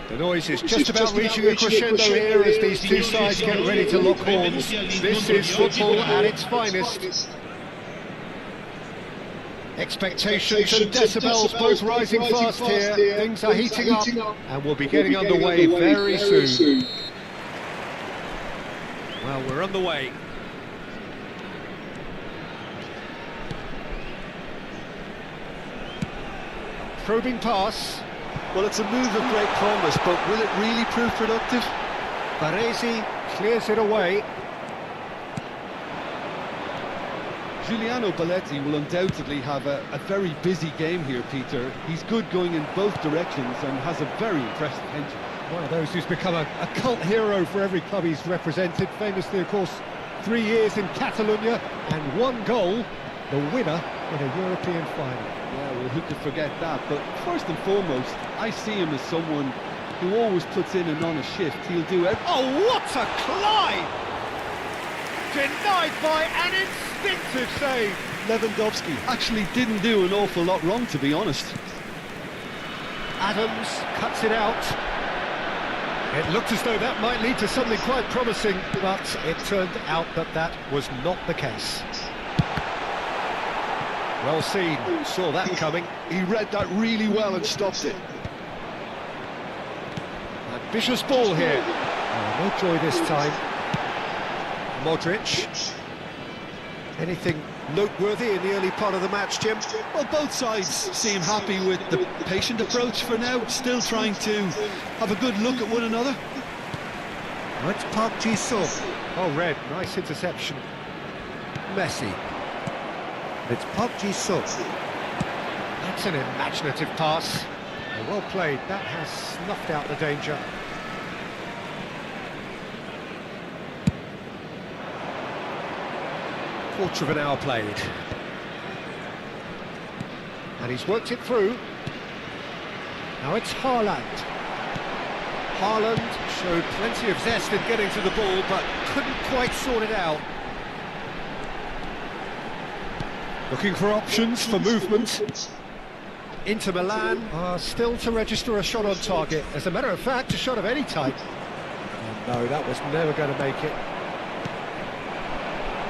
The noise is just about reaching a crescendo here as these two sides get ready to lock horns. This is football at its finest. Expectations and decibels both rising fast here. Things are heating up and we'll be getting underway very soon. Well, we're on the way. Probing pass. Well, it's a move of great promise, but will it really prove productive? Baresi clears it away. Giuliano Belletti will undoubtedly have a very busy game here, Peter. He's good going in both directions and has a very impressive engine. One of those who's become a cult hero for every club he's represented. Famously, of course, 3 years in Catalonia and 1 goal, the winner in a European final. Yeah, well, who could forget that? But first and foremost, I see him as someone who always puts in an honest shift. He'll do it. Oh, what a climb! Denied by an instinctive save. Lewandowski actually didn't do an awful lot wrong, to be honest. Adams cuts it out. It looked as though that might lead to something quite promising, but it turned out that that was not the case. Well seen, saw that coming. He read that really well and stopped it. Ambitious ball here. Oh, no joy this time. Modric. Anything noteworthy in the early part of the match, Jim? Well, both sides seem happy with the patient approach for now, still trying to have a good look at one another. It's Park Ji-sung. Oh, red, nice interception. Messi. It's Park Ji-sung. That's an imaginative pass. Well played, that has snuffed out the danger. Quarter of an hour played. And he's worked it through. Now it's Haaland. Haaland showed plenty of zest in getting to the ball, but couldn't quite sort it out. Looking for options for movement. Inter Milan are still to register a shot on target. As a matter of fact, a shot of any type. Oh, no, that was never going to make it.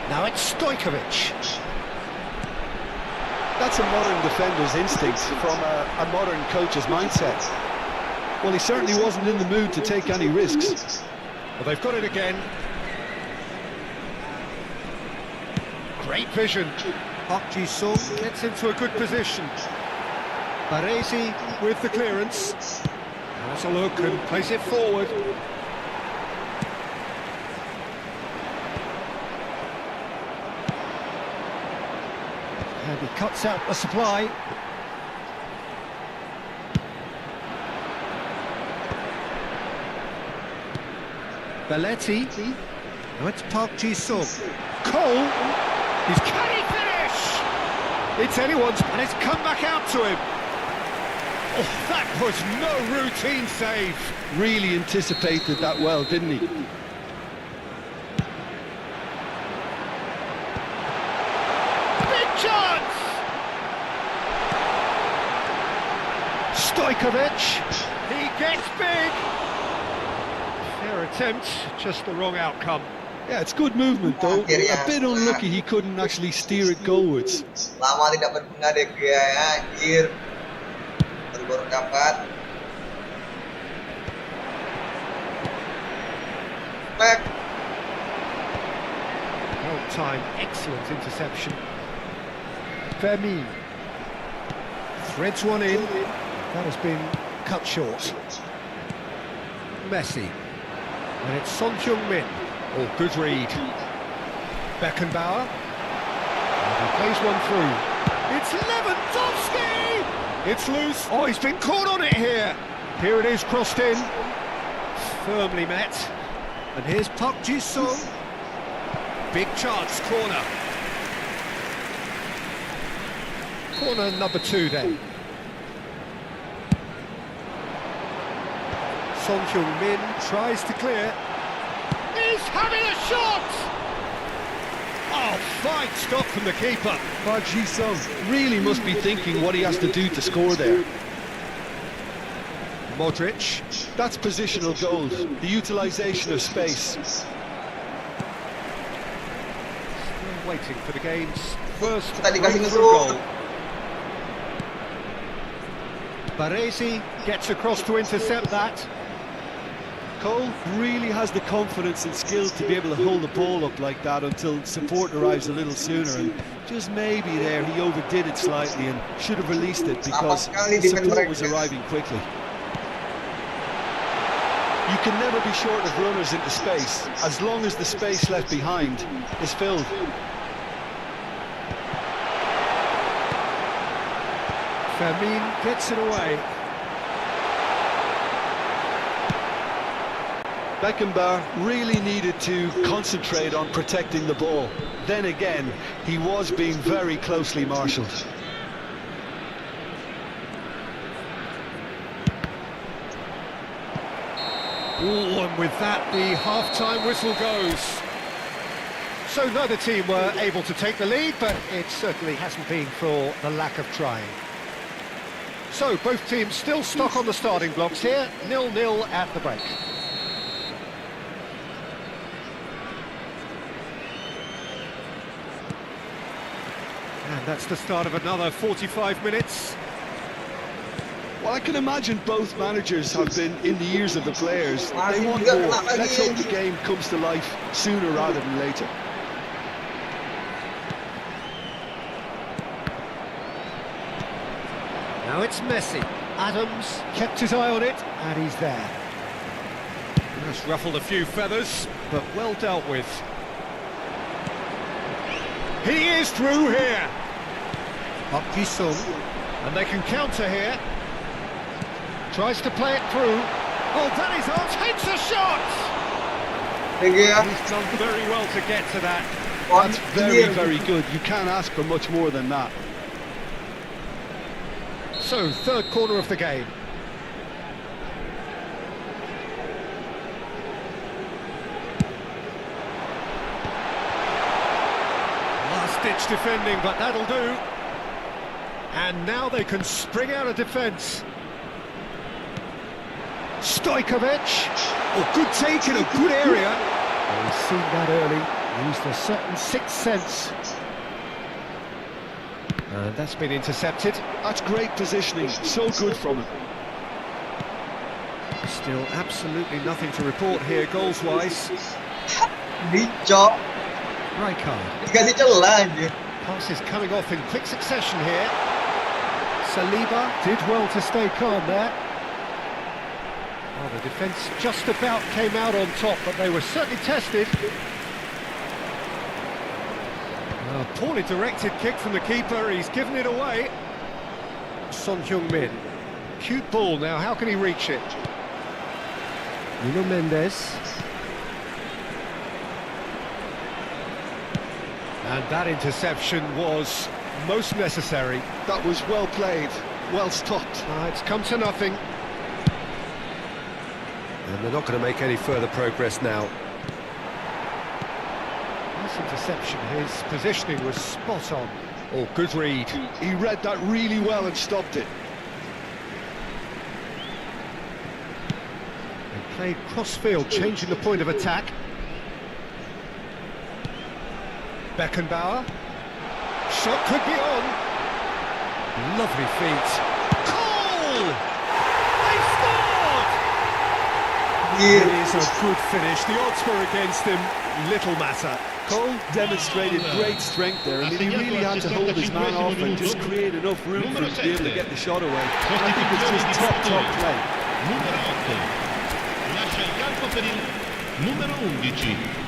Now it's Stojkovic. That's a modern defender's instinct from a modern coach's mindset. Well, he certainly wasn't in the mood to take any risks. Well, they've got it again. Great vision. Park Ji-sung gets into a good position. Baresi with the clearance. Has a look and plays it forward. And he cuts out the supply. Belletti. Now it's Park Ji-sung. Cole. Can he finish? It's anyone's, and it's come back out to him. Oh, that was no routine save. Really anticipated that well, didn't he? Big chance! Stojkovic. He gets big. Fair attempt, just the wrong outcome. Yeah, it's good movement though. A bit unlucky he couldn't actually steer it goalwards. Lama tidak berguna deh dia ya, anjir. Baru dapat. Back. Well timed, excellent interception. Femi threads one in. That has been cut short. Messi. And it's Son Heung-min. Oh, good read. Beckenbauer. And he plays one through. It's Lewandowski! It's loose. Oh, he's been caught on it here. Here it is, crossed in. Firmly met. And here's Park Ji-sung. Big chance, corner. Corner number 2 then. Son Heung-min tries to clear. He's having a shot! Oh, fine stop from the keeper. Park Ji-sung really must be thinking what he has to do to score there. Modric. That's positional goals, the utilisation of space. Still waiting for the game's first Tadi kasih breakthrough ngesut. goal. Baresi gets across to intercept that. Cole really has the confidence and skills to be able to hold the ball up like that until support arrives a little sooner, and just maybe there he overdid it slightly and should have released it because support was arriving quickly. You can never be short of runners into space as long as the space left behind is filled. Fermin gets it away. Beckenbauer really needed to concentrate on protecting the ball. Then again, he was being very closely marshalled. Oh, and with that, the half-time whistle goes. So neither team were able to take the lead, but it certainly hasn't been for the lack of trying. So both teams still stuck on the starting blocks here, 0-0 at the break. And that's the start of another 45 minutes. Well, I can imagine both managers have been in the ears of the players. They want more. Let's hope the game comes to life sooner rather than later. Now it's Messi. Adams kept his eye on it, and he's there. That's ruffled a few feathers, but well dealt with. He is through here. Park Ji-sung, and they can counter here. Tries to play it through. Oh, that is on, takes a shot! He's done very well to get to that. That's very, very good. You can't ask for much more than that. So, third corner of the game. Last-ditch defending, but that'll do. And now they can spring out of defence. Stojkovic. Oh, good take in a good area. Oh, he's seen that early. Used a certain sixth sense. And that's been intercepted. That's great positioning. So good from him. Still absolutely nothing to report here, goals-wise. Dicok. Rijkaard. Dikasih celah anjir. Passes coming off in quick succession here. Saliba did well to stay calm there. Well, the defence just about came out on top, but they were certainly tested. A poorly directed kick from the keeper, he's given it away. Son Heung-min. Cute ball now, how can he reach it? Nuno Mendes. And that interception was most necessary. That was well played, well stopped. It's come to nothing. And they're not going to make any further progress now. This interception, his positioning was spot on. Oh, good read. He read that really well and stopped it. They played cross-field, changing the point of attack. Beckenbauer. Shot could be on. Lovely feet. Cole! They scored! It is a good finish. The odds were against him. Little matter. Cole demonstrated great strength there. I mean, he really had to hold his man off and just create enough room for him to be able to get the shot away. I think it's just top play. Numero 8. Lascia il campo per il numero 11.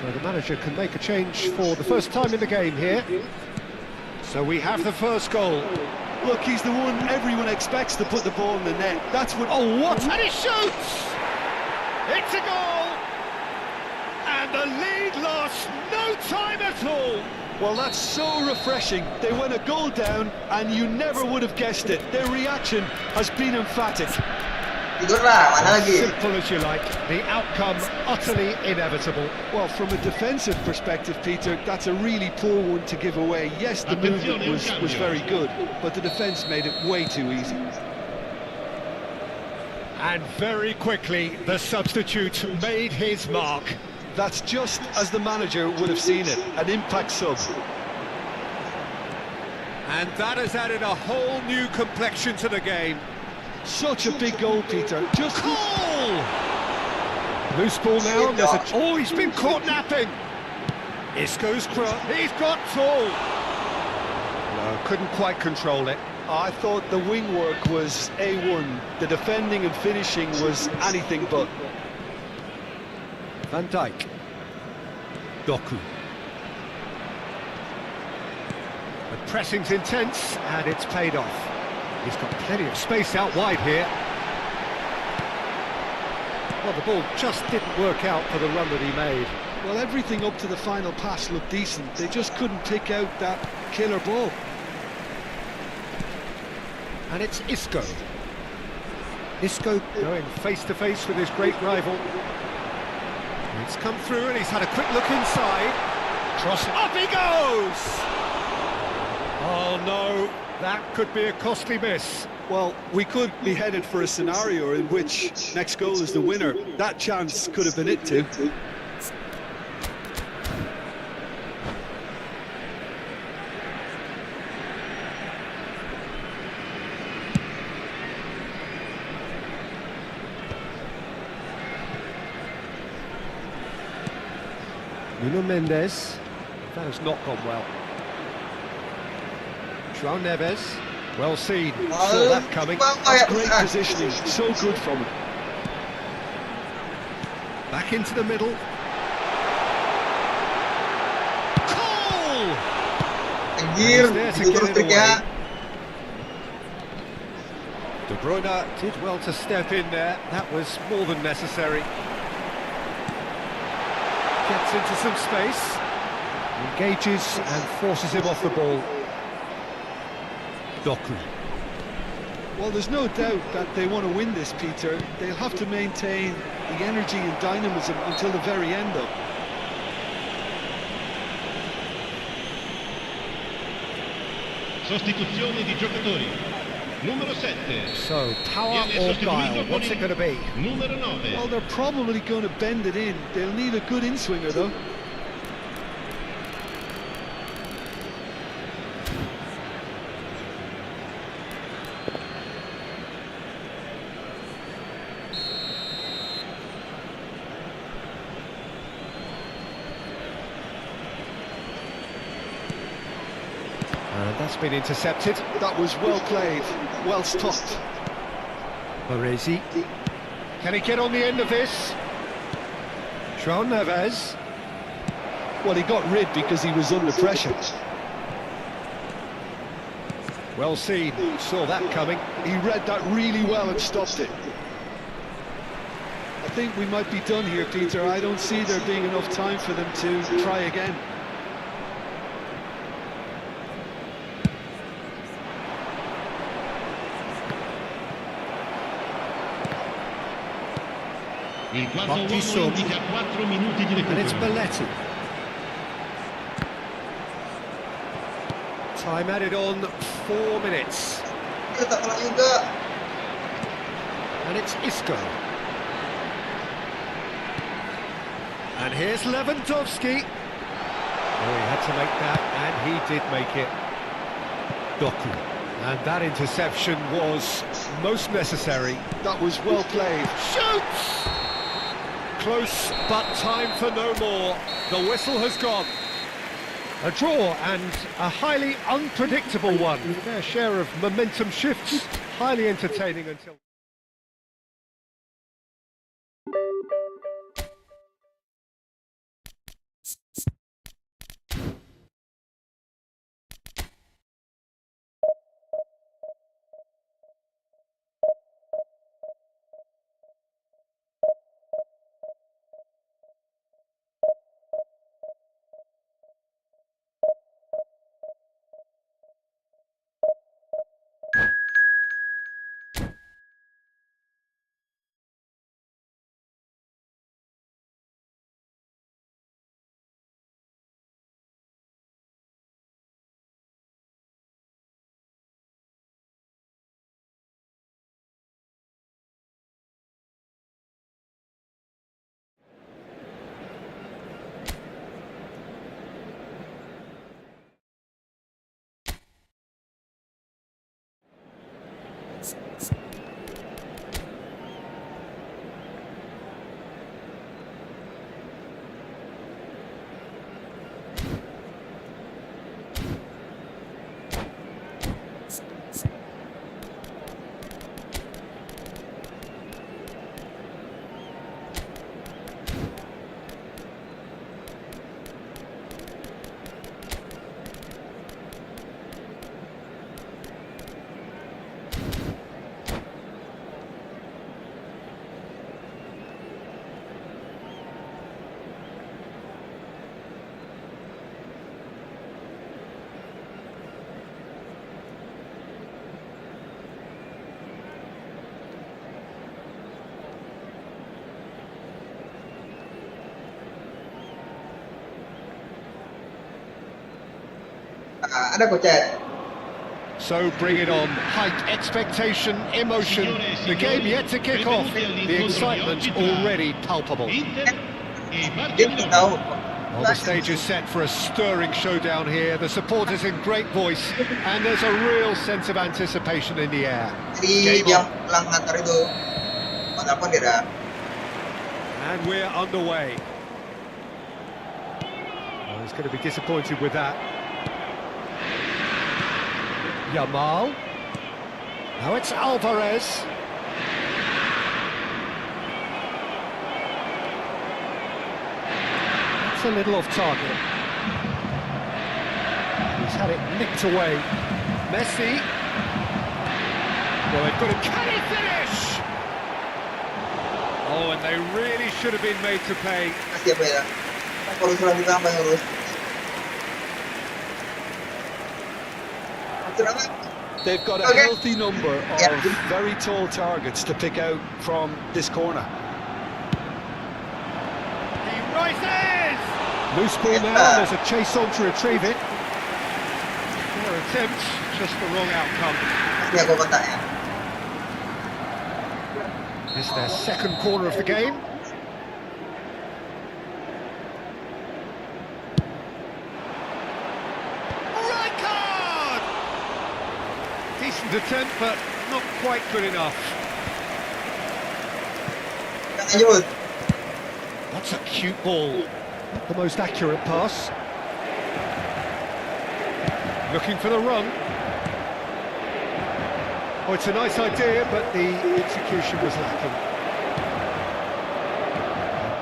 So the manager can make a change for the first time in the game here. So we have the first goal. Look, he's the one everyone expects to put the ball in the net. That's what... Oh, what? And he shoots! It's a goal! And the lead lost no time at all! Well, that's so refreshing. They went a goal down and you never would have guessed it. Their reaction has been emphatic. Tidur lah, mana As lagi? simple as you like, the outcome utterly inevitable. Well, from a defensive perspective, Peter, that's a really poor one to give away. Yes, the movement was very good, but the defence made it way too easy. And very quickly, the substitute made his mark. That's just as the manager would have seen it, an impact sub. And that has added a whole new complexion to the game. Such a big goal, Peter. Just Goal! Loose ball now, and there's a... Oh, he's been caught napping! Isco's cross, he's got full! No, couldn't quite control it. I thought the wing work was A1. The defending and finishing was anything but. Van Dijk. Doku. The pressing's intense, and it's paid off. He's got plenty of space out wide here. Well, the ball just didn't work out for the run that he made. Well, everything up to the final pass looked decent. They just couldn't pick out that killer ball. And it's Isco. Isco going face-to-face with his great rival. It's come through and he's had a quick look inside. Cross, up he goes! Oh no, that could be a costly miss. Well, we could be headed for a scenario in which next goal is the winner. That chance could have been it too. Nuno Mendes. That has not gone well. João Neves. Well seen. Saw that coming. Great positioning. So good from him. Back into the middle. Goal! Anjir, There to tidur get it trik ya. away. De Bruyne did well to step in there. That was more than necessary. Gets into some space. Engages and forces him off the ball. Doku. Well, there's no doubt that they want to win this, Peter. They'll have to maintain the energy and dynamism until the very end, though. Sostituzione di giocatori. Numero 7. So, power Viene or sostituito guile, con what's it il going to be? Numero 9. Well, they're probably going to bend it in. They'll need a good in-swinger, though. And that's been intercepted. That was well played, well stopped. Baresi. Can he get on the end of this? João Neves. Well, he got rid because he was under pressure. Well seen. Saw that coming. He read that really well and stopped it. I think we might be done here, Peter. I don't see there being enough time for them to try again. Il quarto uomo Battisson. indica 4 minuti di And it's recupero. Belletti. Time added on 4 minutes. Kita tak pernah juga. And it's Isco. And here's Lewandowski. Oh, he had to make that, and he did make it. Doku. And that interception was most necessary. That was well played. Shoots! Close, but time for no more. The whistle has gone. A draw and a highly unpredictable one. Fair share of momentum shifts. Highly entertaining until... Ada coach. So bring it on. Height, expectation, emotion. The game yet to kick off. The excitement already palpable. Inter e Kita Barcellona. tahu. Well, the stage is set for a stirring showdown here. The supporters in great voice, and there's a real sense of anticipation in the air. Di Game yang on. pulang ngantar itu. Walaupun dia And we're underway. Well, he's going to be disappointed with that. Yamal. Now it's Alvarez. That's a little off target. He's had it nicked away. Messi. Well, they've got a canny finish! Oh, and they really should have been made to pay. kasih apa ya? Urus lagi tambah urus. Kenapa? They've got a Okay. healthy number of Yeah. very tall targets to pick out from this corner. He rises! Loose ball now, Yeah. there's a chase on to retrieve it. Their attempt, just the wrong outcome. Kasih aku kotaknya. It's their second corner of the game. Right card! Decent attempt, but not quite good enough. Kang Ayun. That's a cute ball. Not the most accurate pass. Looking for the run. Oh, it's a nice idea, but the execution was lacking.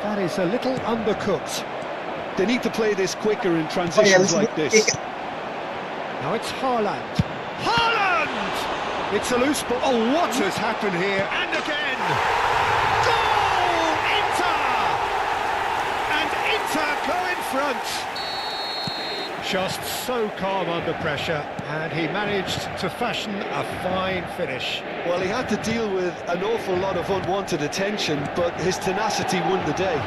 That is a little undercooked. They need to play this quicker in Oh ya, transitions like this. Now it's Haaland. Haaland! It's a loose ball. Oh, what has happened here? And again! Goal! Inter! And Inter go in front. Just so calm under pressure, and he managed to fashion a fine finish. Well, he had to deal with an awful lot of unwanted attention, but his tenacity won the day.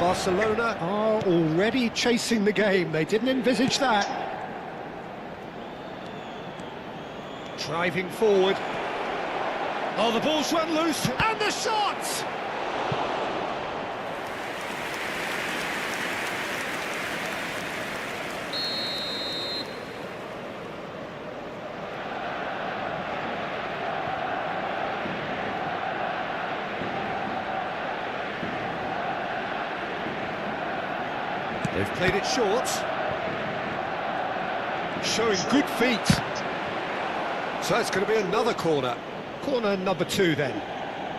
Barcelona are already chasing the game. They didn't envisage that. Driving forward. Oh, the ball's run loose, and the shot! They've played it short. Showing good feet. So it's going to be another corner. Corner number 2 then.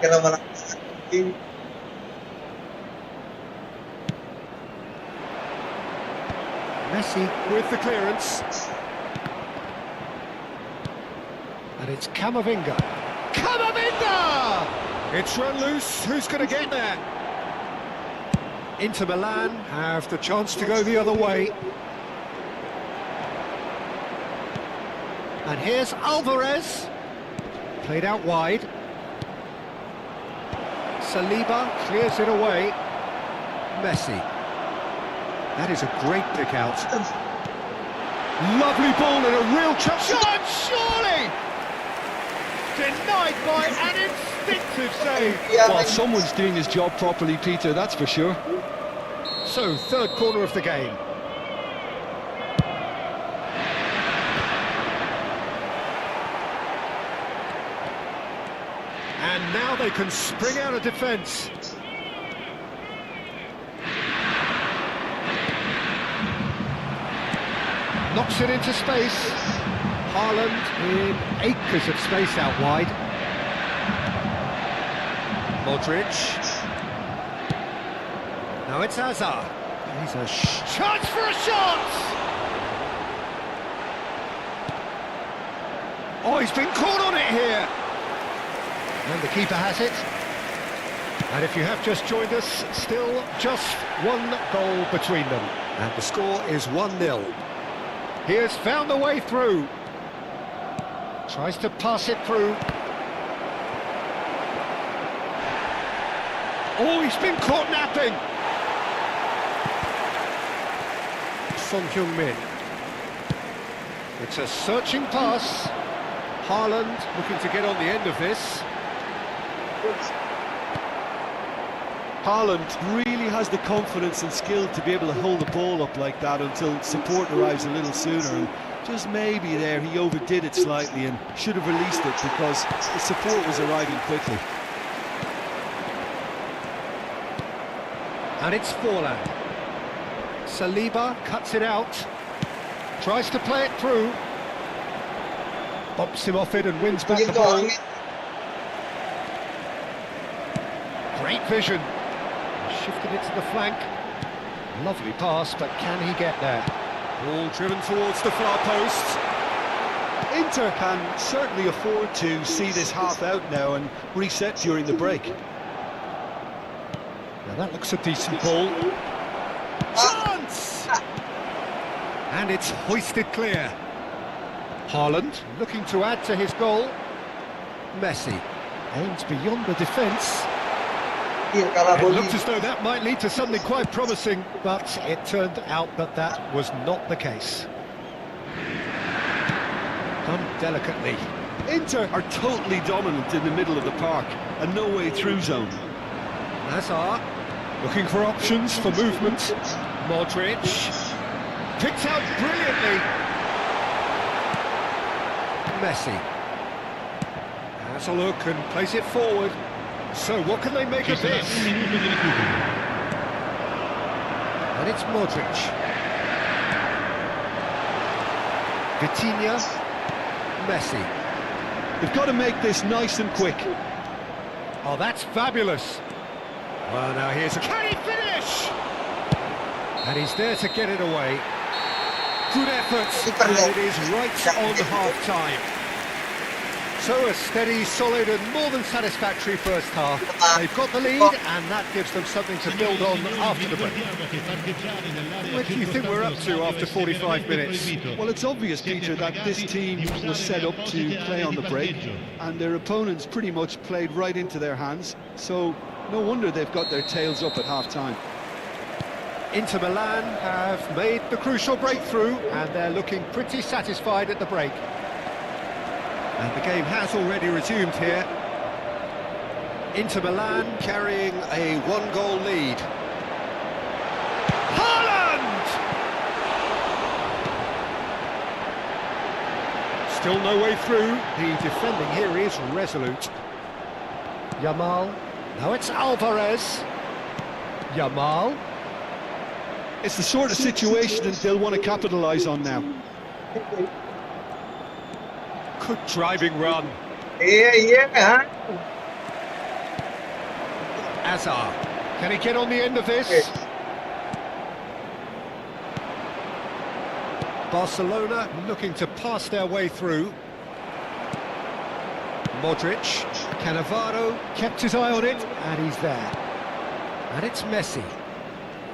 Kena malah. Messi with the clearance. And it's Camavinga. Camavinga! It's run loose. Who's going to get there? Inter Milan have the chance to go the other way. And here's Alvarez. Played out wide. Saliba clears it away. Messi. That is a great pick out. Lovely ball and a real chance. Shot, surely! Denied by an instinctive save. Well, someone's doing his job properly, Peter, that's for sure. So, third corner of the game. And now they can spring out of defence. Knocks it into space. Haaland in acres of space out wide. Modric. Now it's Hazard. He's a chance for a shot! Oh, he's been caught on it here! And the keeper has it. And if you have just joined us, still just one goal between them. And the score is 1-0. He has found the way through. Tries to pass it through. Oh, he's been caught napping. Son Heung-min. It's a searching pass. Haaland looking to get on the end of this. Haaland really has the confidence and skill to be able to hold the ball up like that until support arrives a little sooner, and just maybe there he overdid it slightly and should have released it because the support was arriving quickly. And it's Forlan. Saliba cuts it out, tries to play it through, bumps him off it and wins back the ball. Great vision. Shifted it to the flank. Lovely pass, but can he get there? Ball driven towards the far post. Inter can certainly afford to see this half out now and reset during the break. Now that looks a decent ball. Chance! And it's hoisted clear. Haaland looking to add to his goal. Messi aims beyond the defence. It looked as though that might lead to something quite promising, but it turned out that that was not the case. Done delicately. Inter are totally dominant in the middle of the park, a no-way through zone. Hazard looking for options for movement. Modric picked out brilliantly. Messi has a look and plays it forward. So what can they make of this? And it's Modric. Vitinha. Messi. They've got to make this nice and quick. Oh, that's fabulous. Well, now here's a... Can he finish? And he's there to get it away. Good effort, and it is right on half-time. So a steady, solid and more than satisfactory first half. They've got the lead and that gives them something to build on after the break. What do you think we're up to after 45 minutes? Well, it's obvious, Peter, that this team was set up to play on the break and their opponents pretty much played right into their hands, so no wonder they've got their tails up at half-time. Inter Milan have made the crucial breakthrough and they're looking pretty satisfied at the break. And the game has already resumed here. Inter Milan carrying a one-goal lead. Haaland! Still no way through. The defending here is resolute. Yamal. Now it's Alvarez. Yamal. It's the sort of situation that they'll want to capitalise on now. Good driving run. Yeah. Hazard. Can he get on the end of this? Barcelona looking to pass their way through. Modric. Cannavaro kept his eye on it, and he's there. And it's Messi.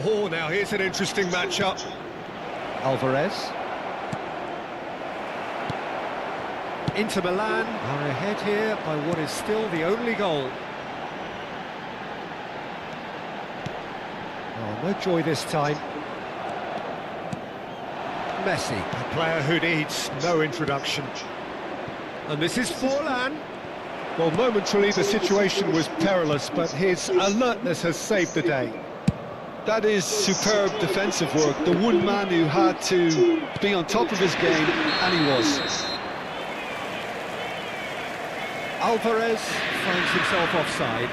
Oh, now here's an interesting matchup. Alvarez. Inter Milan are ahead here by what is still the only goal. Oh, no joy this time. Messi, a player who needs no introduction. And this is Forlan. Well, momentarily the situation was perilous, but his alertness has saved the day. That is superb defensive work. The one man who had to be on top of his game, and he was. Alvarez finds himself offside.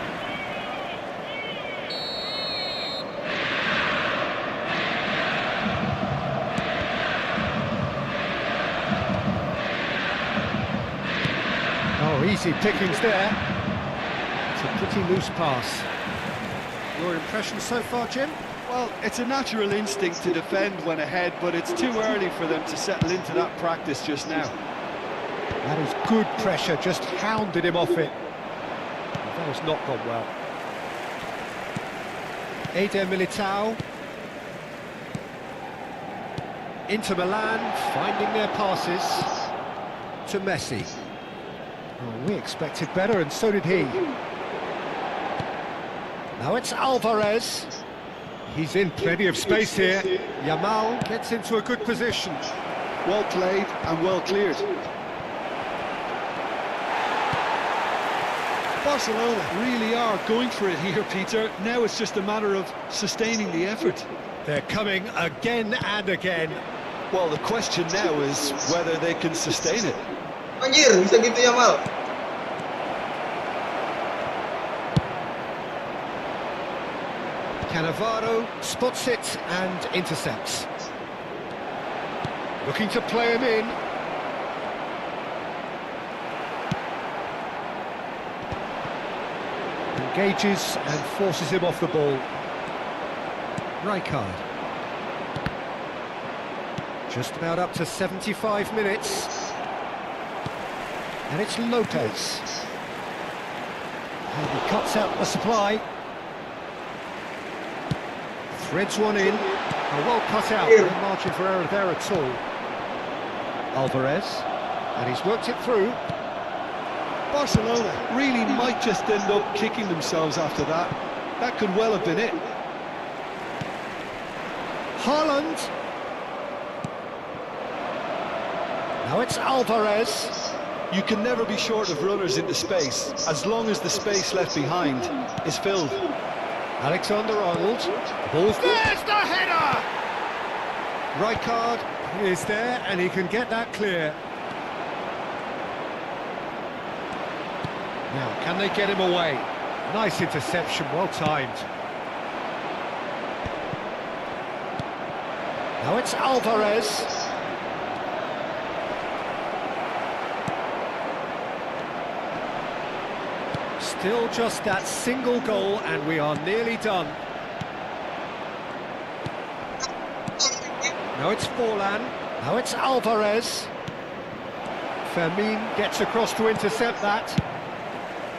Oh, easy pickings there. It's a pretty loose pass. Your impression so far, Jim? Well, it's a natural instinct to defend when ahead, but it's too early for them to settle into that practice just now. That is good pressure, just hounded him off it. That has not gone well. Eder Militao. Inter Milan finding their passes to Messi. Oh, we expected better, and so did he. Now it's Alvarez. He's in plenty of space here. Yamal gets into a good position. Well played and well cleared. Barcelona really are going for it here, Peter. Now it's just a matter of sustaining the effort. They're coming again and again. Well, the question now is whether they can sustain it. Anjir, bisa gitu ya, Mal? Cannavaro spots it and intercepts. Looking to play him in. Engages and forces him off the ball. Rijkaard. Just about up to 75 minutes. And it's Lopez. And he cuts out the supply. Threads one in. A well cut out. No margin for error there at all. Alvarez. And he's worked it through. Barcelona really might just end up kicking themselves after that. That could well have been it. Haaland. Now it's Alvarez. You can never be short of runners into space, as long as the space left behind is filled. Alexander-Arnold. Ball's there's the header! Rijkaard is there, and he can get that clear. Now, can they get him away? Nice interception, well timed. Now it's Alvarez. Still just that single goal, and we are nearly done. Now it's Forlan. Now it's Alvarez. Fermin gets across to intercept that.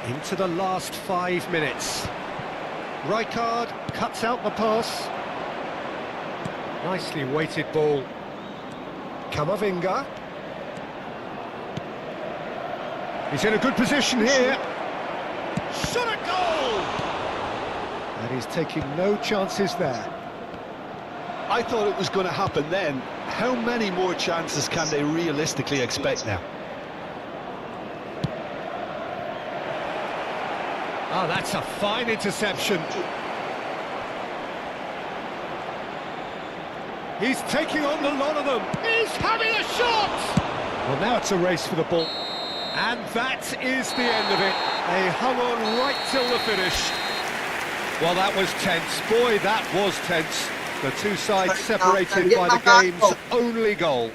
Into the last 5 minutes. Rijkaard cuts out the pass. Nicely weighted ball. Camavinga. He's in a good position here. Shot a goal! And he's taking no chances there. I thought it was going to happen then. How many more chances can they realistically expect now? Oh, that's a fine interception. He's taking on the lot of them. He's having a shot! Well, now it's a race for the ball. And that is the end of it. They hung on right till the finish. Well, that was tense. Boy, that was tense. The two sides separated by the game's only goal.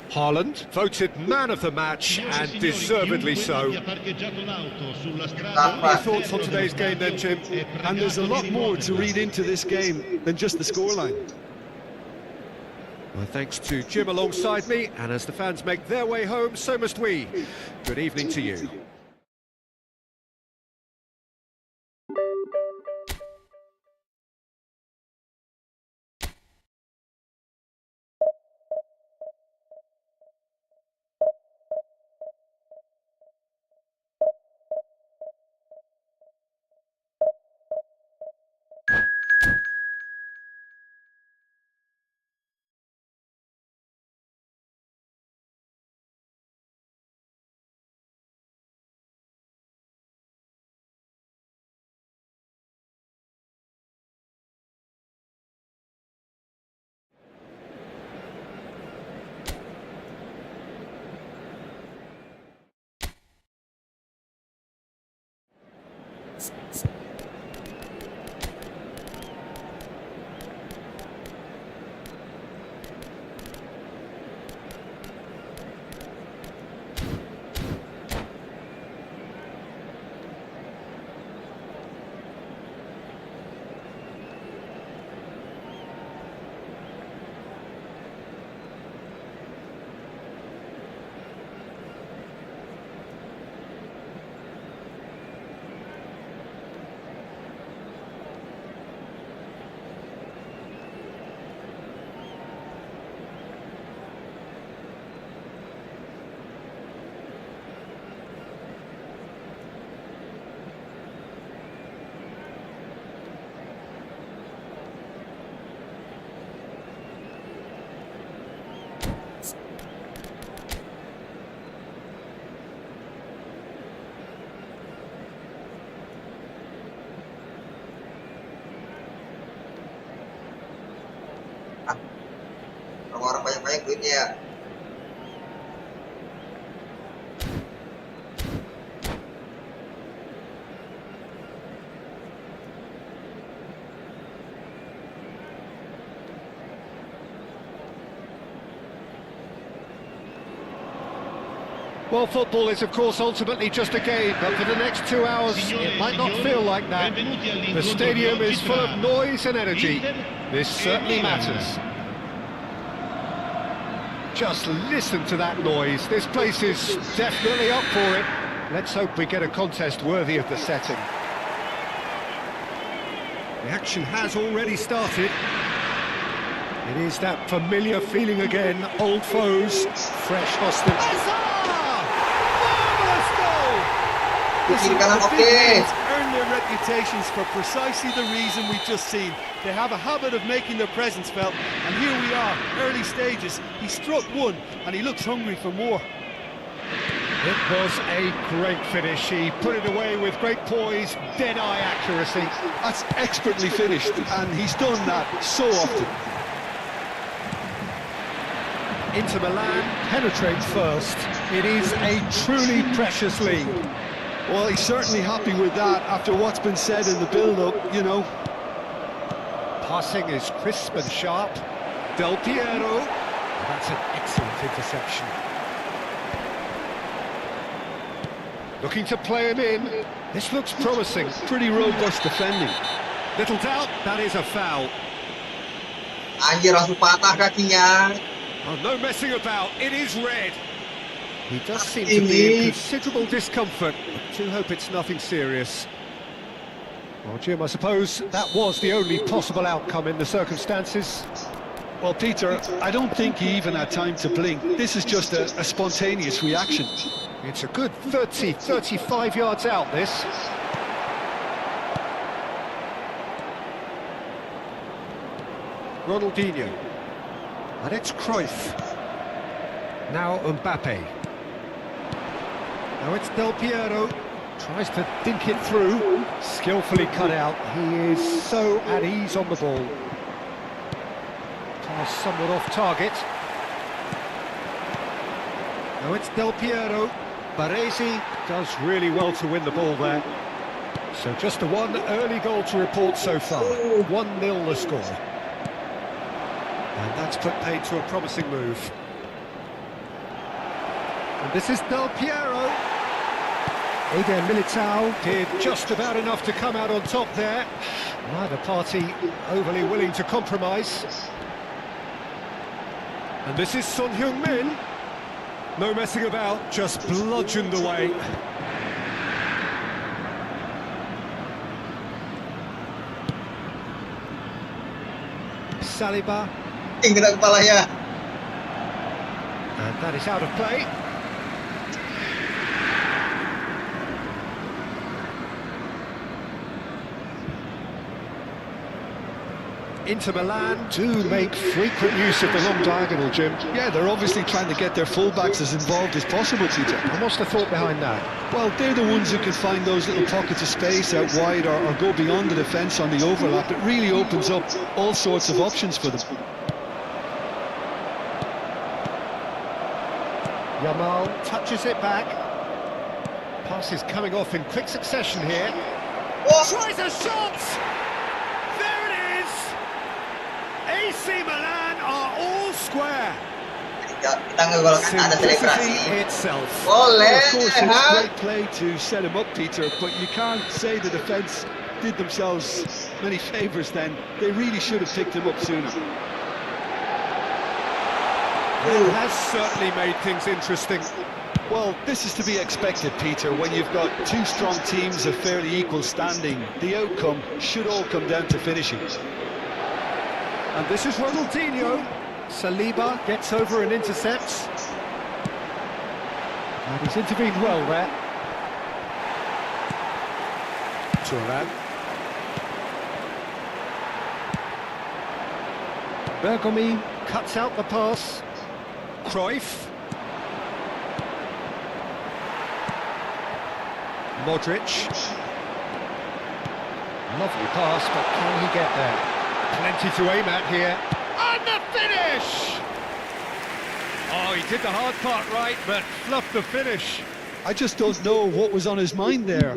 Haaland voted man of the match, and deservedly so. What are your thoughts on today's game then, Jim? And there's a lot more to read into this game than just the scoreline. Well, thanks to Jim alongside me, and as the fans make their way home, so must we. Good evening to you. Orang banyak-banyak duitnya ya. Well, football is, of course, ultimately just a game, but for the next 2 hours, it might not feel like that. The stadium is full of noise and energy. This certainly matters. Just listen to that noise. This place is definitely up for it. Let's hope we get a contest worthy of the setting. The action has already started. It is that familiar feeling again. Old foes, fresh hostility. Kiri kanan oke. Earn their reputations for precisely the reason we've just seen. They have a habit of making their presence felt, and here we are, early stages. He struck one, and he looks hungry for more. It was a great finish. He put it away with great poise, dead-eye accuracy. That's expertly finished, and he's done that so often. Inter Milan penetrate first. It is a truly precious lead. Well, he's certainly happy with that after what's been said in the build-up, you know. Passing is crisp and sharp. Del Piero. That's an excellent interception. Looking to play him in. This looks promising. Pretty robust defending. Little doubt, that is a foul. Anjir, langsung patah kakinya. Oh, no messing about, it is red. He does seem to be in considerable discomfort. I do hope it's nothing serious. Well, Jim, I suppose that was the only possible outcome in the circumstances. Well, Peter, I don't think he even had time to blink. This is just a spontaneous reaction. It's a good 30, 35 yards out, this. Ronaldinho. And it's Cruyff. Now Mbappe. Now it's Del Piero. Tries to dink it through. Skillfully cut out. He is so at ease on the ball. Pass somewhat off target. Now it's Del Piero. Baresi does really well to win the ball there. So just the one early goal to report so far. 1-0 the score. And that's put paid to a promising move. And this is Del Piero. Eder Militao did just about enough to come out on top there. Neither party overly willing to compromise. And this is Son Heung-min. No messing about, just bludgeoned away. Saliba. Kena kepalanya. And that is out of play. Inter Milan do make frequent use of the long diagonal, Jim. Yeah, they're obviously trying to get their fullbacks as involved as possible, Peter. And what's the thought behind that? Well, they're the ones who can find those little pockets of space out wide or go beyond the defence on the overlap. It really opens up all sorts of options for them. Yamal touches it back. Pass is coming off in quick succession here. Oh, Tries a shot! There it is! AC Milan are all square. kita ngegolkan ada selebrasi. Simplicity itself. Well, Boleh, of course, it's ha? great play to set him up, Peter, but you can't say the defence did themselves many favours then. They really should have picked him up sooner. It has certainly made things interesting. Well, this is to be expected, Peter, when you've got two strong teams of fairly equal standing. The outcome should all come down to finishing. And this is Ronaldinho. Saliba gets over and intercepts. And he's intervened well there. Thuram. Bergomi cuts out the pass. Cruyff. Modric. Lovely pass, but can he get there? Plenty to aim at here. And the finish! Oh, he did the hard part right, but fluffed the finish. I just don't know what was on his mind there.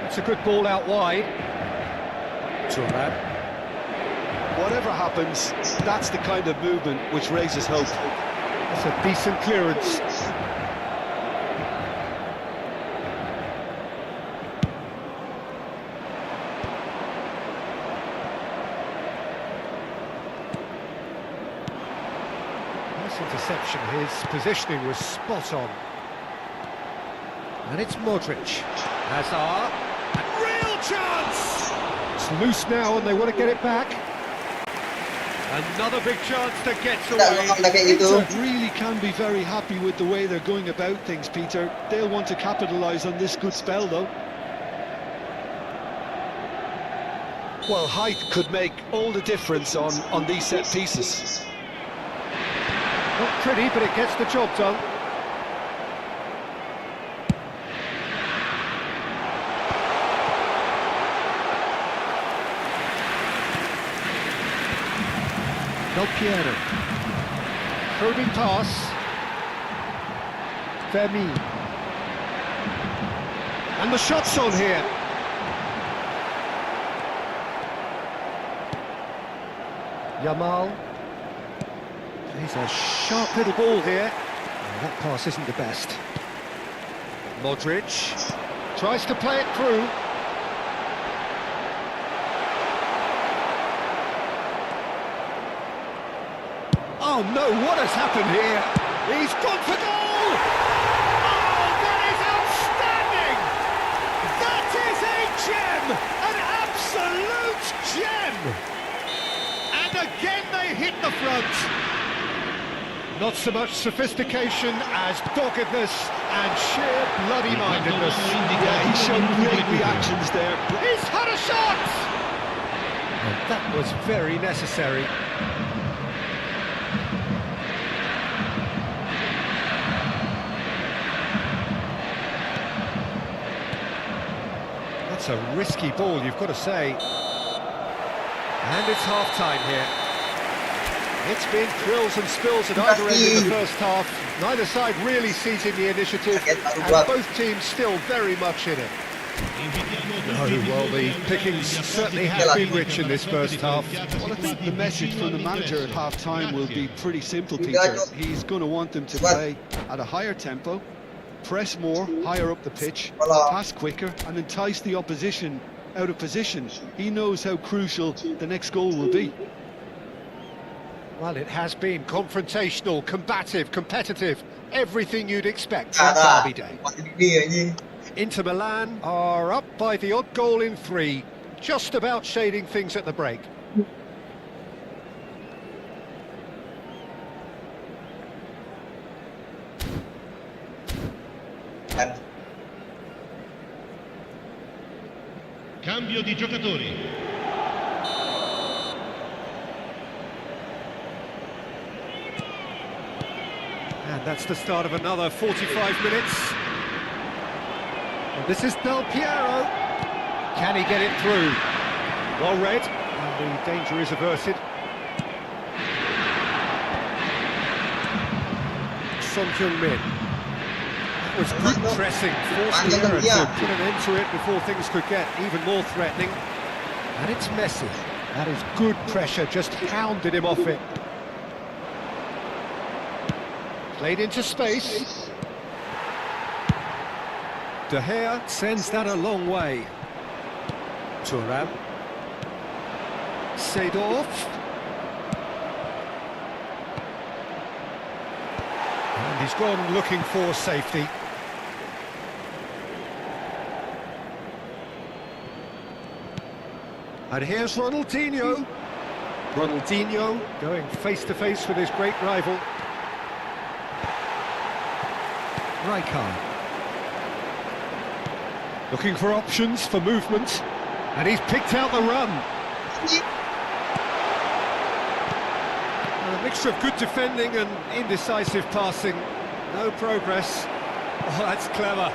That's a good ball out wide. Thuram. Whatever happens, that's the kind of movement which raises hope. That's a decent clearance. Nice interception. His positioning was spot on. And it's Modric. Hazard. And real chance! It's loose now and they want to get it back. Another big chance to get away. Tidak kayak gitu. Inter really can be very happy with the way they're going about things, Peter. They'll want to capitalise on this good spell, though. Well, height could make all the difference on these set pieces. Not pretty, but it gets the job done. Del Piero. Probing pass. Vermi. And the shot's on here. Yamal. He's a sharp little ball here. Oh, that pass isn't the best. Modric tries to play it through. Oh no, what has happened here? He's gone for goal! Oh, that is outstanding! That is a gem! An absolute gem! And again they hit the front. Not so much sophistication as doggedness and sheer bloody-mindedness. Yeah, he showed great reactions there. He's had a shot! And that was very necessary. That's a risky ball, you've got to say. And it's half-time here. It's been thrills and spills at either end in the first half. Neither side really seizing the initiative, and both teams still very much in it. Oh, well, the pickings certainly have been rich in this first half. Well, I think the message from the manager at half-time will be pretty simple, Peter. He's going to want them to play at a higher tempo, press more, higher up the pitch, pass quicker, and entice the opposition out of position. He knows how crucial the next goal will be. Well, it has been confrontational, combative, competitive, everything you'd expect from Derby Day. Inter Milan are up by the odd goal in 3, just about shading things at the break. Cambio di giocatori. And that's the start of another 45 minutes. And this is Del Piero. Can he get it through? Well read, and the danger is averted. Son Heung-min. That was good pressing, forced the error to put an end to it before things could get even more threatening. And it's Messi. That is good pressure, just hounded him off it. Played into space. De Gea sends that a long way. Thuram. Seedorf. And he's gone looking for safety. And here's Ronaldinho. Ronaldinho going face-to-face with his great rival. Rijkaard. Looking for options for movement. And he's picked out the run. A mixture of good defending and indecisive passing. No progress. Oh, that's clever.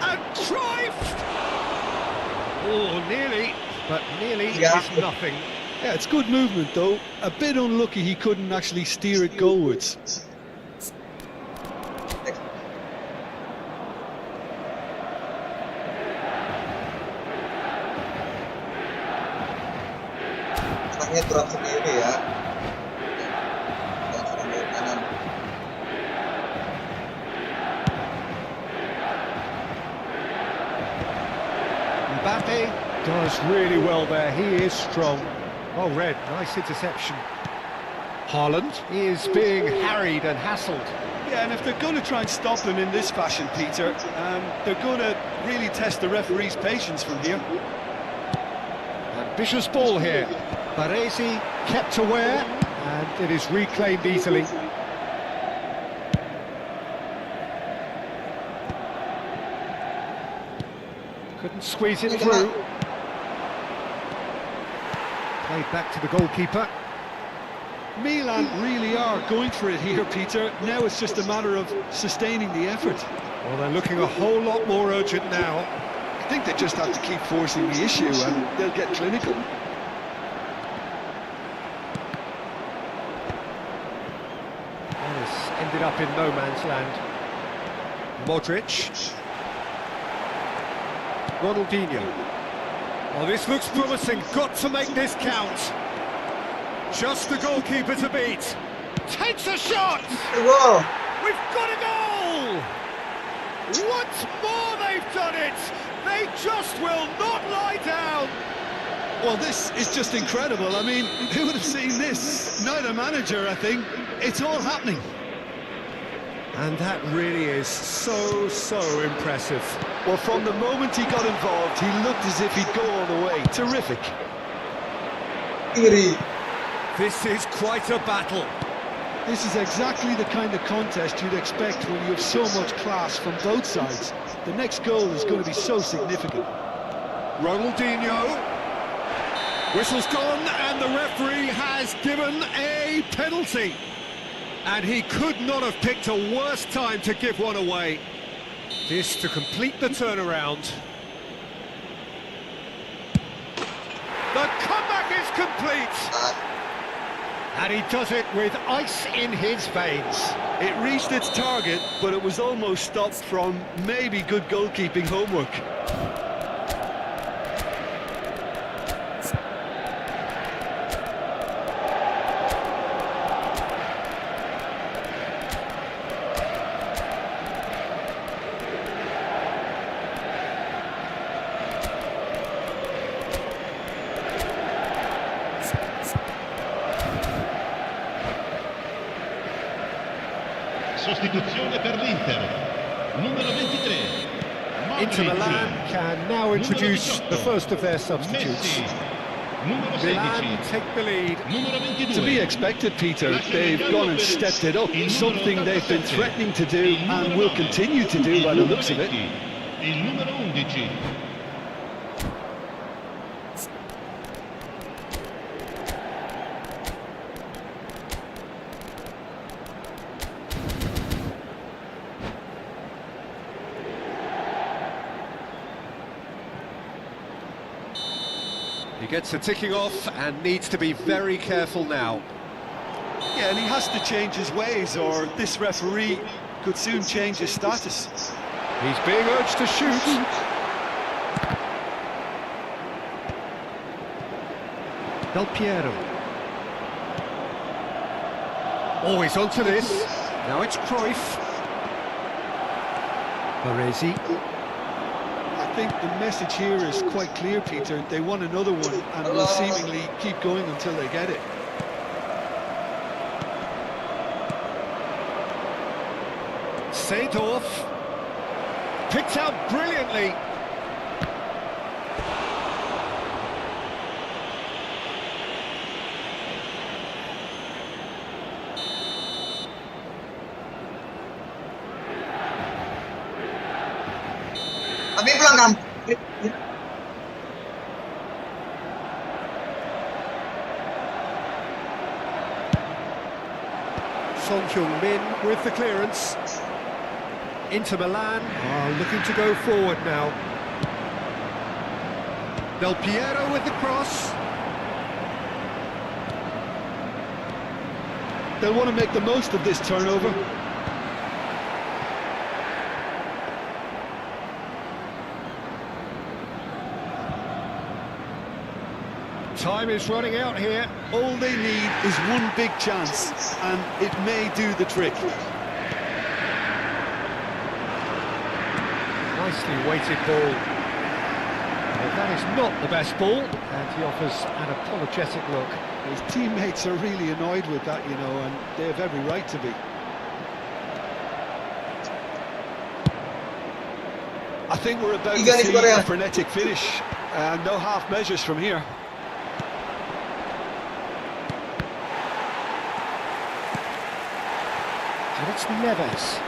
And Cruyff! Oh, nearly, but nearly is nothing. Yeah, it's good movement though. A bit unlucky he couldn't actually steer it goalwards. Serangnya drop sendiri ya. Dan serang dari kanan. Mbappe does really well there, he is strong. Well read, nice interception. Haaland is being harried and hassled. Yeah, and if they're going to try and stop him in this fashion, Peter, they're going to really test the referee's patience from here. Ambitious ball here. Baresi kept aware, and it is reclaimed easily. Couldn't squeeze it through. Played back to the goalkeeper. Milan really are going for it here, Peter. Now it's just a matter of sustaining the effort. Well, they're looking a whole lot more urgent now. I think they just have to keep forcing the issue and they'll get clinical. Well, this ended up in no man's land. Modric. Ronaldinho. Well, this looks promising. Got to make this count. Just the goalkeeper to beat. Takes a shot! Whoa! We've got a goal! Once more they've done it! They just will not lie down! Well, this is just incredible. I mean, who would have seen this? Neither manager, I think. It's all happening. And that really is so impressive. Well, from the moment he got involved, he looked as if he'd go all the way. Terrific. Iri. This is quite a battle. This is exactly the kind of contest you'd expect when you have so much class from both sides. The next goal is going to be so significant. Ronaldinho. Whistle's gone, and the referee has given a penalty. And he could not have picked a worse time to give one away. This to complete the turnaround. The comeback is complete! And he does it with ice in his veins. It reached its target, but it was almost stopped from maybe good goalkeeping homework. Sostituzione per l'Inter, numero 23. Inter Milan can now introduce the first of their substitutes. Numero 16. Milan take the lead. Numero 22. To be expected, Peter. They've gone and stepped it up, something they've been threatening to do and will continue to do by the looks of it. Il numero 11. He gets a ticking off and needs to be very careful now. Yeah, and he has to change his ways or this referee could soon change his status. He's being urged to shoot. Del Piero. Oh, he's onto this. Now it's Cruyff. Baresi. I think the message here is quite clear, Peter. They want another one and will seemingly keep going until they get it. Seedorf. Picked out brilliantly. Tapi pulang kampung. Son Heung-min with the clearance. Inter Milan are looking to go forward now. Del Piero with the cross. They'll want to make the most of this turnover. Time is running out here. All they need is one big chance, and it may do the trick. Nicely weighted ball. Well, that is not the best ball, and he offers an apologetic look. His teammates are really annoyed with that, you know, and they have every right to be. I think we're about to see a frenetic finish, and no half measures from here. And it's Neves.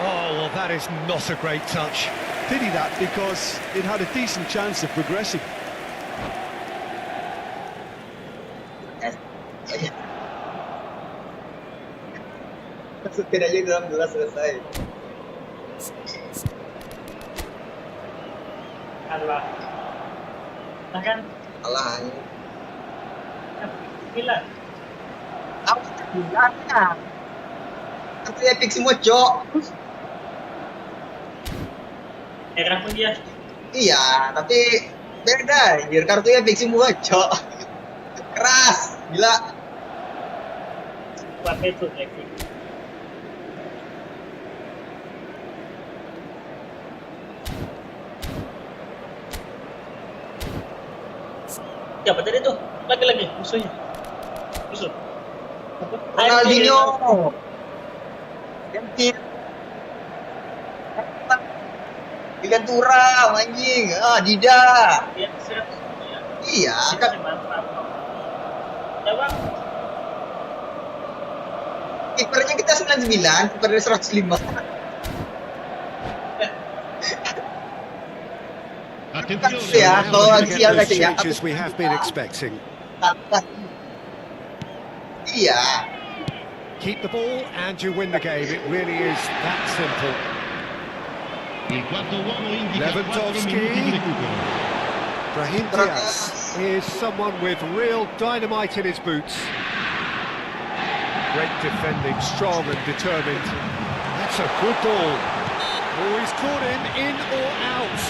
Oh, well, that is not a great touch. Pity that, because it had a decent chance of progressing. Masukin aja dalam gelas selesai. Allah. Nah kan, Alah, gila. aku bilang ya. Kartu epic semua, Cok. Era pun dia. Iya, tapi beda. Anjir, kartu epic semua, Cok. Keras, gila. Buat itu epic. Siapa tadi tuh? Lagi-lagi musuhnya. Musuh. Apa? Ronaldinho. Ganti. Digantura, anjing. Ah, Dida. Dia 100 ya. Iya, kan. Mantap. Ya bang. Kipernya kita 99, kipernya 105. Attenzione. Yeah. Now we're gonna see get how those they- yeah. changes we have been expecting. Iya. Keep the ball and you win the game. It really is that simple. Il quarto uomo indica 4 Lewandowski. minuti di recupero. Brahim Diaz is someone with real dynamite in his boots. Great defending, strong and determined. That's a good ball. Oh, he's caught him in or out.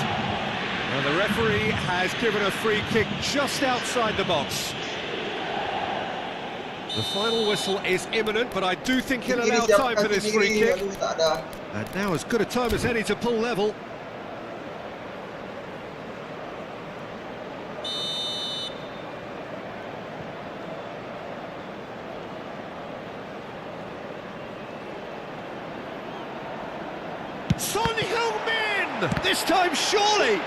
And the referee has given a free kick just outside the box. The final whistle is imminent, but I do think he'll allow time for this free kick. Tak ada. And now as good a time as any to pull level. Son Heung-min! This time surely!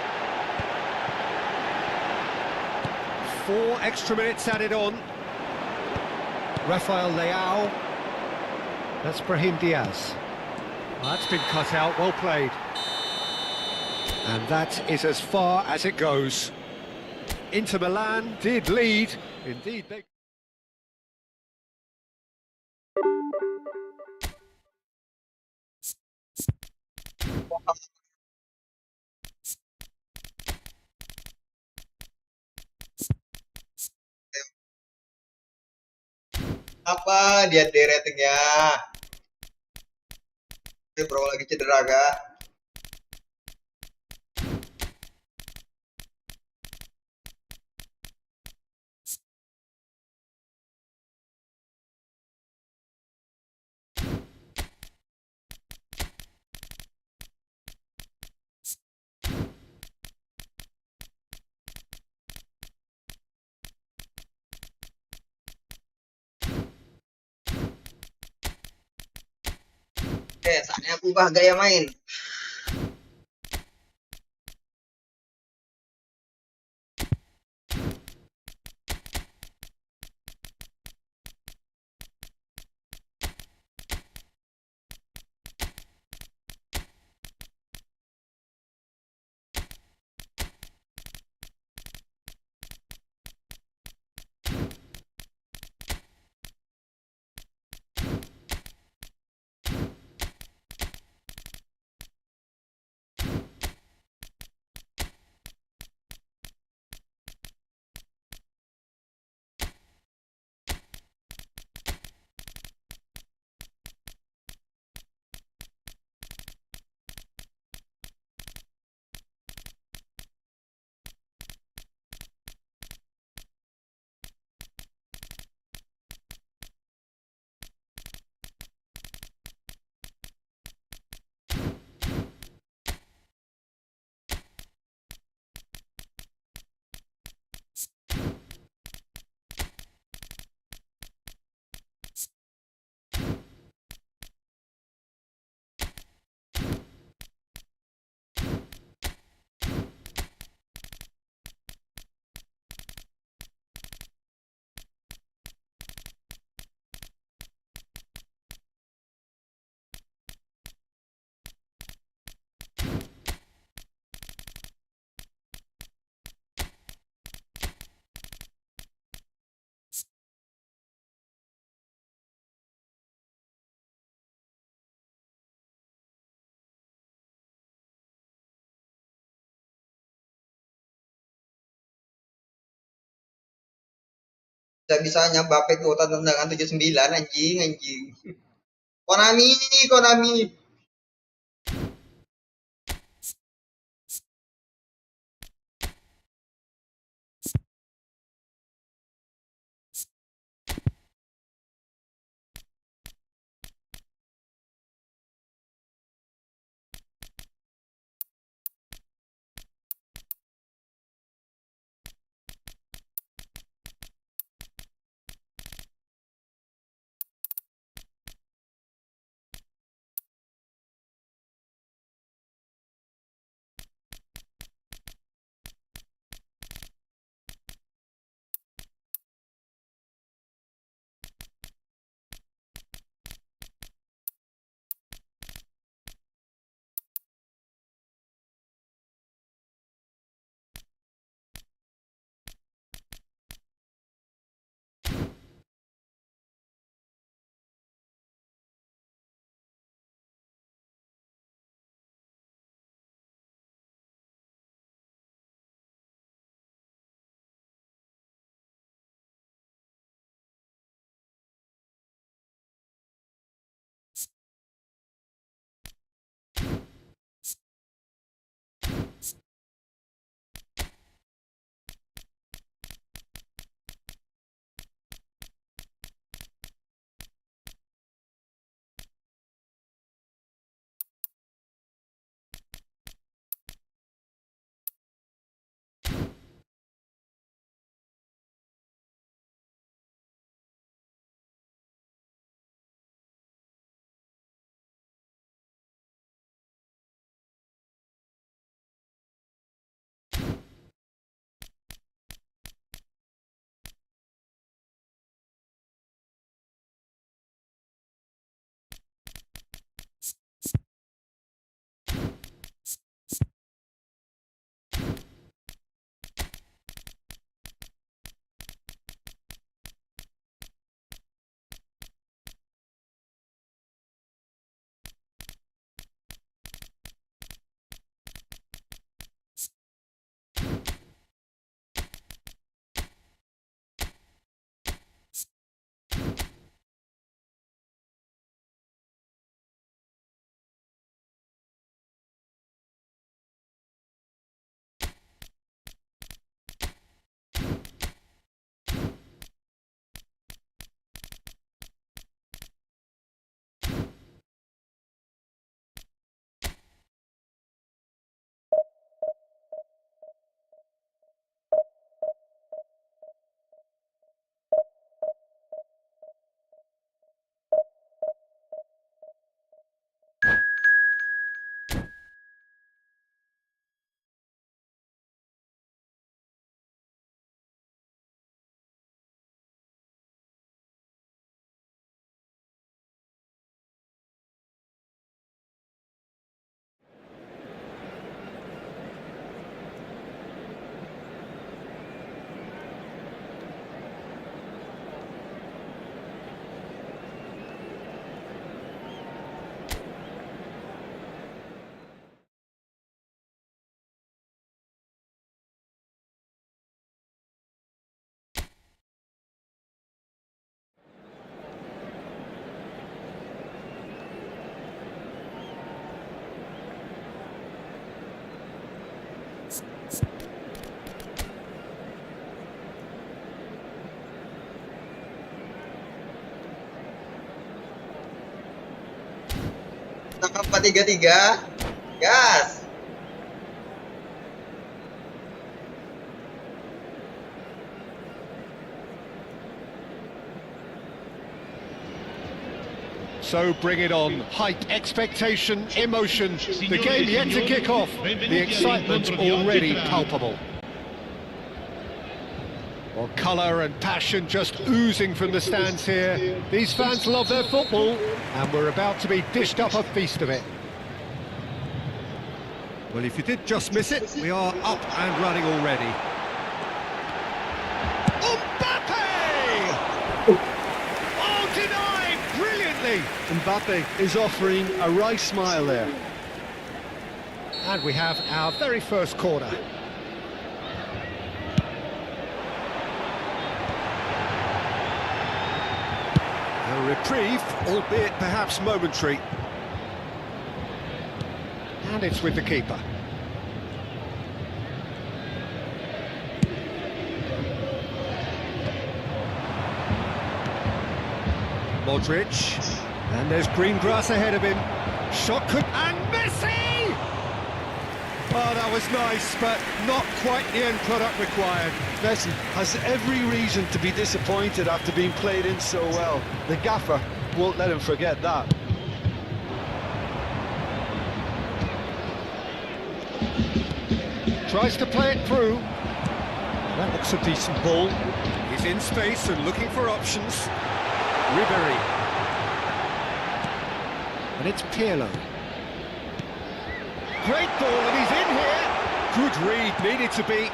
4 extra minutes added on. Rafael Leao. That's Brahim Diaz. Well, that's been cut out, well played. And that is as far as it goes. Inter Milan did lead. Indeed, they... Apa dia di ratingnya? Bro lagi cedera kah? Saatnya aku ubah gaya main. Bisa-bisanya Bape kuota tendangan 79 anjing anjing. Konami, Konami. 4-3-3. Gas. So bring it on. Hype, expectation, emotion. The game yet to kick off. The excitement already palpable. Well, colour and passion just oozing from the stands here. These fans love their football, and we're about to be dished up a feast of it. Well, if you did just miss it, we are up and running already. Mbappe! Oh, denied brilliantly! Mbappe is offering a right smile there. And we have our very first corner. A reprieve, albeit perhaps momentary. And it's with the keeper. Modric. And there's green grass ahead of him. Shot could... And Messi! Oh, that was nice, but not quite the end product required. Messi has every reason to be disappointed after being played in so well. The gaffer won't let him forget that. Tries to play it through. That looks a decent ball. He's in space and looking for options. Ribery. And it's Pirlo. Great ball, and he's in here. Good read, needed to be.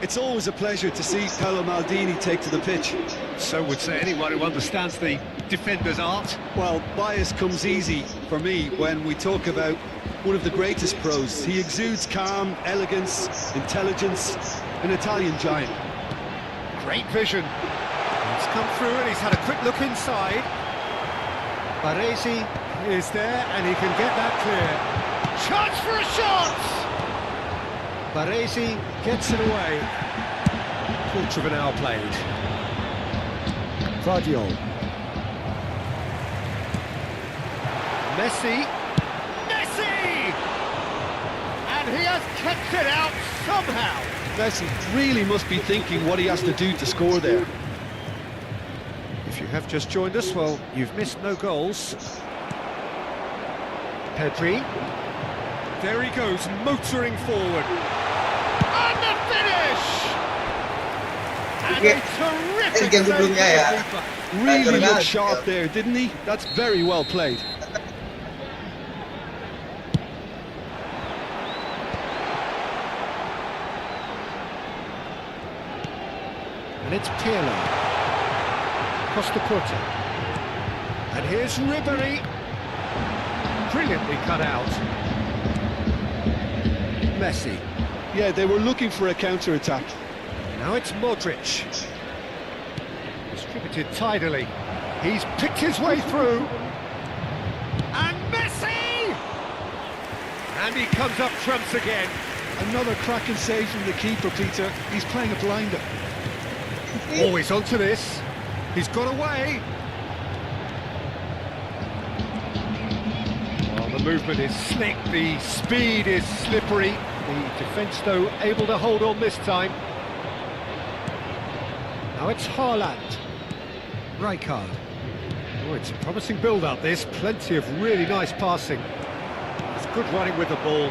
It's always a pleasure to see Paolo Maldini take to the pitch. So would say anyone who understands the defender's art. Well, bias comes easy for me when we talk about one of the greatest pros. He exudes calm, elegance, intelligence, an Italian giant. Great vision. He's come through and he's had a quick look inside. Baresi is there and he can get that clear. Chance for a shot! Baresi gets it away. Quarter of an hour played. Vardiol. Messi. Messi! And he has kept it out somehow. Messi really must be thinking what he has to do to score there. If you have just joined us, well, you've missed no goals. Pedri. There he goes, motoring forward. And the finish! And a terrific game save sebelumnya by ya. the keeper. Really looked sharp there, didn't he? That's very well played. And it's Pirlo. Across the quarter. And here's Ribery. Brilliantly cut out. Messi. Yeah, they were looking for a counter-attack. Now it's Modric. Distributed tidily. He's picked his way through. And Messi! And he comes up trumps again. Another cracking save from the keeper, Peter. He's playing a blinder. Oh, he's onto this. He's got away. Well, the movement is slick, the speed is slippery. The defence, though, able to hold on this time. Now it's Haaland. Rijkaard. Oh, it's a promising build-up, this. Plenty of really nice passing. It's good running with the ball.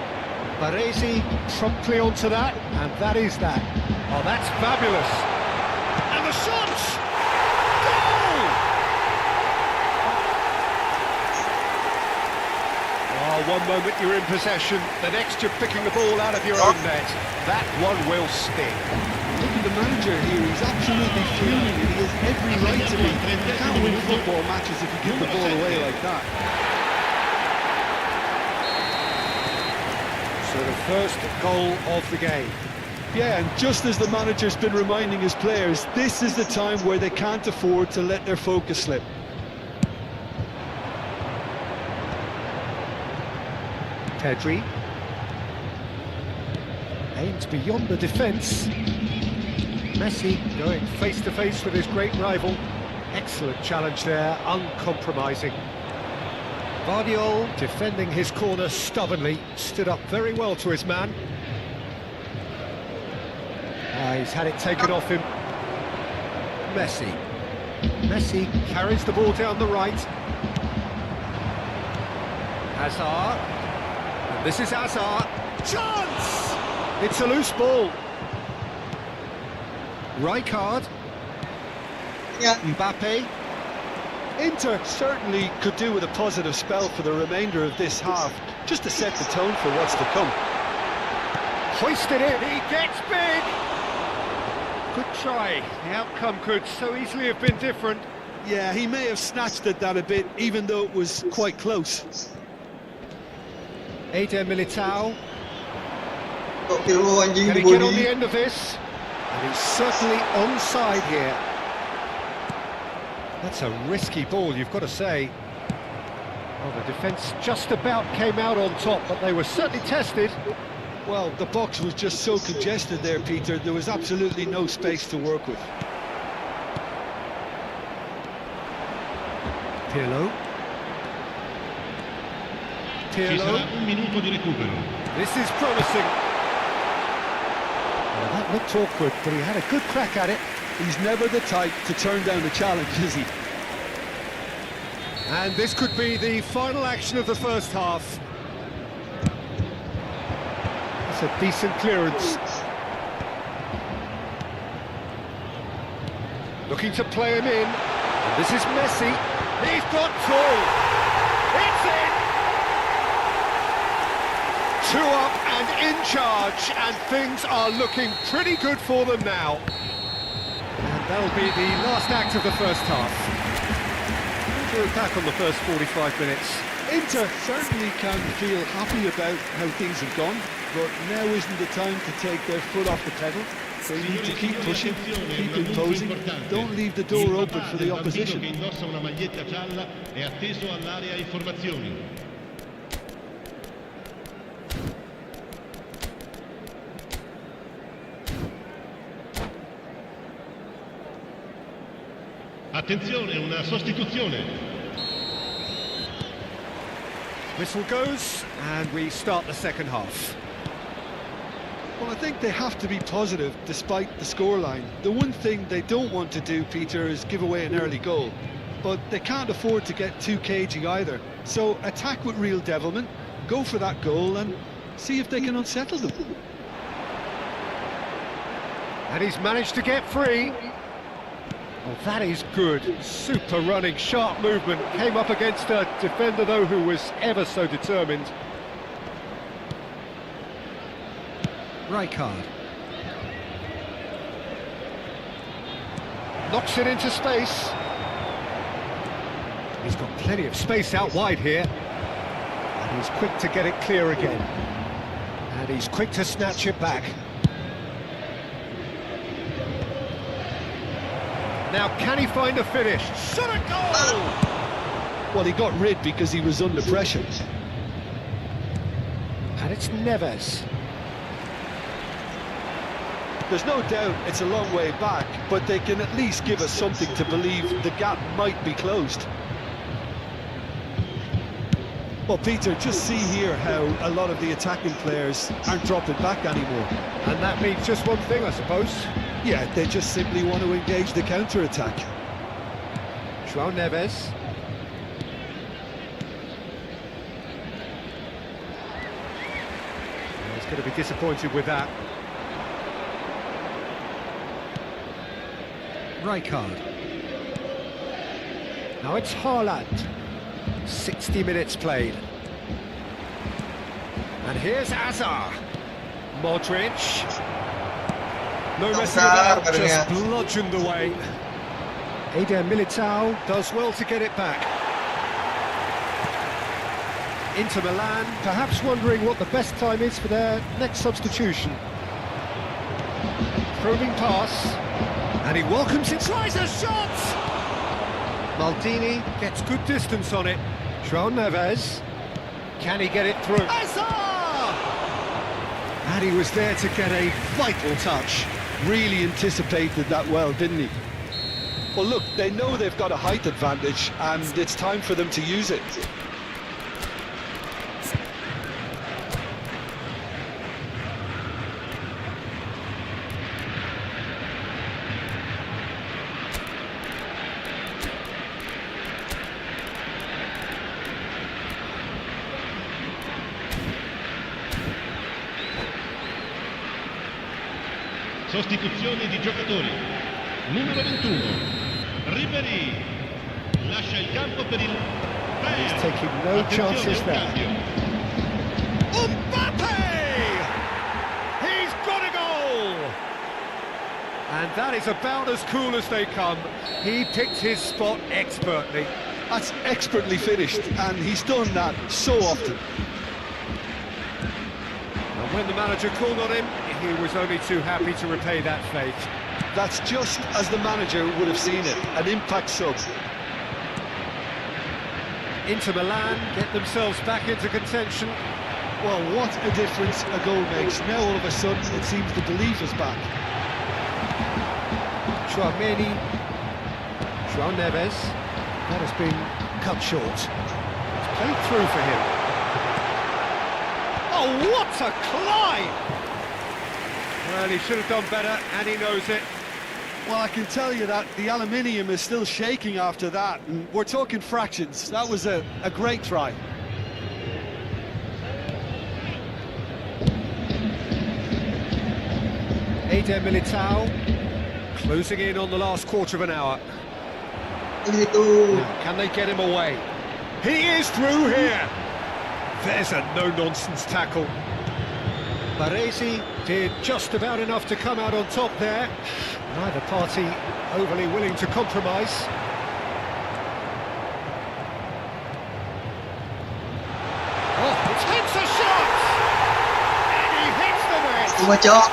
Baresi promptly onto that, and that is that. Oh, that's fabulous. And the shot! Goal! Oh, one moment you're in possession, the next you're picking the ball out of your own net. That one will sting. Look at the manager here, he's absolutely fuming and he has every right to be. You can't win football matches if you give the ball away like that. So the first goal of the game. Yeah, and just as the manager's been reminding his players, this is the time where they can't afford to let their focus slip. Pedri. Aims beyond the defence. Messi going face-to-face with his great rival. Excellent challenge there, uncompromising. Guardiola defending his corner stubbornly, stood up very well to his man. He's had it taken off him. Messi. Messi carries the ball down the right. Hazard. And this is Hazard. Chance! It's a loose ball. Rijkaard. Yeah. Mbappe. Inter certainly could do with a positive spell for the remainder of this half, just to set the tone for what's to come. Hoisted it. He gets big. Good try. The outcome could so easily have been different. Yeah, he may have snatched at that a bit, even though it was quite close. Eder Militao. Kok Pirlo anjing Can di he get on body. the end of this? And he's certainly onside here. That's a risky ball, you've got to say. Well, the defence just about came out on top, but they were certainly tested. Well, the box was just so congested there, Peter. There was absolutely no space to work with. Pirlo. Ci Pirlo. sarà un minuto di recupero. This is promising. Well, that looked awkward, but he had a good crack at it. He's never the type to turn down a challenge, is he? And this could be the final action of the first half. That's a decent clearance. Looking to play him in. And this is Messi. He's got two. It's in. 2 up and in charge, and things are looking pretty good for them now. And that'll be the last act of the first half. We'll look back on the first 45 minutes. Inter certainly can feel happy about how things have gone, but now isn't the time to take their foot off the pedal. They need to keep pushing, keep imposing, don't leave the door open for the opposition. Che indossa una maglietta gialla è atteso all'area informazioni. Attenzione, una sostituzione. Whistle goes, and we start the second half. Well, I think they have to be positive despite the scoreline. The one thing they don't want to do, Peter, is give away an early goal. But they can't afford to get too cagey either. So attack with real devilment, go for that goal and see if they can unsettle them. And he's managed to get free. Oh, that is good. Super running, sharp movement. Came up against a defender, though, who was ever so determined. Rijkaard. Knocks it into space. He's got plenty of space out wide here. And he's quick to get it clear again. And he's quick to snatch it back. Now, can he find a finish? Shot a goal! Well, he got rid because he was under pressure. And it's Neves. There's no doubt it's a long way back, but they can at least give us something to believe the gap might be closed. Well, Peter, just see here how a lot of the attacking players aren't dropping back anymore. And that means just one thing, I suppose. Yeah, they just simply want to engage the counter-attack. João Neves. He's going to be disappointed with that. Rijkaard. Now it's Haaland. 60 minutes played. And here's Hazard. Modric. No messing about, just bludgeoned away. Eder Militao does well to get it back. Inter Milan, perhaps wondering what the best time is for their next substitution. Probing pass. And he welcomes it, tries a shot! Maldini gets good distance on it. João Neves. Can he get it through? Hazard! And he was there to get a vital touch. Really anticipated that well, didn't he? Well, look, they know they've got a height advantage, and it's time for them to use it. Sostituzione di giocatori. Numero 21, Ribery. Lascia il campo per il He's taking no chances there. Mbappe! He's got a goal! And that is about as cool as they come. He picked his spot expertly. That's expertly finished, and he's done that so often. And when the manager called on him, he was only too happy to repay that faith. That's just as the manager would have seen it, an impact sub. Inter Milan get themselves back into contention. Well, what a difference a goal makes. Now all of a sudden it seems the belief is back. Chouameni, João Neves, that has been cut short. It's played through for him. Oh, what a climb! Well, he should have done better, and he knows it. Well, I can tell you that the aluminium is still shaking after that, and we're talking fractions. That was a great try. Eder Militao closing in on the last quarter of an hour. Ini situ. Now, can they get him away? He is through here! There's a no-nonsense tackle. Baresi did just about enough to come out on top there. Neither party overly willing to compromise. Oh, it hits a shot! And he hits the net! Cuma cok.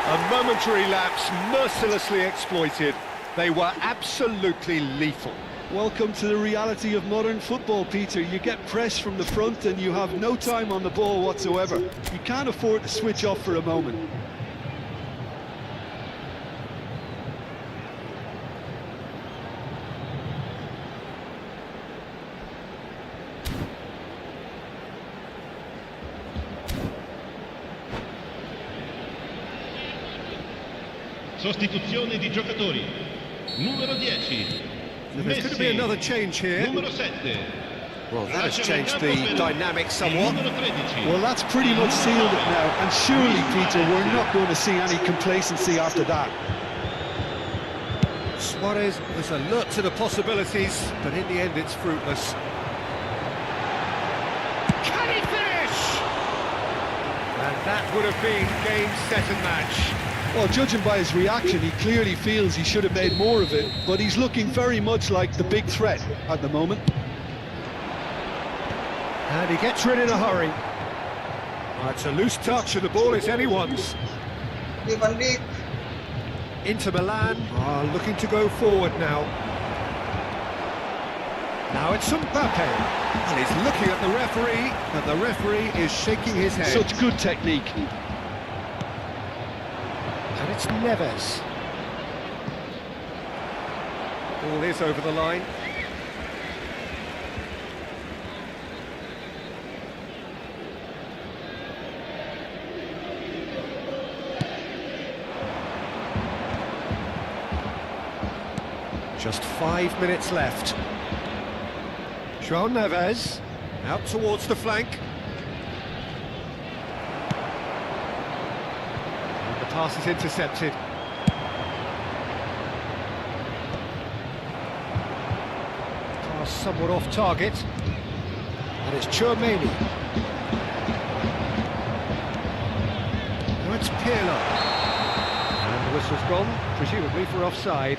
A momentary lapse mercilessly exploited. They were absolutely lethal. Welcome to the reality of modern football, Peter. You get press from the front and you have no time on the ball whatsoever. You can't afford to switch off for a moment. Sostituzione di giocatori. Numero 10, There's going to be another change here. Numero 7. Well, that has changed the dynamic somewhat. Numero 13. Well, that's pretty much sealed it now. And surely, Peter, we're not going to see any complacency after that. Suarez was alert to the possibilities, but in the end it's fruitless. Can he finish? And that would have been game, set and match. Well, judging by his reaction, he clearly feels he should have made more of it, but he's looking very much like the big threat at the moment. And he gets rid in a hurry. Oh, it's a loose touch and the ball is anyone's. Ini Van Dijk. Inter Milan are looking to go forward now. Now it's Mbappe, and he's looking at the referee, and the referee is shaking his head. Such good technique. And it's Neves. Ball is over the line. Just 5 minutes left. João Neves out towards the flank. And the pass is intercepted. Pass somewhat off target. And it's Chouameni. Now it's Pirlo. And the whistle's gone, presumably for offside.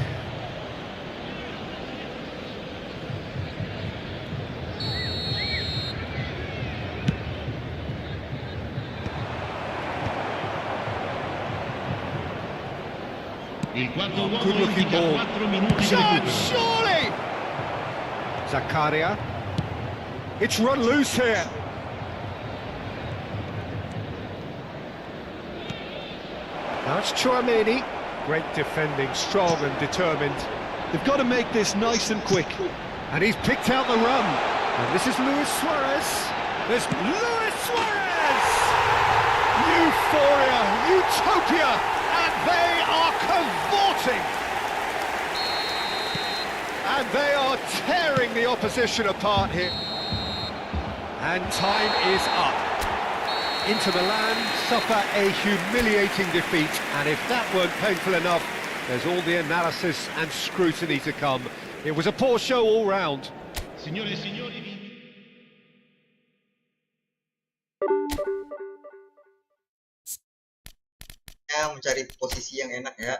Il quarto uomo Good looking indica ball. 4 minuti di Shot, recupero. surely! Zakaria. It's run loose here. Now it's Chouameni. Great defending, strong and determined. They've got to make this nice and quick. And he's picked out the run. And this is Luis Suarez. There's Luis Suarez! Euphoria, utopia, and they are cavorting. And they are tearing the opposition apart here. And time is up. Inter Milan suffer a humiliating defeat, and if that weren't painful enough, there's all the analysis and scrutiny to come. It was a poor show all round. Signore e signori, Ya, mencari posisi yang enak ya.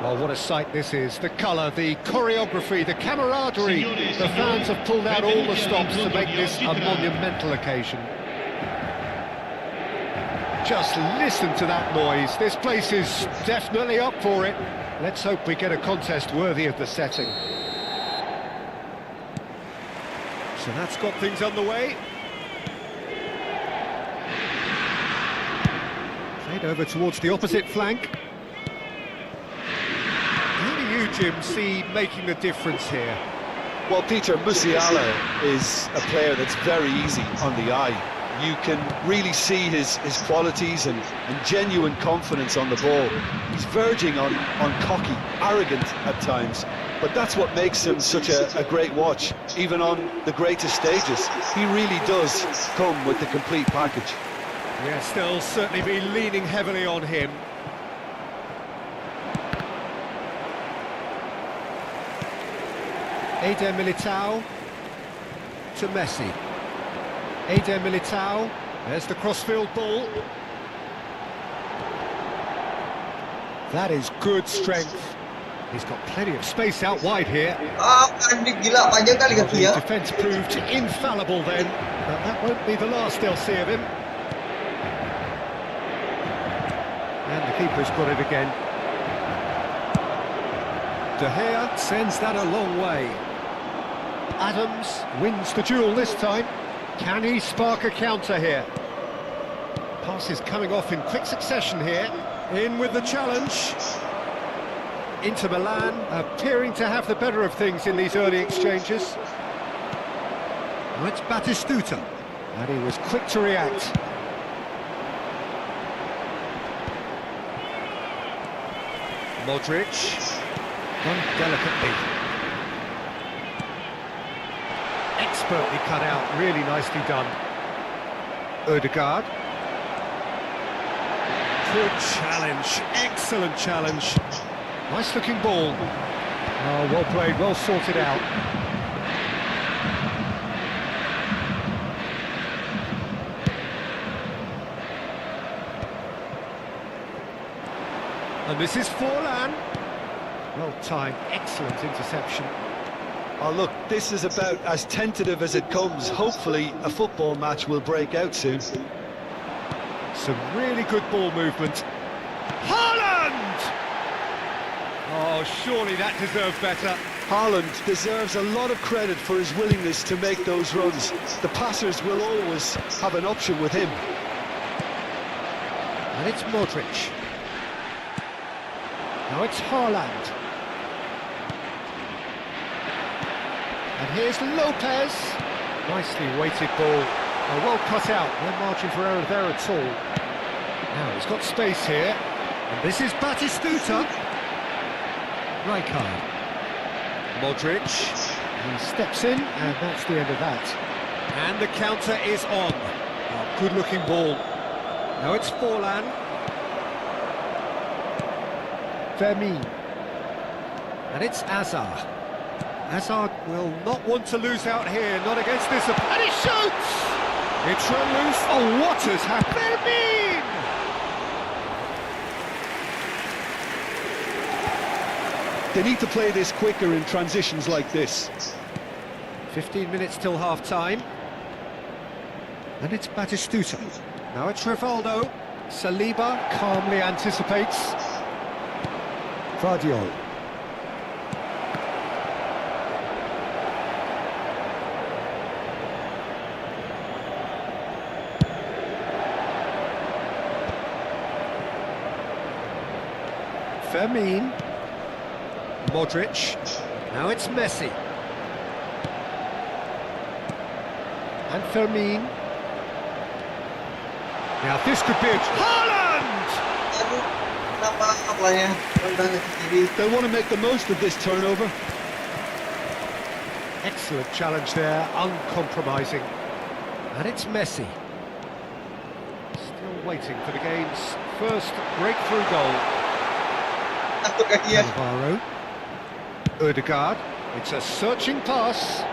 Well, what a sight this is. The colour, the choreography, the camaraderie. The fans have pulled out all the stops to make this a monumental occasion. Just listen to that noise. This place is definitely up for it. Let's hope we get a contest worthy of the setting. So that's got things underway. Played over towards the opposite flank. Who do you, Jim, see making the difference here? Well, Peter, Musiala is a player that's very easy on the eye. You can really see his qualities and genuine confidence on the ball. He's verging on cocky, arrogant at times, but that's what makes him such a great watch, even on the greatest stages. He really does come with the complete package. Yes, they'll certainly be leaning heavily on him. Eder Militao to Messi. Eder Militao, there's the crossfield ball. That is good strength. He's got plenty of space out wide here. Ah, gila, panjang kali kaki The ya. defence proved infallible then, but that won't be the last they'll see of him. And the keeper's got it again. De Gea sends that a long way. Adams wins the duel this time. Can he spark a counter here? Passes coming off in quick succession here. In with the challenge. Inter Milan appearing to have the better of things in these early exchanges. Now it's Batistuta, and he was quick to react. Modric, done delicately. Expertly cut out, really nicely done. Odegaard. Good challenge, excellent challenge. Nice looking ball. Oh, well played, well sorted out. And this is Forlan. Well timed, excellent interception. Oh look, this is about as tentative as it comes. Hopefully a football match will break out soon. Some really good ball movement. Haaland! Oh, surely that deserved better. Haaland deserves a lot of credit for his willingness to make those runs. The passers will always have an option with him. And it's Modric. Now it's Haaland. And here's Lopez. Nicely weighted ball. Oh, well cut out. No margin for error there at all. Now he's got space here. And this is Batistuta. Rijkaard. Modric. He steps in, and that's the end of that. And the counter is on. Oh, good-looking ball. Now it's Forlan. Vermeer. And it's Hazard. Hazard will not want to lose out here, not against this. And he shoots! It's run loose. Oh, what has happened? Vermeer! They need to play this quicker in transitions like this. 15 minutes till half-time. And it's Batistuta. Now it's Rivaldo. Saliba calmly anticipates. Vardiol. Vermeer. Modric. Now it's Messi. And Vermeer. Now this could be a... Haaland! Aduh, kenapa apply-nya tendang ke kiri? They want to make the most of this turnover. Excellent challenge there, uncompromising. And it's Messi. Still waiting for the game's first breakthrough goal. Takut kaki ya. Alvaro. Odegaard. It's a searching pass.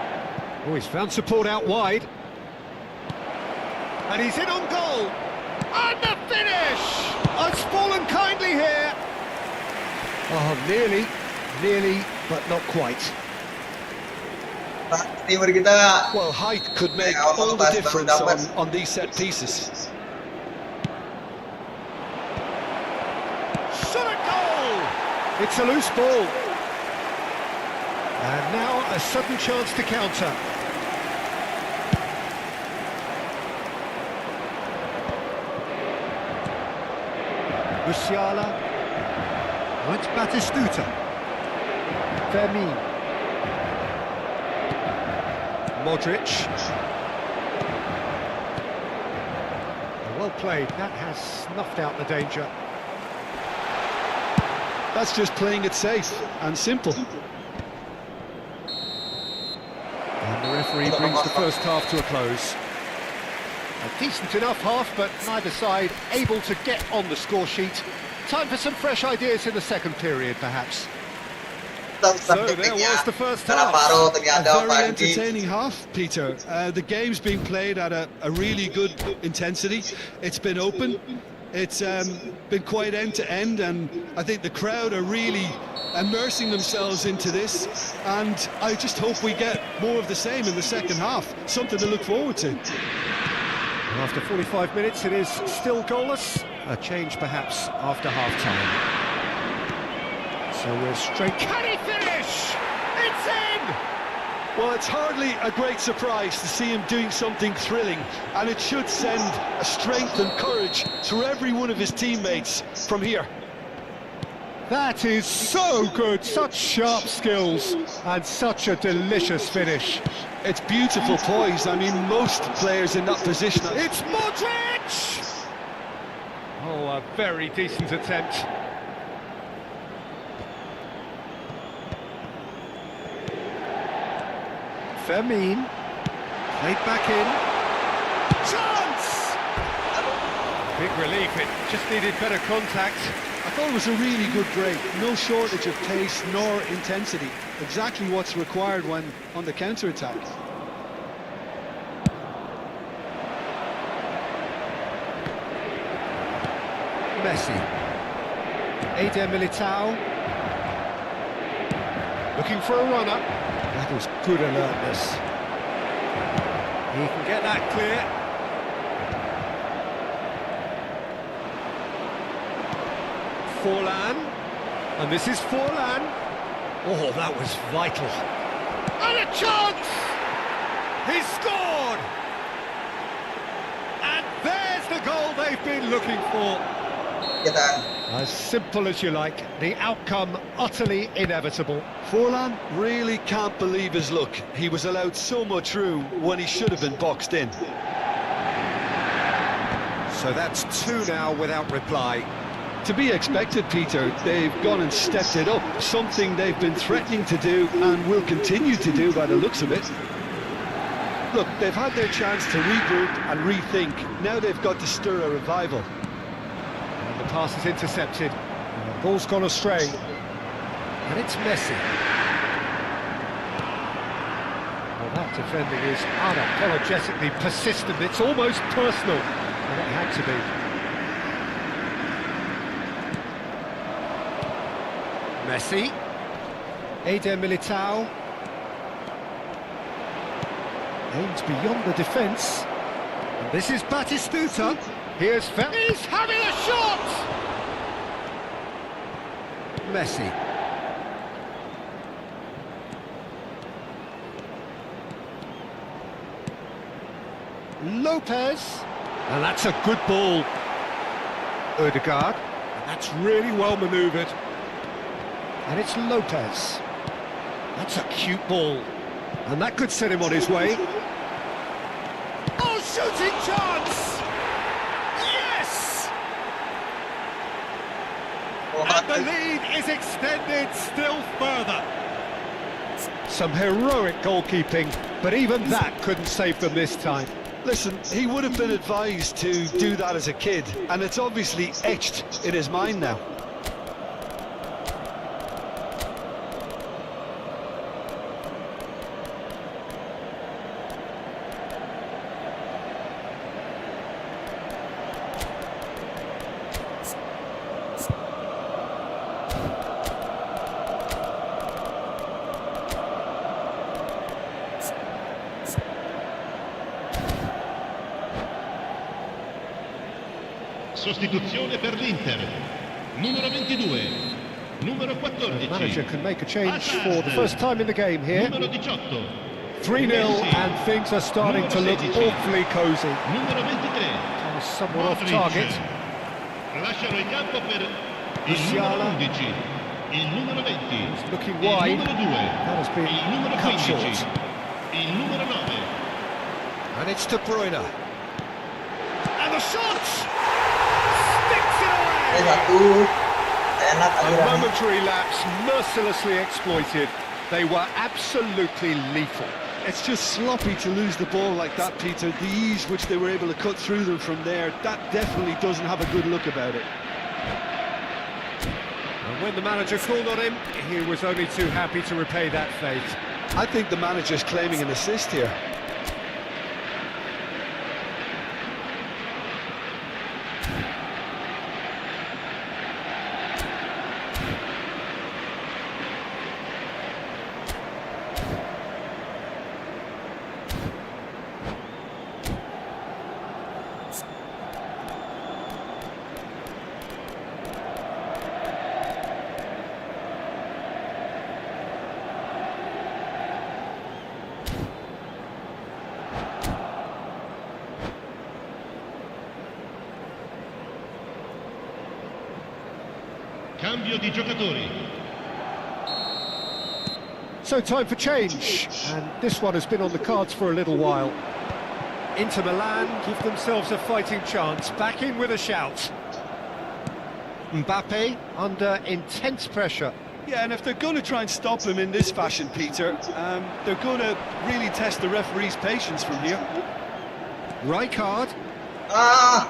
Oh, he's found support out wide. And he's in on goal. And the finish! Oh, it's fallen kindly here. Oh, nearly, but not quite. Timur kita Well, height could make all the difference on these set pieces. Shot at goal! It's a loose ball. And now a sudden chance to counter. Musiala. Oh, it's Batistuta. Vermeer. Modric. Well played. That has snuffed out the danger. That's just playing it safe and simple. And the referee brings the first half to a close. A decent enough half, but neither side able to get on the score sheet. Time for some fresh ideas in the second period, perhaps. So there was the first half. A very entertaining half, Peter. The game's been played at a really good intensity. It's been open. It's been quite end-to-end, and I think the crowd are really immersing themselves into this, and I just hope we get more of the same in the second half. Something to look forward to. After 45 minutes, it is still goalless. A change, perhaps, after half-time. So we're straight... Can he finish? It's in! Well, it's hardly a great surprise to see him doing something thrilling, and it should send a strength and courage through every one of his teammates from here. That is so good, such sharp skills, and such a delicious finish. It's beautiful poise. I mean, most players in that position... It's Modric! Oh, a very decent attempt. Fermin, played back in. Chance! Big relief, it just needed better contact. I thought it was a really good break. No shortage of pace nor intensity. Exactly what's required when on the counter-attack. Messi. Eder Militao. Looking for a runner. That was good alertness. He can get that clear. Forlan. And this is Forlan. Oh, that was vital. And a chance! He scored! And there's the goal they've been looking for. As simple as you like, the outcome utterly inevitable. Forlan really can't believe his luck. He was allowed so much room when he should have been boxed in. So that's 2 now without reply. To be expected, Peter. They've gone and stepped it up, something they've been threatening to do and will continue to do by the looks of it. Look, they've had their chance to regroup and rethink. Now they've got to stir a revival. And the pass is intercepted. And the ball's gone astray. And it's Messi. Well, that defending is unapologetically persistent. It's almost personal. And it had to be. Messi. Eder Militao. Aims beyond the defence. And this is Batistuta. Here's He's having a shot! Messi. Lopez. And that's a good ball. Odegaard. And that's really well manoeuvred. And it's Lopez. That's a cute ball. And that could set him on his way. Oh, shooting chance! Yes! And the lead is extended still further. Some heroic goalkeeping, but even that couldn't save them this time. Listen, he would have been advised to do that as a kid, and it's obviously etched in his mind now. Sostituzione per l'Inter. Numero 22. Numero 14. The manager can make a change for the first time in the game here. Numero 18. 3-0 and things are starting to look awfully cosy. Numero 23. Somewhat off target. Lasciano il campo per il Musiala. numero 11. Il numero 20. He's looking Il wide. numero 2. That has been Il numero cut 15. short. Il numero 9. And it's De Bruyne. And the shot! Sticks it away! A momentary lapse, mercilessly exploited. They were absolutely lethal. It's just sloppy to lose the ball like that, Peter. The ease which they were able to cut through them from there, that definitely doesn't have a good look about it. And when the manager called on him, he was only too happy to repay that fate. I think the manager's claiming an assist here. Cambio di giocatori. So time for change, and this one has been on the cards for a little while. Inter Milan give themselves a fighting chance, back in with a shout. Mbappe under intense pressure. Yeah, and if they're going to try and stop him in this fashion, Peter, they're going to really test the referee's patience from here. Rijkaard, Ah,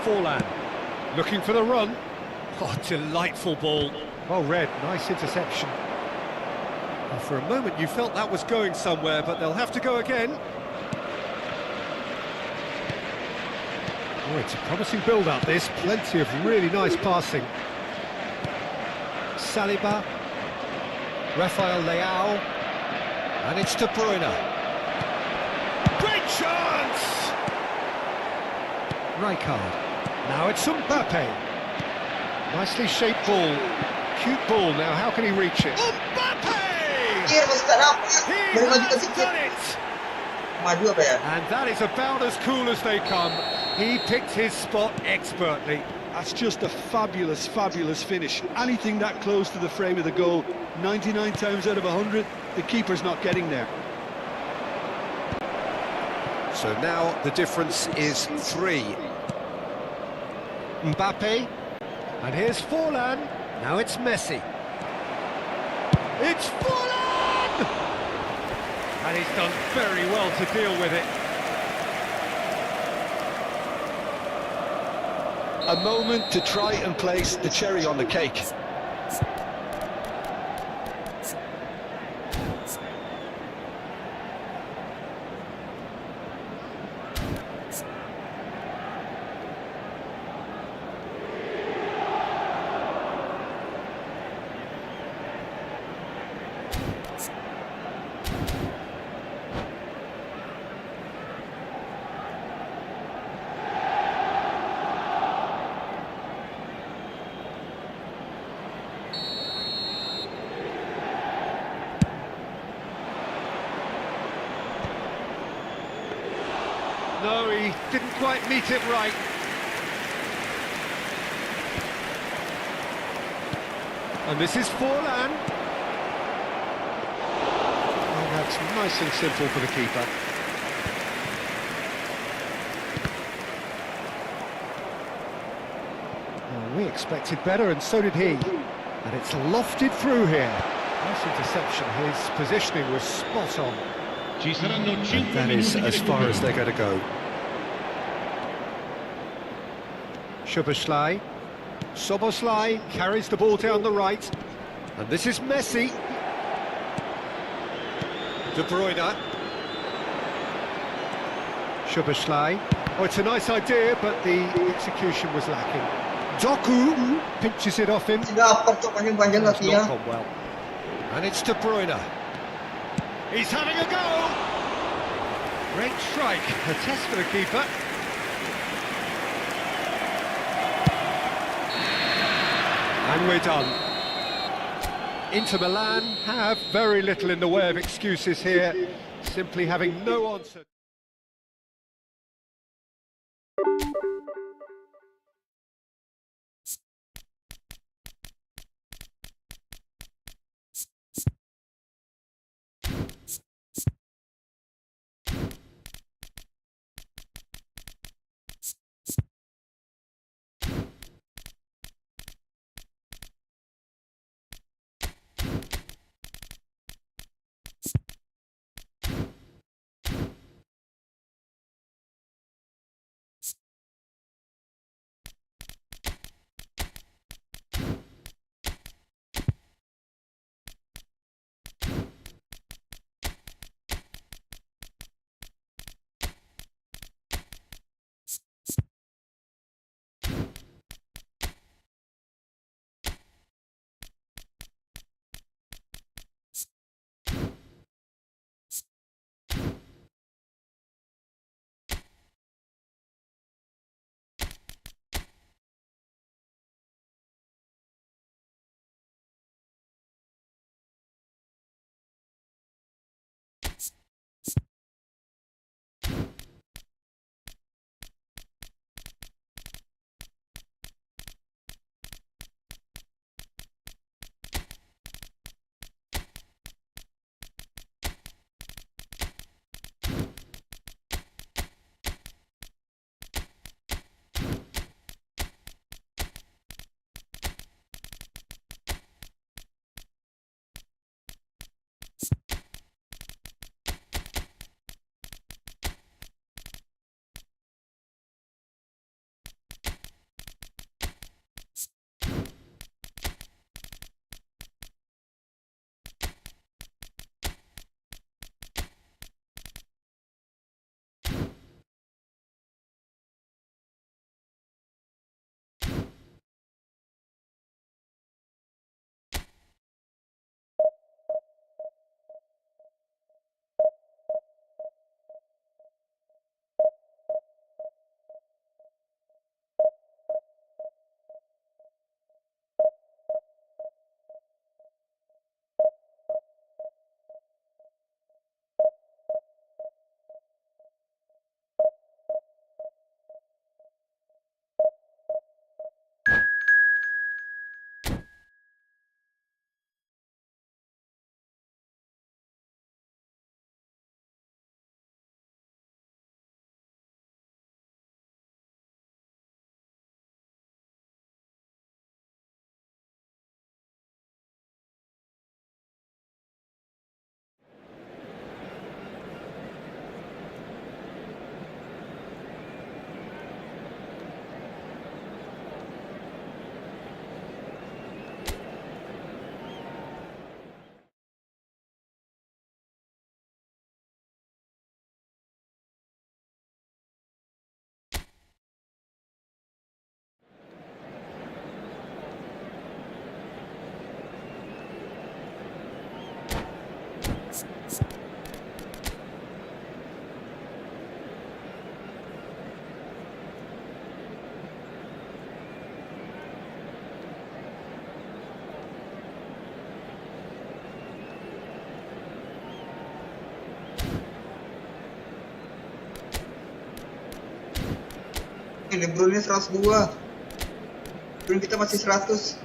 Forlan, looking for the run. Oh, delightful ball. Well read, nice interception. Well, for a moment you felt that was going somewhere, but they'll have to go again. Oh, it's a promising build-up, this. Plenty of really nice passing. Saliba, Rafael Leao, and it's De Bruyne. Great chance! Rijkaard. Now it's Mbappe. Nicely shaped ball. Cute ball. Now how can he reach it? Mbappe! pikir masih tak dapat. He Baru maju has sedikit. done it! Maju apa ya? And that is about as cool as they come. He picked his spot expertly. That's just a fabulous, fabulous finish. Anything that close to the frame of the goal, 99 times out of 100, the keeper's not getting there. So now the difference is 3. Mbappe, and here's Forlan. Now it's Messi. It's Forlan! And he's done very well to deal with it. A moment to try and place the cherry on the cake. No, he didn't quite meet it right. And this is Forlan. Oh, that's nice and simple for the keeper. Oh, we expected better, and so did he. And it's lofted through here. Nice interception. His positioning was spot on. Ci saranno 5 That is minuti di as far recupero. as they're going to go. Szoboszlai. Szoboszlai carries the ball down the right. And this is Messi. De Bruyne. Szoboszlai. Oh, it's a nice idea, but the execution was lacking. Doku pinches it off him. Dapat cok panjang-panjang That's kakinya. not gone well. And it's De Bruyne. He's having a go! Great strike, a test for the keeper. And we're done. Inter Milan have very little in the way of excuses here, simply having no answer. De Bruyne 102. Bruyne kita masih 100.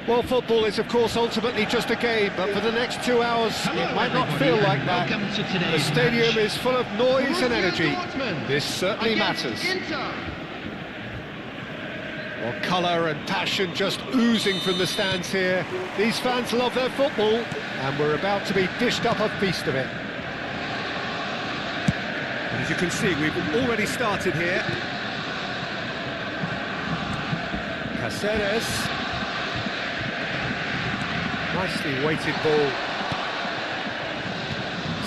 Well, football is, of course, ultimately just a game, but for the next 2 hours, it might not feel like that. The stadium is full of noise and energy. This certainly matters. Well, colour and passion just oozing from the stands here. These fans love their football, and we're about to be dished up a feast of it. And as you can see, we've already started here. Cáceres. Nicely weighted ball.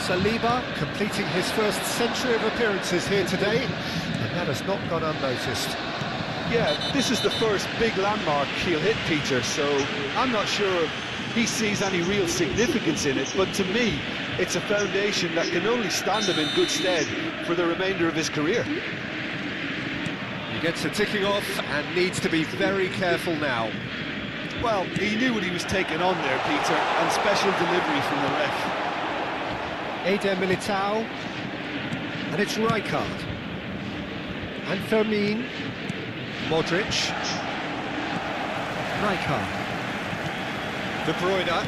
Saliba completing his first century of appearances here today, and that has not gone unnoticed. Yeah, this is the first big landmark he'll hit, Peter, so I'm not sure he sees any real significance in it, but to me, it's a foundation that can only stand him in good stead for the remainder of his career. He gets a ticking off and needs to be very careful now. Well, he knew what he was taking on there, Peter, and special delivery from the ref. Eder Militao, and it's Rijkaard. And Fermin, Modric, Rijkaard, De Bruyne.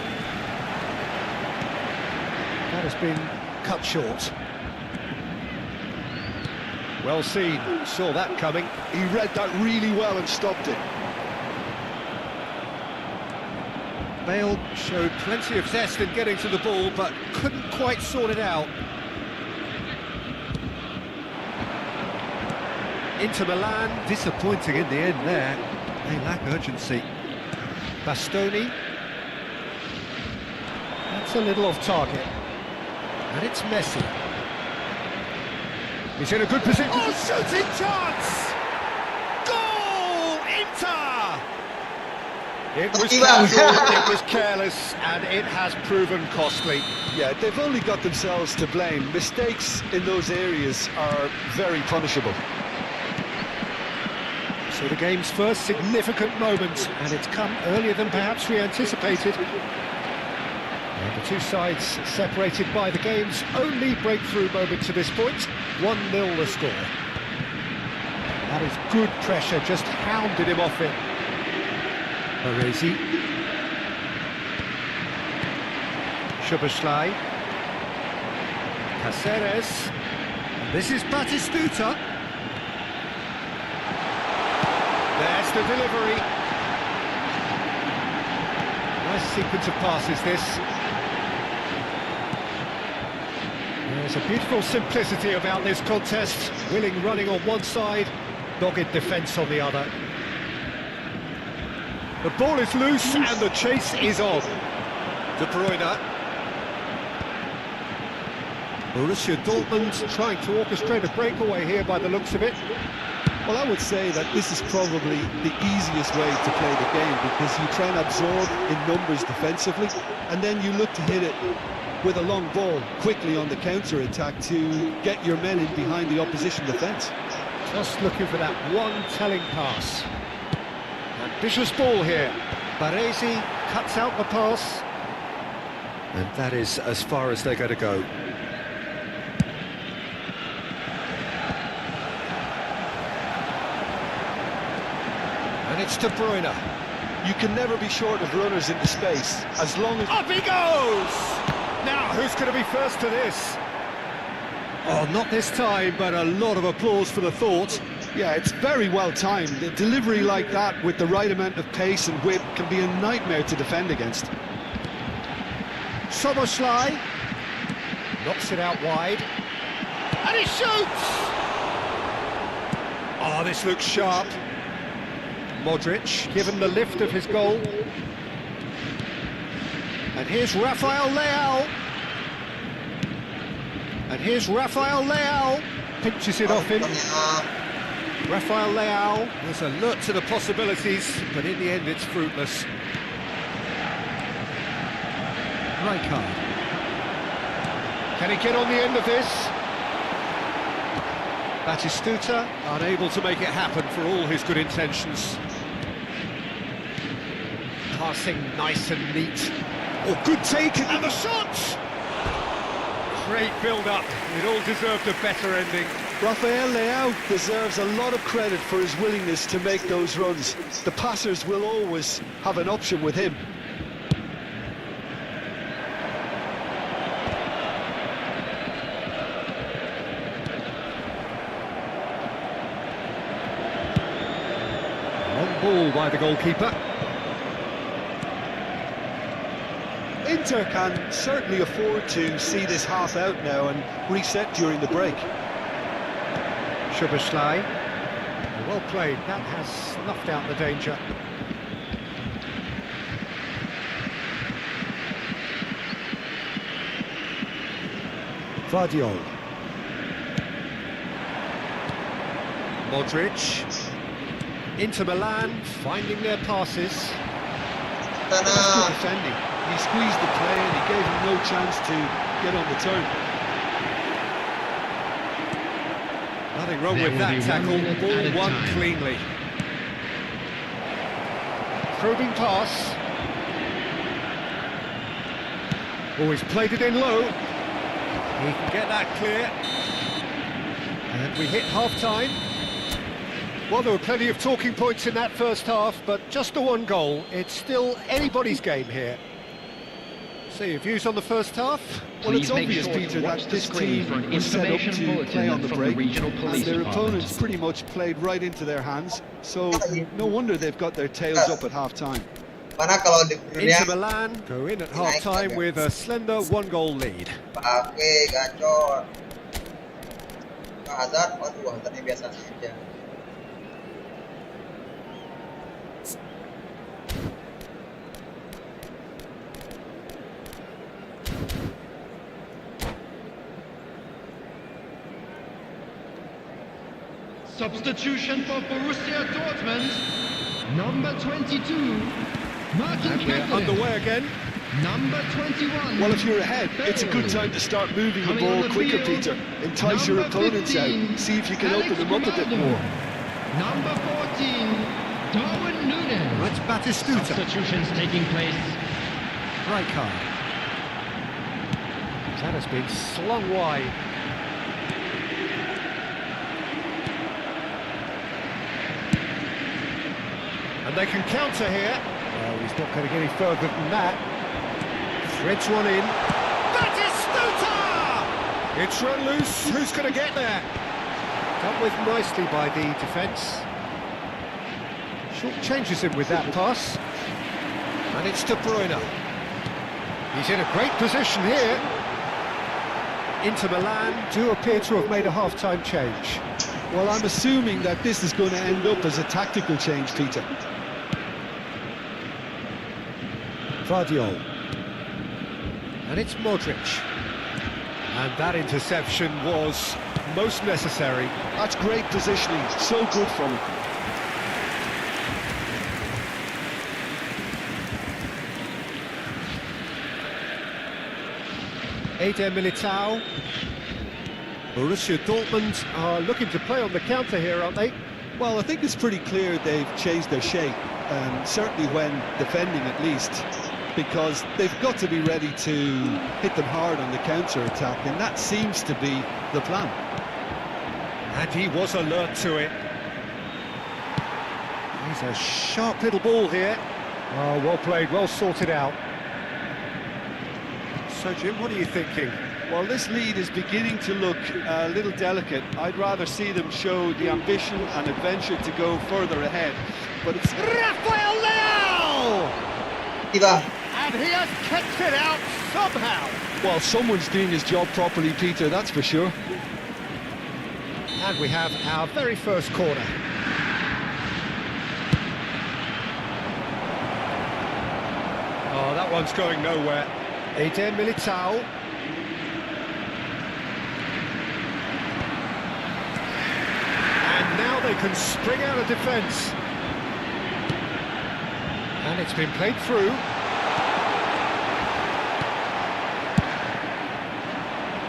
That has been cut short. Well seen, saw that coming. He read that really well and stopped it. Bale showed plenty of zest in getting to the ball, but couldn't quite sort it out. Inter Milan, disappointing in the end there. They lack urgency. Bastoni. That's a little off target. And it's Messi. He's in a good position. Oh, shooting chance! Goal! Inter! It was casual, it was careless, and it has proven costly. Yeah, they've only got themselves to blame. Mistakes in those areas are very punishable. So the game's first significant moment, and it's come earlier than perhaps we anticipated. And the two sides separated by the game's only breakthrough moment to this point, 1-0 the score. That is good pressure, just hounded him off it. Baresi, Szoboszlai, Cáceres, this is Batistuta. There's the delivery. Nice sequence of passes this. There's a beautiful simplicity about this contest. Willing running on one side, dogged defence on the other. The ball is loose and the chase is on. De Bruyne. Borussia Dortmund trying to orchestrate a breakaway here by the looks of it. Well, I would say that this is probably the easiest way to play the game, because you try and absorb in numbers defensively, and then you look to hit it with a long ball quickly on the counter-attack to get your men in behind the opposition defence. Just looking for that one telling pass. Ambitious ball here. Baresi cuts out the pass. And that is as far as they're going to go. And it's De Bruyne. You can never be short of runners into space, as long as... Up he goes! Now, who's going to be first to this? Oh, not this time, but a lot of applause for the thought. Yeah, it's very well timed. A delivery like that with the right amount of pace and whip can be a nightmare to defend against. Szoboszlai knocks it out wide. And he shoots! Oh, this looks sharp. Modric, given the lift of his goal. And here's Rafael Leao. And here's Rafael Leao. Pinches it off him. Rafael Leao was alert to the possibilities, but in the end it's fruitless. Rijkaard. Can he get on the end of this? Batistuta unable to make it happen for all his good intentions. Passing nice and neat. Oh, good take, and the shot! Great build-up. It all deserved a better ending. Rafael Leao deserves a lot of credit for his willingness to make those runs. The passers will always have an option with him. Long ball by the goalkeeper. Inter can certainly afford to see this half out now and reset during the break. Szoboszlai. Well played, that has snuffed out the danger. Vardiol. Modric. Inter Milan finding their passes. That's good Tanah. defending. He squeezed the play and he gave him no chance to get on the turn. Nothing wrong There with will that be 1 tackle, minute ball added won time. cleanly. Probing pass. Always played it in low. He can get that clear. And we hit half-time. Well, there were plenty of talking points in that first half, but just the one goal. It's still anybody's game here. So your views on the first half? Well, it's Please make obvious, sure to Peter, watch that the this screen team for an was set up information to bulletin play on the from the break, regional and police their department. opponents pretty much played right into their hands, so no wonder they've got their tails up at half-time. Mana kalau di dunia Inter Milan go in at half-time with a slender one-goal lead. pakai gacor. Hazard, waduh, Hazardnya biasa saja. Substitution for Borussia Dortmund. Number 22, Martin And we're Catlin. underway again. Number 21. Well, if you're ahead, it's a good time to start moving the Coming on ball the quicker, field, Peter. Entice your number opponents 15, out, see if you can Alex open them up a bit Grimaldo. more. Number 14, Darwin Núñez. That's Batistuta. Substitutions taking place. Rijkaard. That has been slung wide. And they can counter here. Well, he's not going to get any further than that. Threads one in. Batistuta! It's run loose. Who's going to get there? Dealt with nicely by the defence. Short changes him with that pass. And it's De Bruyne. He's in a great position here. Inter Milan do appear to have made a half-time change. Well, I'm assuming that this is going to end up as a tactical change, Peter. Vardiol. And it's Modric. And that interception was most necessary. That's great positioning, so good from him. Eder Militao. Borussia Dortmund are looking to play on the counter here, aren't they? Well, I think it's pretty clear they've changed their shape, certainly when defending at least, because they've got to be ready to hit them hard on the counter-attack, and that seems to be the plan. And he was alert to it. He's a sharp little ball here. Oh, well played, well sorted out. So, Jim, what are you thinking? Well, this lead is beginning to look a little delicate. I'd rather see them show the ambition and adventure to go further ahead, but it's... Rafael Leao! Tiba. And he has kept it out somehow. Well, someone's doing his job properly, Peter, that's for sure. And we have our very first corner. Oh, that one's going nowhere. Eder Militao. And now they can spring out of defence. And it's been played through.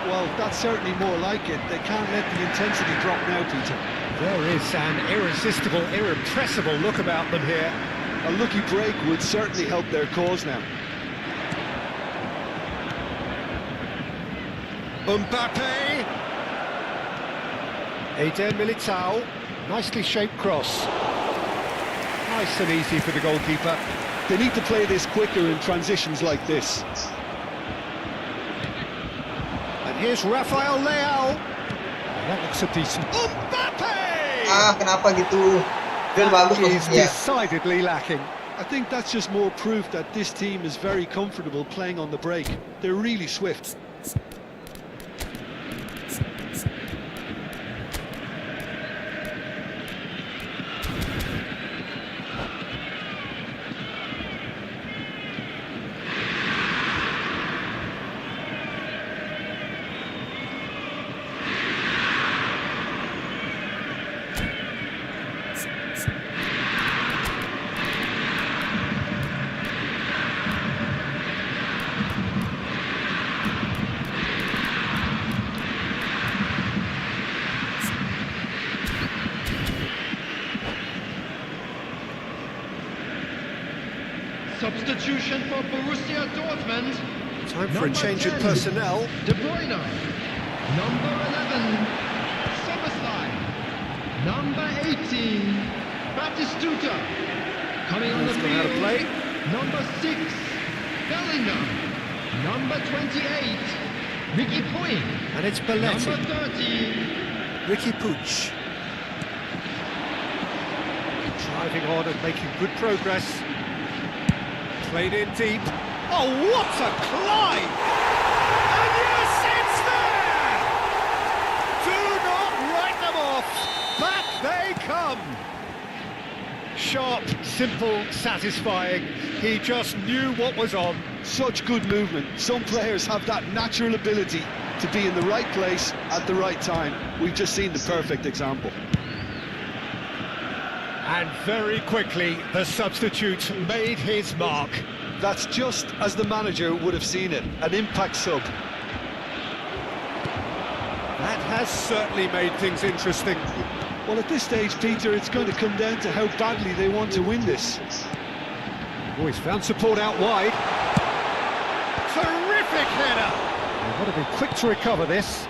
Well, that's certainly more like it. They can't let the intensity drop now, Peter. There is an irresistible, irrepressible look about them here. A lucky break would certainly help their cause now. Mbappe. Eden Militao. Nicely shaped cross. Nice and easy for the goalkeeper. They need to play this quicker in transitions like this. And here's Rafael Leao. That looks a decent... Mbappe! Ah, kenapa gitu? Dan bagus That is posisinya. decidedly lacking. I think that's just more proof that this team is very comfortable playing on the break. They're really swift. Substitution for Borussia Dortmund. Time for a Number change of 10, personnel. De Bruyne. Number 11, Soboslai. Number 18, Batistuta. Coming on the He's gone out of field, play. number 6, Bellingham. Number 28, Ricky Puig. And it's Number Belletti. 30, Ricky Puig. Driving on and making good progress. Played in deep. Oh, what a climb! And yes, it's there! Do not write them off. Back they come. Sharp, simple, satisfying. He just knew what was on. Such good movement. Some players have that natural ability to be in the right place at the right time. We've just seen the perfect example. And very quickly, the substitute made his mark. That's just as the manager would have seen it, an impact sub. That has certainly made things interesting. Well, at this stage, Peter, it's going to come down to how badly they want to win this. Oh, he's found support out wide. Terrific header! They've got to be quick to recover this.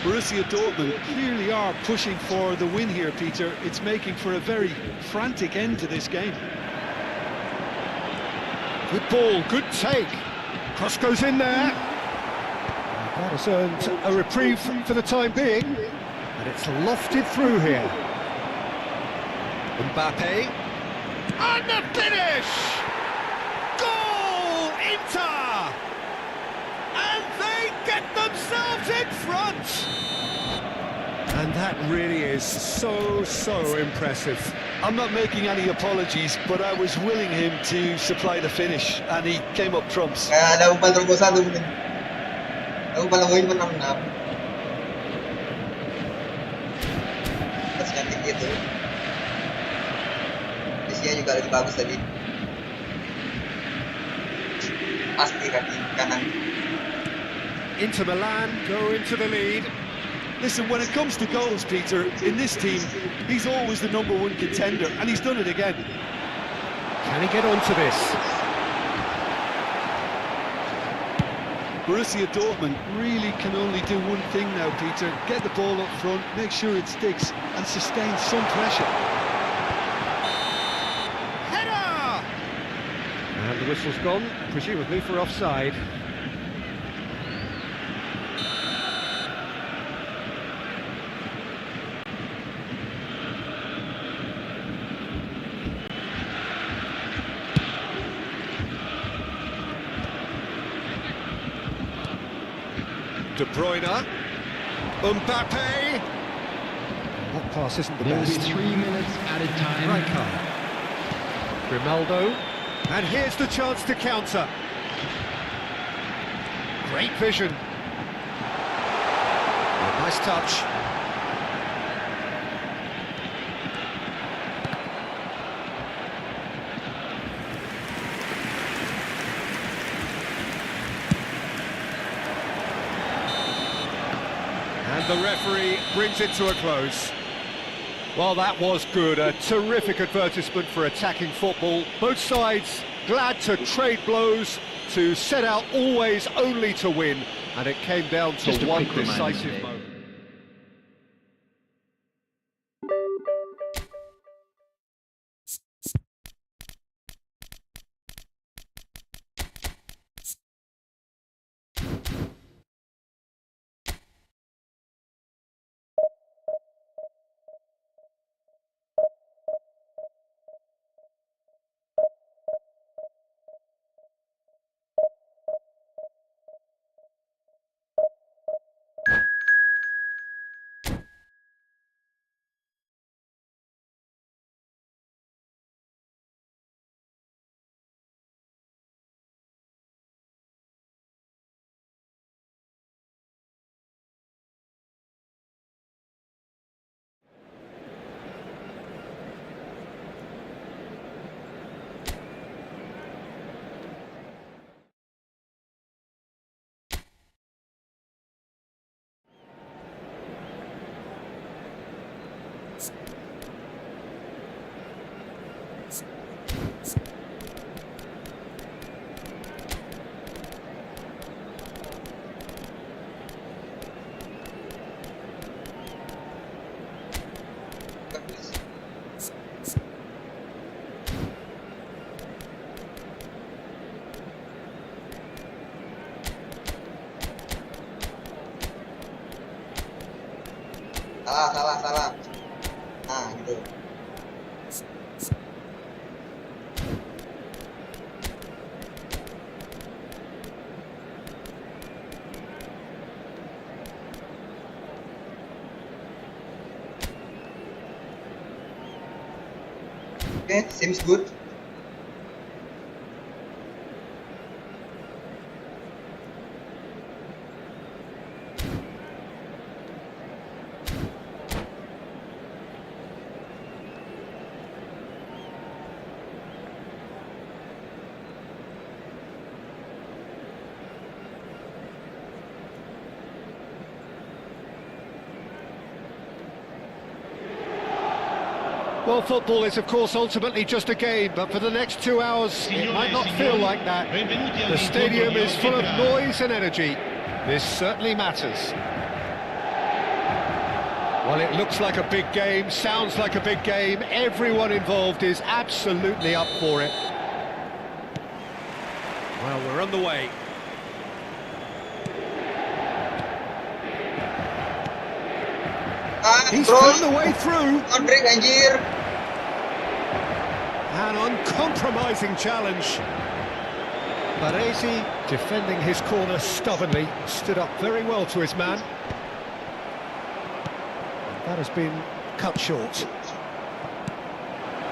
Borussia Dortmund clearly are pushing for the win here, Peter. It's making for a very frantic end to this game. Good ball, good take. Cross goes in there. That has earned a reprieve for the time being. And it's lofted through here. Mbappe. And the finish! Goal! Inter! And they get themselves in front! And that really is so impressive. I'm not making any apologies, but I was willing him to supply the finish, and he came up trumps. Kaya ada umpan terobosan tuh mungkin. Aku kalau main menang 6. Pas cantik gitu. Isinya juga lebih bagus tadi. Pasti kaki kanan. Inter Milan go into the lead. Listen, when it comes to goals, Peter, in this team, he's always the #1 contender, and he's done it again. Can he get onto this? Borussia Dortmund really can only do one thing now, Peter. Get the ball up front, make sure it sticks, and sustain some pressure. Header! And the whistle's gone, presumably for offside. De Bruyne, Mbappe. That pass isn't the there will be best. 3 minutes added time. Rijkaard. Grimaldo, and here's the chance to counter. Great vision. Oh, nice touch. And the referee brings it to a close. Well, that was good. A terrific advertisement for attacking football. Both sides glad to trade blows, to set out always only to win. And it came down to Just a one quick reminder decisive today. moment. Salah. Nah, gitu. Okay, seems good. Well, football is, of course, ultimately just a game, but for the next 2 hours, it might not feel like that. The stadium is full of noise and energy. This certainly matters. Well, it looks like a big game, sounds like a big game. Everyone involved is absolutely up for it. Well, we're on the way. He's found the way through. Kodrik anjir. An uncompromising challenge. Baresi, defending his corner stubbornly, stood up very well to his man. That has been cut short.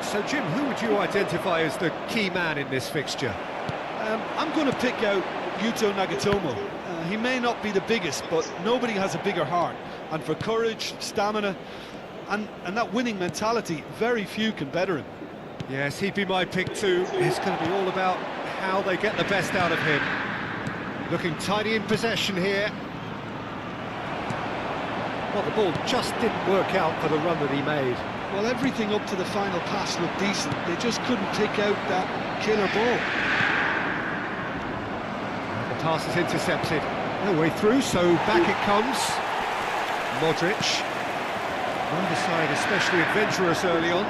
So, Jim, who would you identify as the key man in this fixture? I'm going to pick out Yuto Nagatomo. He may not be the biggest, but nobody has a bigger heart. And for courage, stamina, and that winning mentality, very few can better him. Yes, he'd be my pick too. It's going to be all about how they get the best out of him. Looking tidy in possession here. Well, the ball just didn't work out for the run that he made. Well, everything up to the final pass looked decent. They just couldn't pick out that killer ball. The pass is intercepted. No way through, so back it comes. Modric. Neither side especially adventurous early on.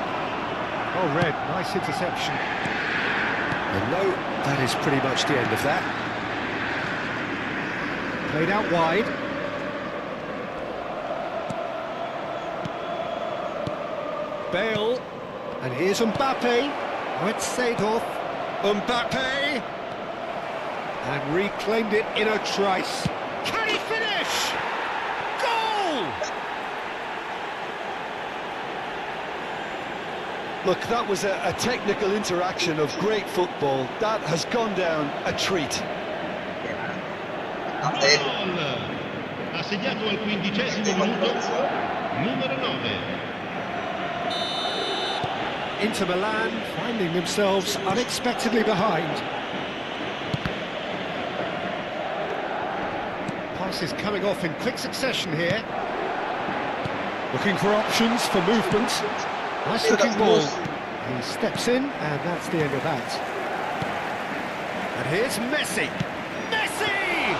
Oh, Red, nice interception. And no, that is pretty much the end of that. Played out wide. Bale. And here's Mbappe. Oh, it's Seedorf. Mbappe. And reclaimed it in a trice. Can he finish? Goal! Look, that was a technical interaction of great football. That has gone down a treat. Update. Gol! Ha segnato al 15° minuto, numero 9. Inter Milan finding themselves unexpectedly behind. Passes coming off in quick succession here. Looking for options for movement. Nice looking ball. He steps in, and that's the end of that. And here's Messi. Messi!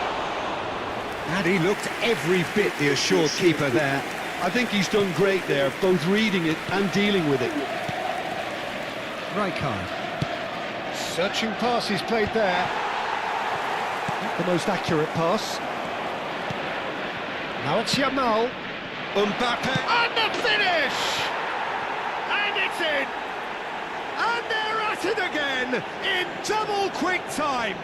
And he looked every bit the assured keeper there. I think he's done great there, both reading it and dealing with it. Rijkaard. Searching pass he's played there. Not the most accurate pass. Now it's Yamal. Mbappe. And the finish! And it's in! And they're at it again in double quick time.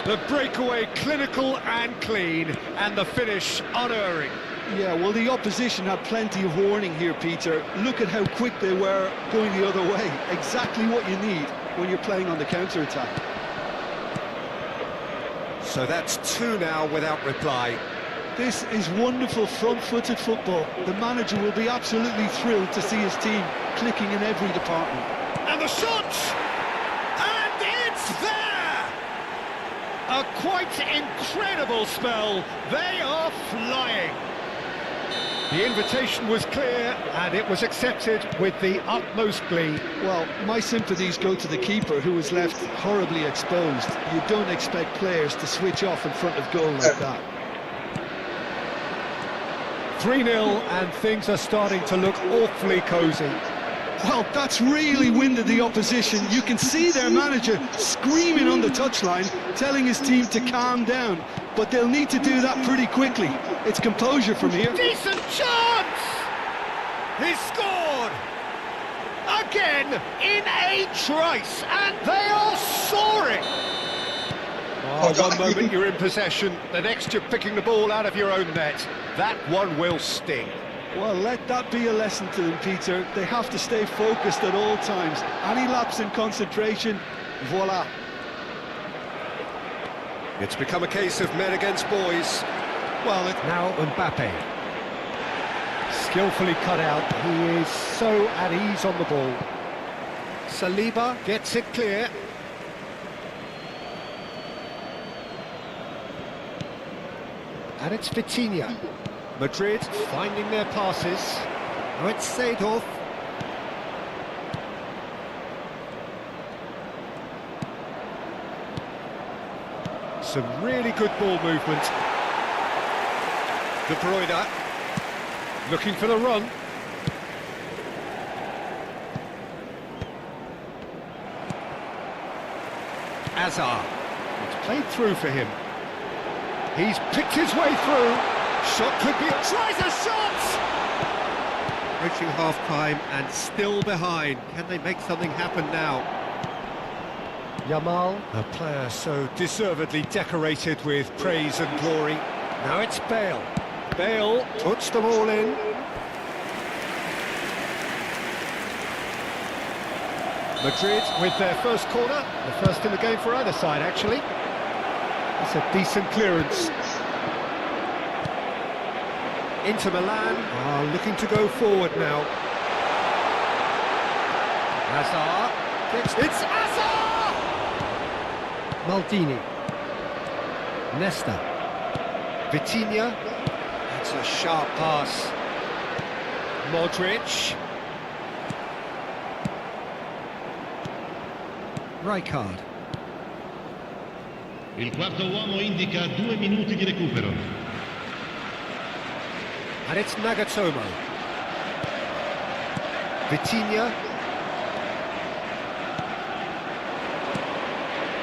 The breakaway clinical and clean, and the finish unerring. Yeah, well, the opposition had plenty of warning here, Peter. Look at how quick they were going the other way. Exactly what you need when you're playing on the counter-attack. So that's 2 now without reply. This is wonderful front-footed football. The manager will be absolutely thrilled to see his team clicking in every department. And the shot! And it's there! A quite incredible spell. They are flying. The invitation was clear, and it was accepted with the utmost glee. Well, my sympathies go to the keeper, who was left horribly exposed. You don't expect players to switch off in front of goal like that. 3-0, and things are starting to look awfully cosy. Well, that's really winded the opposition. You can see their manager screaming on the touchline, telling his team to calm down. But they'll need to do that pretty quickly. It's composure from here. Decent chance! He scored! Again, in a trice, and they are soaring! Oh, one moment you're in possession, the next you're picking the ball out of your own net. That one will sting. Well, let that be a lesson to them, Peter. They have to stay focused at all times. Any lapse in concentration, voila. It's become a case of men against boys. Well, now Mbappe. Skillfully cut out. He is so at ease on the ball. Saliba gets it clear. And it's Vitinha. Madrid finding their passes. Now it's Seedorf. Some really good ball movement. De Bruyne looking for the run. Hazard. It's played through for him. He's picked his way through. Shot could be... Tries a shot! Approaching half-time and still behind. Can they make something happen now? Yamal, a player so deservedly decorated with praise and glory. Now it's Bale. Bale puts them all in. Madrid with their first corner. The first in the game for either side, actually. It's a decent clearance. Inter Milan are looking to go forward now. Hazard. It's Hazard! Maldini. Nesta. Vitinha. That's a sharp pass. Modric. Rijkaard. Il quarto uomo indica 2 minuti di recupero. And it's Nagatomo. Vitinha.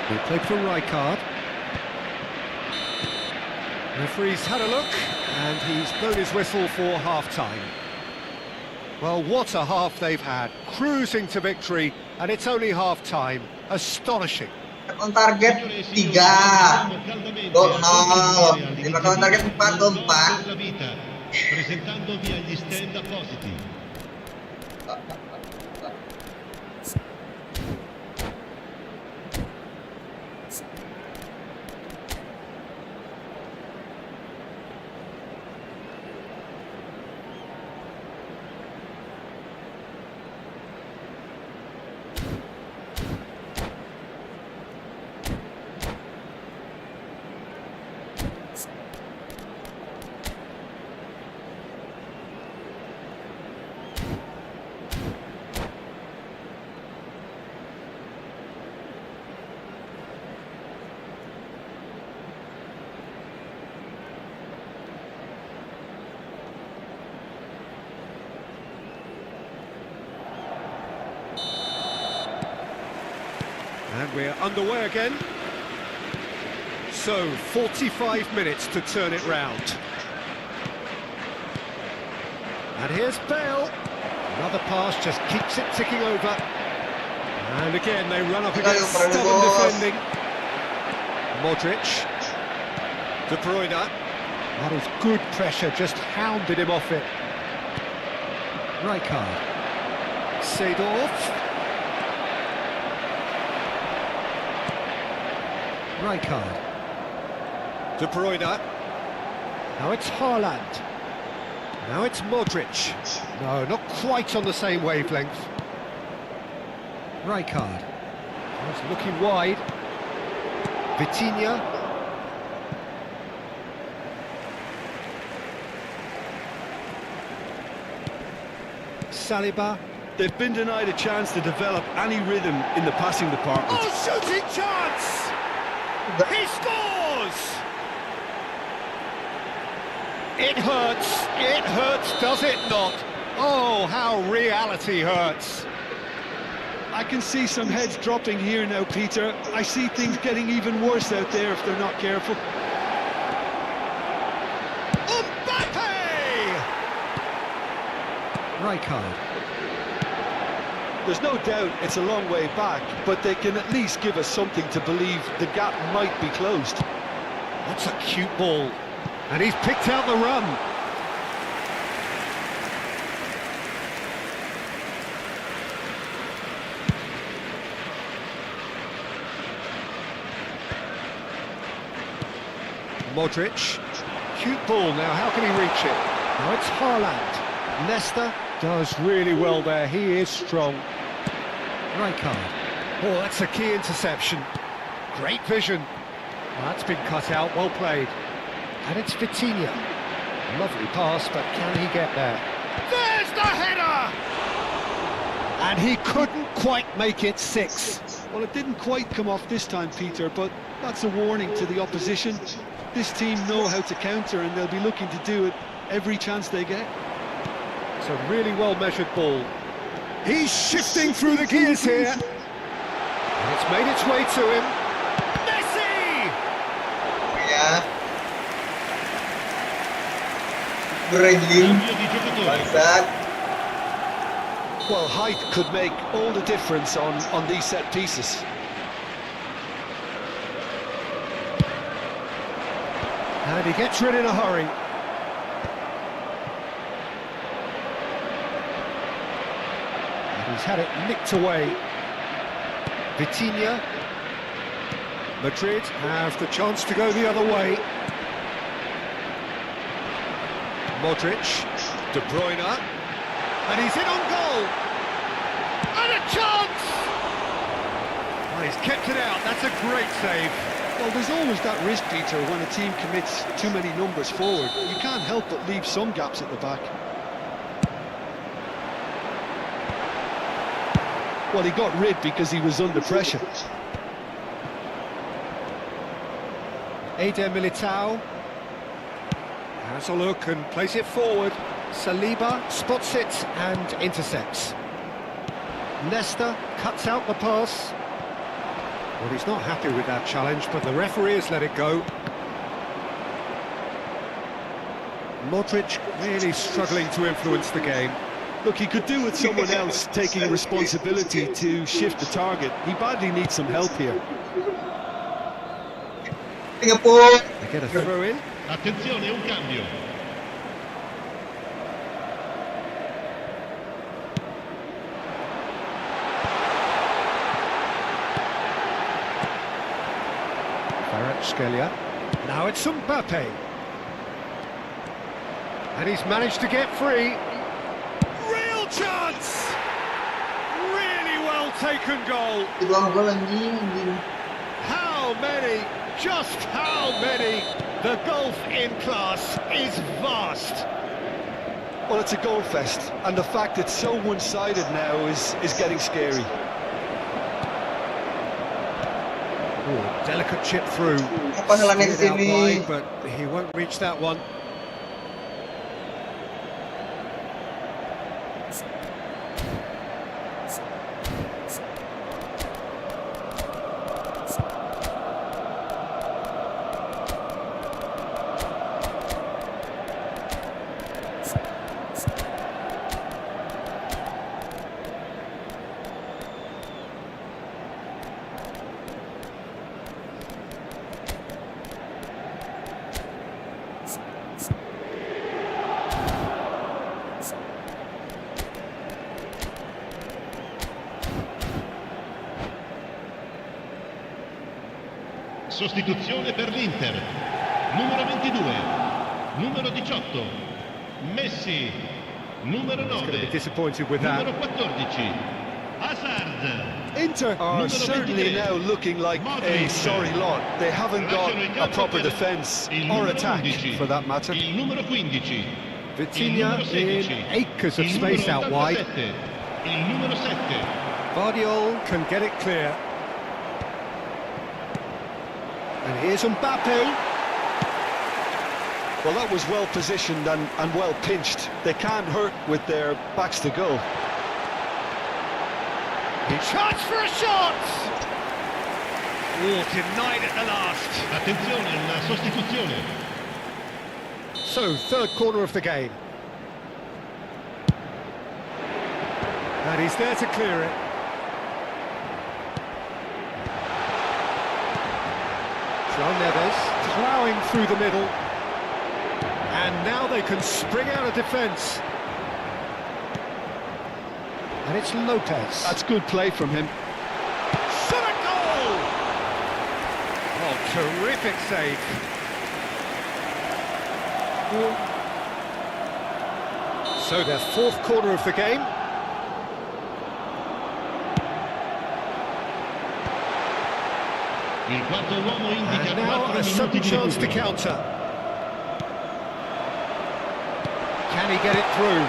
He played for Rijkaard. Referee's had a look, and he's blown his whistle for half-time. Well, what a half they've had. Cruising to victory, and it's only half-time. Astonishing. On target 3, 2-0. On target 4-4. Presentandovi agli stand appositi. we're underway again. So, 45 minutes to turn it round. And here's Bale. Another pass just keeps it ticking over. And again, they run up against stubborn defending. Modric. De Bruyne. That is good pressure, just hounded him off it. Rijkaard. Seedorf. Rijkaard. De Bruyne. Now it's Haaland. Now it's Modric. No, not quite on the same wavelength. Rijkaard. He's looking wide. Vitinha. Saliba. They've been denied a chance to develop any rhythm in the passing department. Oh, shooting chance! He scores! It hurts, does it not? Oh, how reality hurts. I can see some heads dropping here now, Peter. I see things getting even worse out there if they're not careful. Mbappe! Rijkaard. There's no doubt it's a long way back, but they can at least give us something to believe the gap might be closed. That's a cute ball. And he's picked out the run. Modric. Cute ball now, how can he reach it? Now it's Haaland. Nesta does really well there, he is strong. Rijkaard. Oh, that's a key interception. Great vision. Well, that's been cut out, well played. And it's Vitinha. Lovely pass, but can he get there? There's the header! And he couldn't quite make it 6. Well, it didn't quite come off this time, Peter, but that's a warning to the opposition. This team know how to counter, and they'll be looking to do it every chance they get. It's a really well-measured ball. He's shifting through the gears here. And it's made its way to him. Messi! Ya. Berengling. Cambio di giocatore. Bangsat. Well, height could make all the difference on these set pieces. And he gets rid in a hurry. And he's had it nicked away. Vitinha. Madrid have the chance to go the other way. Modric. De Bruyne. And he's in on goal. And a chance! Well, he's kept it out. That's a great save. Well, there's always that risk, Peter, when a team commits too many numbers forward. You can't help but leave some gaps at the back. Well, he got rid because he was under pressure. Eder Militao has a look and plays it forward. Saliba spots it and intercepts. Nesta cuts out the pass. Well, he's not happy with that challenge, but the referee has let it go. Modric really struggling to influence the game. Look, he could do with someone else taking responsibility to shift the target. He badly needs some help here. Singapore. They get a throw in. Attenzione, un cambio. Kvaratskhelia. Now it's Mbappe. And he's managed to get free. Real chance! Really well taken goal. Dibuang gol anjing. How many? Just how many? The gulf in class is vast. Well, it's a goal fest, and the fact it's so one-sided now is getting scary. Oh, delicate chip through. Apa salahnya ke Slid out sini? wide, but he won't reach that one. Sostituzione per l'Inter. Numero 22, numero 18, Messi, numero He's going to be 9, disappointed with that. numero 14, Hazard. Inter are Numero certainly 23, now looking like a Modric. sorry lot. They haven't got Lasciano il a campo proper per defence il or numero attack, 11, for that matter. il numero 15, Vitinha il numero 16, in acres of il space numero out wide. 87, il numero 7. Guardiola can get it clear. And here's Mbappe. Well, that was well positioned and well pinched. They can't hurt with their backs to goal. He charged for a shot! Oh, denied at the last. Attenzione, una sostituzione. So, third corner of the game. And he's there to clear it. João Neves ploughing through the middle. And now they can spring out of defence. And it's Lopez. That's good play from him. Shot a goal! Oh, terrific save. So their fourth corner of the game. Il quarto uomo indica And now 4 a sudden minuti di chance to recupero. counter. Can he get it through?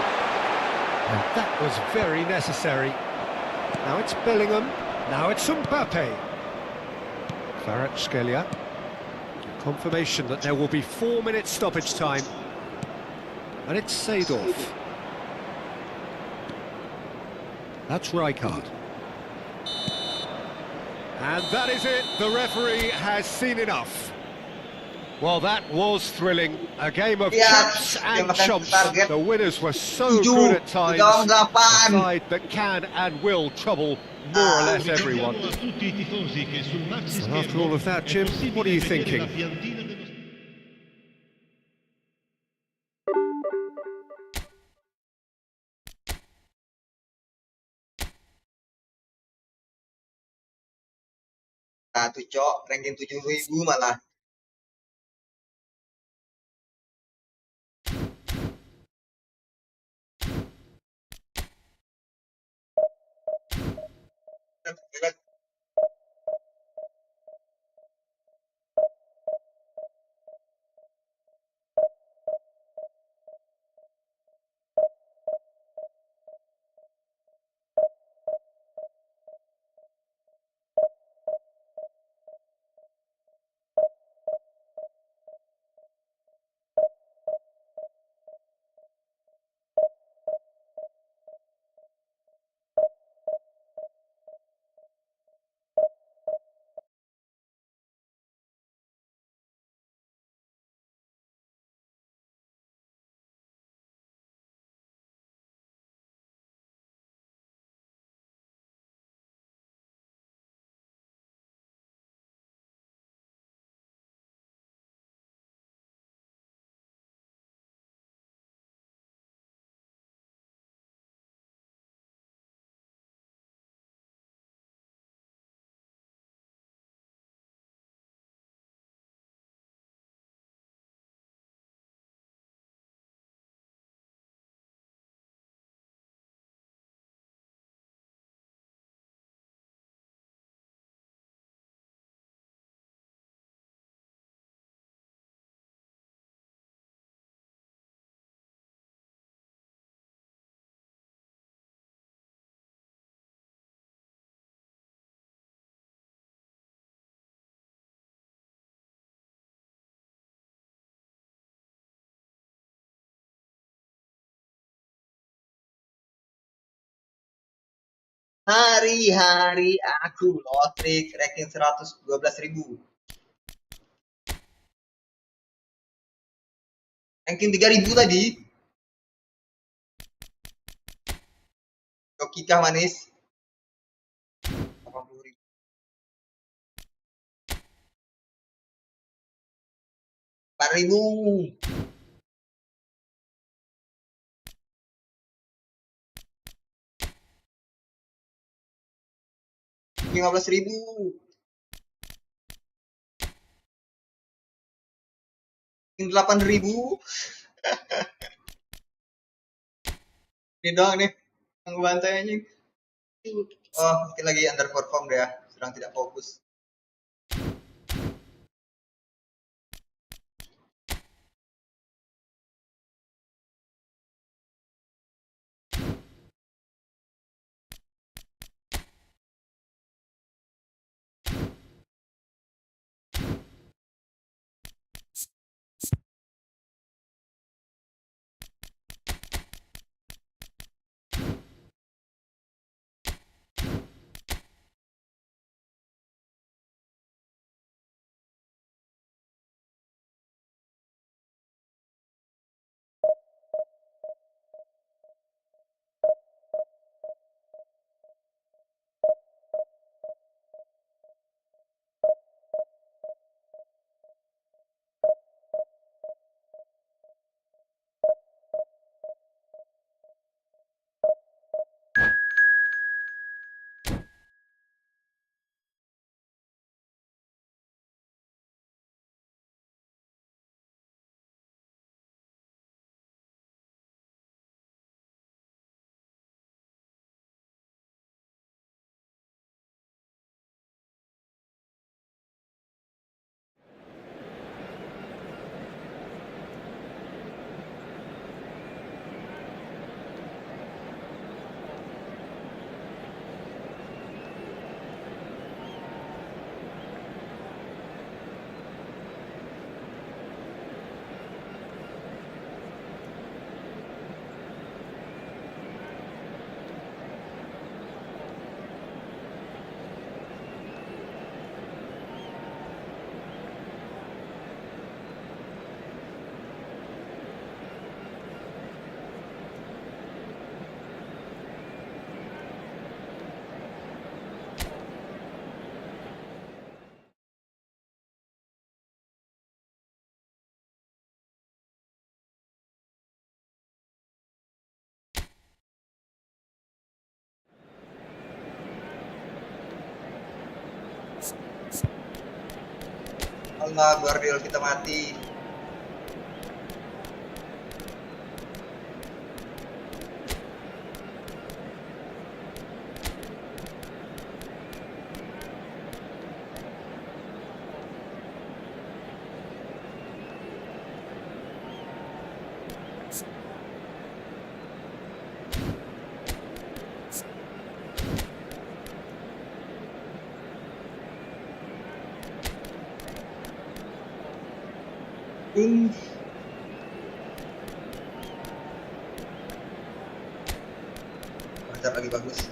And that was very necessary. Now it's Bellingham. Now it's Mbappe. Kvaratskhelia. Confirmation that there will be 4 minutes stoppage time. And it's Seedorf. That's Rijkaard. And that is it. The referee has seen enough. Well, that was thrilling. A game of Yeah, chaps dia and makan chumps. target. The winners were so 7, good at times. lawan A 8. side that can and will trouble more or less everyone. Ricordiamo a tutti i tifosi che sul maxi And after all of that, Jim, schermo è what are you possibile vedere thinking? la piantina dello Satu cok, ranking 7.000 malah. Hari-hari aku lotrik ranking 112.000. Ranking 3.000 tadi. Joki kah manis? 80.000. Ribu. 15.000. Yang 8.000. Ini doang nih yang bantai anjing. Oh, mungkin lagi underperform dia, sedang tidak fokus. Allah, Guardiola kita mati. Bentar lagi bagus.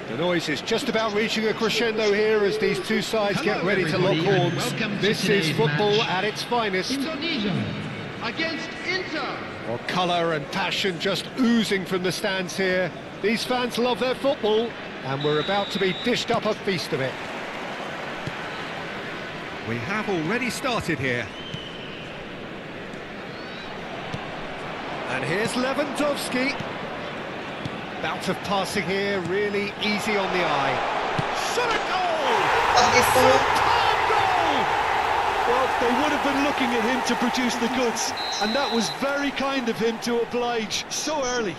The noise is just about reaching a crescendo here as these two sides get ready to lock horns. This is football at its finest. Indonesia against Inter. Well, colour and passion just oozing from the stands here. These fans love their football, and we're about to be dished up a feast of it. We have already started here. And here's Lewandowski. Bout of passing here, really easy on the eye. Shot a goal! Pas itu. Superb goal! Well, they would have been looking at him to produce the goods, and that was very kind of him to oblige so early.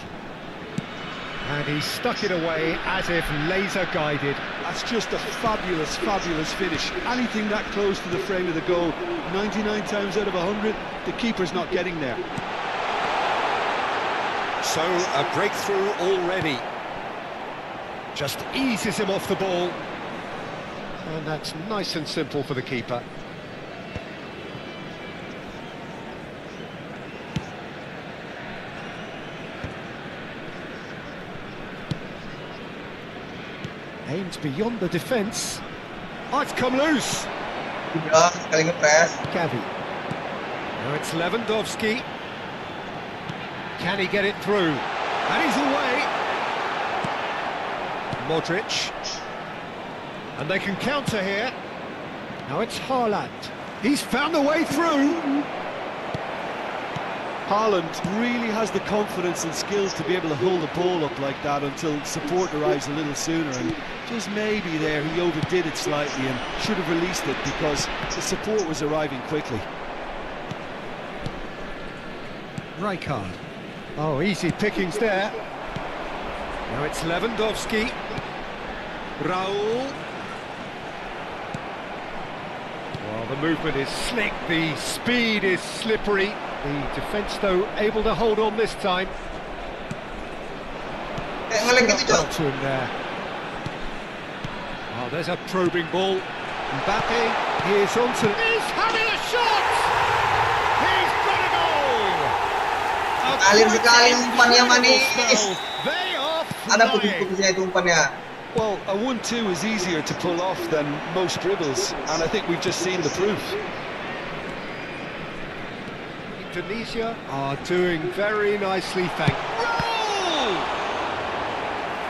And he stuck it away as if laser guided. That's just a fabulous, fabulous finish. Anything that close to the frame of the goal, 99 times out of 100, the keeper's not getting there. So, a breakthrough already. Just eases him off the ball. And that's nice and simple for the keeper. Aims beyond the defence. Oh, it's come loose. Udah sekali ngepres. Gavi. Now it's Lewandowski. Can he get it through? And he's away. Modric. And they can counter here. Now it's Haaland. He's found a way through. Haaland really has the confidence and skills to be able to hold the ball up like that until support arrives a little sooner, and just maybe there he overdid it slightly and should have released it because the support was arriving quickly. Rijkaard. Oh, easy pickings there. Now it's Lewandowski. Raul. Well, the movement is slick, the speed is slippery. The defence, though, able to hold on this time. Ngelag gitu, Cok. Up to him there. Oh, there's a probing ball. Mbappe, here's onto... He's having a shot! He's got a goal! Alir sekali umpannya manis. They are Ada flying. putus-putusnya itu umpannya. Well, a 1-2 is easier to pull off than most dribbles, and I think we've just seen the proof. Indonesia are doing very nicely, thank you.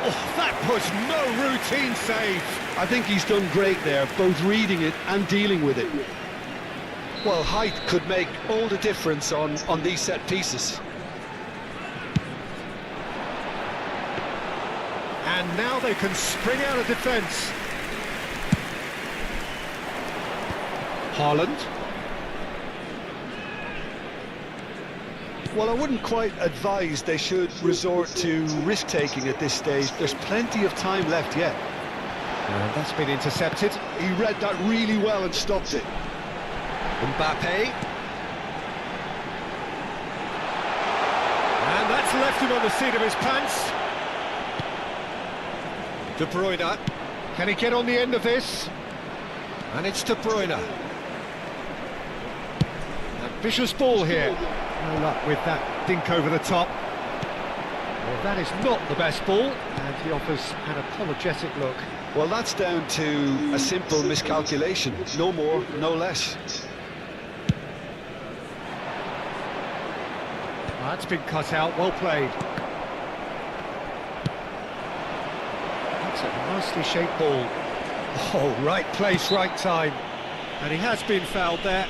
Oh, that was no routine save. I think he's done great there, both reading it and dealing with it. Well, height could make all the difference on these set pieces. And now they can spring out of defence. Haaland. Well, I wouldn't quite advise they should resort to risk-taking at this stage. There's plenty of time left yet. And that's been intercepted. He read that really well and stopped it. Mbappe. And that's left him on the seat of his pants. De Bruyne. Can he get on the end of this? And it's De Bruyne. Ambitious ball here. No luck with that dink over the top. Well, that is not the best ball, and he offers an apologetic look. Well, that's down to a simple miscalculation. No more, no less. That's been cut out, well played. That's a nicely shaped ball. Oh, right place, right time. And he has been fouled there.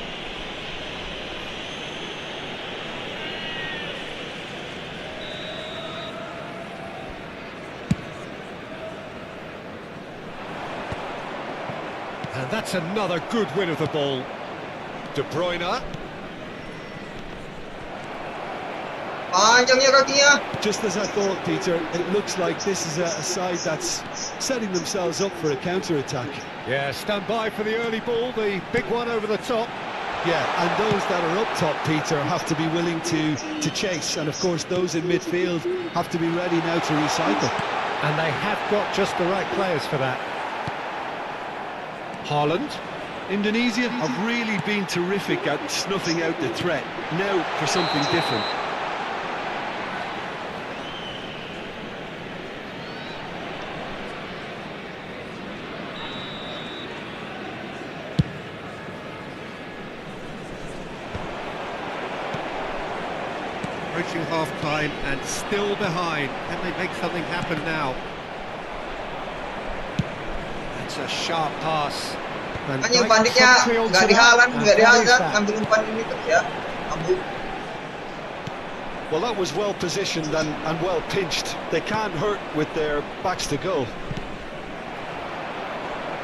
And that's another good win of the ball. De Bruyne. Panjangnya kakinya. Just as I thought, Peter, it looks like this is a side that's setting themselves up for a counter-attack. Yeah, stand by for the early ball, the big one over the top. Yeah, and those that are up top, Peter, have to be willing to chase. And, of course, those in midfield have to be ready now to recycle. And they have got just the right players for that. Haaland. Indonesia have really been terrific at snuffing out the threat. Now for something different. Approaching half-time and still behind. Can they make something happen now? That's a sharp pass. And Makanya great banditnya control nggak to di that. Haaland, And nggak di there is Hazard, that. ngambil umpan ini terus ya. Abu. Well, that was well positioned and well pinched. They can't hurt with their backs to goal.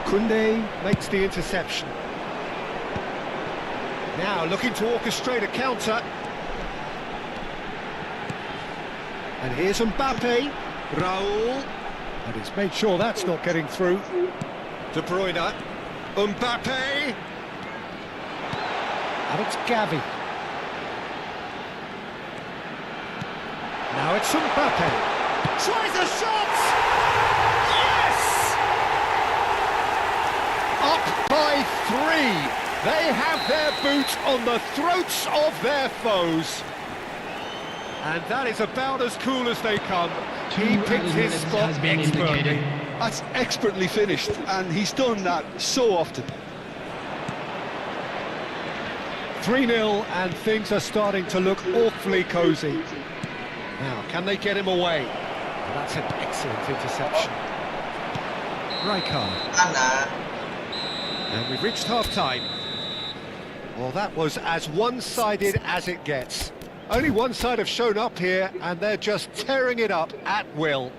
Koundé makes the interception. Now looking to orchestrate a counter. And here's Mbappe. Raul. And he's made sure that's not getting through. De Bruyne. Mbappe. And it's Gavi. Now it's Mbappe. Tries a shot! Yes! Up by 3. They have their boot on the throats of their foes. And that is about as cool as they come. He picked his spot expertly. That's expertly finished, and he's done that so often. 3-0, and things are starting to look awfully cosy. Now, can they get him away? Well, that's an excellent interception. Rijkaard. Ana. And we've reached half-time. Well, that was as one-sided as it gets. Only one side have shown up here, and they're just tearing it up at will.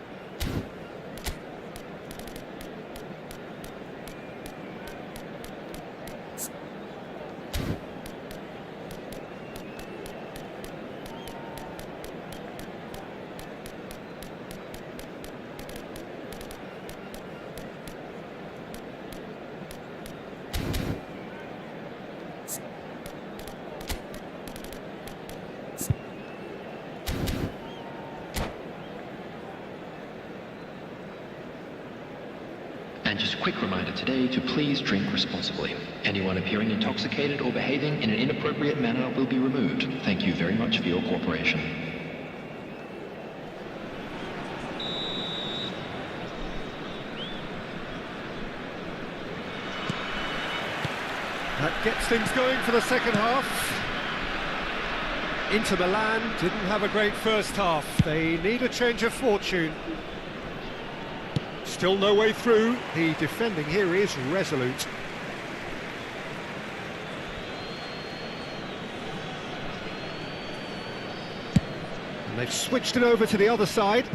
And just a quick reminder today to please drink responsibly. Anyone appearing intoxicated or behaving in an inappropriate manner will be removed. Thank you very much for your cooperation. That gets things going for the second half. Inter Milan didn't have a great first half. They need a change of fortune. Still no way through. The defending here is resolute. And they've switched it over to the other side.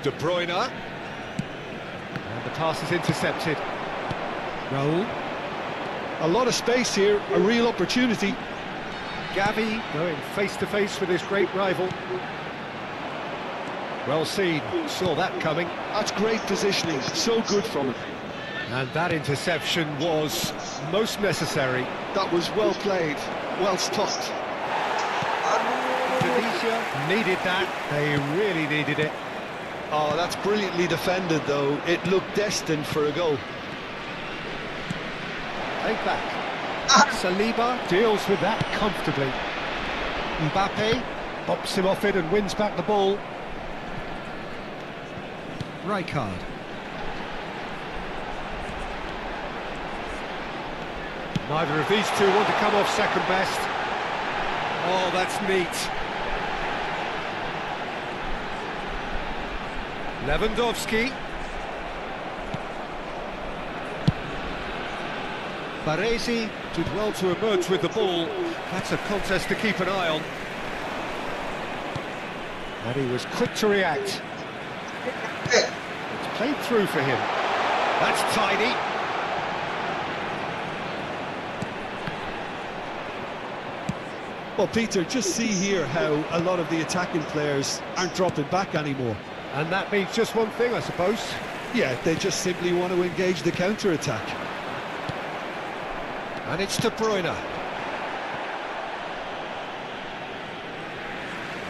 De Bruyne. And the pass is intercepted. Raul. A lot of space here, a real opportunity. Gavi going face-to-face with his great rival. Well seen, saw that coming. That's great positioning, so good from him. And that interception was most necessary. That was well played, well stopped. Indonesia needed that, they really needed it. Oh, that's brilliantly defended though. It looked destined for a goal. Take back. Saliba deals with that comfortably. Mbappe bops him off it and wins back the ball. Rijkaard. Neither of these two want to come off second best. Oh, that's neat. Lewandowski. Baresi did well to emerge with the ball. That's a contest to keep an eye on. And he was quick to react. It's played through for him. That's tidy. Well, Peter, just see here how a lot of the attacking players aren't dropping back anymore. And that means just one thing, I suppose. Yeah, they just simply want to engage the counter-attack. And it's De Bruyne.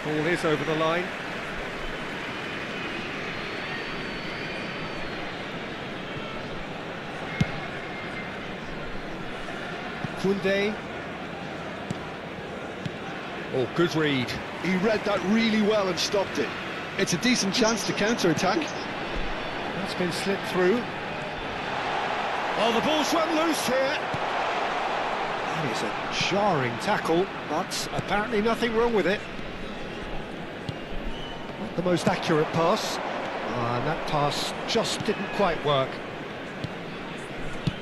Ball is over the line. Koundé. Oh, good read. He read that really well and stopped it. It's a decent chance to counter-attack. That's been slipped through. Oh, the ball's run loose here. That is a jarring tackle, but apparently nothing wrong with it. Not the most accurate pass. And that pass just didn't quite work.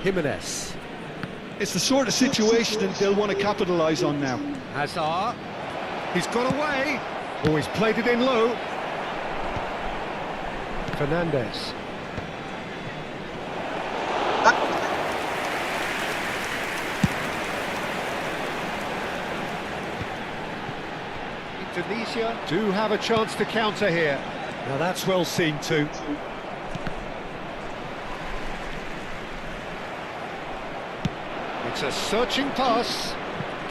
Jimenez. It's the sort of situation that they'll want to capitalise on now. Hazard. He's got away. Oh, he's played it in low. Fernandes. Indonesia do have a chance to counter here. Now that's well seen too. It's a searching pass.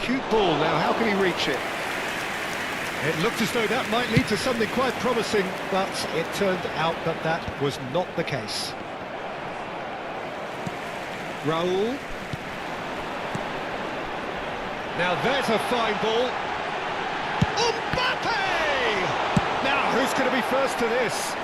Cute ball now, how can he reach it? It looked as though that might lead to something quite promising, but it turned out that that was not the case. Raul. Now there's a fine ball. Mbappe! Now, who's going to be first to this?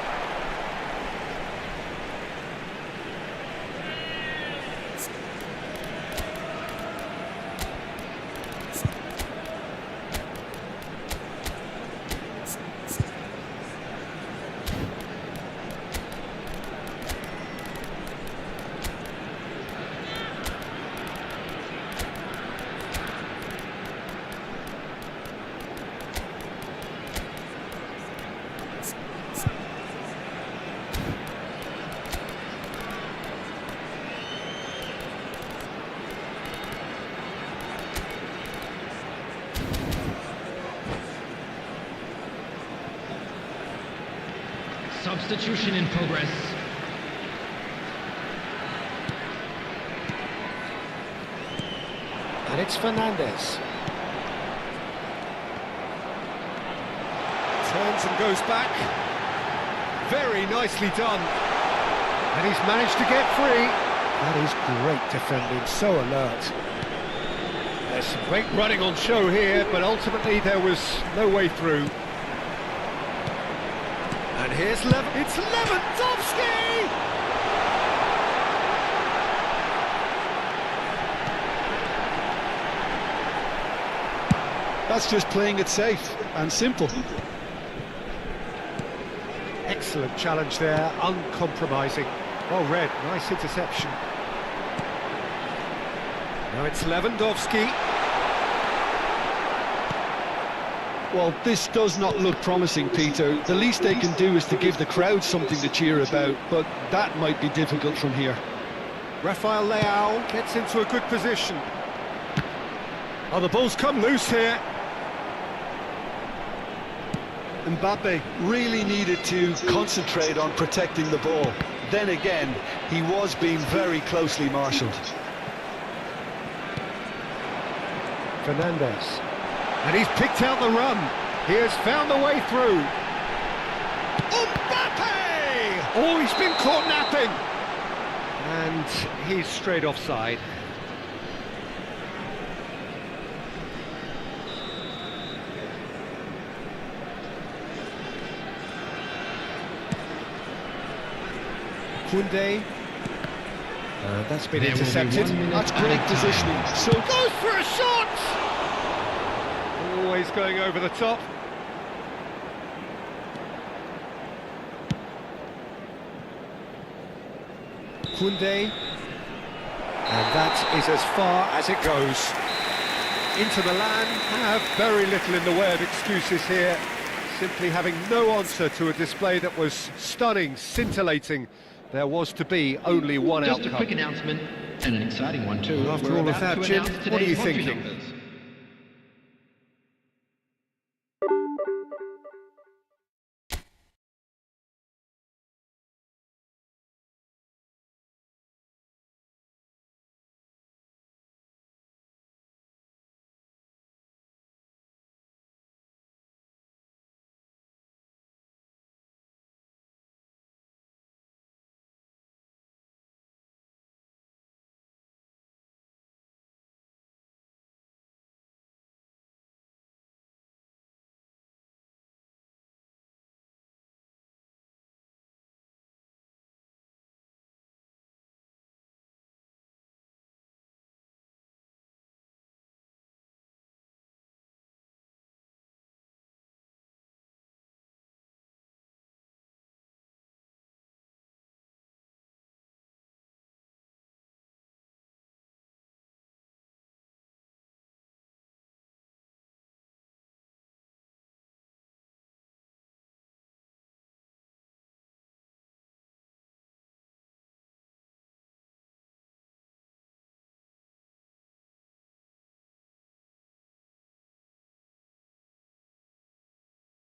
Substitution in progress. And it's Fernandez. Turns and goes back. Very nicely done. And he's managed to get free. That is great defending, so alert. There's some great running on show here, but ultimately there was no way through. And here's it's Lewandowski! That's just playing it safe and simple. Excellent challenge there, uncompromising. Well read, nice interception. Now it's Lewandowski. Well, this does not look promising, Peter. The least they can do is to give the crowd something to cheer about, but that might be difficult from here. Rafael Leao gets into a good position. Oh, the ball's come loose here. Mbappe really needed to concentrate on protecting the ball. Then again, he was being very closely marshalled. Fernandez. And he's picked out the run. He has found the way through. Mbappe! Oh, he's been caught napping. And he's straight offside. Koundé. That's been intercepted. That's great positioning. So Goes for a shot! Always going over the top. Koundé. And that is as far as it goes. Inter Milan have very little in the way of excuses here. Simply having no answer to a display that was stunning, scintillating. There was to be only one Just outcome. a quick announcement, and an exciting one too. After We're all of about that, to Jim, announce what are you today's entry thinking? numbers.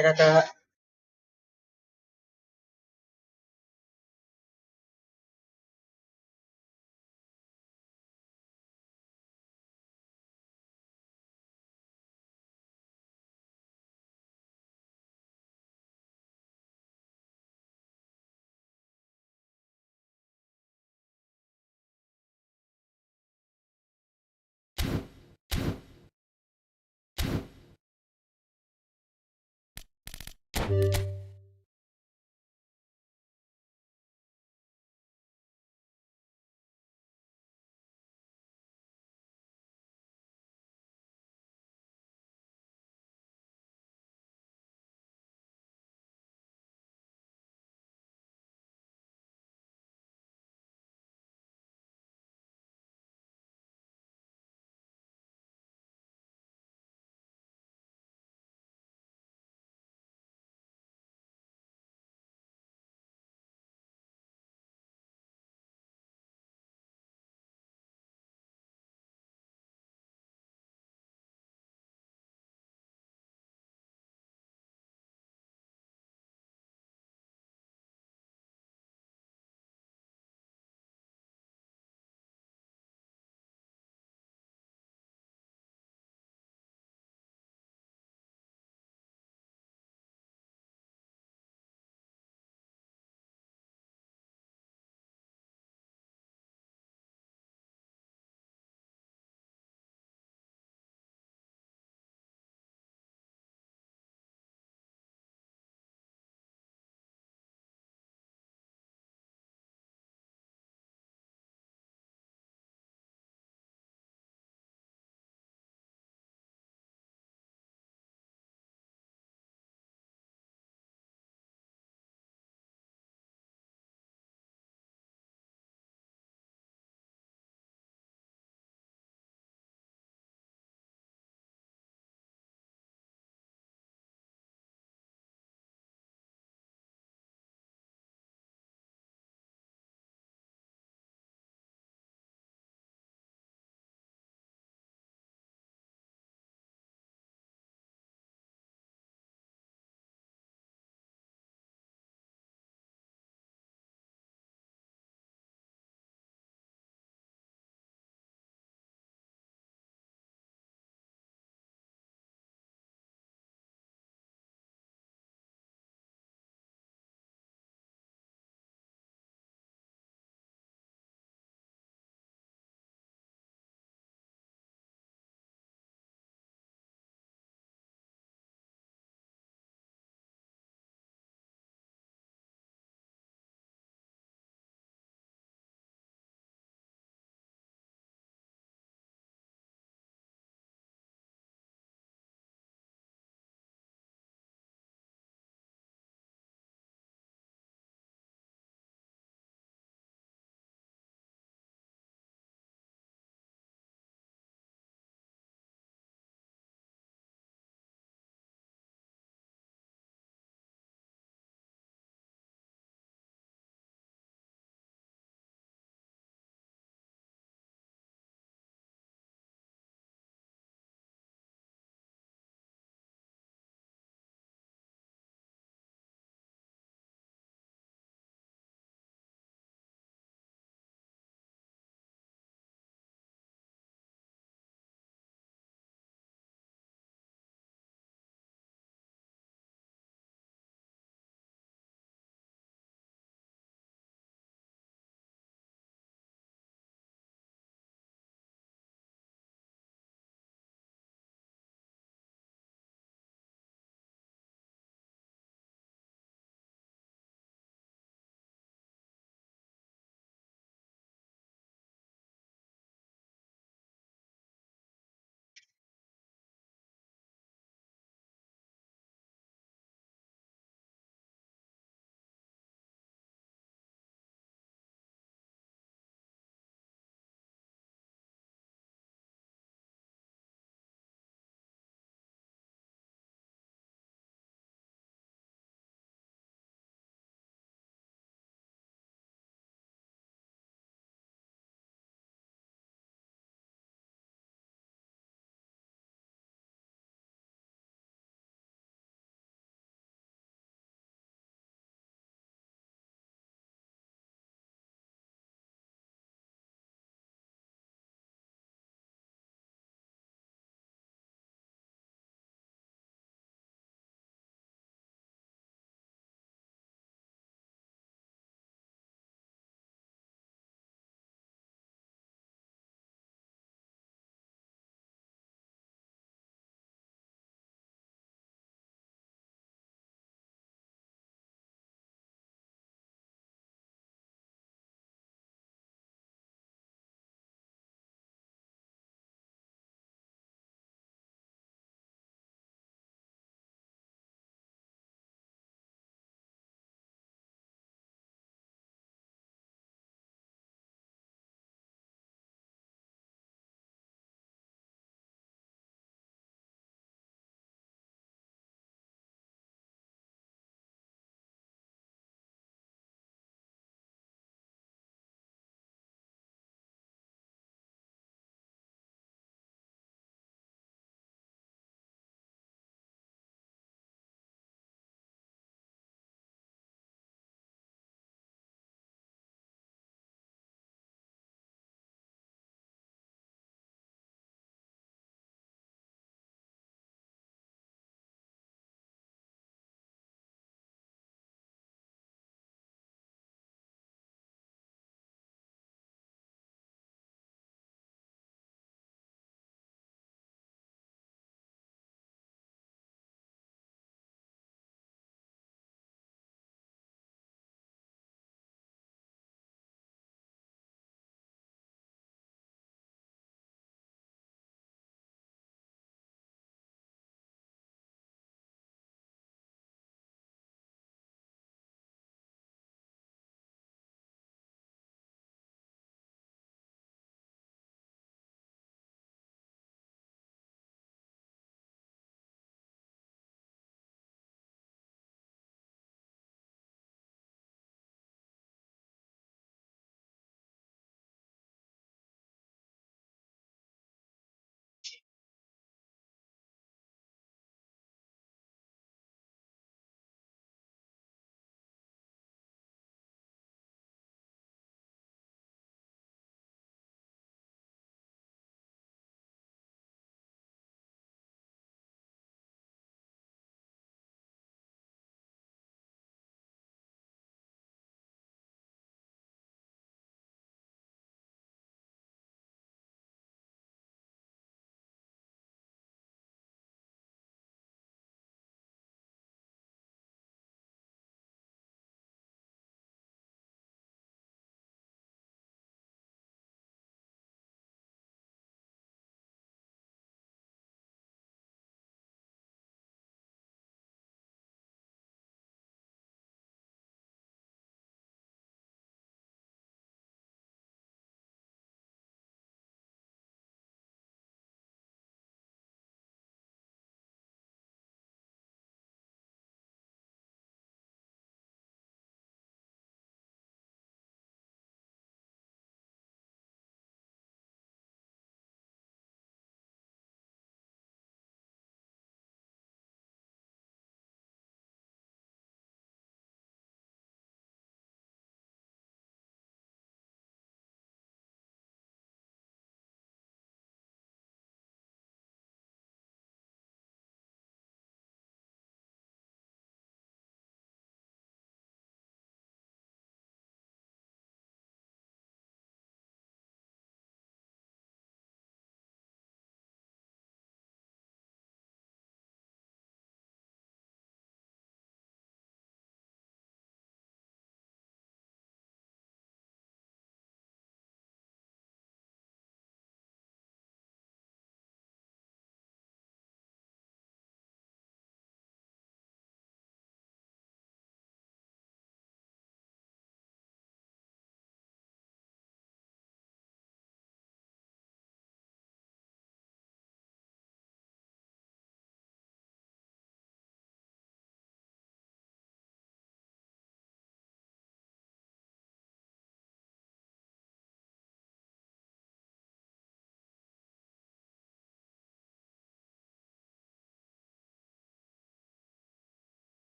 Kata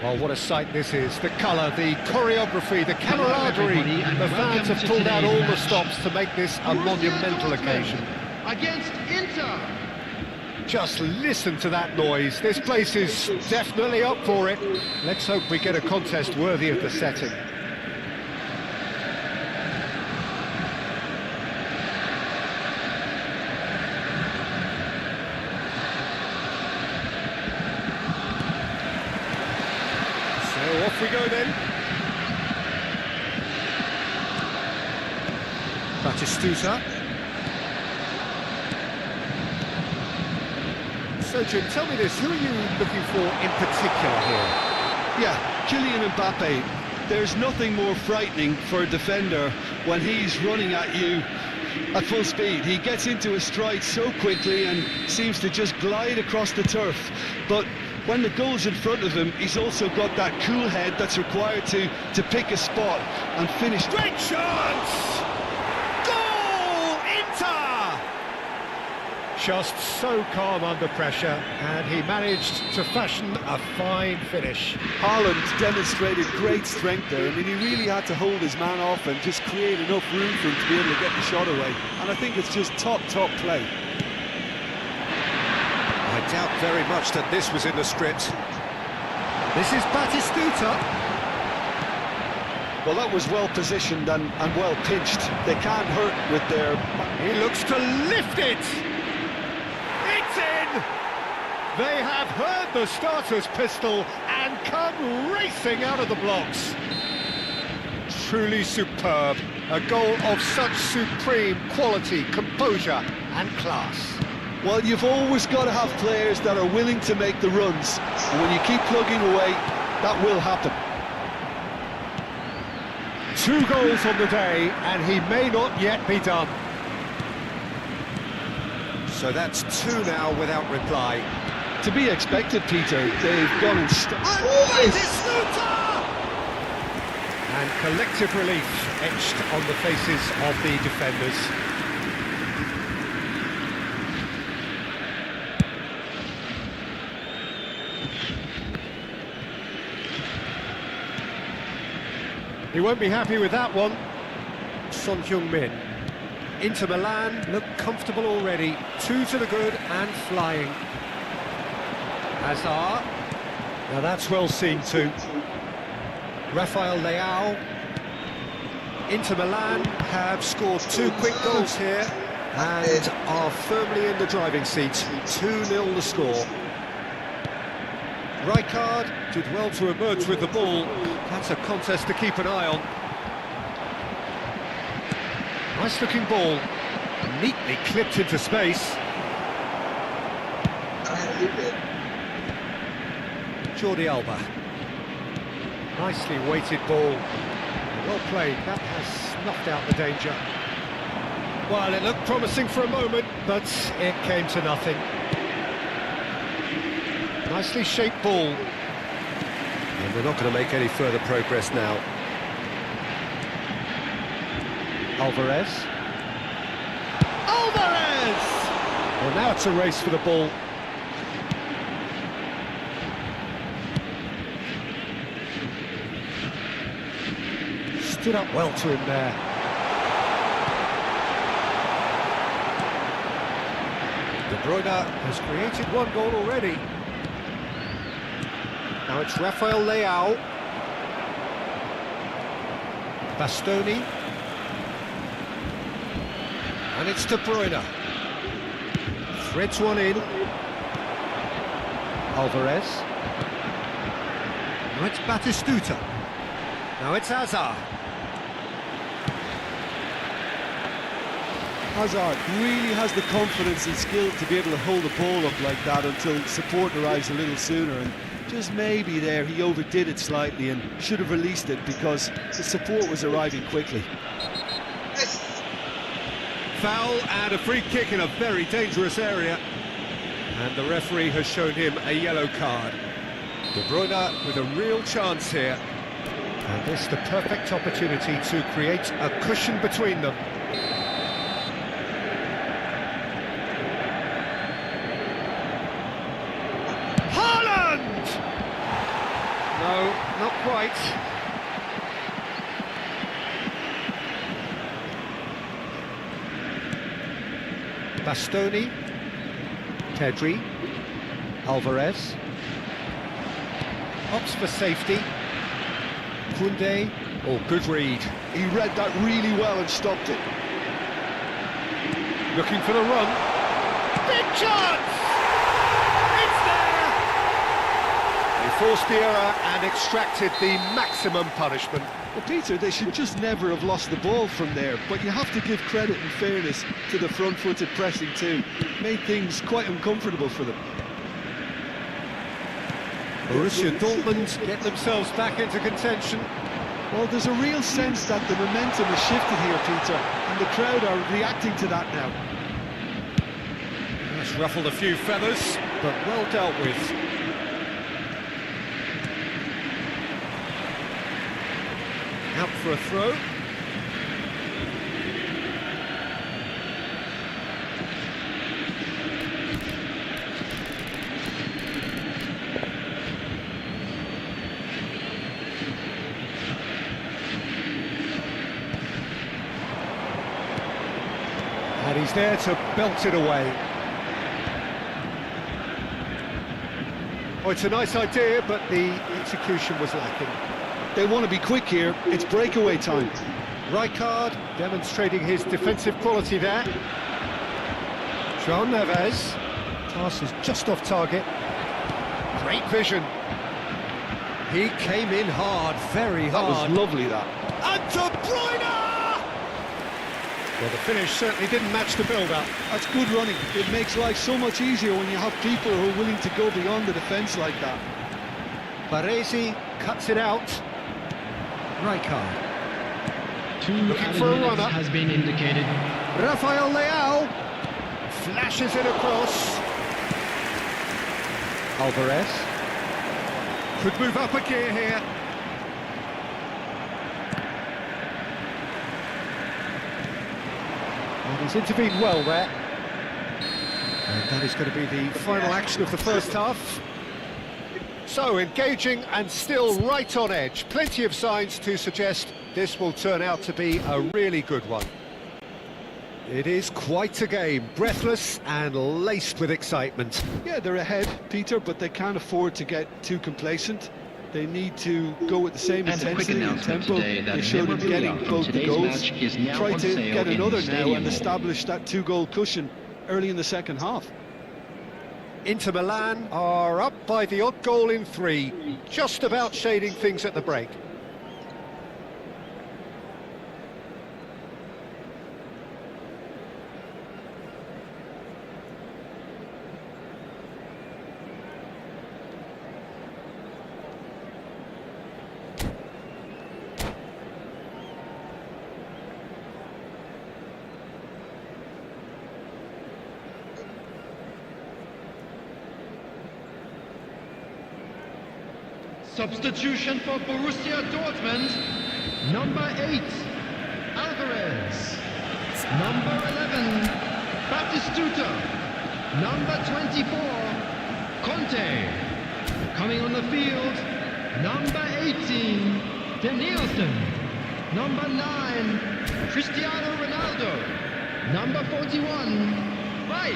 Well, what a sight this is. The colour, the choreography, the camaraderie. The fans have pulled out all the stops to make this a monumental occasion. Against Inter. Just listen to that noise. This place is definitely up for it. Let's hope we get a contest worthy of the setting. So off we go then. Batistuta. So Jim, tell me this, who are you looking for in particular here? Yeah, Kylian Mbappe. There's nothing more frightening for a defender when he's running at you at full speed. He gets into a stride so quickly and seems to just glide across the turf. But when the goal's in front of him, he's also got that cool head that's required to pick a spot and finish. Great chance! Goal! Inter! Just so calm under pressure, and he managed to fashion a fine finish. Haaland demonstrated great strength there. I mean, he really had to hold his man off and just create enough room for him to be able to get the shot away. And I think it's just top play. I doubt very much that this was in the script. This is Batistuta. Well, that was well positioned and well pitched. They can't hurt with their... He looks to lift it! It's in! They have heard the starter's pistol and come racing out of the blocks. Truly superb. A goal of such supreme quality, composure and class. Well, you've always got to have players that are willing to make the runs. And when you keep plugging away, that will happen. 2 goals on the day, and he may not yet be done. So that's 2 now without reply. To be expected, Peter. They've gone and... And collective relief etched on the faces of the defenders. He won't be happy with that one. Son Heung-min. Inter Milan look comfortable already. 2 to the good and flying. Hazard. Now that's well seen too. Rafael Leao. Inter Milan have scored 2 quick goals here and are firmly in the driving seat. 2-0 the score. Rijkaard did well to emerge with the ball. That's a contest to keep an eye on. Nice looking ball. Neatly clipped into space. Jordi Alba. Nicely weighted ball. Well played. That has snuffed out the danger. Well, it looked promising for a moment, but it came to nothing. Nicely shaped ball. And they're not going to make any further progress now. Alvarez. Alvarez! Well, now it's a race for the ball. Stood up well to him there. De Bruyne has created one goal already. Now it's Rafael Leao. Bastoni. And it's De Bruyne. Threads one in. Alvarez. Now it's Batistuta. Now it's Hazard. Hazard really has the confidence and skill to be able to hold the ball up like that until support arrives a little sooner, and just maybe there he overdid it slightly and should have released it because the support was arriving quickly. Yes. Foul and a free kick in a very dangerous area. And the referee has shown him a yellow card. De Bruyne with a real chance here. And this the perfect opportunity to create a cushion between them. Haaland! No, not quite. Bastoni, Pedri, Alvarez, opts for safety, Koundé, oh, good read, He read that really well and stopped it. looking for the run, big chance, it's there! He forced the error and extracted the maximum punishment. Well, Peter, they should just never have lost the ball from there, but you have to give credit and fairness to the front-footed pressing too. Made things quite uncomfortable for them. Borussia Dortmund get themselves back into contention. Well, there's a real sense that the momentum has shifted here, Peter, and the crowd are reacting to that now. That's ruffled a few feathers, but well dealt with. Out for a throw. And he's there to belt it away. Oh, it's a nice idea, but the execution was lacking. They want to be quick here. It's breakaway time. Rijkaard demonstrating his defensive quality there. João Neves. Pass is just off target. Great vision. He came in hard, very hard. That was lovely, that. And De Bruyne! Well, the finish certainly didn't match the build-up. That's good running. It makes life so much easier when you have people who are willing to go beyond the defence like that. Baresi cuts it out. Rijkaard. Looking for a runner. has been indicated. Rafael Leao flashes it across. Alvarez could move up a gear here. And he's intervened well there. And that is going to be the final action of the first half. So, engaging and still right on edge. Plenty of signs to suggest this will turn out to be a really good one. It is quite a game, breathless and laced with excitement. Yeah, they're ahead, Peter, but they can't afford to get too complacent. They need to go with the same And a quick intensity and announcement tempo today that they showed in memorabilia getting from both the today's goals. match is now Try on to sale get in another now Stadium and Hall. establish that two-goal cushion early in the second half. Inter Milan are up by the odd goal in 3, just about shading things at the break. Substitution for Borussia Dortmund. Number 8, Alvarez. Number 11, Batistuta. number 24, Conte. Coming on the field, number 18, Danielson. Number 9, Cristiano Ronaldo. Number 41, Weiss.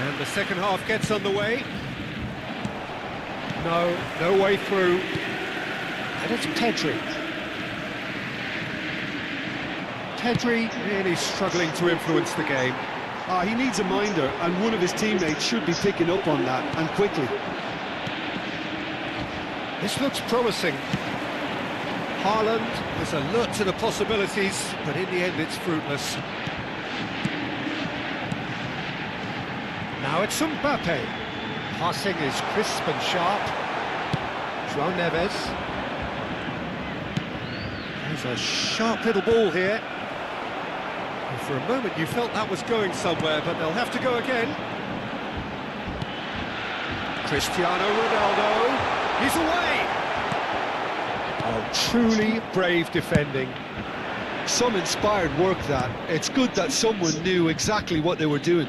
And the second half gets underway. No way through. And it's Pedri. Pedri really struggling to influence the game. He needs a minder, and one of his teammates should be picking up on that, and quickly. This looks promising. Haaland is alert to the possibilities, but in the end it's fruitless. Now it's Mbappe. Passing is crisp and sharp. João Neves. There's a sharp little ball here. And for a moment you felt that was going somewhere, but they'll have to go again. Cristiano Ronaldo. He's away. Oh, truly brave defending. Some inspired work that. It's good that someone knew exactly what they were doing.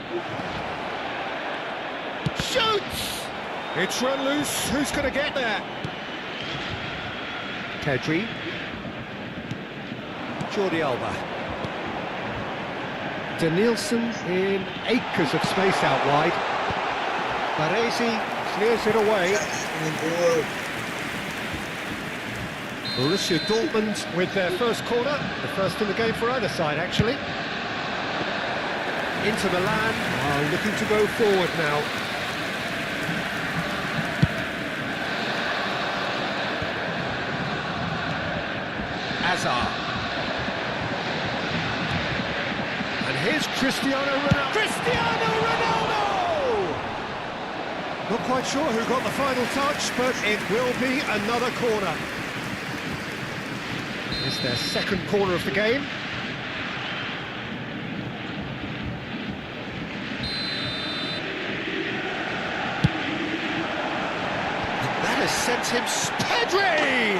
Shoots! It's run loose. Who's going to get there? Pedri. Jordi Alba. Danielson in acres of space out wide. Baresi clears it away. Borussia Dortmund with their first corner, the first in the game for either side actually. Inter Milan are looking to go forward now. Hazard. And here's Cristiano Ronaldo. Cristiano Ronaldo! Not quite sure who got the final touch, but it will be another corner. It's their second corner of the game. And that has sent him... Pedri!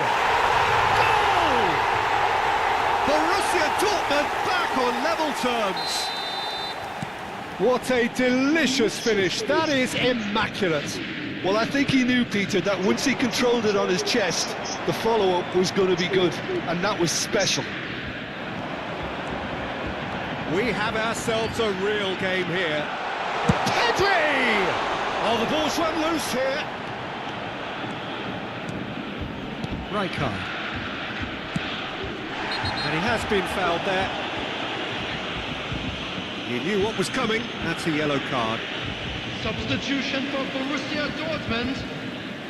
Borussia Dortmund back on level terms. What a delicious finish. That is immaculate. Well, I think he knew, Peter, that once he controlled it on his chest, the follow-up was going to be good, and that was special. We have ourselves a real game here. Pedri! Oh, the ball's run loose here. Rijkaard. And he has been fouled there. He knew what was coming. That's a yellow card. Substitution for Borussia Dortmund,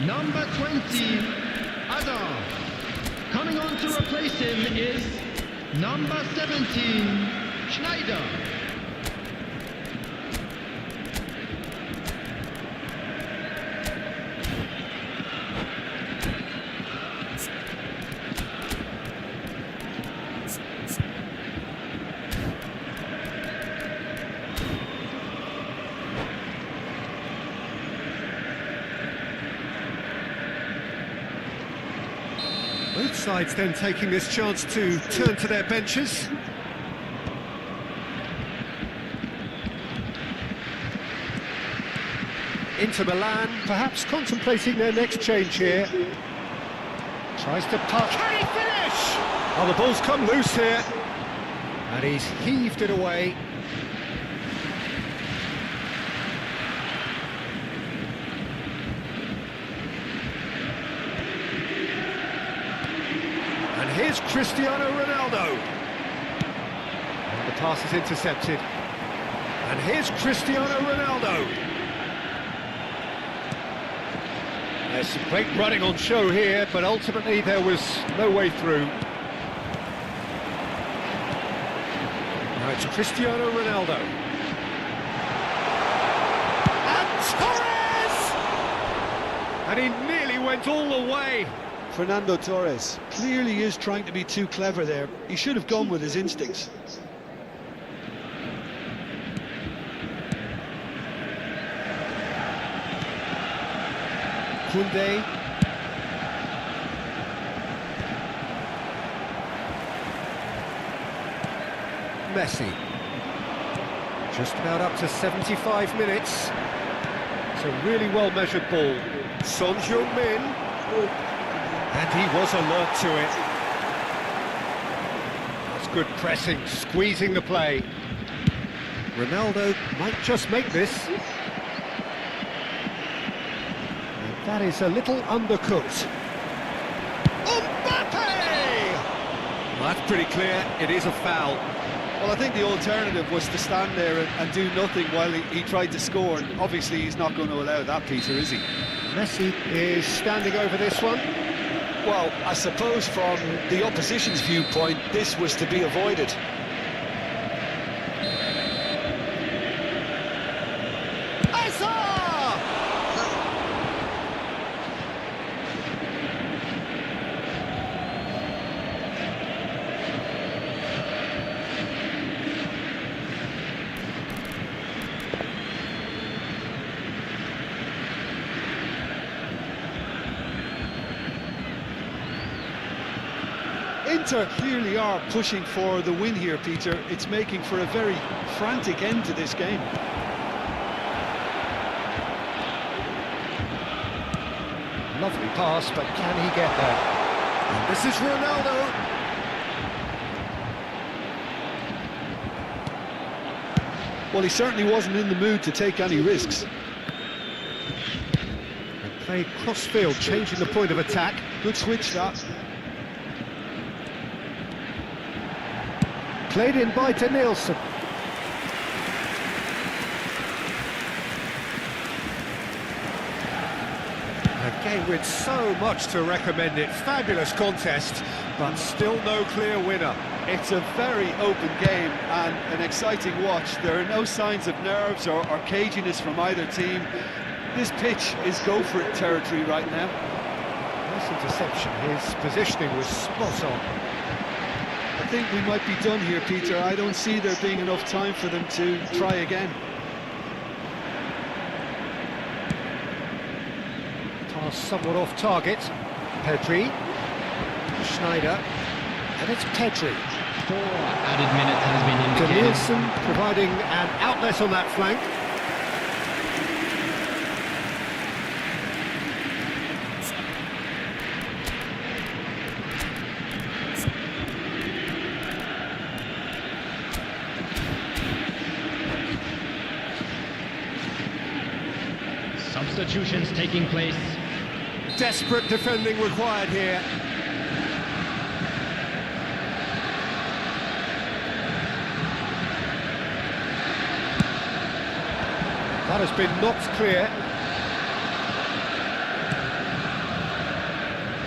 number 20, Hazard. Coming on to replace him is number 17, Schneider. Both sides then taking this chance to turn to their benches. Inter Milan perhaps contemplating their next change here. Tries to puck. Can he finish? Oh, the ball's come loose here. And he's heaved it away. And here's Cristiano Ronaldo. And the pass is intercepted. And here's Cristiano Ronaldo. There's some great running on show here, but ultimately there was no way through. Now it's Cristiano Ronaldo. And Torres! And he nearly went all the way. Fernando Torres clearly is trying to be too clever there. He should have gone with his instincts. Koundé. Messi. Just about up to 75 minutes. It's a really well-measured ball. Son Heung-min. And he was alert to it. That's good pressing, squeezing the play. Ronaldo might just make this. And that is a little undercooked. Mbappe! Well, that's pretty clear, it is a foul. Well, I think the alternative was to stand there and do nothing while he tried to score. And obviously, he's not going to allow that, Peter, is he? Messi is standing over this one. Well, I suppose from the opposition's viewpoint, this was to be avoided. Inter clearly are pushing for the win here, Peter. It's making for a very frantic end to this game. Lovely pass, but can he get there? And this is Ronaldo. Well, he certainly wasn't in the mood to take any risks. And played cross-field, changing the point of attack. Good switch, that. Played in by Danielson. A game with so much to recommend it. Fabulous contest, but still no clear winner. It's a very open game and an exciting watch. There are no signs of nerves or caginess from either team. This pitch is go-for-it territory right now. Nice interception. His positioning was spot on. I think we might be done here, Peter. I don't see there being enough time for them to try again. Pass somewhat off target. Pedri. Schneider. And it's Pedri. 4 added minutes has been indicated. Danielson providing an outlet on that flank. Substitutions taking place. Desperate defending required here. That has been knocked clear.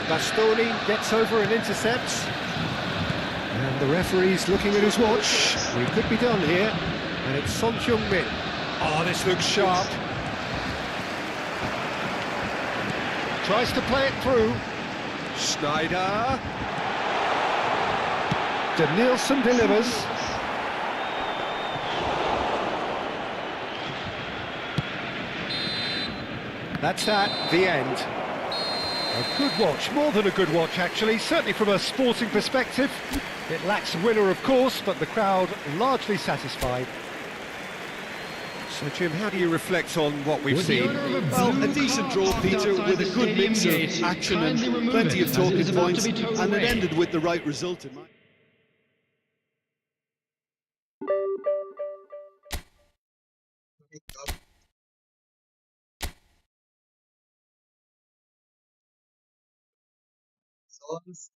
Bastoni gets over and intercepts. And the referee's looking at his watch. We could be done here. And it's Son Heung-min. Oh, this looks sharp. Tries to play it through. Schneider. Danielson delivers. That's at the end. A good watch, more than a good watch actually, certainly from a sporting perspective. It lacks a winner of course, but the crowd largely satisfied. So Jim, how do you reflect on what we've seen? Well, a decent draw, Peter, with a good mix of action and plenty of talking points, and it ended with the right result in mind. Sons.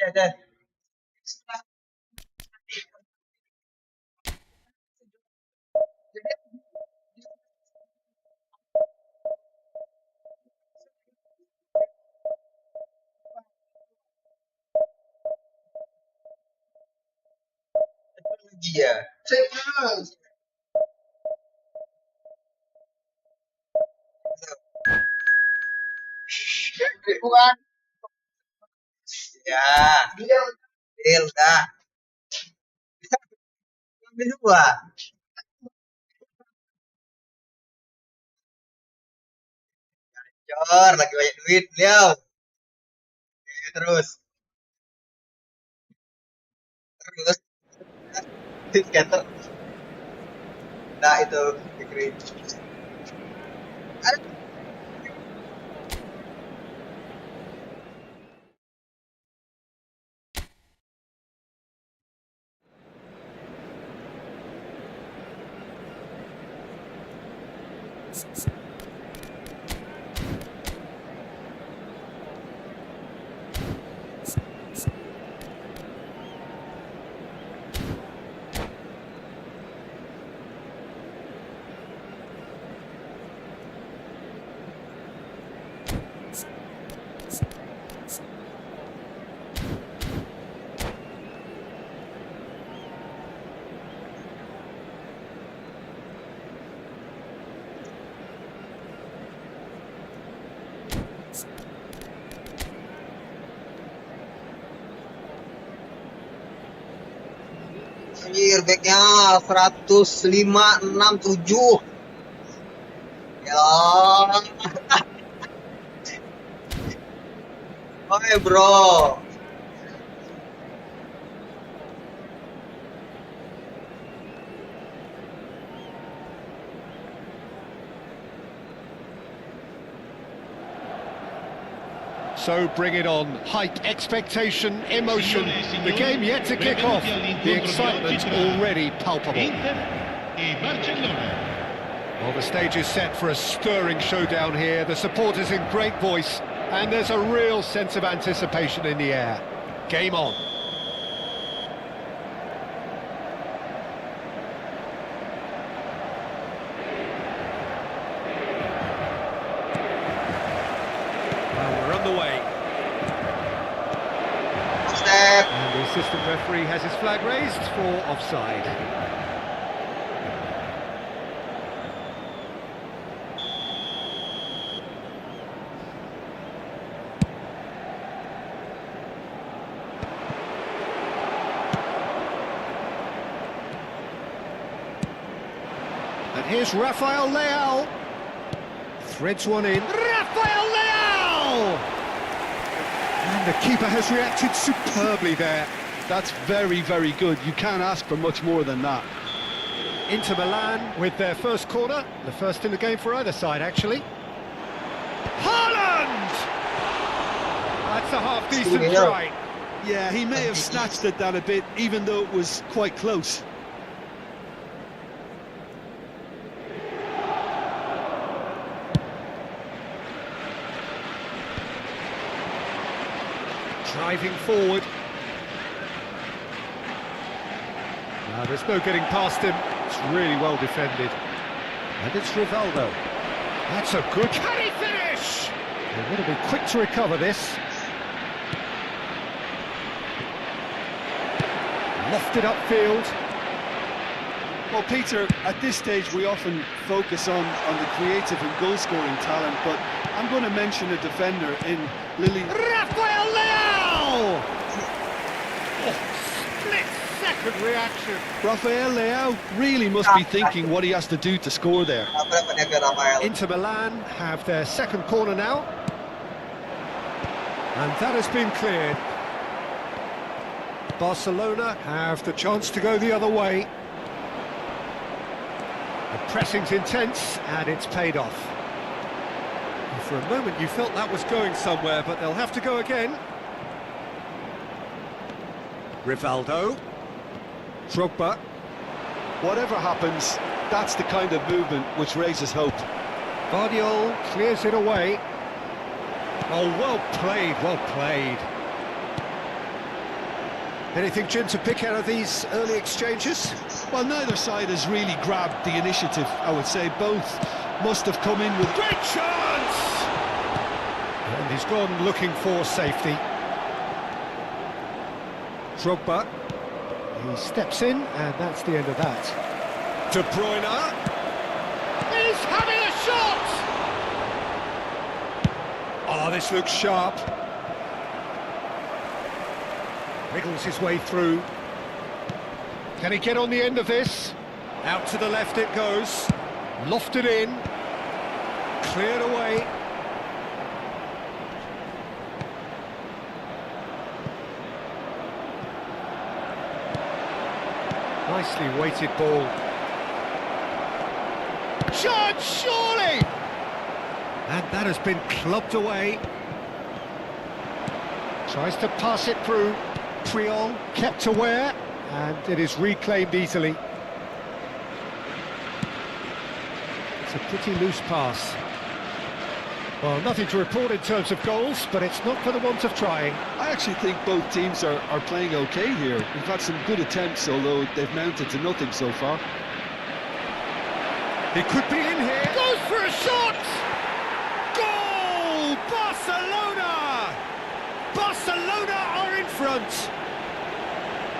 Dah. Lagi ya. Ribuan. Ya. Deal dah. Ambil dua. Cor, lagi banyak duit beliau. Terus. Scatter. Nah itu Fikri. Anjir, backnya 10567. Ya. Oke, bro. So bring it on. Hype, expectation, emotion. The game yet to kick off. The excitement already palpable. Inter y Barcelona. Well, the stage is set for a stirring showdown here. The supporters in great voice, and there's a real sense of anticipation in the air. Game on. Well, we're underway. Step. And the assistant referee has his flag raised for offside. And here's Rafael Leao. Threads one in. Rafael Leao! And the keeper has reacted superbly there. That's very, very good. You can't ask for much more than that. Inter Milan with their first corner. The first in the game for either side, actually. Haaland! That's a half-decent try. Yeah, he may have snatched it down a bit, even though it was quite close. Driving forward. Now, there's no getting past him. It's really well defended. And it's Rivaldo. That's a good... Can he finish? They're going to be quick to recover this. Lofted upfield. Well, Peter, at this stage we often focus on the creative and goal-scoring talent, but I'm going to mention a defender in Lily. Rafael Leao! Oh, split-second reaction. Rafael Leao really must be thinking what he has to do to score there. Inter Milan have their second corner now. And that has been cleared. Barcelona have the chance to go the other way. The pressing's intense, and it's paid off. For a moment you felt that was going somewhere, but they'll have to go again. Rivaldo. Drogba. Whatever happens, that's the kind of movement which raises hope. Guardiola clears it away. Oh, well played, well played. Anything, Jim, to pick out of these early exchanges? Well, neither side has really grabbed the initiative, I would say. Both must have come in with... Great chance! And he's gone looking for safety. Drogba. He steps in, and that's the end of that. De Bruyne. He's having a shot! Oh, this looks sharp. Wriggles his way through. Can he get on the end of this? Out to the left it goes. Lofted in. Cleared away. Nicely weighted ball. Chance, surely! And that has been clubbed away. Tries to pass it through. Priol kept aware, and it is reclaimed easily. It's a pretty loose pass. Well, nothing to report in terms of goals, but it's not for the want of trying. I actually think both teams are playing okay here. We've had some good attempts, although they've mounted to nothing so far. He could be in here. Goes for a shot! Goal! Barcelona! Barcelona are in front!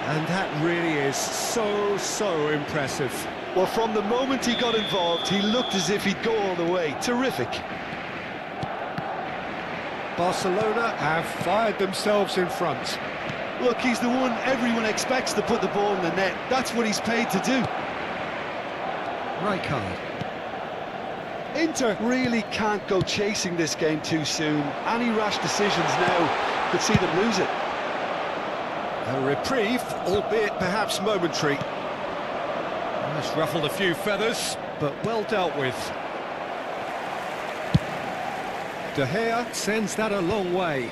And that really is so impressive. Well, from the moment he got involved, he looked as if he'd go all the way. Terrific. Barcelona have fired themselves in front. Look, he's the one everyone expects to put the ball in the net. That's what he's paid to do. Right card. Inter really can't go chasing this game too soon. Any rash decisions now could see them lose it. A reprieve, albeit perhaps momentary. That's ruffled a few feathers, but well dealt with. De Gea sends that a long way.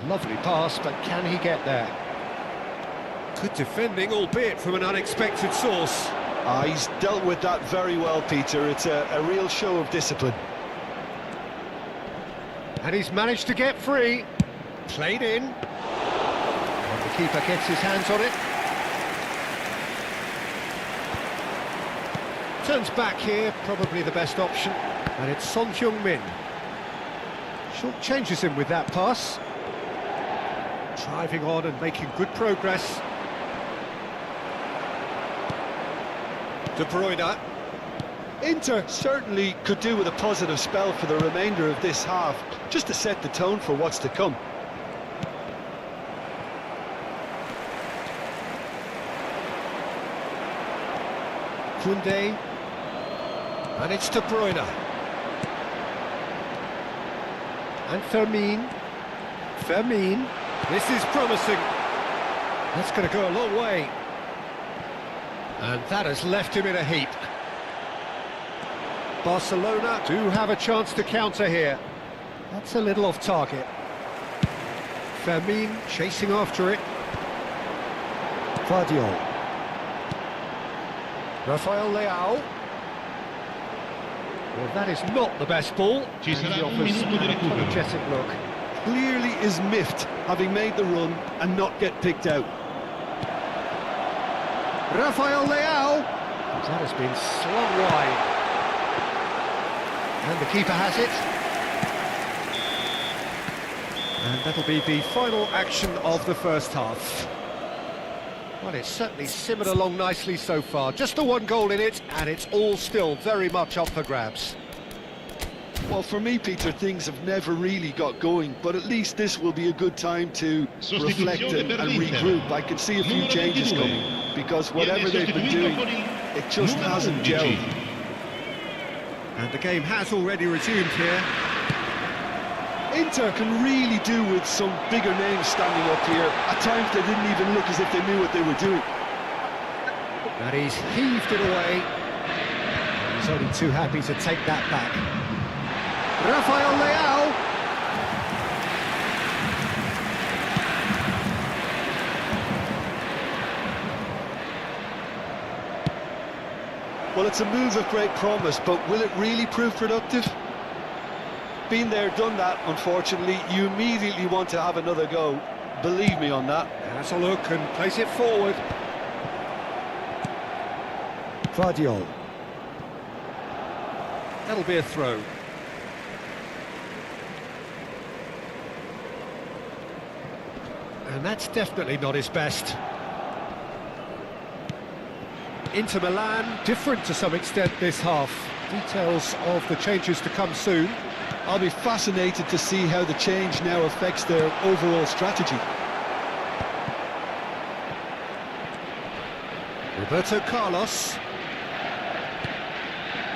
Lovely pass, but can he get there? Good defending, albeit from an unexpected source. He's dealt with that very well, Peter. It's a real show of discipline. And he's managed to get free. Played in. And the keeper gets his hands on it. Turns back here, probably the best option. And it's Son Heung-min. Short changes him with that pass. Driving on and making good progress. De Bruyne. Inter certainly could do with a positive spell for the remainder of this half, just to set the tone for what's to come. Koundé. And it's De Bruyne. And Fermin. Fermin. This is promising. That's going to go a long way. And that has left him in a heap. Barcelona do have a chance to counter here. That's a little off target. Fermin chasing after it. Guardiola. Rafael Leao. Well, that is not the best ball. Ci And sarà he un offers minuto di an recupero. apologetic look. Clearly is miffed, having made the run and not get picked out. Rafael Leao. That has been slung wide. And the keeper has it. And that'll be the final action of the first half. Well, it's certainly simmered along nicely so far. Just the one goal in it, and it's all still very much up for grabs. Well, for me, Peter, things have never really got going, but at least this will be a good time to reflect and regroup. I can see a few changes coming, because whatever they've been doing, it just hasn't gelled. And the game has already resumed here. Inter can really do with some bigger names standing up here. At times they didn't even look as if they knew what they were doing. And he's heaved it away. He's only too happy to take that back. Rafael Leao. Well, Well, it's a move of great promise, but will it really prove productive? been there, done that, unfortunately. You immediately want to have another go. Believe me on that. Has a look and plays it forward. Vardiol. That'll be a throw. And that's definitely not his best. Inter Milan, different to some extent this half. Details of the changes to come soon. I'll be fascinated to see how the change now affects their overall strategy. Roberto Carlos.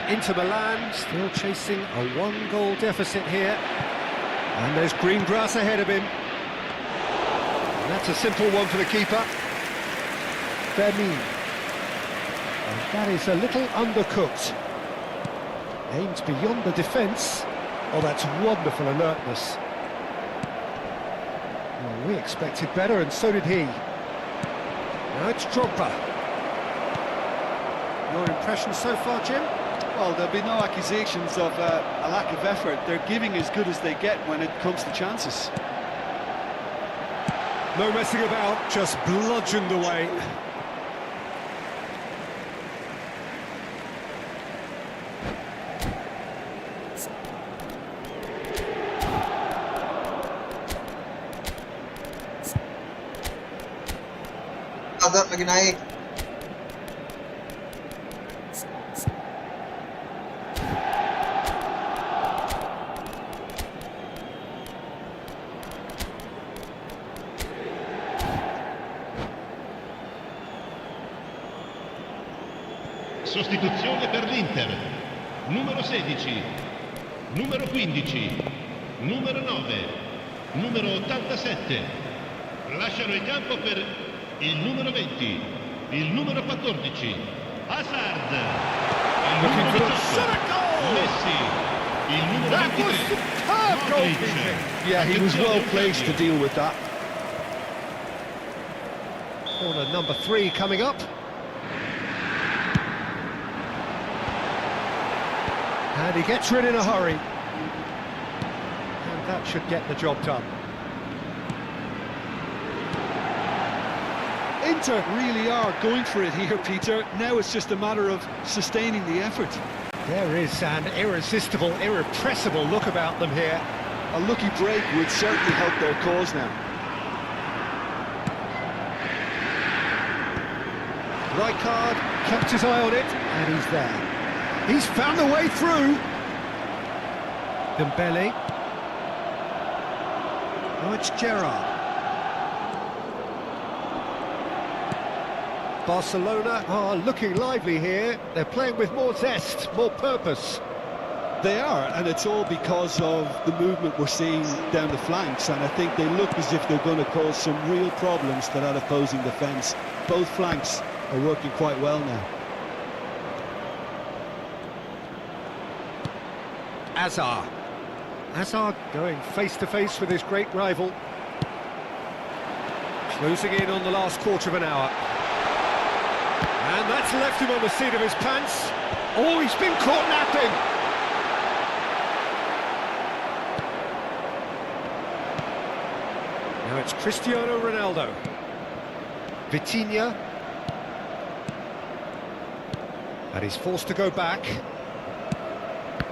Inter Milan still chasing a 1-goal deficit here. And there's green grass ahead of him. And that's a simple one for the keeper. Vermin. And that is a little undercooked. Aimed beyond the defence. Oh, that's wonderful alertness. Well, we expected better, and so did he. Now it's Drogba. Your impression so far, Jim? Well, there'll be no accusations of a lack of effort. They're giving as good as they get when it comes to chances. No messing about, just bludgeoned away. Hazard lagi naik. Sostituzione per l'Inter. Numero 16, numero 15, numero 9, numero 87. Lasciano il campo per il numero 20, il numero 14, Hazard, il numero 18, Messi, il numero 23, Modric. Yeah, he was well placed to deal with that. Corner number 3 coming up. And he gets rid in a hurry. And that should get the job done. Inter really are going for it here, Peter. Now it's just a matter of sustaining the effort. There is an irresistible, irrepressible look about them here. A lucky break would certainly help their cause now. Rijkaard kept his eye on it, and he's there. He's found the way through. Dembele. Now it's Gerrard. Barcelona are looking lively here. They're playing with more zest, more purpose. They are, and it's all because of the movement we're seeing down the flanks, and I think they look as if they're going to cause some real problems to that opposing defence. Both flanks are working quite well now. Hazard. Hazard going face-to-face with his great rival. Closing in on the last quarter of an hour. And that's left him on the seat of his pants. Oh, he's been caught napping. Now it's Cristiano Ronaldo. Vitinha. And he's forced to go back.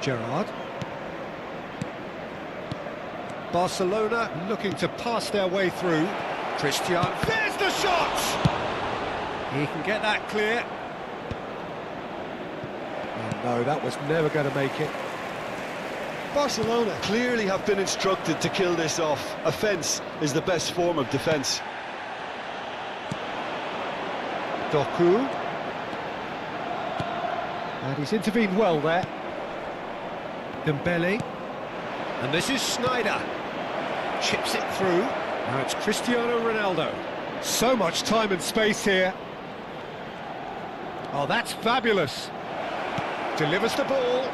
Gerrard. Barcelona looking to pass their way through. Cristiano. There's the shot! He can get that clear. Oh, no, that was never going to make it. Barcelona clearly have been instructed to kill this off. Offence is the best form of defence. Doku. And he's intervened well there. Dembele. And this is Sneijder. Chips it through. Now it's Cristiano Ronaldo. So much time and space here. Oh, that's fabulous. Delivers the ball.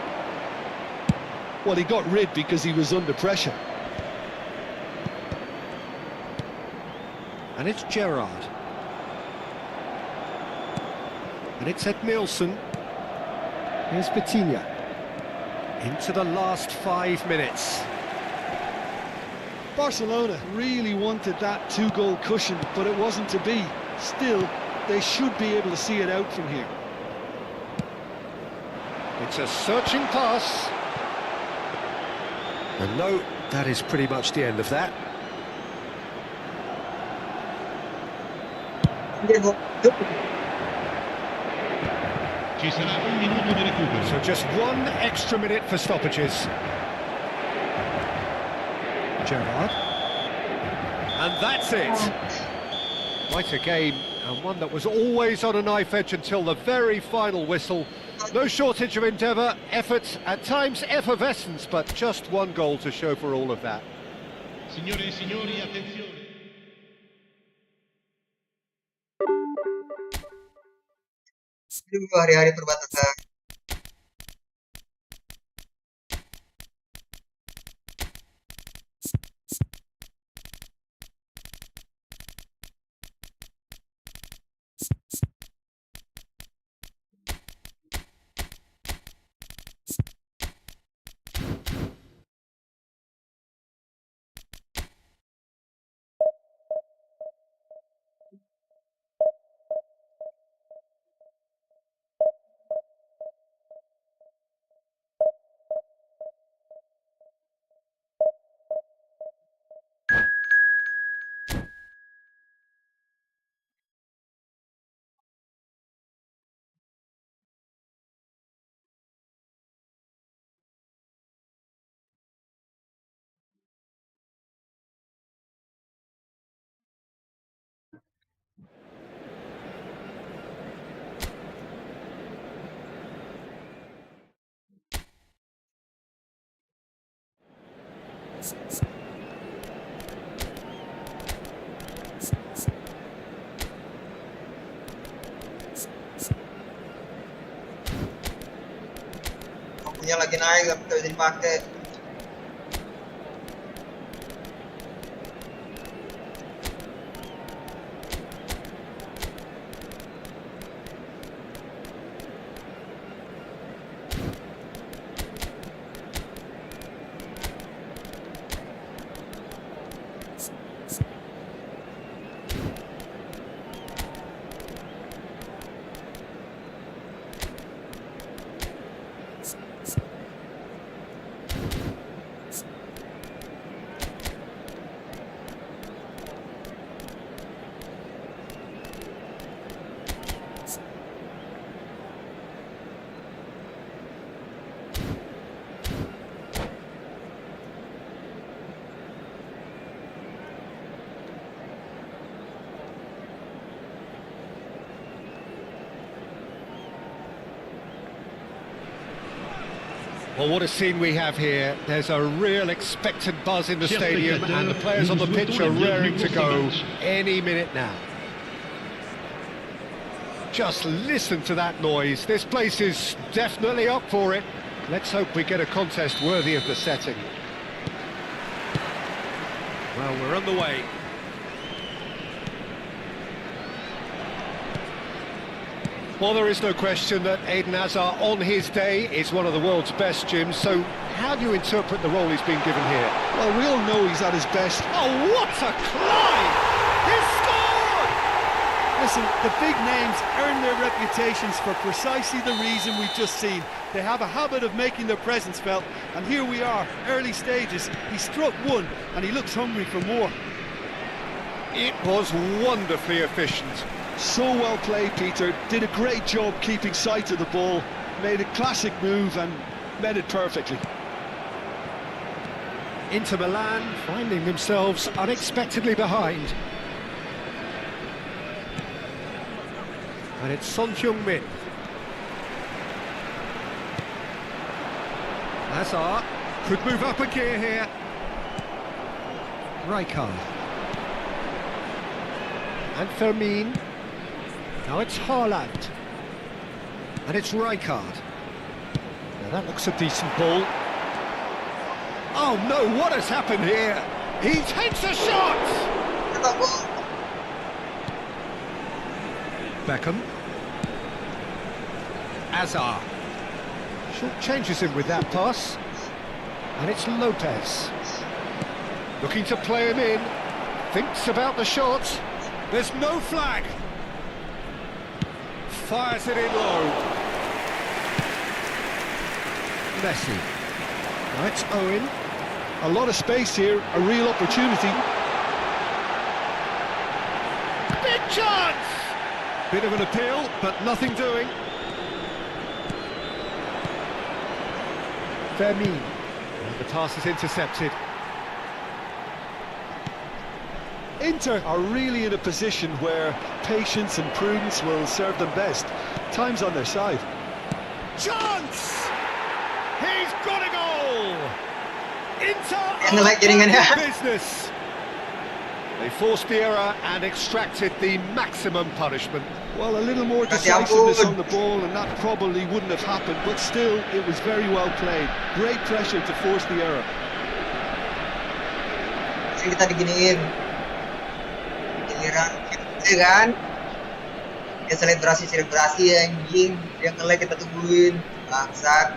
Well, he got rid because he was under pressure. And it's Gerrard. And it's Ed Nielsen. Here's Vitinha. Into the last 5 minutes. Barcelona really wanted that 2-goal cushion, but it wasn't to be. Still, they should be able to see it out from here. It's a searching pass. And no, that is pretty much the end of that. Ci sarà un minuto di recupero. So just 1 extra minute for stoppages. Gerrard. And that's it. Quite a game, and one that was always on a knife edge until the very final whistle. No shortage of endeavour, effort, at times effervescence, but just 1 goal to show for all of that. Signore e signori, attenzione. Aduh, hari-hari perbatasan. Lampunya lagi naik, tapi tidak bisa dipakai. Well, what a scene we have here. There's a real expectant buzz in the stadium, and the players on the pitch are raring to go any minute now. Just listen to that noise. This place is definitely up for it. Let's hope we get a contest worthy of the setting. Well, we're on the way. Well, there is no question that Eden Hazard, on his day, is one of the world's best, Jim. So, how do you interpret the role he's been given here? Well, we all know he's at his best. Oh, what a climb! He scored! Listen, the big names earn their reputations for precisely the reason we've just seen. They have a habit of making their presence felt, and here we are, early stages. He struck 1, and he looks hungry for more. It was wonderfully efficient. So well played, Peter. Did a great job keeping sight of the ball. Made a classic move and met it perfectly. Inter Milan finding themselves unexpectedly behind. And it's Son Heung-min. Hazard could move up a gear here. Rijkaard. And Fermin. Now it's Haaland. And it's Rijkaard. Now that looks a decent ball. Oh no, what has happened here? He takes a shot! Beckham. Hazard. Short changes him with that pass. And it's Lopez. Looking to play him in. Thinks about the shot. There's no flag. Fires it in low. Messi. Now it's Owen. A lot of space here, a real opportunity. Big chance! Bit of an appeal, but nothing doing. Fermin. And the pass is intercepted. Inter are really in a position where patience and prudence will serve them best. Time's on their side. Chance! He's got a goal! Inter Yang jaringannya. are business. They forced the error and extracted the maximum punishment. Well, a little more Kasih decisiveness ampun. on the ball and that probably wouldn't have happened, but still, it was very well played. Great pressure to force the error. Sering kita diginiin. Giliran gitu kan. Dia selebrasi anjing. Dia nge-like kita tungguin. Bangsat.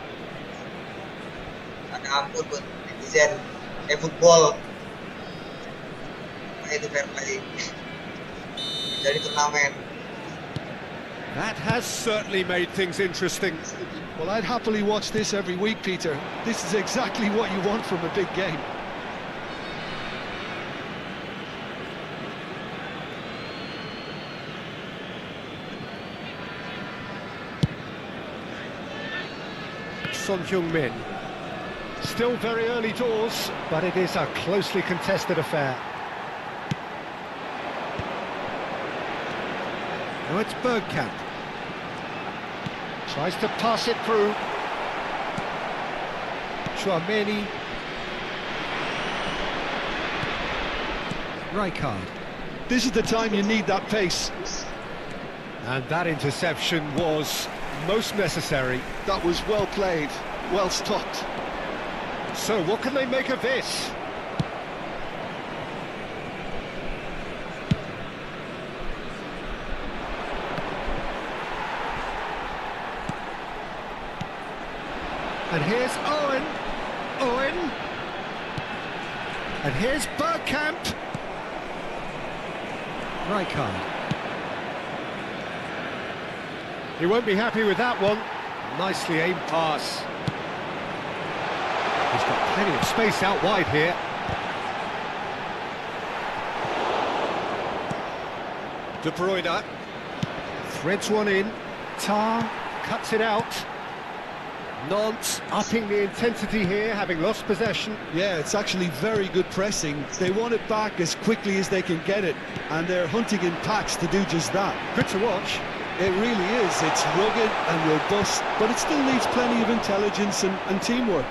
Ada ampun buat netizen eFootball. Nah, itu fair play. Dari turnamen. That has certainly made things interesting. Well, I'd happily watch this every week, Peter. This is exactly what you want from a big game. Son Heung-min. Still very early doors, but it is a closely contested affair. Now it's Bergkamp. Tries to pass it through. Chouameni. Rijkaard. This is the time you need that pace. And that interception was most necessary. That was well played, well stopped. So what can they make of this? And here's Owen. And here's Bergkamp. Rijkaard. He won't be happy with that one. Nicely aimed pass. He's got plenty of space out wide here. De Bruyne threads one in. Tar cuts it out. Nantes upping the intensity here, having lost possession. Yeah, it's actually very good pressing. They want it back as quickly as they can get it, and they're hunting in packs to do just that. Good to watch. It really is. It's rugged and robust, but it still needs plenty of intelligence and teamwork.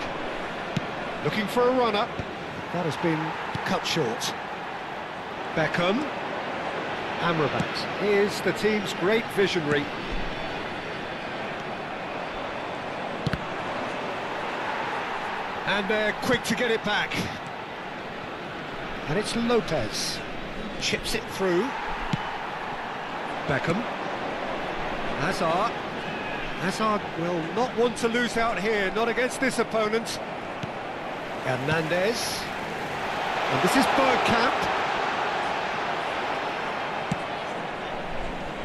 Looking for a run-up. That has been cut short. Beckham. Amrabat is the team's great visionary. And they're quick to get it back. And it's Lopez. Chips it through. Beckham. Hazard will not want to lose out here, not against this opponent. Hernandez. And this is Bergkamp.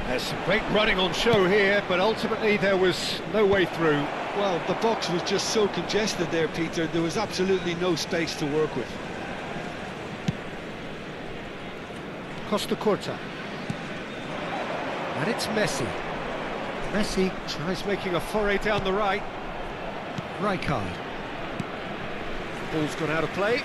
There's some great running on show here, but ultimately there was no way through. Well, the box was just so congested there, Peter. There was absolutely no space to work with. Costa Curta. And it's Messi. Messi tries making a foray down the right. Rijkaard. Ball's gone out of play.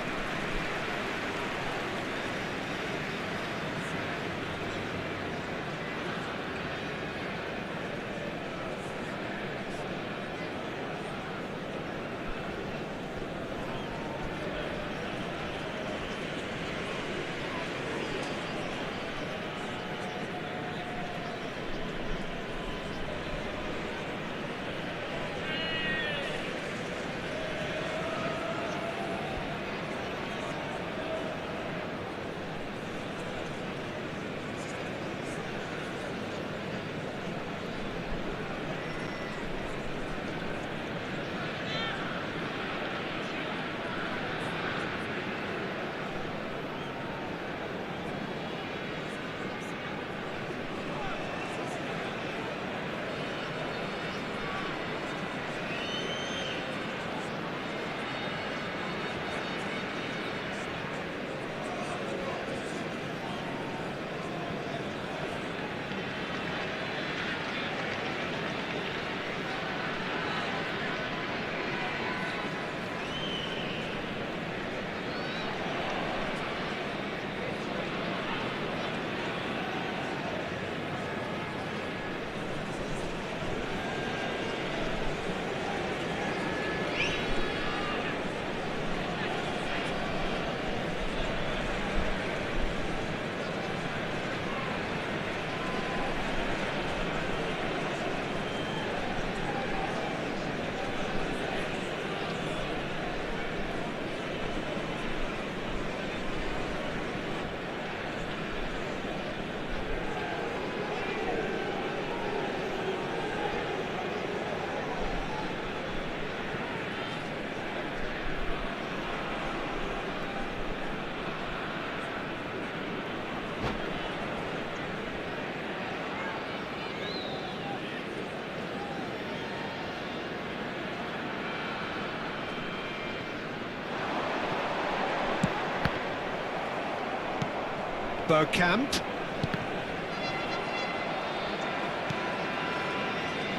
Bergkamp.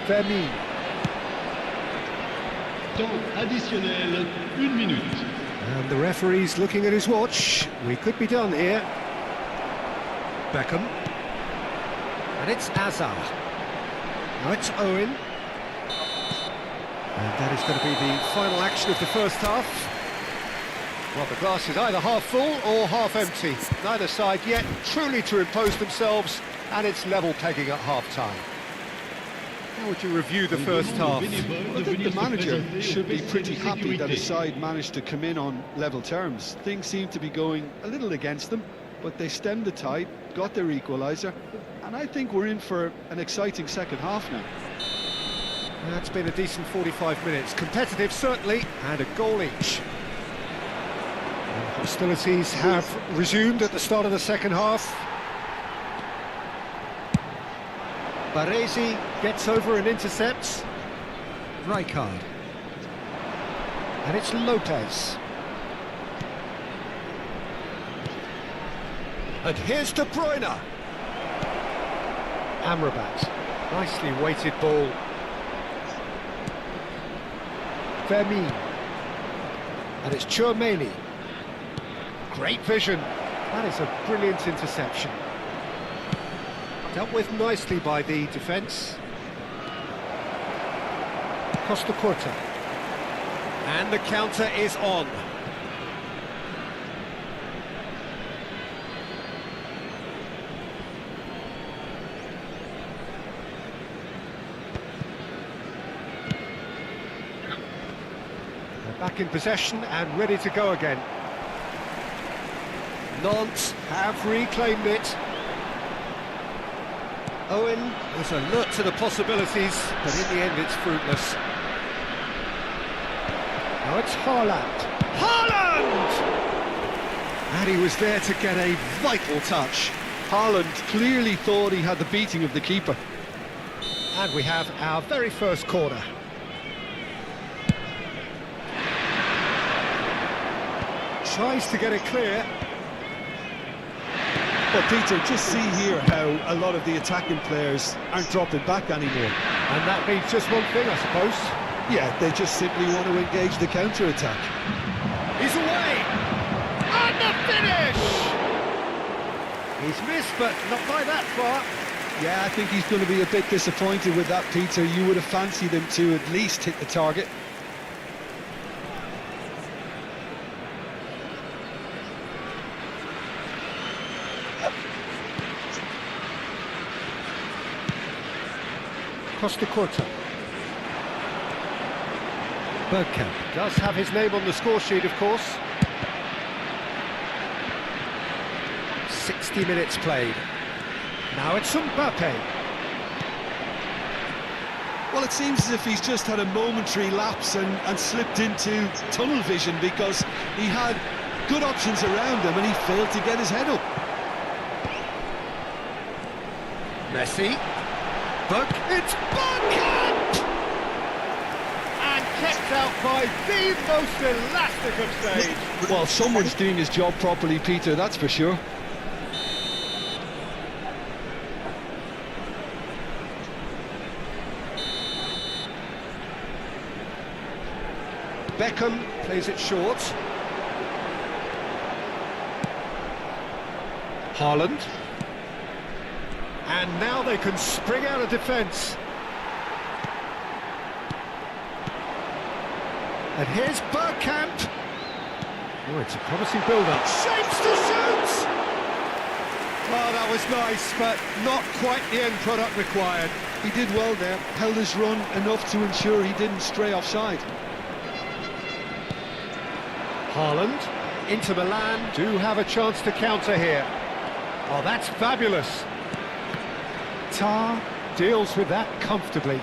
Vermeer. Temps additionnel, 1 minute. And the referee's looking at his watch. We could be done here. Beckham. And it's Azar. Now it's Owen. And that is going to be the final action of the first half. Well, the glass is either half full or half empty. Neither side yet truly to impose themselves, and it's level pegging at half-time. How would you review the first half? I think the manager should be pretty happy that his side managed to come in on level terms. Things seem to be going a little against them, but they stemmed the tide, got their equaliser, and I think we're in for an exciting second half now. That's been a decent 45 minutes. Competitive, certainly, and a goal each. And hostilities have resumed at the start of the second half. Baresi gets over and intercepts. Rijkaard. And it's Lopez. And here's De Bruyne. Amrabat. Nicely weighted ball. Vermeer. And it's Chouameni. Great vision. That is a brilliant interception. Dealt with nicely by the defence. Costa Curta. And the counter is on. They're back in possession and ready to go again. Nantes have reclaimed it. Owen is alert to the possibilities, but in the end it's fruitless. Now it's Haaland. Haaland! And he was there to get a vital touch. Haaland clearly thought he had the beating of the keeper. And we have our very first corner. Tries to get it clear. But Peter, just see here how a lot of the attacking players aren't dropping back anymore. And that means just one thing, I suppose. Yeah, they just simply want to engage the counter-attack. He's away! And the finish! He's missed, but not by that far. Yeah, I think he's going to be a bit disappointed with that, Peter. You would have fancied him to at least hit the target. Costa Curta. Bergkamp does have his name on the score sheet, of course. 60 minutes played. Now it's Mbappe. Well, it seems as if he's just had a momentary lapse and slipped into tunnel vision, because he had good options around him and he failed to get his head up. Messi. It's Bergkamp! And kept out by the most elastic of saves. Well, someone's doing his job properly, Peter, that's for sure. Beckham plays it short. Haaland. And now they can spring out of defence. And here's Bergkamp. Oh, it's a promising build-up. Shapes to shoot! Oh, that was nice, but not quite the end product required. He did well there, held his run enough to ensure he didn't stray offside. Haaland, Inter Milan do have a chance to counter here. Oh, that's fabulous. Tar deals with that comfortably.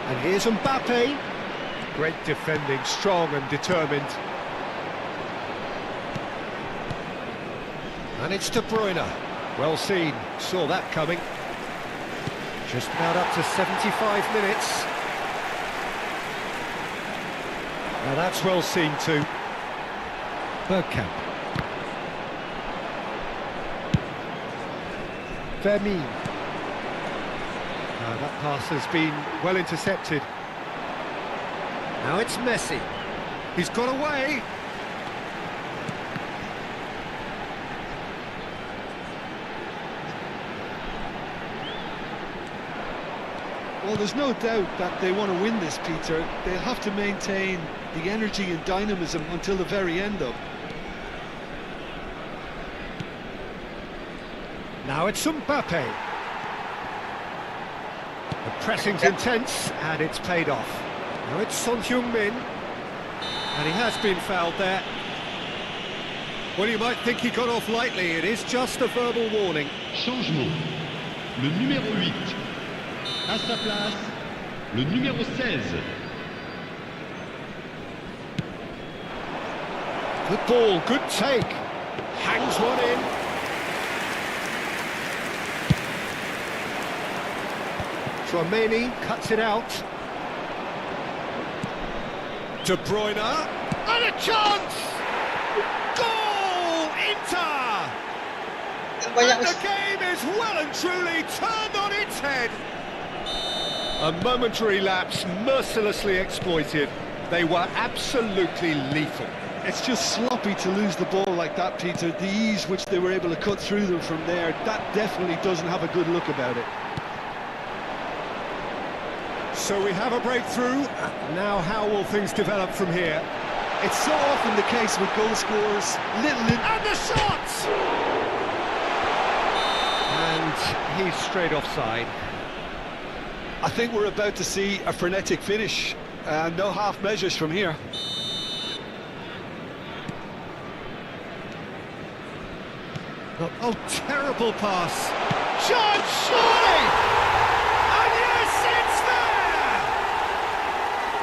And here's Mbappe. Great defending, strong and determined. And it's De Bruyne. Well seen, saw that coming. Just about up to 75 minutes. Now that's well seen too. Bergkamp. Vermeer. That pass has been well intercepted. Now it's Messi. He's got away. Well, there's no doubt that they want to win this, Peter. They'll have to maintain the energy and dynamism until the very end, though. Now it's Mbappe. The pressing's intense, and it's paid off. Now it's Son Heung-min, and he has been fouled there. Well, you might think he got off lightly. It is just a verbal warning. Changement. Le numéro 8. À sa place, le numéro 16. Good ball, good take. Hangs one in. Tchouaméni cuts it out. De Bruyne, and a chance! Goal! Inter! And the game is well and truly turned on its head. A momentary lapse mercilessly exploited. They were absolutely lethal. It's just sloppy to lose the ball like that, Peter. The ease which they were able to cut through them from there, that definitely doesn't have a good look about it. So we have a breakthrough. Now how will things develop from here? It's so often the case with goal scorers. And the shot! And he's straight offside. I think we're about to see a frenetic finish. No half measures from here. Oh, terrible pass. Shot, surely! And yes, it's there!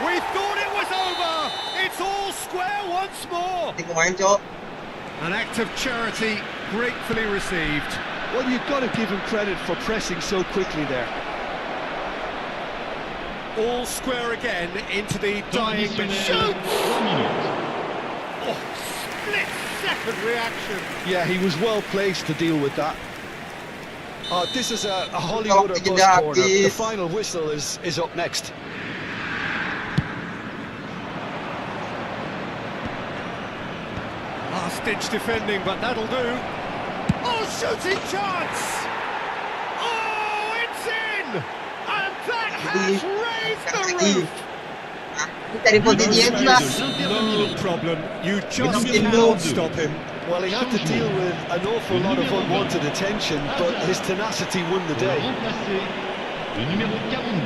We thought it was over. It's all square once more. Di pemain, Cok. An act of charity gratefully received. Well, you've got to give him credit for pressing so quickly there. All square again into the dying Additionnel, shoots! 3 minutes. Oh, split-second reaction. Yeah, he was well placed to deal with that. This is a Hollywood Kalau bus tidak corner. The habis. final whistle is up next. Last-ditch defending, but that'll do. Oh, shooting chance! Oh, it's in! And that has raised the roof! Cari posisi yang jelas. No problem. You just Bikin cannot dulu. stop him. Well, he had to deal with an awful lot of unwanted attention, but his tenacity won the Pour day. remplacer le numéro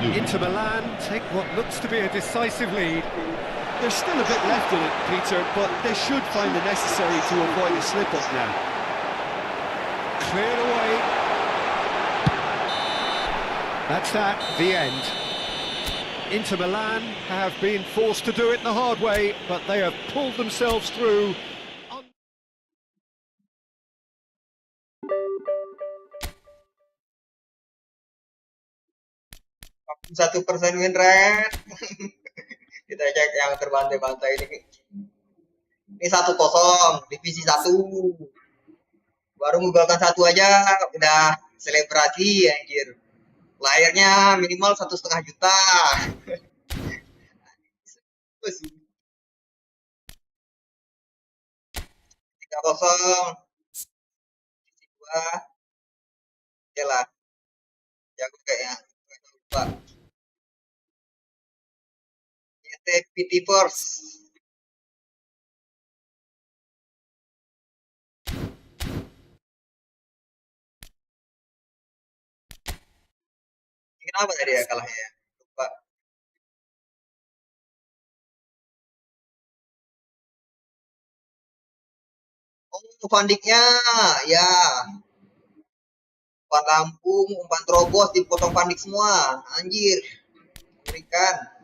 42. Inter Milan take what looks to be a decisive lead. There's still a bit left in it, Peter, but they should find it necessary to avoid a slip-up now. Cleared away. That's that, the end. Inter Milan have been forced to do it the hard way, but they have pulled themselves through. Satu persen win rate. Kita cek yang terbantai-bantai ini. Ini 1-0, divisi 1. Baru menggolkan 1 aja, udah selebrasi anjir. Layarnya minimal 1,5 juta. 3-0. Divisi 2. Oke lah. Jago kayaknya. Lupa. PT Force. Ini kenapa tadi ya kalahnya ya? Lupa. Oh, Vandiknya, ya. Umpan Lampung, umpan terobos, dipotong Vandik semua. Anjir. Mengerikan.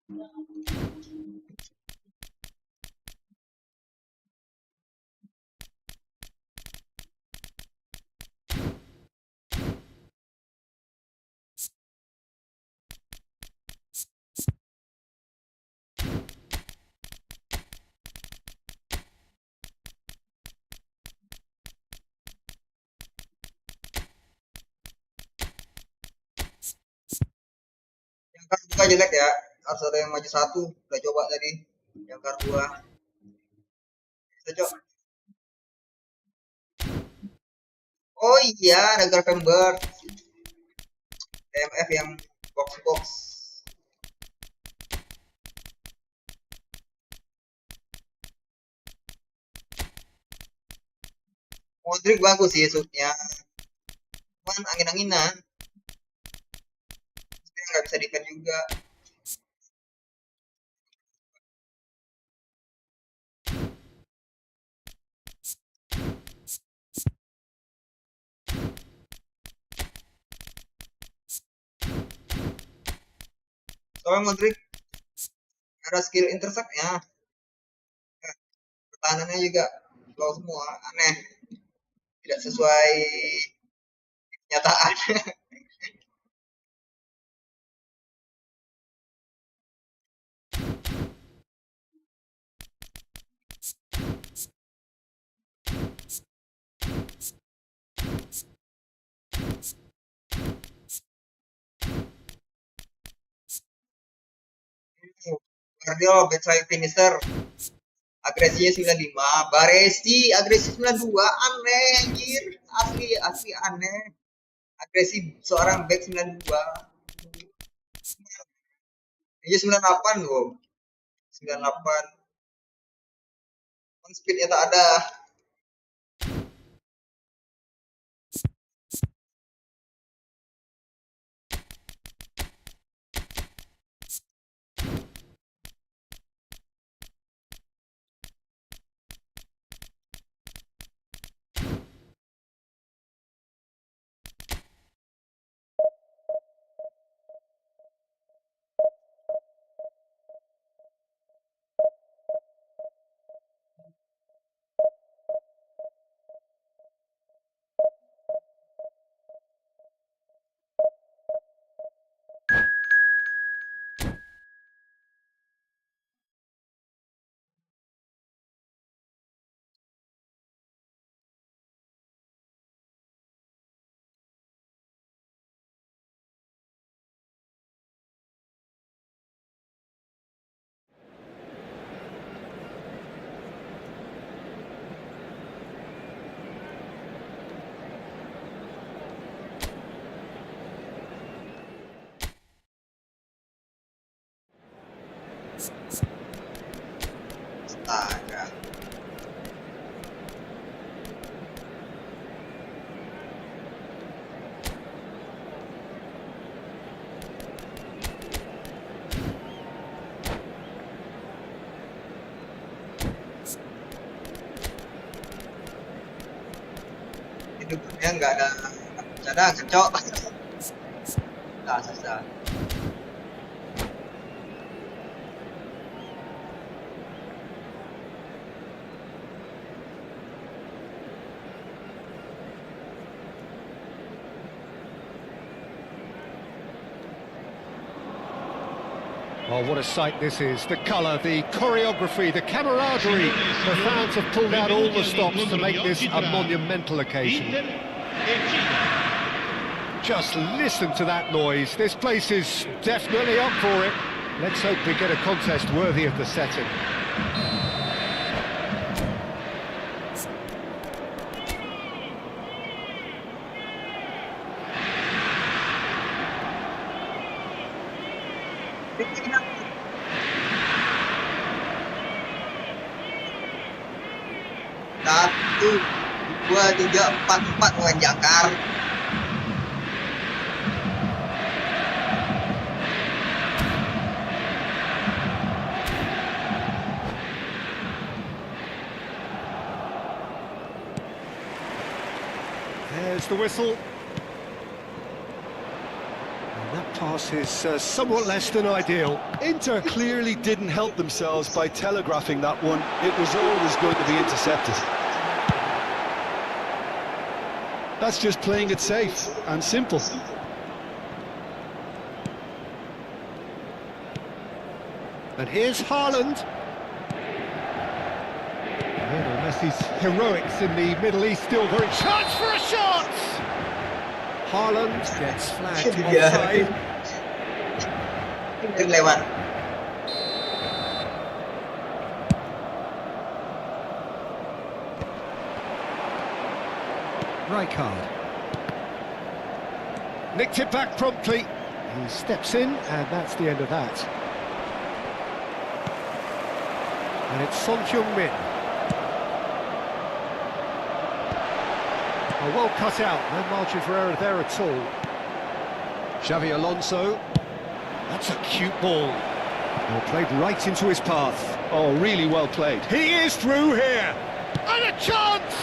Yang kar 2 jelek ya. Harus ada yang maju satu. Udah coba tadi. Yang kar 2. Bisa, Cok. Oh iya, Negar Pember. TMF yang box-box. Modric bagus sih shootnya. Cuman angin-anginan. Dia nggak bisa defend juga. Soalnya Modric ada skill intercept-nya. Pertahanannya juga low semua. Aneh. Tidak sesuai kenyataan. Guardiola backside finisher. Agresinya 95. Baresi agresi 92. Aneh anjir. Asli aneh. Agresi seorang back 92. Iya 98 loh. 98. Speednya tak ada. Astaga. Hidupnya nggak ada cadangan, Cok. Nah, susah. Oh, what a sight this is. The colour, the choreography, the camaraderie. The fans have pulled out all the stops to make this a monumental occasion. Just listen to that noise. This place is definitely up for it. Let's hope we get a contest worthy of the setting. Satu, dua, tiga, empat menjakar. There's the whistle. And that Pass is somewhat less than ideal. Inter clearly didn't help themselves by telegraphing that one. It was always going to be intercepted. That's just playing it safe and simple. And here's Haaland. Lionel Messi's heroics in the Middle East still very... Chance for a shot! Haaland gets flagged offside. Itu lewat. Rijkaard. Nicked it back promptly. He steps in, and that's the end of that. And it's Son Heung-min. Oh, well cut out, no margin for error there at all. Xavi Alonso. That's a cute ball. Well, played right into his path. Oh, really well played. He is through here. And a chance!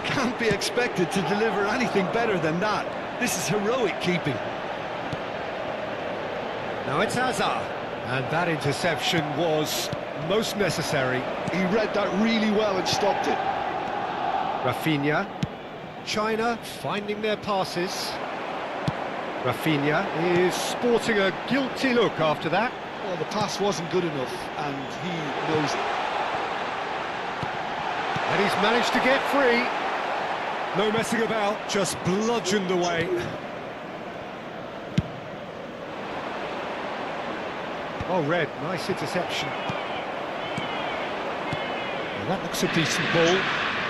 Can't be expected to deliver anything better than that. This is heroic keeping. Now it's Hazard. And that interception was most necessary. He read that really well and stopped it. Rafinha. China finding their passes. Rafinha is sporting a guilty look after that. Well, the pass wasn't good enough, and he knows it. And he's managed to get free. No messing about, just bludgeoned away. Oh, Red, nice interception. Well, that looks a decent ball.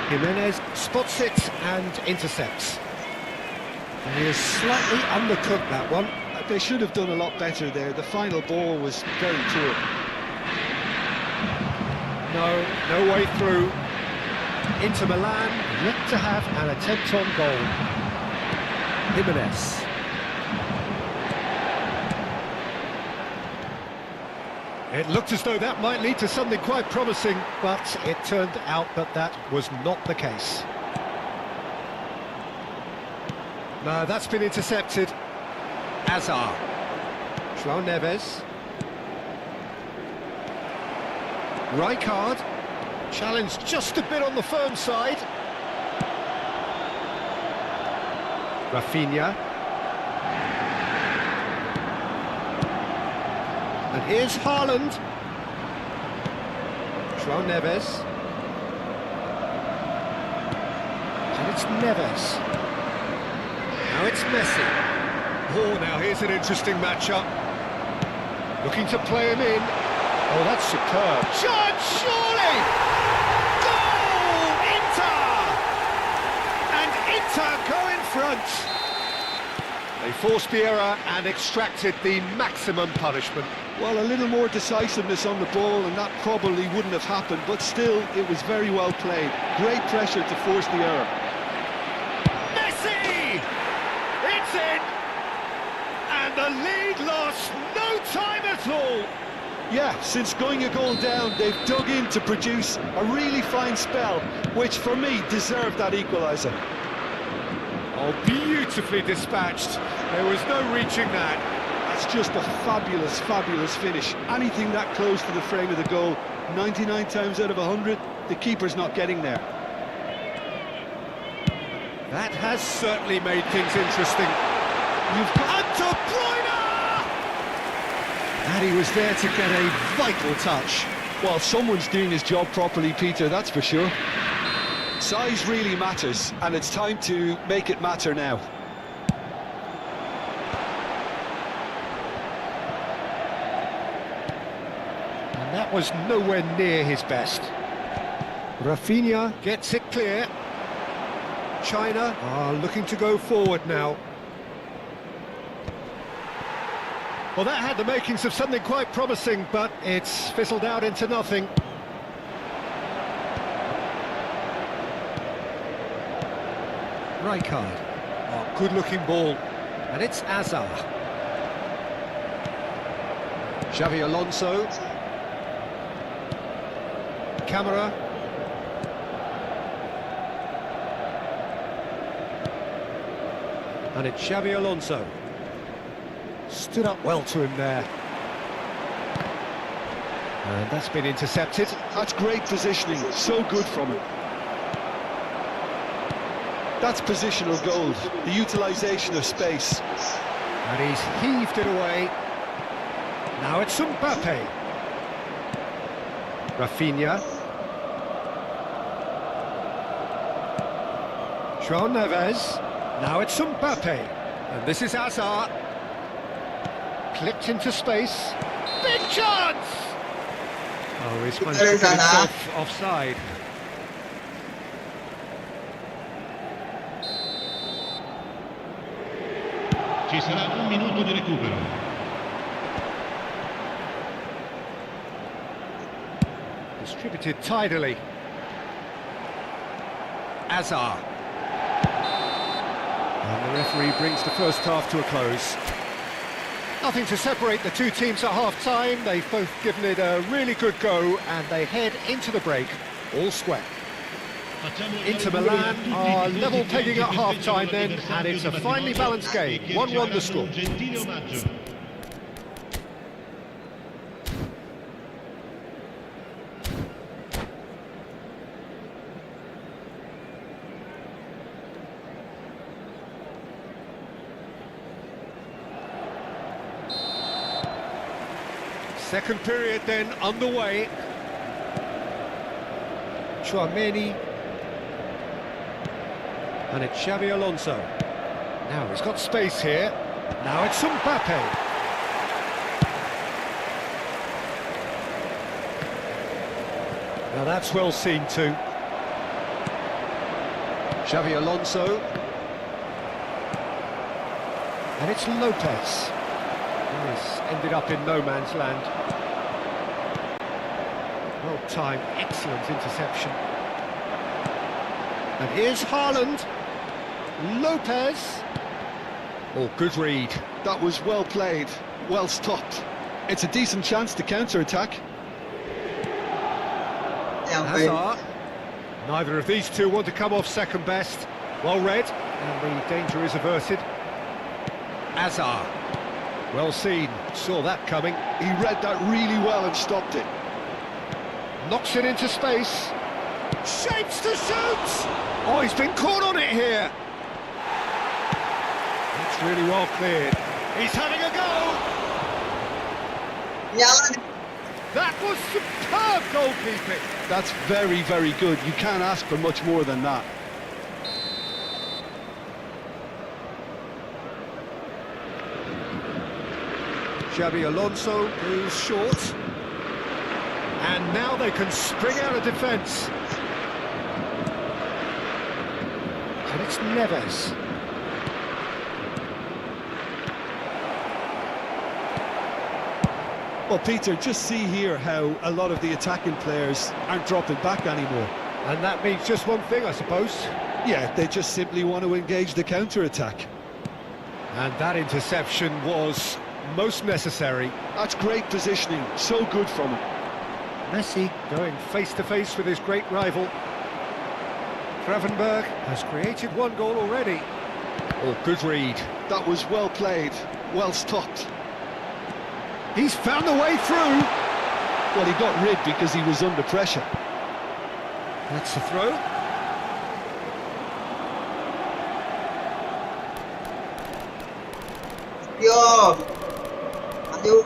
Jimenez spots it and intercepts. And he is slightly undercooked, that one. They should have done a lot better there. The final ball was very poor. No way through. Inter Milan yet to have an attempt on goal. Jimenez. It looked as though that might lead to something quite promising, but it turned out that that was not the case. No, that's been intercepted. Hazard. João Neves. Rijkaard. Challenged just a bit on the firm side. Rafinha. And here's Haaland. João Neves. And it's Neves. Now it's Messi. Oh, now here's an interesting matchup. Looking to play him in. Oh, that's superb. Shot, surely! Goal! Inter! And Inter go in front. They forced the error and extracted the maximum punishment. Well, a little more decisiveness on the ball and that probably wouldn't have happened, but still, it was very well played. Great pressure to force the error. Messi! It's in! And the lead lost no time at all. Yeah, since going a goal down, they've dug in to produce a really fine spell, which for me deserved that equaliser. Oh, beautifully dispatched. There was no reaching that. That's just a fabulous, fabulous finish. Anything that close to the frame of the goal, 99 times out of 100, the keeper's not getting there. That has certainly made things interesting. You've got De Bruyne! And he was there to get a vital touch. Well, someone's doing his job properly, Peter, that's for sure. Size really matters, and it's time to make it matter now. And that was nowhere near his best. Rafinha gets it clear. China are looking to go forward now. Well, that had the makings of something quite promising, but it's fizzled out into nothing. Rijkaard. Oh, good-looking ball. And it's Hazard. Xavi Alonso. Camera. And it's Xavi Alonso. Stood up well to him there. And that's been intercepted. That's great positioning, so good from him. That's positional gold, the utilisation of space. And he's heaved it away. Now it's Mbappe. Rafinha. João Neves. Now it's Mbappe. And this is Hazard. Clipped into space. Big chance! Oh, he's managed to get himself offside. Ci sarà un minuto di recupero. Distributed tidily. Hazard. And the referee brings the first half to a close. Nothing to separate the two teams at half-time. They've both given it a really good go, and they head into the break all square. Inter Milan are level pegging at half-time then, and it's a finely balanced game. 1-1 the score. Second period then underway. Chouameni. And it's Xabi Alonso. Now he's got space here. Now it's Mbappe. Now that's well seen too. Xabi Alonso. And it's Lopez. He's ended up in no man's land. Well timed, excellent interception. And here's Haaland. Lopez. Oh, good read. That was well played, well stopped. It's a decent chance to counter-attack. Hazard. Neither of these two want to come off second best. Well read, and the danger is averted. Hazard. Well seen, saw that coming. He read that really well and stopped it. Knocks it into space. Shapes to shoot! Oh, he's been caught on it here. It's really well cleared. He's having a go! That was superb goalkeeping. That's very, very good. You can't ask for much more than that. Xabi Alonso is short. And now they can spring out of defence. And it's Neves. Well, Peter, just see here how a lot of the attacking players aren't dropping back anymore. And that means just one thing, I suppose. Yeah, they just simply want to engage the counter-attack. And that interception was most necessary. That's great positioning, so good from him. Messi going face-to-face with his great rival. Gravenberg has created one goal already. Oh, good read. That was well played, well stopped. He's found a way through. Well, he got rid because he was under pressure. That's the throw. Yo, aduh.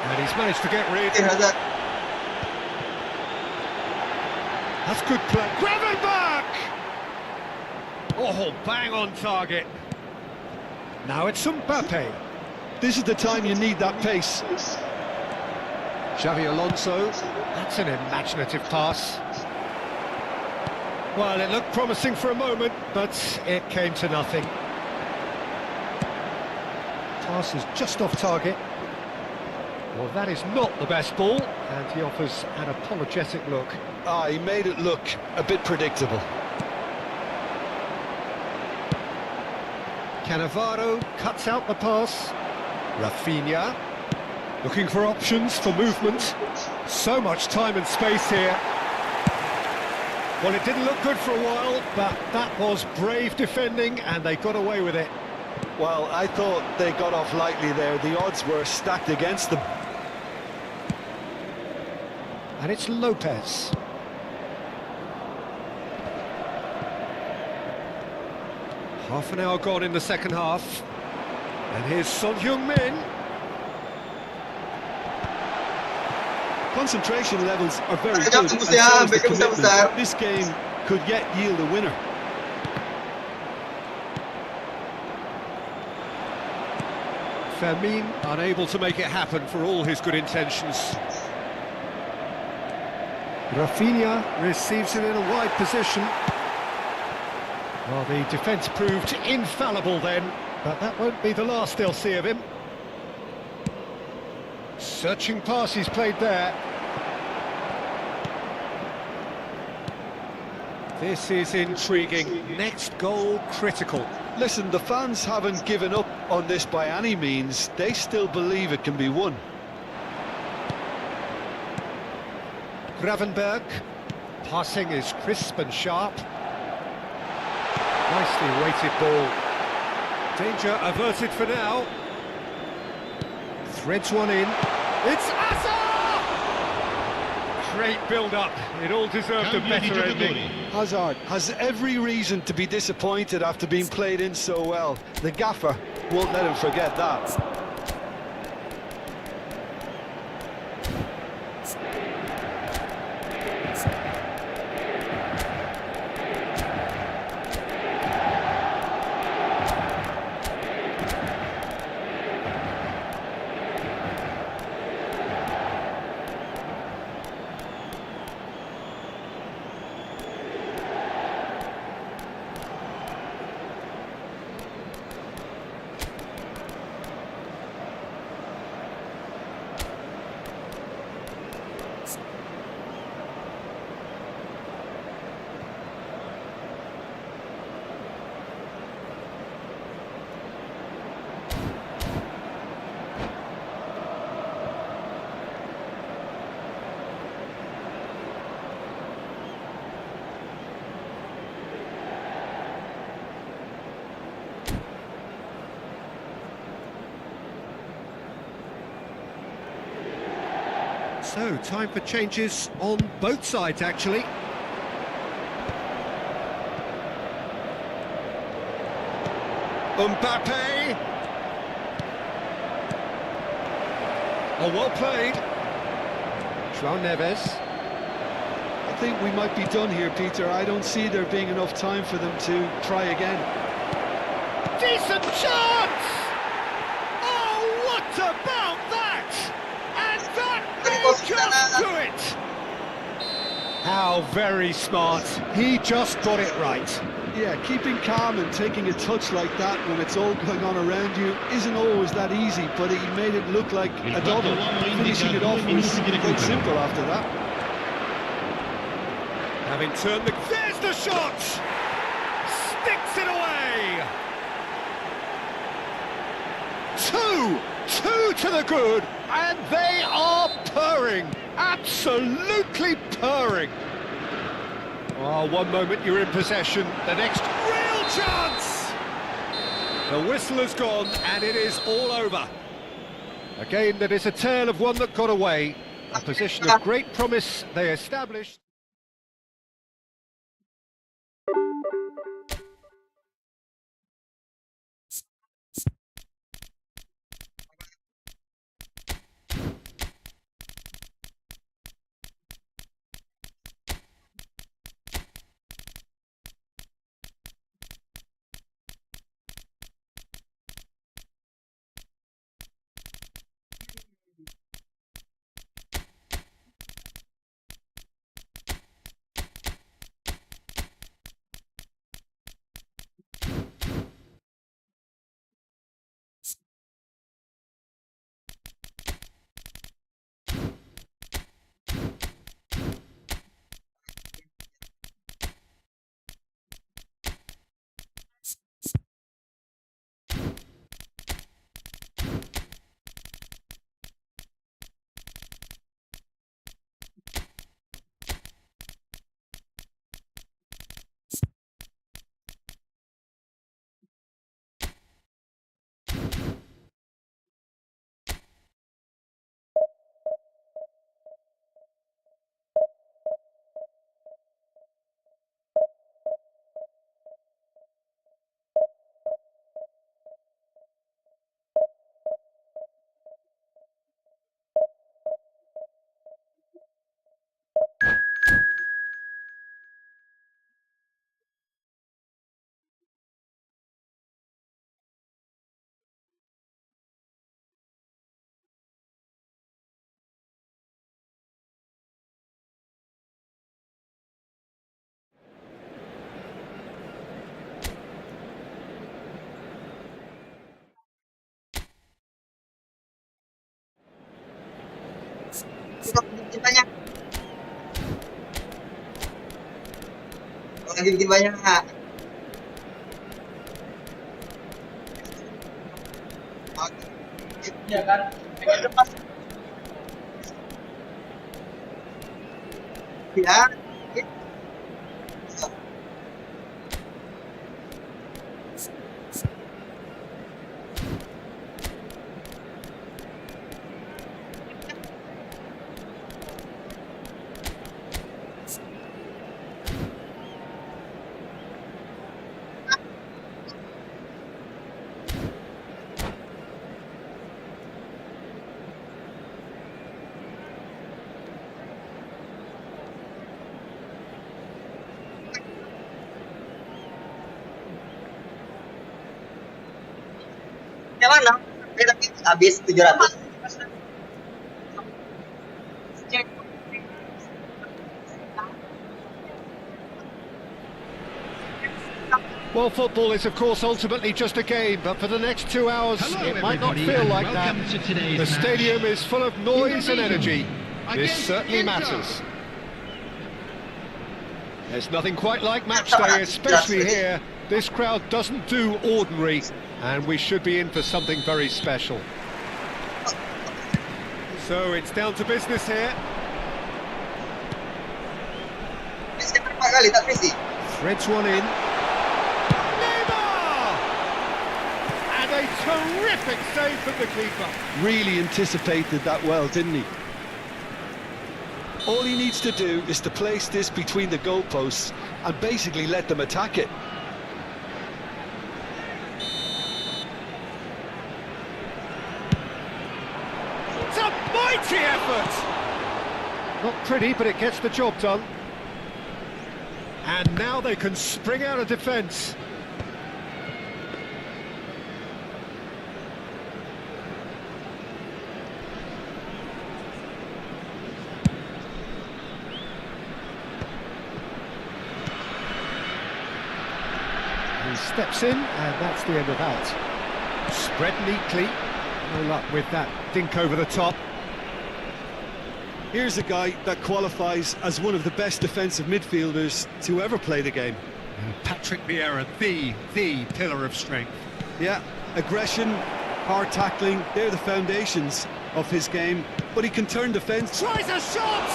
And he's managed to get rid. Hazard. That's good play. Gravenberg! Oh, bang on target. Now it's Mbappe. This is the time you need that pace. Xabi Alonso. That's an imaginative pass. Well, it looked promising for a moment, but it came to nothing. Pass is just off target. Well, that is not the best ball, and he offers an apologetic look. Ah, he made it look a bit predictable. Cannavaro cuts out the pass. Rafinha. Looking for options for movement. So much time and space here. Well, it didn't look good for a while, but that was brave defending and they got away with it. Well, I thought they got off lightly there. The odds were stacked against them. And it's Lopez. Half an hour gone in the second half. And here's Son Heung-min. Concentration levels are very Sekejap, good. tembus And ya, so is the Beckham commitment. besar. This game could yet yield a winner. Fermin unable to make it happen for all his good intentions. Rafinha receives it in a wide position. Well, the defence proved infallible then, but that won't be the last they'll see of him. Searching pass he's played there. This is intriguing. Next goal critical. Listen, the fans haven't given up on this by any means. They still believe it can be won. Gravenberg. Passing is crisp and sharp. Nicely weighted ball. Danger averted for now. Threads one in. It's Asa! Great build-up. It all deserved a Cambio di better ending. giocatori. Hazard has every reason to be disappointed after being played in so well. The gaffer won't let him forget that. So, time for changes on both sides, actually. Mbappe! Oh, well played. João Neves. I think we might be done here, Peter. I don't see there being enough time for them to try again. Decent chance! Oh, what about that? And that may just do it! How very smart. He just got it right. Yeah, keeping calm and taking a touch like that when it's all going on around you isn't always that easy, but he made it look like a double. Finishing it off was quite simple after that. Having turned the... There's the shot! Sticks it away! Two to the good, and they are purring, absolutely purring. Oh, one moment you're in possession, the next real chance! The whistle has gone, and it is all over. Again, that is a tale of one that got away. A position of great promise they established. bikin banyak. Kalau lagi bikin banyak. Iya kan? Pengen lepas. Ya. Yang mana? Tapi habis 700. Well, football is, of course, ultimately just a game, but for the next 2 hours, Hello, it might not everybody, feel and like that. welcome to today's The match. stadium is full of noise and energy. This Against certainly Inter. matters. There's nothing quite like match day, especially here. This crowd doesn't do ordinary, and we should be in for something very special. So it's down to business here. Bisa berapa kali tak Messi? Threads one in. Neymar! And a terrific save from the keeper. Really anticipated that well, didn't he? All he needs to do is to place this between the goalposts and basically let them attack it. It's a mighty effort! Not pretty, but it gets the job done. And now they can spring out of defence. He steps in, and that's the end of that. Spread neatly. No luck with that dink over the top. Here's a guy that qualifies as one of the best defensive midfielders to ever play the game. Patrick Vieira, the pillar of strength. Yeah, aggression, hard tackling, they're the foundations of his game, but he can turn defence. Tries a shot!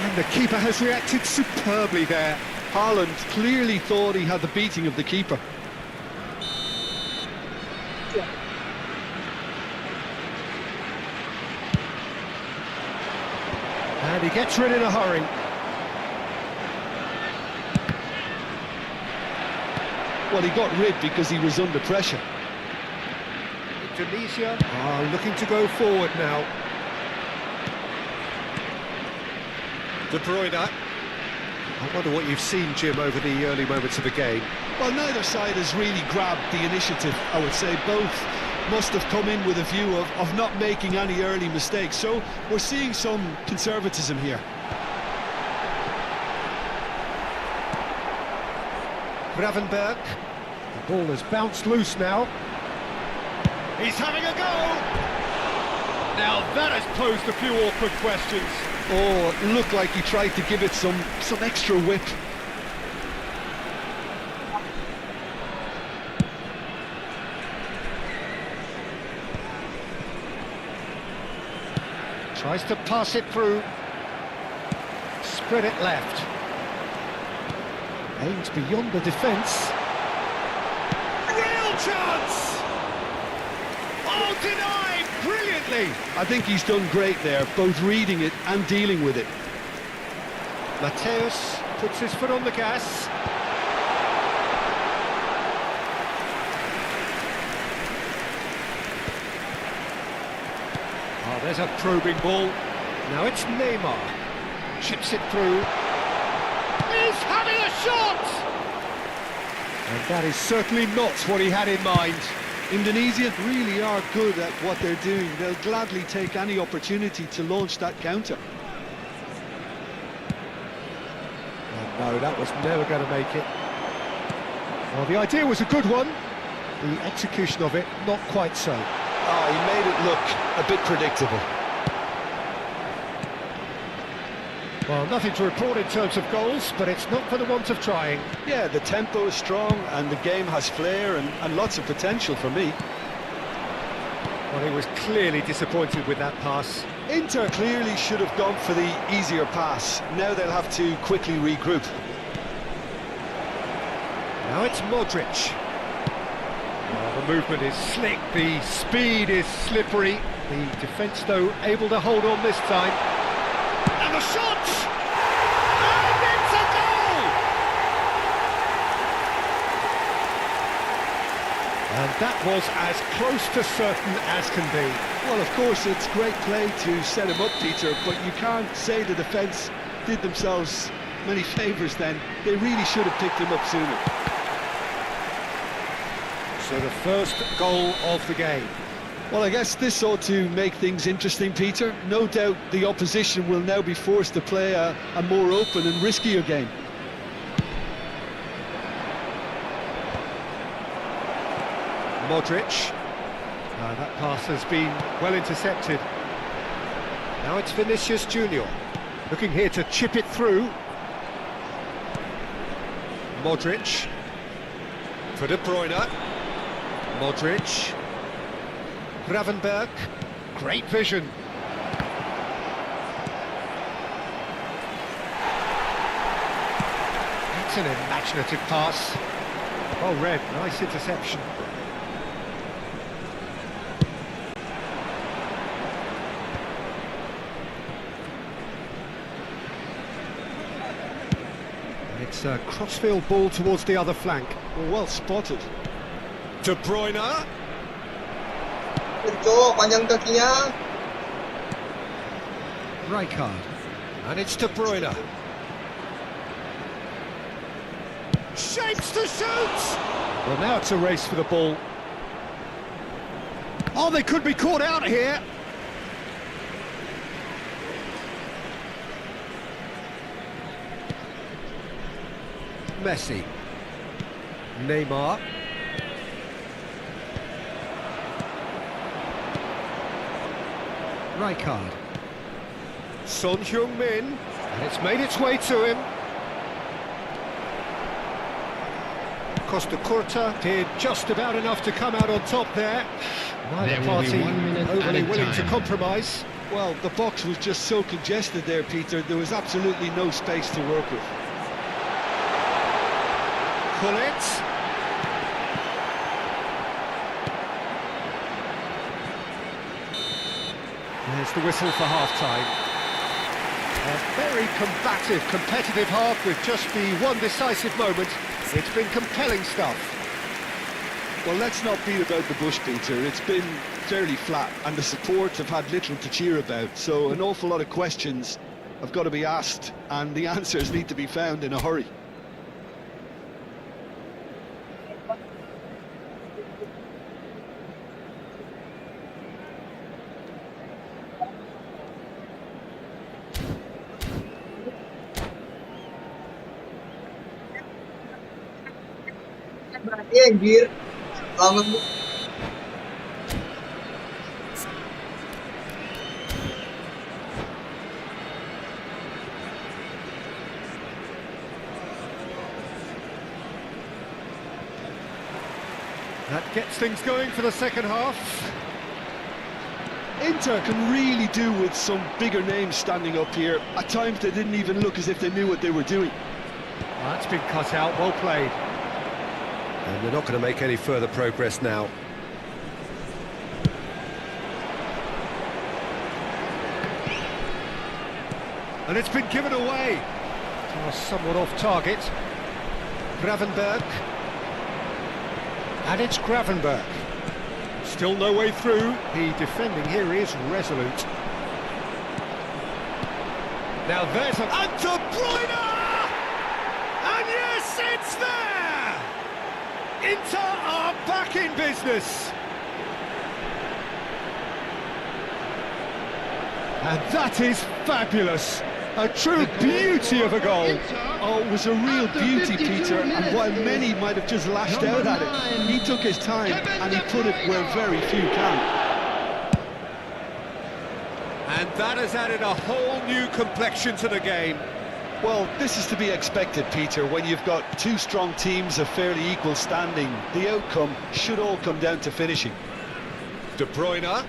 And the keeper has reacted superbly there. Haaland clearly thought he had the beating of the keeper. And he gets rid in a hurry. Well, he got rid because he was under pressure. Tunisia are looking to go forward now. De Bruyne. I wonder what you've seen, Jim, over the early moments of the game. Well, neither side has really grabbed the initiative, I would say. Both must have come in with a view of not making any early mistakes. So we're seeing some conservatism here. Gravenberg. The ball has bounced loose now. He's having a go! Now that has posed a few awkward questions. Oh, it looked like he tried to give it some extra whip. Tries to pass it through. Spread it left. Aims beyond the defence. Real chance! Oh, denied brilliantly! I think he's done great there, both reading it and dealing with it. Mateus puts his foot on the gas. Oh, there's a probing ball. Now it's Neymar. Chips it through. He's having a shot! And that is certainly not what he had in mind. Indonesia really are good at what they're doing. They'll gladly take any opportunity to launch that counter. Oh, no, that was never going to make it. Well, the idea was a good one. The execution of it, not quite so. Oh, he made it look a bit predictable. Well, nothing to report in terms of goals, but it's not for the want of trying. Yeah, the tempo is strong and the game has flair and lots of potential for me. Well, he was clearly disappointed with that pass. Inter clearly should have gone for the easier pass. Now they'll have to quickly regroup. Now it's Modric. Well, the movement is slick, the speed is slippery. The defence, though, able to hold on this time. And the shot! And it's a goal! And that was as close to certain as can be. Well, of course, it's great play to set him up, Peter, but you can't say the defence did themselves many favours then. They really should have picked him up sooner. So the first goal of the game. Well, I guess this ought to make things interesting, Peter. No doubt the opposition will now be forced to play a more open and riskier game. Modric. That pass has been well intercepted. Now it's Vinicius Junior, looking here to chip it through. Modric. For De Bruyne. Modric. Gravenberg. Great vision. That's an imaginative pass. Well read, nice interception. It's a crossfield ball towards the other flank. Well spotted. De Bruyne. Cowok, panjang kakinya. Rijkaard. And it's De Bruyne. Shapes to shoot! Well, now it's a race for the ball. Oh, they could be caught out here. Messi. Neymar. Rijkaard. Son Heung-min. And it's made its way to him. Costa Curta did just about enough to come out on top there. Neither There will party be 1 minute overly added willing to time. compromise. Well, the box was just so congested there, Peter. There was absolutely no space to work with. Gullit. There's the whistle for half-time. A very combative, competitive half with just the one decisive moment. It's been compelling stuff. Well, let's not beat about the bush, Peter. It's been fairly flat, and the support have had little to cheer about. So an awful lot of questions have got to be asked, and the answers need to be found in a hurry. Berarti anjir. Bangun. That gets things going for the second half. Inter can really do with some bigger names standing up here. At times they didn't even look as if they knew what they were doing. That's been cut out, well played. And they're not going to make any further progress now. And it's been given away. Somewhat off target. Gravenberg. And it's Gravenberg. Still no way through. The defending here is resolute. Now there's a... And De Bruyne! And yes, it's there! Inter are back in business. And that is fabulous. A true beauty of a goal. Oh, it was a real beauty, Peter, and while many might have just lashed out at it, he took his time and he put it where very few can. And that has added a whole new complexion to the game. Well, this is to be expected, Peter. When you've got two strong teams of fairly equal standing, the outcome should all come down to finishing. De Bruyne.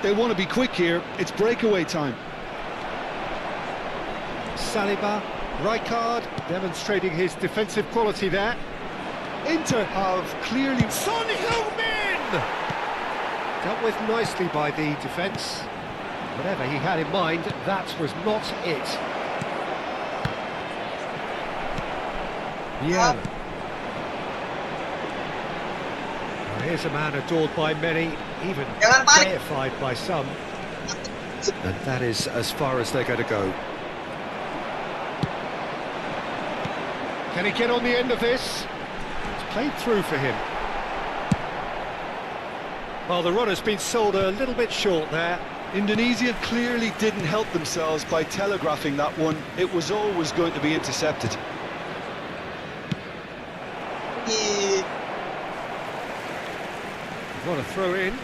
They want to be quick here. It's breakaway time. Saliba. Rijkaard demonstrating his defensive quality there. Inter have clearly... Son Heung-min! Dealt with nicely by the defence. Whatever he had in mind, that was not it. Yeah. Well, here's a man adored by many, even deified by some. And that is as far as they're going to go. Can he get on the end of this? It's played through for him. Well, the runner's been sold a little bit short there. Indonesia clearly didn't help themselves by telegraphing that one. It was always going to be intercepted. What a throw in.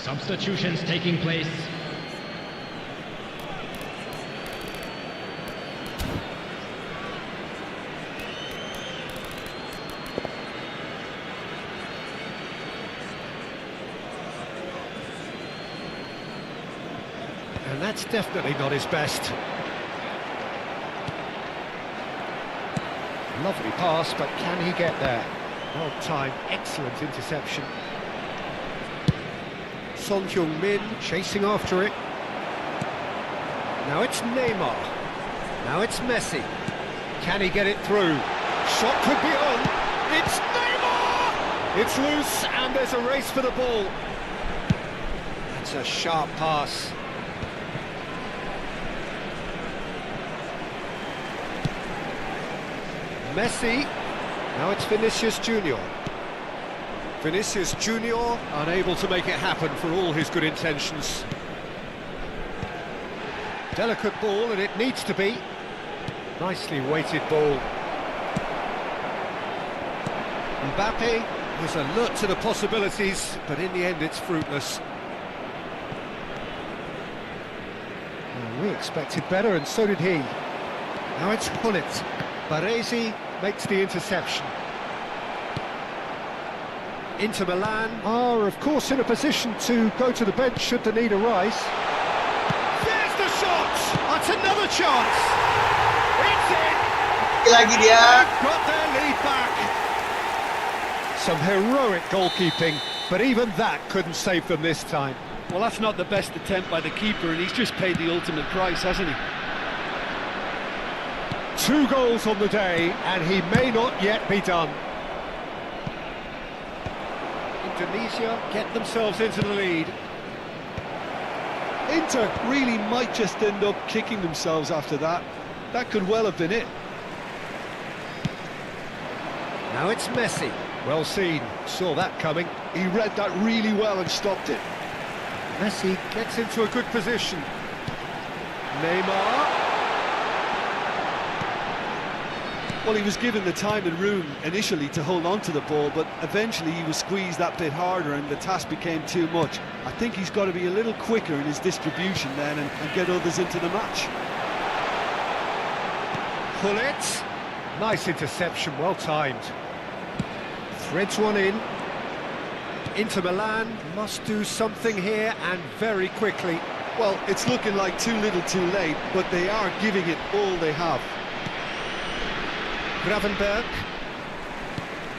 Substitutions taking place. And that's definitely not his best. Lovely pass, but can he get there? Well timed, excellent interception. Son Heung-min chasing after it. Now it's Neymar. Now it's Messi. Can he get it through? Shot could be on. It's Neymar! It's loose and there's a race for the ball. That's a sharp pass. Messi. Now it's Vinicius Junior. Vinicius Junior unable to make it happen for all his good intentions. Delicate ball, and it needs to be. Nicely weighted ball. Mbappe was alert to the possibilities, but in the end it's fruitless. Well, we expected better, and so did he. Now it's Gullit. Baresi makes the interception. Inter Milan are, of course, in a position to go to the bench should the need arise. There's the shot! That's another chance! It's in! Lagi dia. They've got their lead back! Some heroic goalkeeping, but even that couldn't save them this time. Well, that's not the best attempt by the keeper, and he's just paid the ultimate price, hasn't he? 2 goals on the day, and he may not yet be done. Indonesia get themselves into the lead. Inter really might just end up kicking themselves after that. That could well have been it. Now it's Messi. Well seen, saw that coming. He read that really well and stopped it. Messi gets into a good position. Neymar. Well, he was given the time and room initially to hold on to the ball, but eventually he was squeezed that bit harder and the task became too much. I think he's got to be a little quicker in his distribution then and get others into the match. Gullit. Nice interception, well timed. Threads one in. Inter Milan must do something here, and very quickly. Well, it's looking like too little too late, but they are giving it all they have. Gravenberg.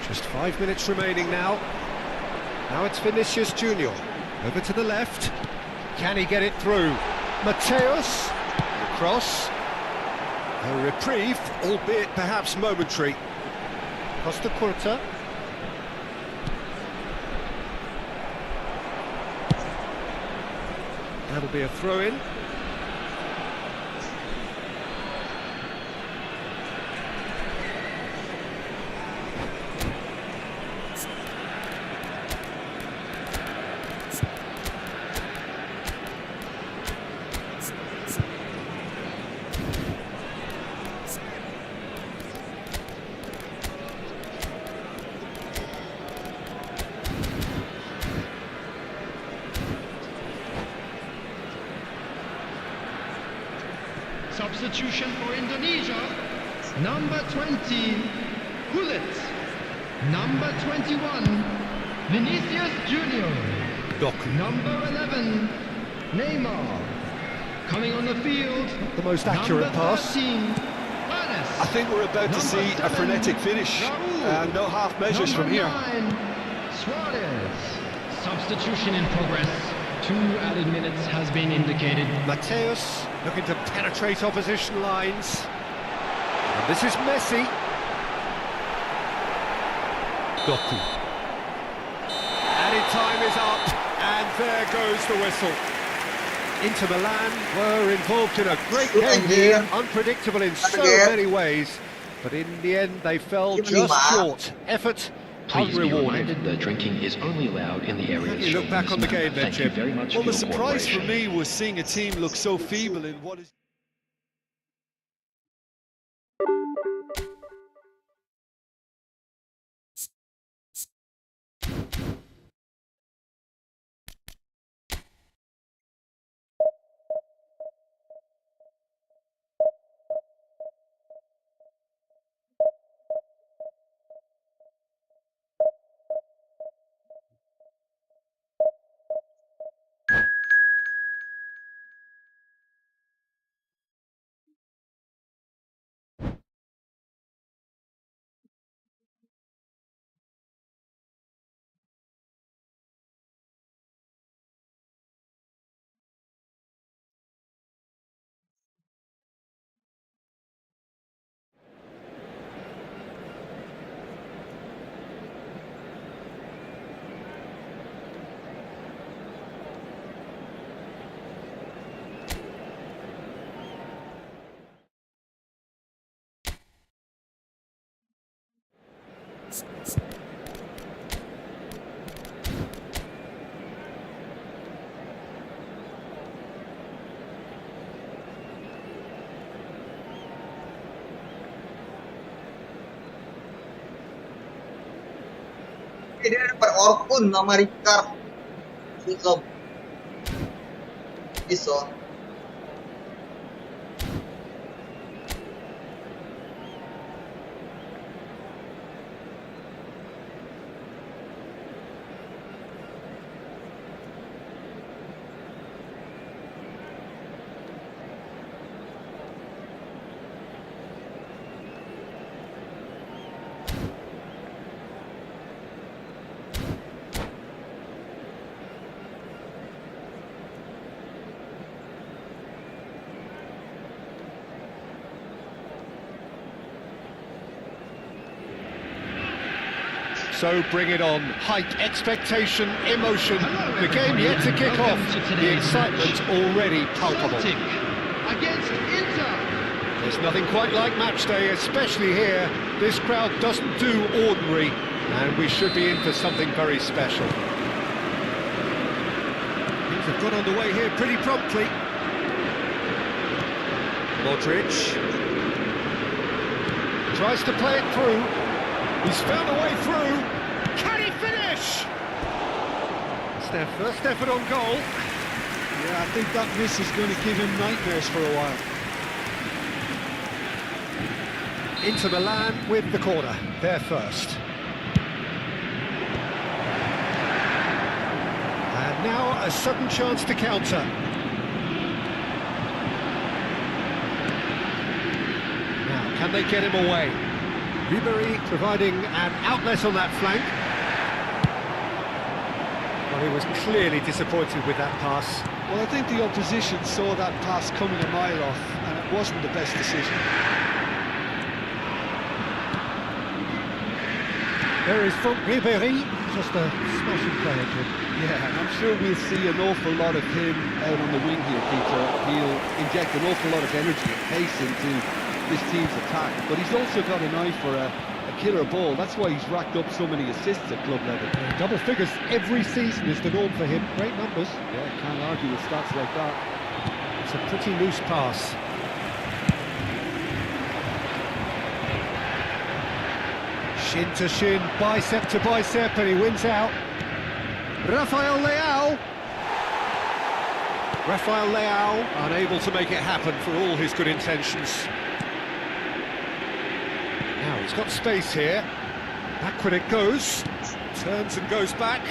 Just 5 minutes remaining now. Now it's Vinicius Junior. Over to the left. Can he get it through? Mateus. The cross. A reprieve, albeit perhaps momentary. Costa Curta. That'll be a throw-in. Substitution for Indonesia. Number 20, Gullit. Number 21, Vinicius Junior. Doku. Number 11, Neymar. Coming on the field, The most accurate number pass. 13, Ernest. I think we're about to see a frenetic finish. No half measures from here. 9, Suarez. Substitution in progress. 2 added minutes has been indicated. Mateus looking to penetrate opposition lines. And this is Messi. Doku. Added time is up, and there goes the whistle. Inter Milan were involved in a great game here, unpredictable in so many ways, but in the end they fell just short. Effort Please be unrewarded. reminded that drinking is only allowed in the areas You look shown back in this on the map. game then, Thank you Chip. very much Well, for the your surprise for cooperation. me was seeing a team look so feeble in what is... Dia dapat Orkun sama Ricard. Susah. Bisa. So bring it on. Hype, expectation, emotion. The game yet to kick off. The excitement already palpable. Celtic against Inter. There's nothing quite like match day, especially here. This crowd doesn't do ordinary, and we should be in for something very special. Things have got underway here pretty promptly. Modric tries to play it through. He's found a way through. Can he finish? It's their first effort on goal. Yeah, I think that miss is going to give him nightmares for a while. Inter Milan with the corner. They're first. And now a sudden chance to counter. Now, can they get him away? Ribery providing an outlet on that flank. Well, he was clearly disappointed with that pass. Well, I think the opposition saw that pass coming a mile off, and it wasn't the best decision. There is from Ribery, Just a smashing player, Jim. Yeah, and I'm sure we'll see an awful lot of him out on the wing here, Peter. He'll inject an awful lot of energy and pace into this team's attack, but he's also got an eye for a killer ball. That's why he's racked up so many assists at club level. Double figures every season is the norm for him. Great numbers. Yeah, can't argue with stats like that. It's a pretty loose pass. Shin to shin, bicep to bicep, and he wins out. Rafael Leao. Rafael Leao, unable to make it happen for all his good intentions. Now he's got space here. Backward it goes. Turns and goes back.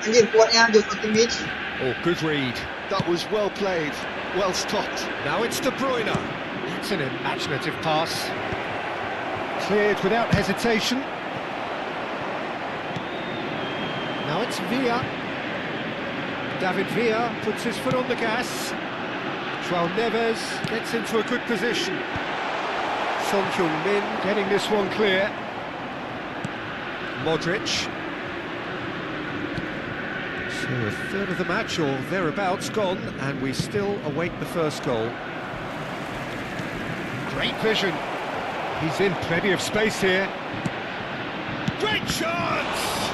Anjir, kuatnya Joshua Kimmich. Oh, good read. That was well played, well stopped. Now it's De Bruyne. It's an imaginative pass. Cleared without hesitation. Now it's Villa. David Villa puts his foot on the gas. João Neves gets into a good position. Son Heung-min getting this one clear. Modric. So a third of the match or thereabouts gone, and we still await the first goal. Great vision. He's in plenty of space here. Great chance!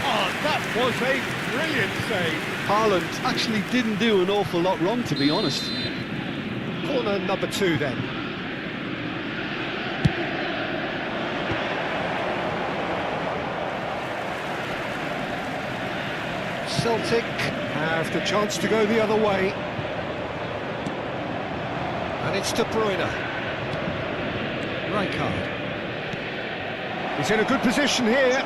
Oh, that was a brilliant save. Haaland actually didn't do an awful lot wrong, to be honest. Corner number 2 then. Celtic have the chance to go the other way. And it's De Bruyne. Rijkaard. He's in a good position here.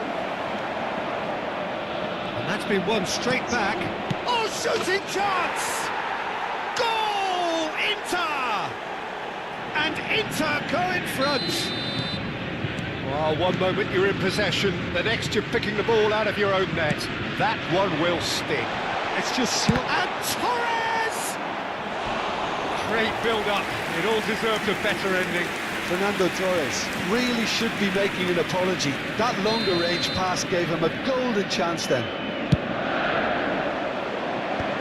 And that's been won straight back. Oh, shooting chance! Goal! Inter! And Inter go in front. Well, one moment you're in possession, the next you're picking the ball out of your own net. That one will sting. It's just... And Torres! Great build-up. It all deserved a better ending. Fernando Torres really should be making an apology. That longer range pass gave him a golden chance then.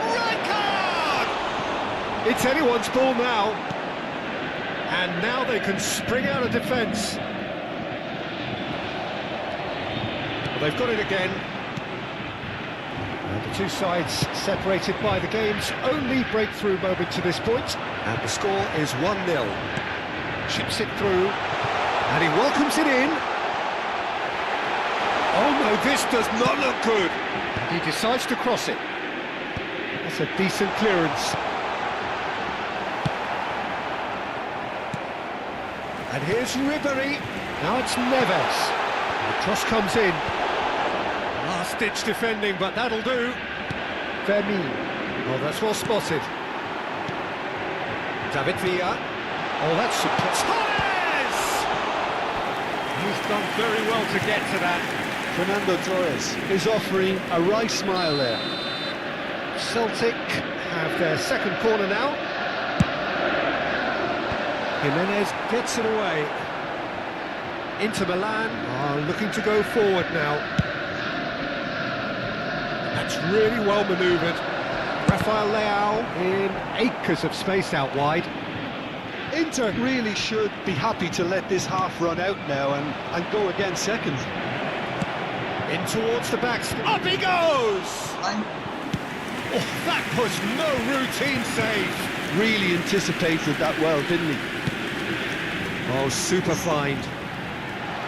Rijkaard! It's anyone's ball now. And now they can spring out of defence. Well, they've got it again. And the two sides separated by the game's only breakthrough moment to this point. And the score is 1-0. Chips it through, and he welcomes it in. Oh no, this does not look good. He decides to cross it. That's a decent clearance. And here's Ribéry. Now it's Neves. And the cross comes in. Last-ditch defending, but that'll do. Vermeer. Oh, that's well spotted. David Villa. Oh, that's super. Torres! He's done very well to get to that. Fernando Torres is offering a wry smile there. Celtic have their second corner now. Jimenez gets it away. Inter Milan are looking to go forward now. That's really well manoeuvred. Rafael Leao in acres of space out wide. Inter really should be happy to let this half run out now and go again second. In towards the back. Up he goes! Oh, that was no routine save. Really anticipated that well, didn't he? Oh, super find.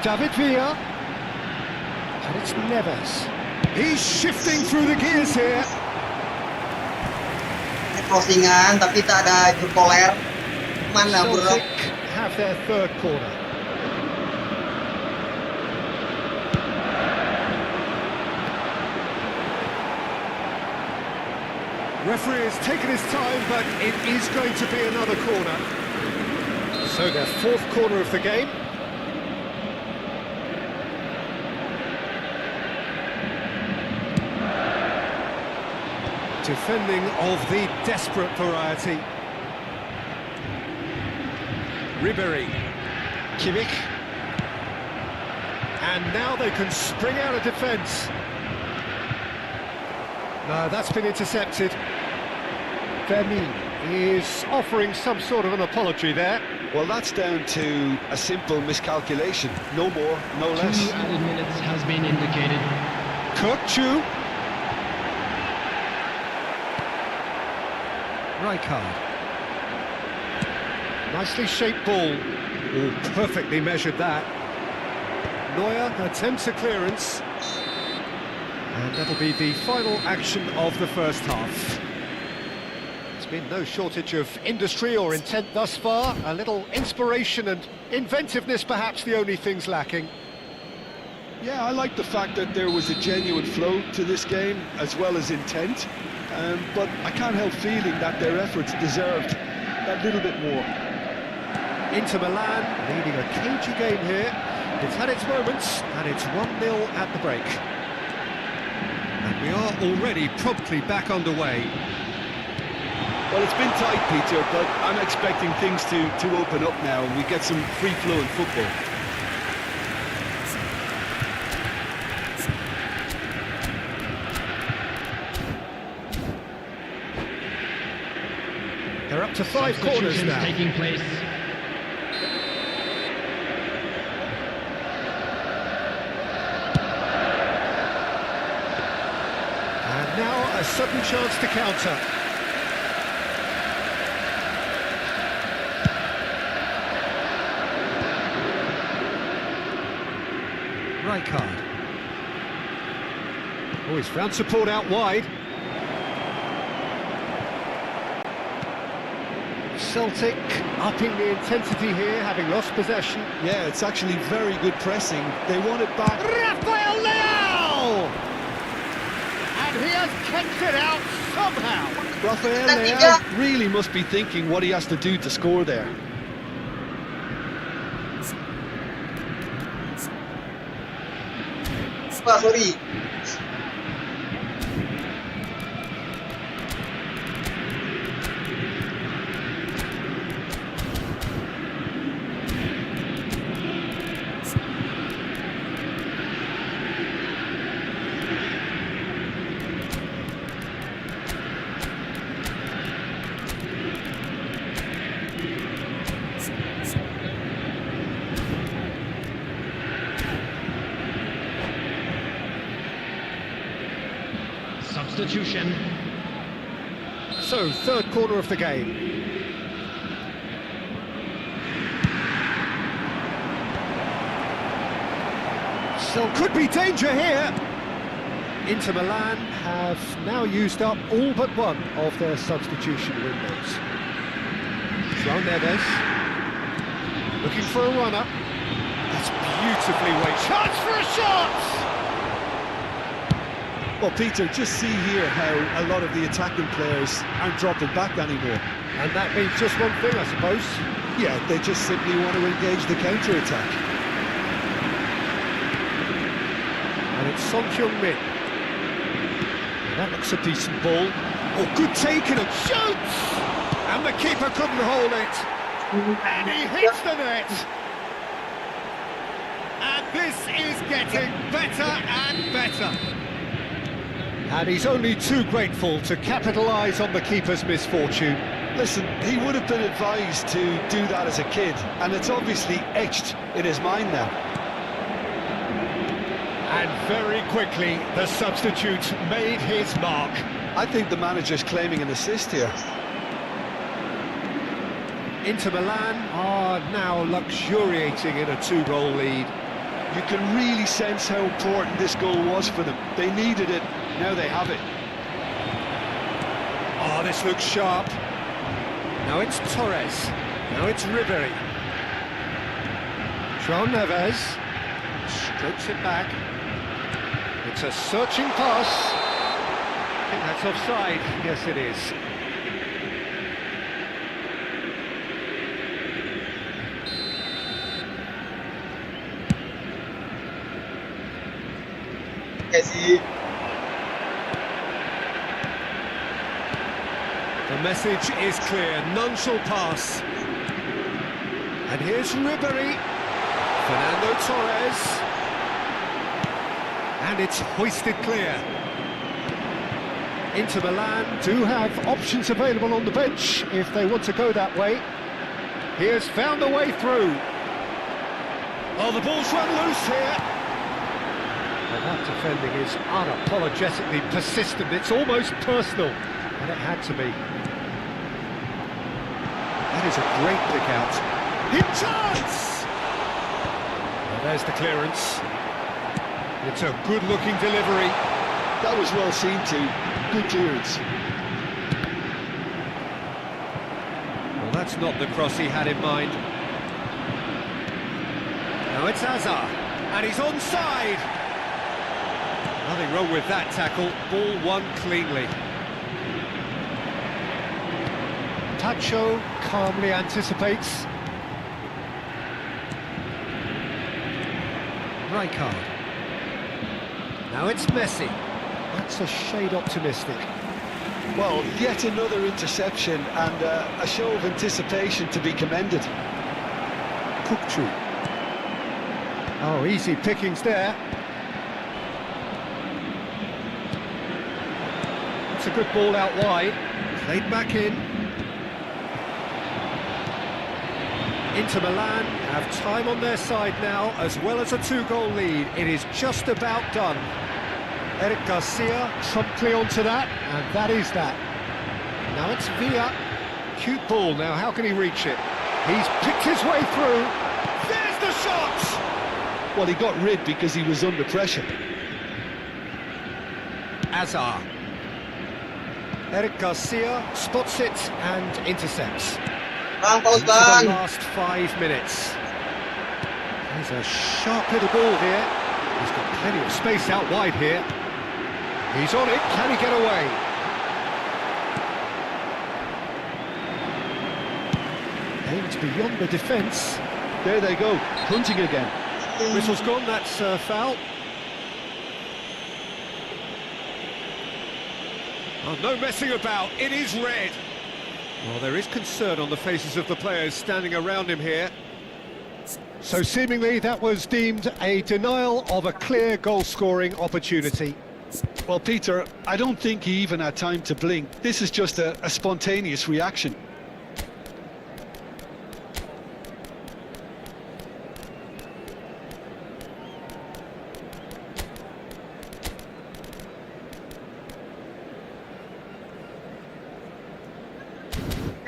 David Villa. And it's Neves. He's shifting through the gears here. Crossingan tapi tak ada jumpoler. Mana bro? Celtic have their third corner. Referee has taken his time, but it is going to be another corner. So their fourth corner of the game. Defending of the desperate variety. Ribéry. Kimmich. And now they can spring out of defence. No, that's been intercepted. Vermin is offering some sort of an apology there. Well, that's down to a simple miscalculation. No more, no less. 2 added minutes has been indicated. Kutchu. Rijkaard. Nicely shaped ball. Oh, perfectly measured that. Neuer attempts a clearance. And that'll be the final action of the first half. There's been no shortage of industry or intent thus far. A little inspiration and inventiveness perhaps the only things lacking. Yeah, I like the fact that there was a genuine flow to this game, as well as intent. But I can't help feeling that their efforts deserved that little bit more. Inter Milan leading a cagey game here. It's had its moments, and it's 1-0 at the break. And we are already promptly back underway. Well, it's been tight, Peter, but I'm expecting things to open up now and we get some free-flowing football. They're up to 5 corners now. Taking place. And now a sudden chance to counter. Rijkaard. Oh, he's found support out wide. Celtic upping the intensity here, having lost possession. Yeah, it's actually very good pressing. They want it back. Rafael Leao! And he has kept it out somehow. Rafael Leao really must be thinking what he has to do to score there. Sorry. Substitution. So, third corner of the game. Still could be danger here. Inter Milan have now used up all but one of their substitution windows. João Neves looking for a runner. That's beautifully weighted. Chance for a shot! Well, Peter, just see here how a lot of the attacking players aren't dropping back anymore. And that means just one thing, I suppose. Yeah, they just simply want to engage the counter-attack. And it's Son Heung-min. That looks a decent ball. Oh, good taken and shoots! And the keeper couldn't hold it. And he hits the net. And this is getting better and better. And he's only too grateful to capitalise on the keeper's misfortune. Listen, he would have been advised to do that as a kid, and it's obviously etched in his mind now. And very quickly, the substitute made his mark. I think the manager's claiming an assist here. Inter Milan are now luxuriating in a 2-goal lead. You can really sense how important this goal was for them. They needed it, now they have it. Oh, this looks sharp. Now it's Torres. Now it's Ribéry. João Neves strokes it back. It's a searching pass. I think that's offside. Yes, it is. Kasih. The message is clear. None shall pass. And here's Ribéry. Fernando Torres. And it's hoisted clear. Inter Milan do have options available on the bench if they want to go that way. He has found a way through. Oh, the ball's run loose here. Well, that defending is unapologetically persistent. It's almost personal, and it had to be. That is a great pick out. Hit chance! Well, there's the clearance. It's a good-looking delivery. That was well seen too. Good clearance. Well, that's not the cross he had in mind. Now it's Hazard, and he's onside. Nothing wrong with that tackle. Ball won cleanly. Tacho calmly anticipates. Rijkaard. Now it's Messi. That's a shade optimistic. Well, yet another interception and a show of anticipation to be commended. Kukçu. Oh, easy pickings there. It's a good ball out wide. Played back in. Inter Milan have time on their side now, as well as a two-goal lead. It is just about done. Eric Garcia promptly onto that, and that is that. Now it's Villa. Cute ball, now how can he reach it? He's picked his way through. There's the shot! Well, he got rid because he was under pressure. Hazard. Eric Garcia spots it and intercepts. Bang, paus Into the bang. last 5 minutes. There's a sharp little ball here. He's got plenty of space out wide here. He's on it, can he get away? Aimed beyond the defence. There they go, hunting again. Whistle's gone, that's foul. Oh, no messing about, it is red. Well, there is concern on the faces of the players standing around him here. So seemingly that was deemed a denial of a clear goal-scoring opportunity. Well, Peter, I don't think he even had time to blink. This is just a spontaneous reaction.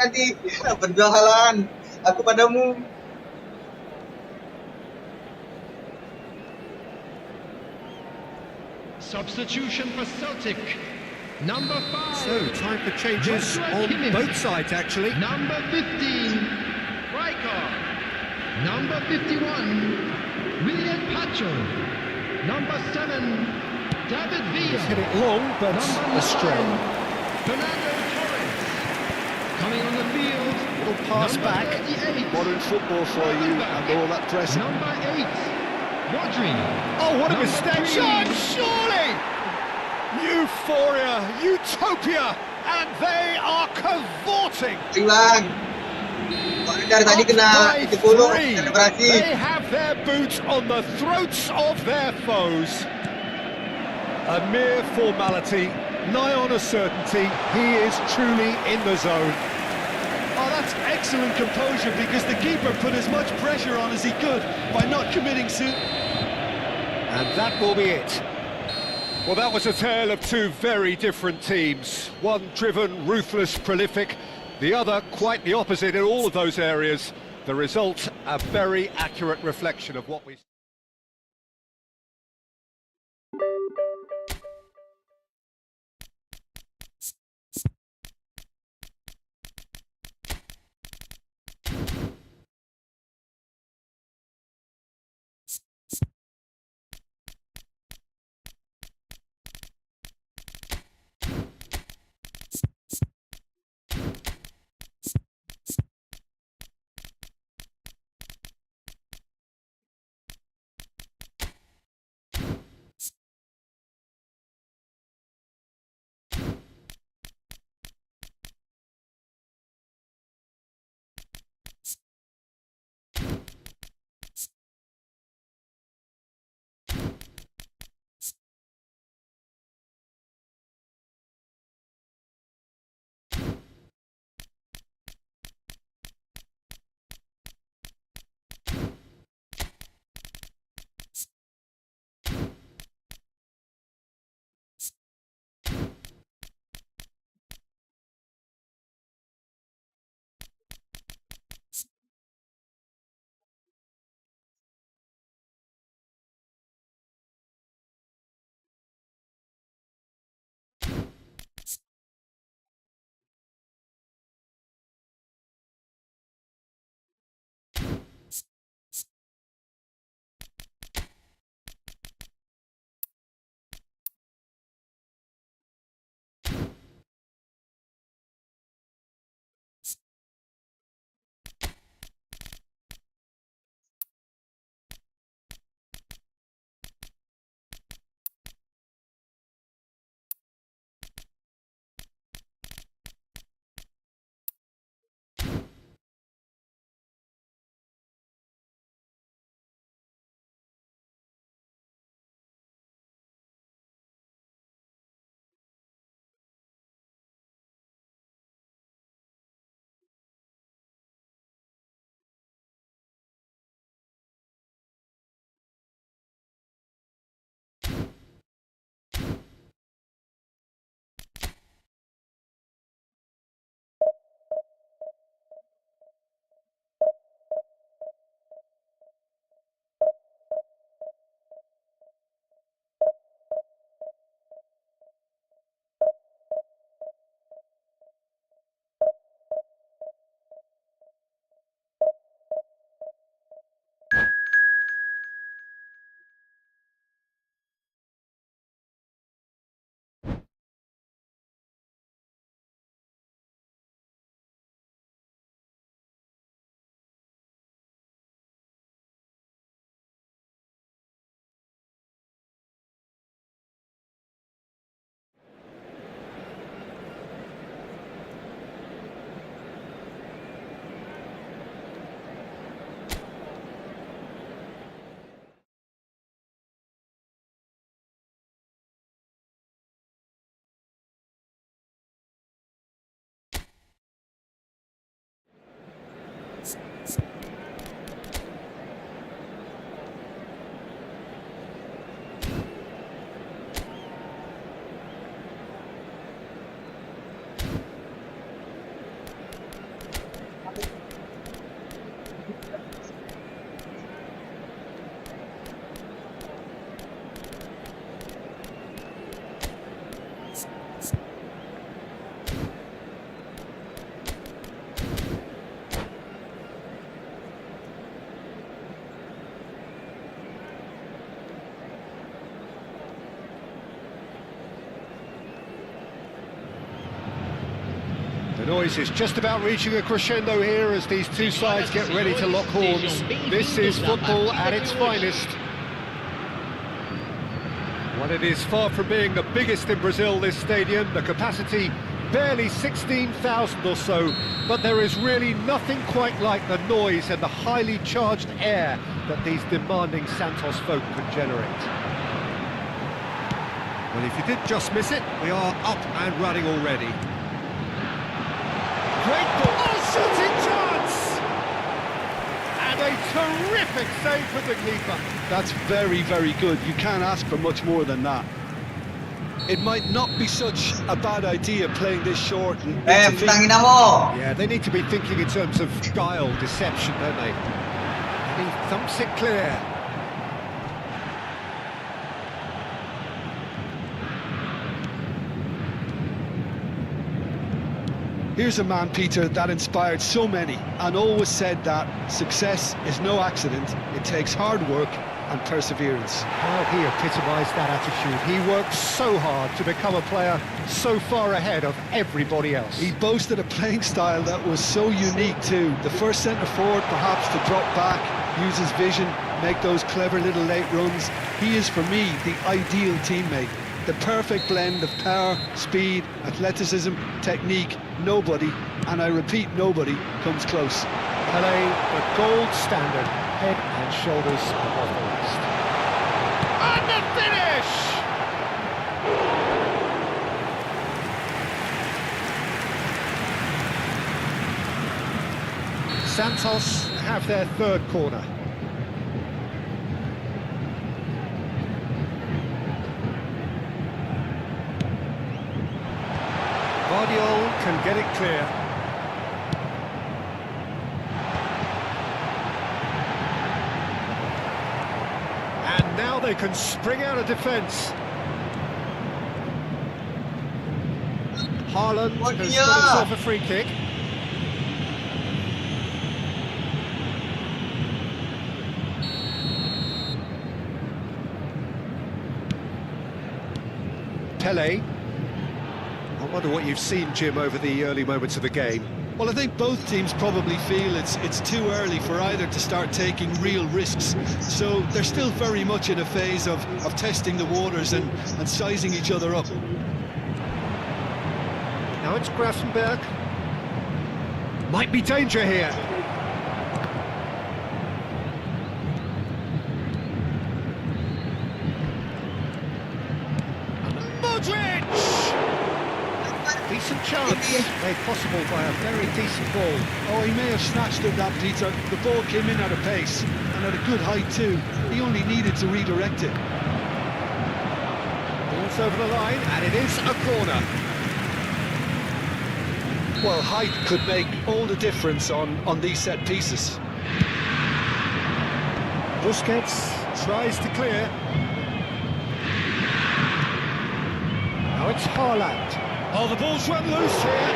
Nanti berjalan. Aku padamu. Substitution for Celtic. Number 5. So, time for changes on both sides, actually. Number 15, Rijkaard. Number 51, William Pacho. Number 7, David He's hit Villa. it long, but Number astray. 9, Fernando Torres. Coming on the field, Little pass number back. 38, Modern football for you and all that pressing. Number 8, Rodri. Oh, what a Number mistake! 3, Shot, surely! Euphoria, utopia, and they are cavorting. Bang. Soalnya dari tadi kena Up by 70 3. selebrasi. They have their boot on the throats of their foes. A mere formality, nigh on a certainty. He is truly in the zone. Oh, that's excellent composure because the keeper put as much pressure on as he could by not committing suit. And that will be it. Well, that was a tale of two very different teams. One driven, ruthless, prolific. The other quite the opposite in all of those areas. The result, a very accurate reflection of what we... The noise is just about reaching a crescendo here as these two sides get ready to lock horns. This is football at its finest. Well, it is far from being the biggest in Brazil, this stadium. The capacity barely 16,000 or so, but there is really nothing quite like the noise and the highly charged air that these demanding Santos folk can generate. Well, if you did just miss it, we are up and running already. Great ball, oh, shooting chance! And a terrific save from the keeper. That's very, very good. You can't ask for much more than that. It might not be such a bad idea playing this short and intervene. Tangina mo! Yeah, they need to be thinking in terms of guile, deception, don't they? And he thumps it clear. Here's a man, Peter, that inspired so many and always said that success is no accident. It takes hard work and perseverance. Well, he epitomised that attitude. He worked so hard to become a player so far ahead of everybody else. He boasted a playing style that was so unique too. The first centre-forward perhaps to drop back, use his vision, make those clever little late runs. He is, for me, the ideal teammate. The perfect blend of power, speed, athleticism, technique. Nobody, and I repeat, nobody, comes close. Pelé, the gold standard, head and shoulders above the rest. And the finish! Santos have their third corner. Guardiola can get it clear. And now they can spring out of defence. Haaland has got himself a free kick. Pelé. I wonder what you've seen, Jim, over the early moments of the game. Well, I think both teams probably feel it's too early for either to start taking real risks. So they're still very much in a phase of testing the waters and sizing each other up. Now it's Grafenberg. Might be danger here. Modric! Decent chance, made possible by a very decent ball. Oh, he may have snatched at that, Peter. The ball came in at a pace and at a good height too. He only needed to redirect it. Ball's over the line, and it is a corner. Well, height could make all the difference on these set pieces. Busquets tries to clear. Now it's Haaland. Oh, the ball's run loose here.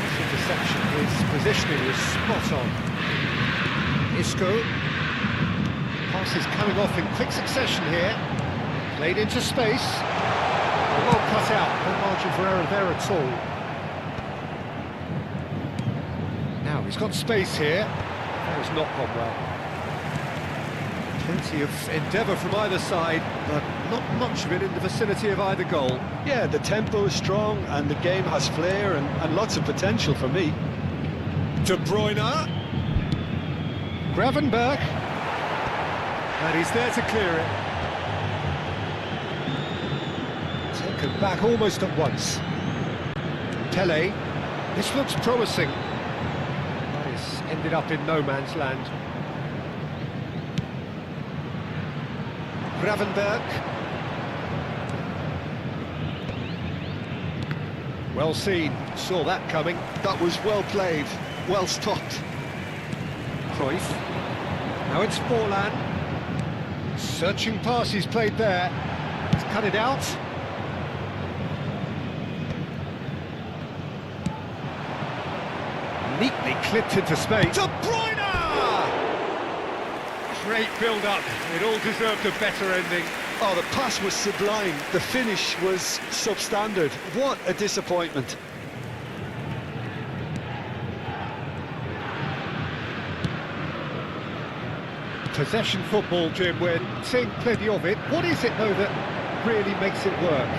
This interception, his positioning is spot on. Isco. Pass is coming off in quick succession here. Played into space. Well cut out, no margin for error there at all. Now he's got space here. That has not gone well. Plenty of endeavour from either side, but not much of it in the vicinity of either goal. Yeah, the tempo is strong and the game has flair and lots of potential for me. De Bruyne. Gravenberg. And he's there to clear it. Taken back almost at once. Pelé. This looks promising. But it's ended up in no man's land. Gravenberg. Well seen, saw that coming. That was well played, well stopped. Cruyff. Now it's Forlan. Searching pass he's played there. He's cut it out. Neatly clipped into space. De Bruyne! Great build-up. It all deserved a better ending. Oh, the pass was sublime. The finish was substandard. What a disappointment. Possession football, Jim, we're seeing plenty of it. What is it, though, that really makes it work?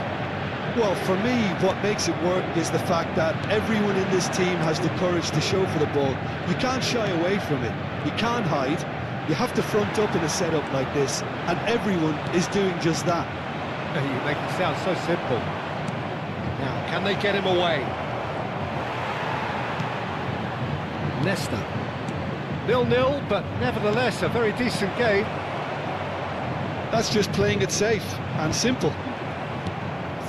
Well, for me, what makes it work is the fact that everyone in this team has the courage to show for the ball. You can't shy away from it. You can't hide. You have to front up in a setup like this, and everyone is doing just that. You make it sound so simple. Now, can they get him away? Leicester. 0-0, but nevertheless a very decent game. That's just playing it safe and simple.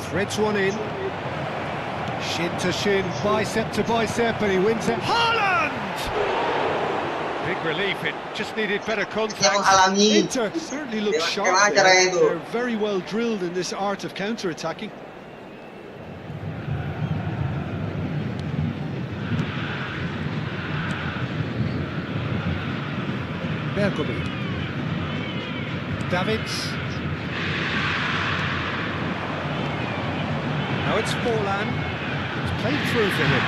Threads one in. Shin to shin, bicep to bicep, and he wins it. Haaland! Big relief, it just needed better contact. Yang alami. Inter certainly look Dia sharp macam there. cara itu. They're very well drilled in this art of counter-attacking. Bergomi. Davids. Now it's Forlan. It's played through for him.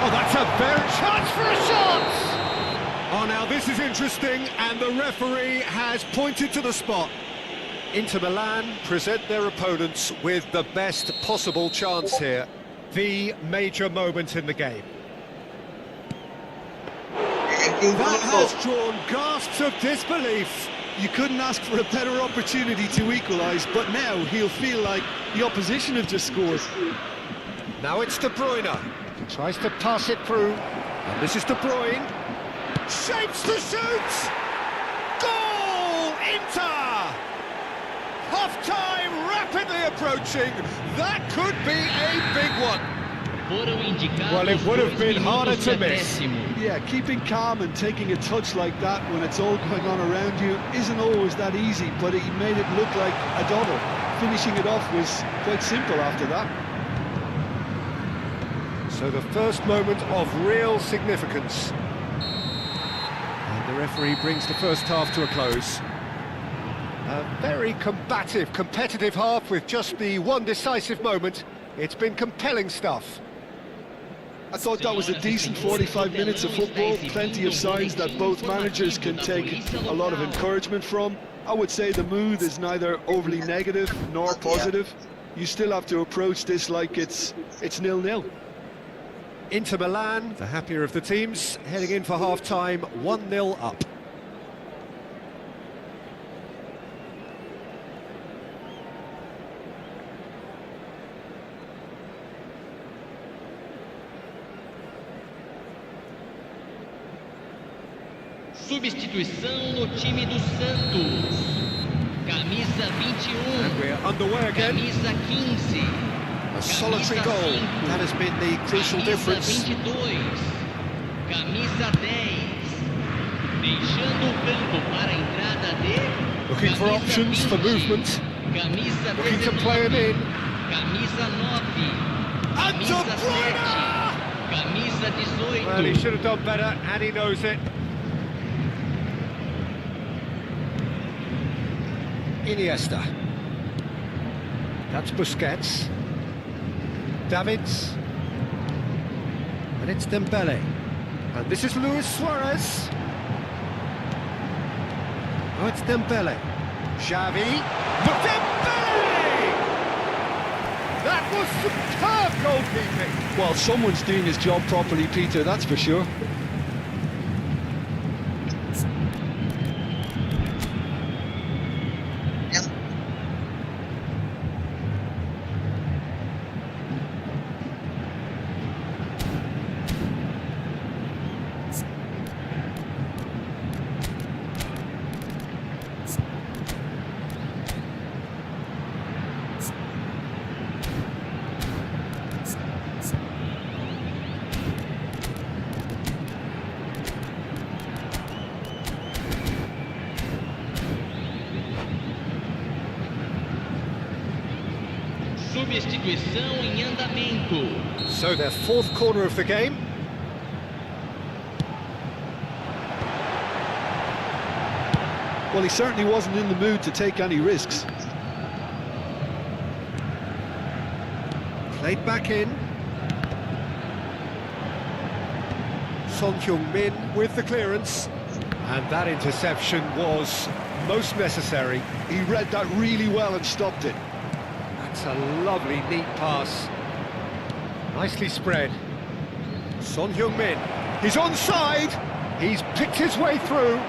Oh, that's a fair chance for a shot! Oh, now this is interesting, and the referee has pointed to the spot. Inter Milan present their opponents with the best possible chance here. The major moment in the game. That has drawn gasps of disbelief. You couldn't ask for a better opportunity to equalise, but now he'll feel like the opposition have just scored. Now it's De Bruyne. Tries to pass it through. And this is De Bruyne. Shapes to shoot! Goal! Inter! Half-time rapidly approaching. That could be a big one. Well, it would have been harder to miss. Yeah, keeping calm and taking a touch like that when it's all going on around you isn't always that easy, but he made it look like a double. Finishing it off was quite simple after that. So the first moment of real significance. And the referee brings the first half to a close. A very combative, competitive half with just the one decisive moment. It's been compelling stuff. I thought that was a decent 45 minutes of football, plenty of signs that both managers can take a lot of encouragement from. I would say the mood is neither overly negative nor positive. You still have to approach this like it's 0-0. Inter Milan, the happier of the teams, heading in for half-time, 1-0 up. Substituição no time do Santos. Camisa 21. And we're underway again. Camisa 15. A solitary goal. That has been the crucial difference. Camisa 22. Camisa 10. Deixando o campo para a entrada de. Looking for options for movement. Camisa 19. Looking to play it in. Camisa 9. And Camisa De 7. Bruyne! Camisa 18. Well, he should have done better, and he knows it. Iniesta. That's Busquets. Davids. And it's Dembele. And this is Luis Suarez. Oh, it's Dembele. Xavi. But Dembele! That was superb goalkeeping. Well, someone's doing his job properly, Peter, that's for sure. Substituição em andamento. So their fourth corner of the game. Well, he certainly wasn't in the mood to take any risks. Played back in. Son Heung-min with the clearance. And that interception was most necessary. He read that really well and stopped it. That's a lovely, neat pass. Nicely spread. Son Heung-min. He's onside. He's picked his way through.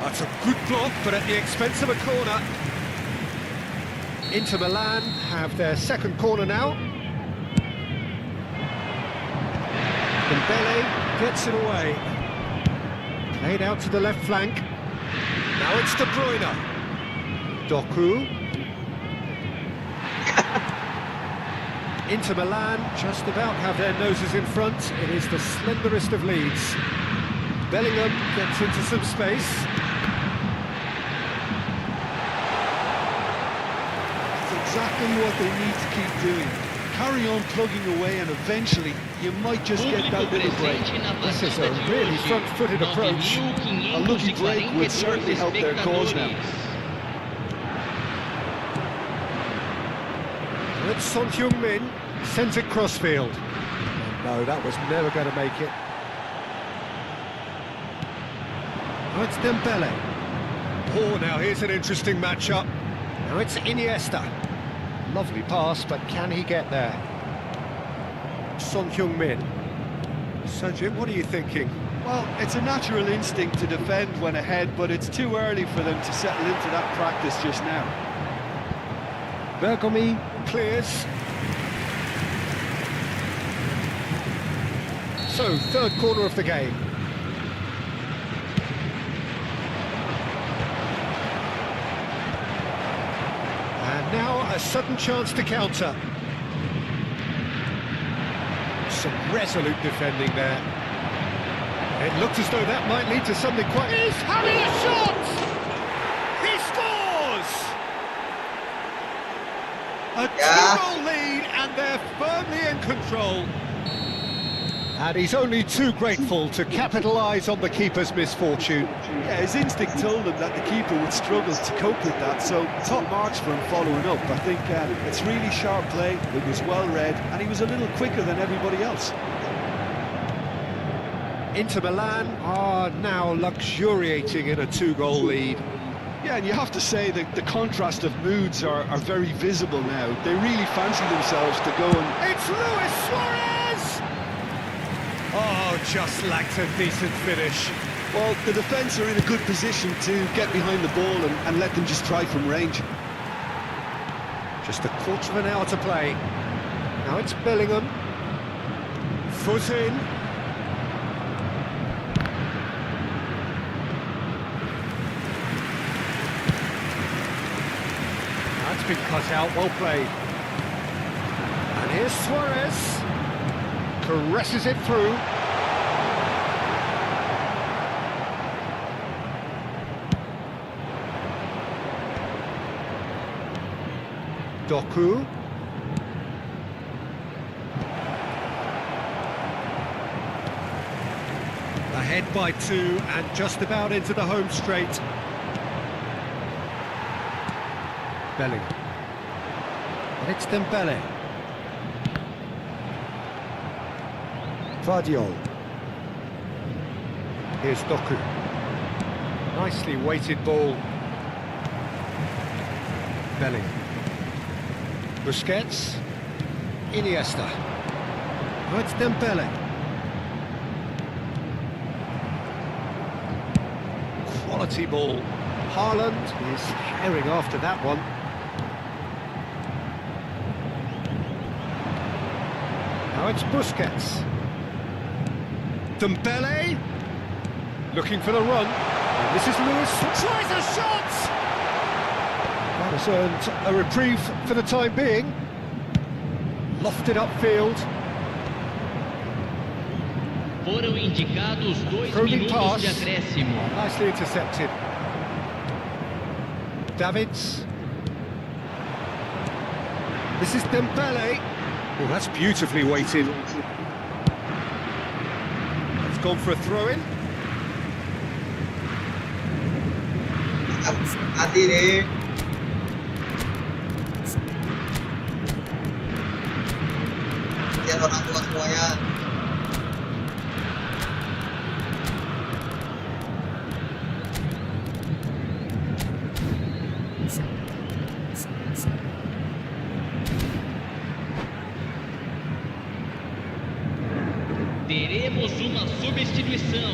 That's a good block, but at the expense of a corner. Inter Milan have their second corner now. Dembele gets it away. Played out to the left flank. Now it's De Bruyne. Doku. Inter Milan just about have their noses in front. It is the slenderest of leads. Bellingham gets into some space. That's exactly what they need to keep doing. Carry on plugging away and eventually you might just get that little break. This is a really front-footed approach. A lucky break would certainly help their cause now. It's Son Heung-min, sends it crossfield. No, that was never going to make it. Now it's Dembele. Oh, now here's an interesting matchup. Now it's Iniesta. Lovely pass, but can he get there? Son Heung-min. Sanjit, what are you thinking? Well, it's a natural instinct to defend when ahead, but it's too early for them to settle into that practice just now. Bergomi clears. So, third corner of the game. And now a sudden chance to counter. Some resolute defending there. It looked as though that might lead to something quite... He's having a shot! He scores! A two-goal lead, and they're firmly in control. And he's only too grateful to capitalise on the keeper's misfortune. Yeah, his instinct told him that the keeper would struggle to cope with that, so top marks for him following up. I think it's really sharp play, it was well read, and he was a little quicker than everybody else. Inter Milan are now luxuriating in a two-goal lead. Yeah, and you have to say that the contrast of moods are very visible now. They really fancy themselves to go and... It's Luis Suarez! Oh, just lacked a decent finish. Well, the defence are in a good position to get behind the ball and let them just try from range. Just a quarter of an hour to play. Now it's Bellingham. Foot in. That's been cut out, well played. And here's Suarez. Caresses it through. Doku. Ahead by 2 and just about into the home straight. Bellingham. And it's Dembele. Vardiol. Here's Doku. Nicely weighted ball. Bellingham. Busquets. Iniesta. Oh, it's Dembele. Quality ball. Haaland is herring after that one. Now it's Busquets. Dembele, looking for the run. And this is Lewis, tries a shot! That has earned a reprieve for the time being. Lofted upfield. Foram indicados 2 Probing minutos pass. de acréscimo. Nicely intercepted. Davids. This is Dembele. Oh, that's beautifully weighted. It's gone for a throw-in. Hati deh. Temos uma substituição.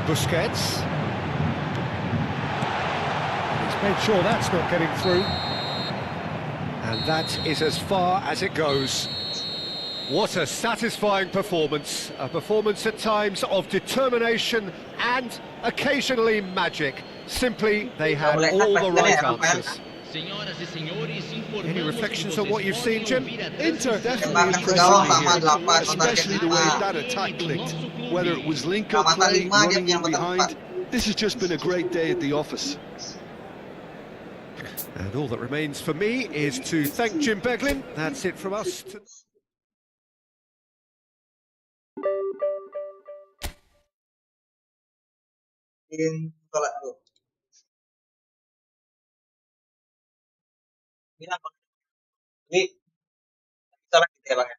Busquets. He's made sure that's not getting through. And that is as far as it goes. What a satisfying performance. A performance at times of determination and occasionally magic. Simply, they had all the right answers. Senhoras e senhores, Any reflections on what you've seen, Jim? Inter definitely Tembakan ke impressing gawang me sama here, 8 on especially the way targetnya. that attack clicked. Whether it was link-up Pengamatan play, 5 dia running in penyelamatan behind, 4. this has just been a great day at the office. And all that remains for me is to thank Jim Beglin. That's it from us. Sholat dulu. Ini apa? Ini sholat gitu ya Bang ya?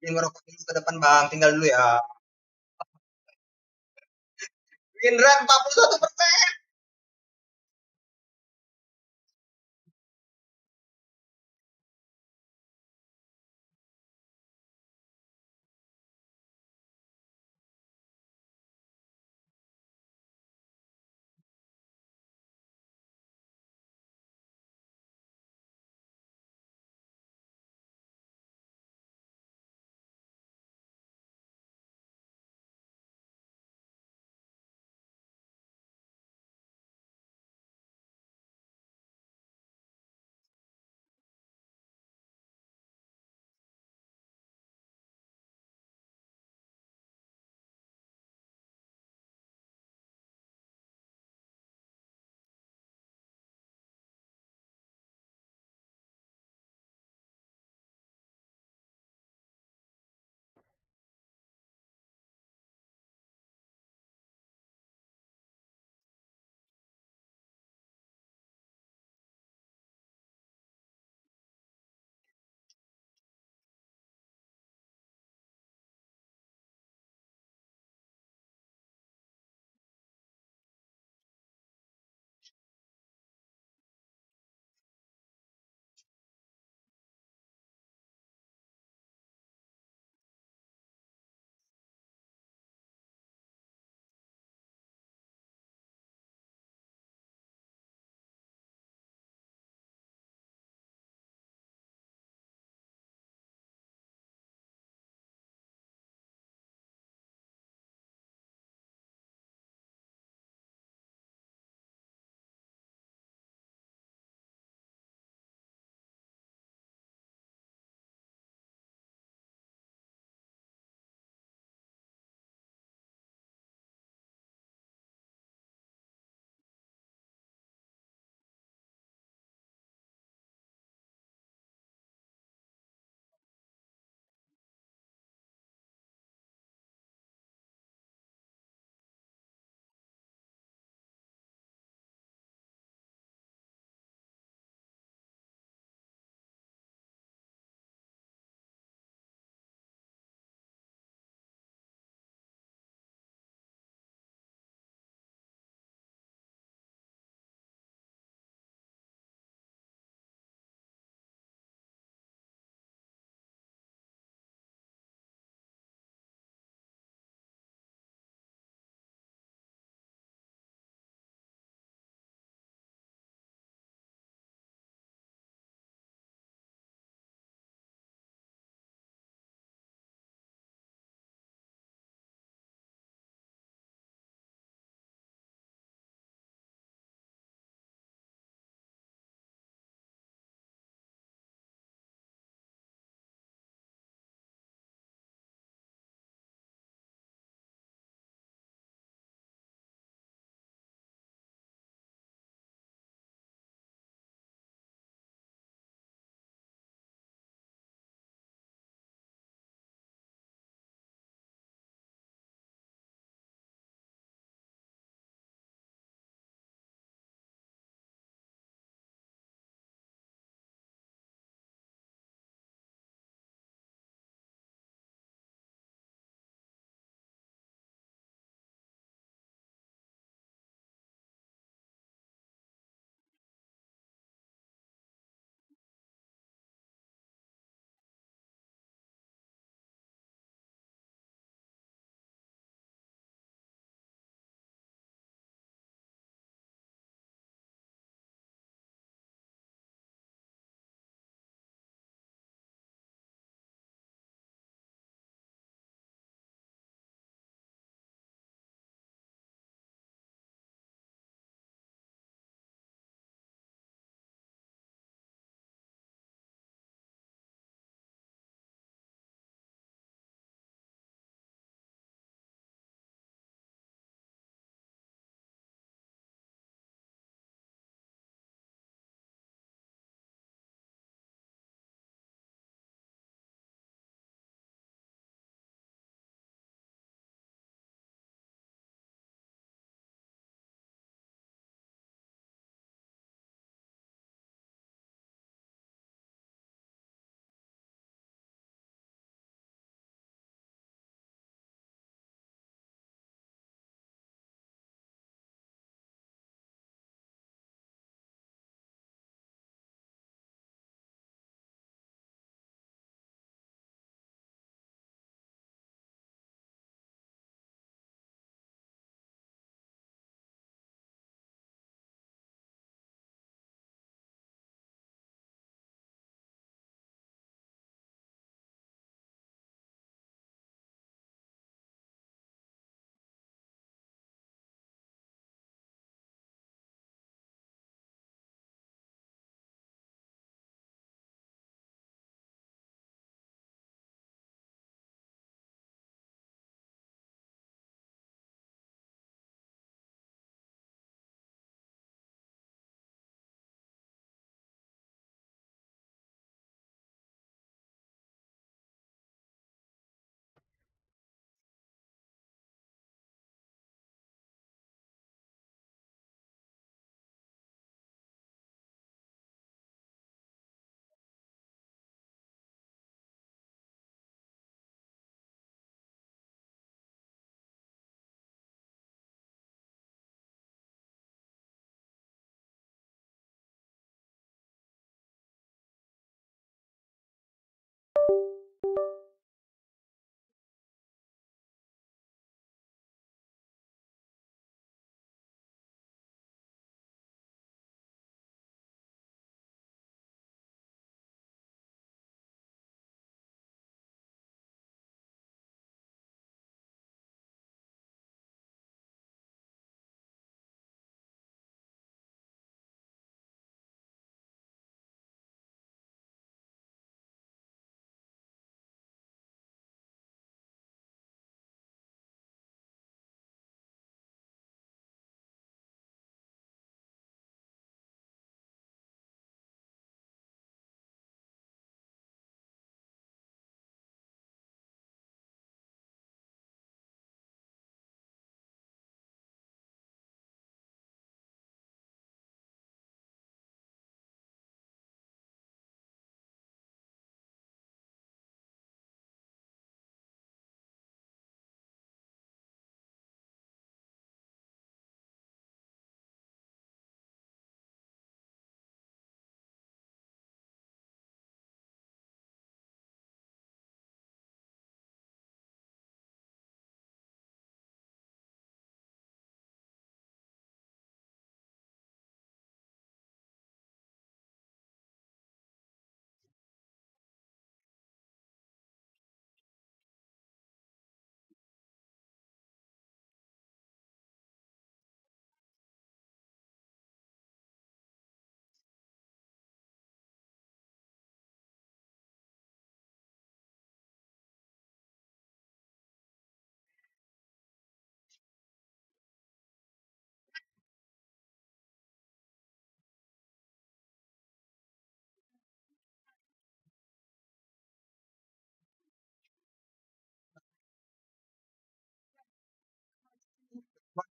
Ini ngerokok dulu ke depan Bang, tinggal dulu ya. Win rate 41%.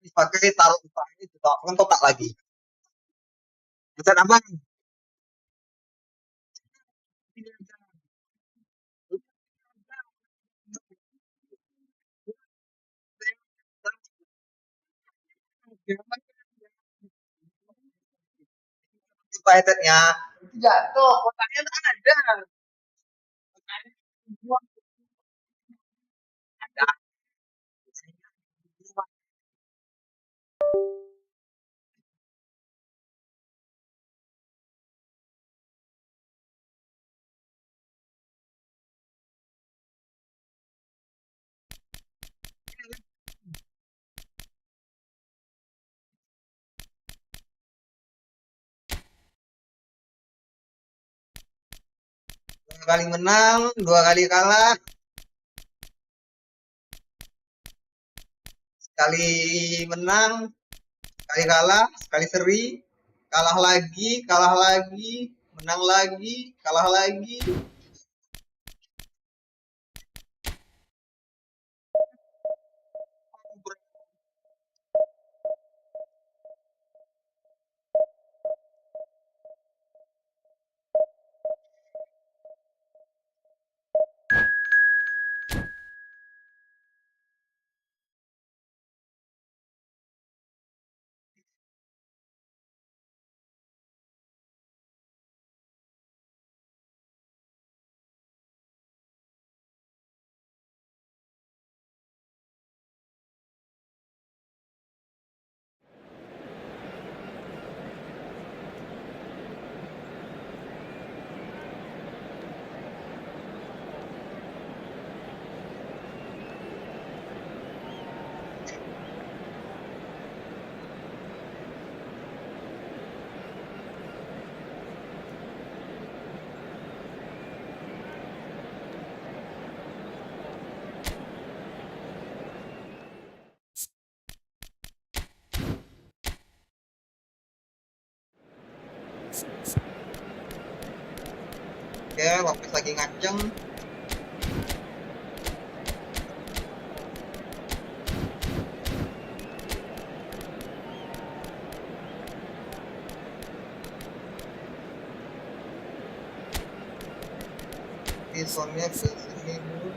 dipakai taruh itu kan kotak lagi. Pesan abang. IPad-nya jatuh, kotaknya tak ada. Ada. Dua kali menang, 2 kali kalah, sekali menang, sekali kalah, sekali seri, kalah lagi, menang lagi, kalah lagi. Oke, Lopez lagi ngaceng. Sonnya ke sini dulu.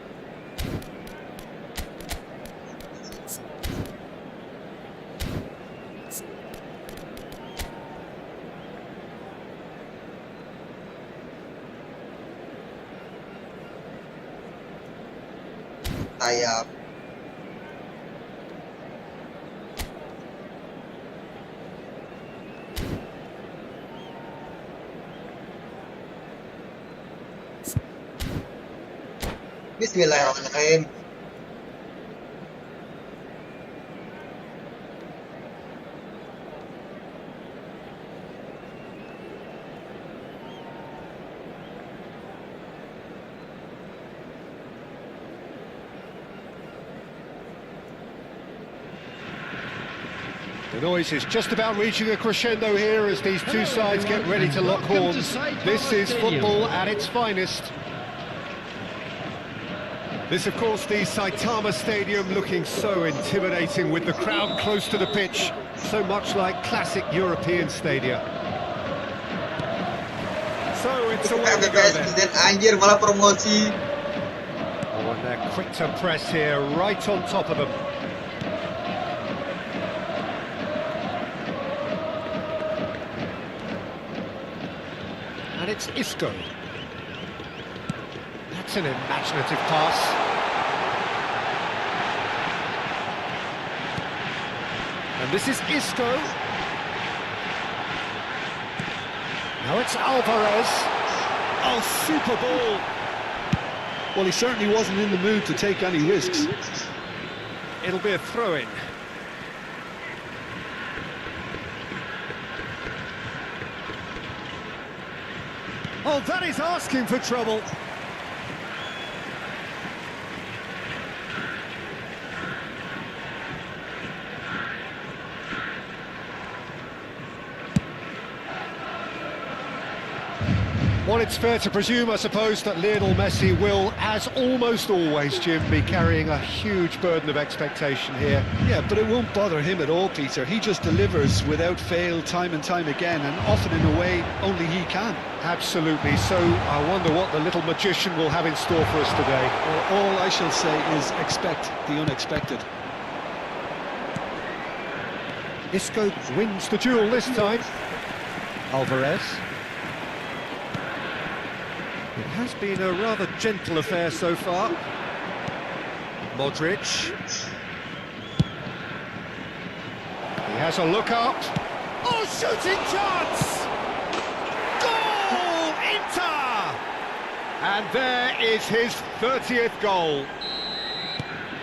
Sayap. Bismillahirrahmanirrahim. The noise is just about reaching a crescendo here as these two sides get ready to lock horns. This is football at its finest. This, of course, the Saitama Stadium, looking so intimidating with the crowd close to the pitch, so much like classic European stadia. So it's a way to go then. Dan anjir malah promosi. Oh, and they're quick to press here, right on top of them. And it's Isco. That's an imaginative pass. And this is Isco. Now it's Alvarez. Oh, super ball. Well, he certainly wasn't in the mood to take any risks. It'll be a throw-in. Oh, that is asking for trouble. Well, it's fair to presume, I suppose, that Lionel Messi will, as almost always, Jim, be carrying a huge burden of expectation here. Yeah, but it won't bother him at all, Peter. He just delivers without fail time and time again, and often in a way only he can. Absolutely. So I wonder what the little magician will have in store for us today. Well, all I shall say is expect the unexpected. Isco wins the duel this time. Alvarez. It has been a rather gentle affair so far. Modric. He has a look up. Oh, shooting chance! Goal! Inter! And there is his 30th goal.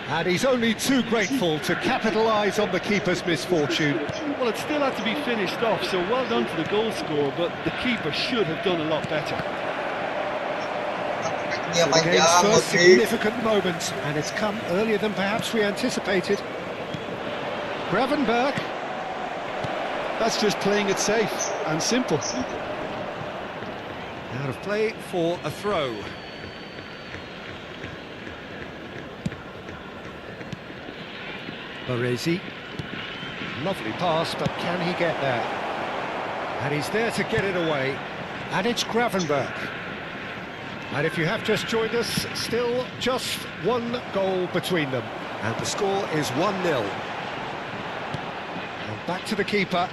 And he's only too grateful to capitalise on the keeper's misfortune. Well, it still had to be finished off, so well done to the goal scorer, but the keeper should have done a lot better. Dia The game's panjang, first Modric. significant moment, and it's come earlier than perhaps we anticipated. Gravenberg. That's just playing it safe and simple. Out of play for a throw. Baresi. Lovely pass, but can he get there? And he's there to get it away. And it's Gravenberg. And if you have just joined us, still just one goal between them. And the score is 1-0. And back to the keeper.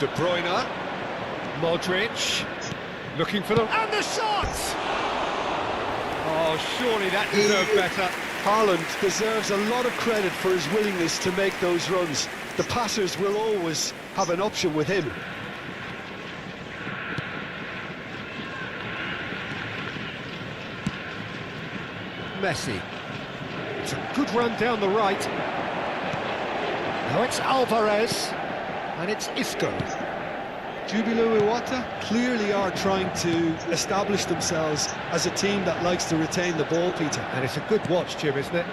De Bruyne. Modric. Looking for the... And the shot! Oh, surely that deserved better. Haaland deserves a lot of credit for his willingness to make those runs. The passers will always have an option with him. Messi. It's a good run down the right. Now it's Alvarez. And it's Isco. Jubilo Iwata clearly are trying to establish themselves as a team that likes to retain the ball, Peter. And it's a good watch, Jim, isn't it?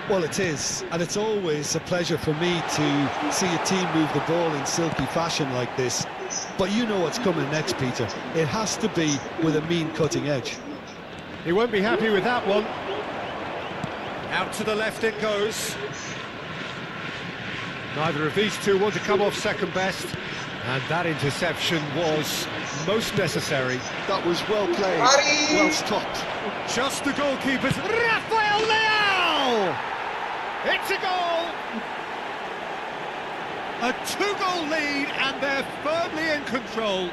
Well, it is, and it's always a pleasure for me to see a team move the ball in silky fashion like this. But you know what's coming next, Peter. It has to be with a mean cutting edge. He won't be happy with that one. Out to the left it goes. Neither of these two want to come off second best. And that interception was most necessary. That was well played, Ari! well stopped. Just the goalkeeper's Rafael Leao! It's a goal! A two-goal lead, and they're firmly in control.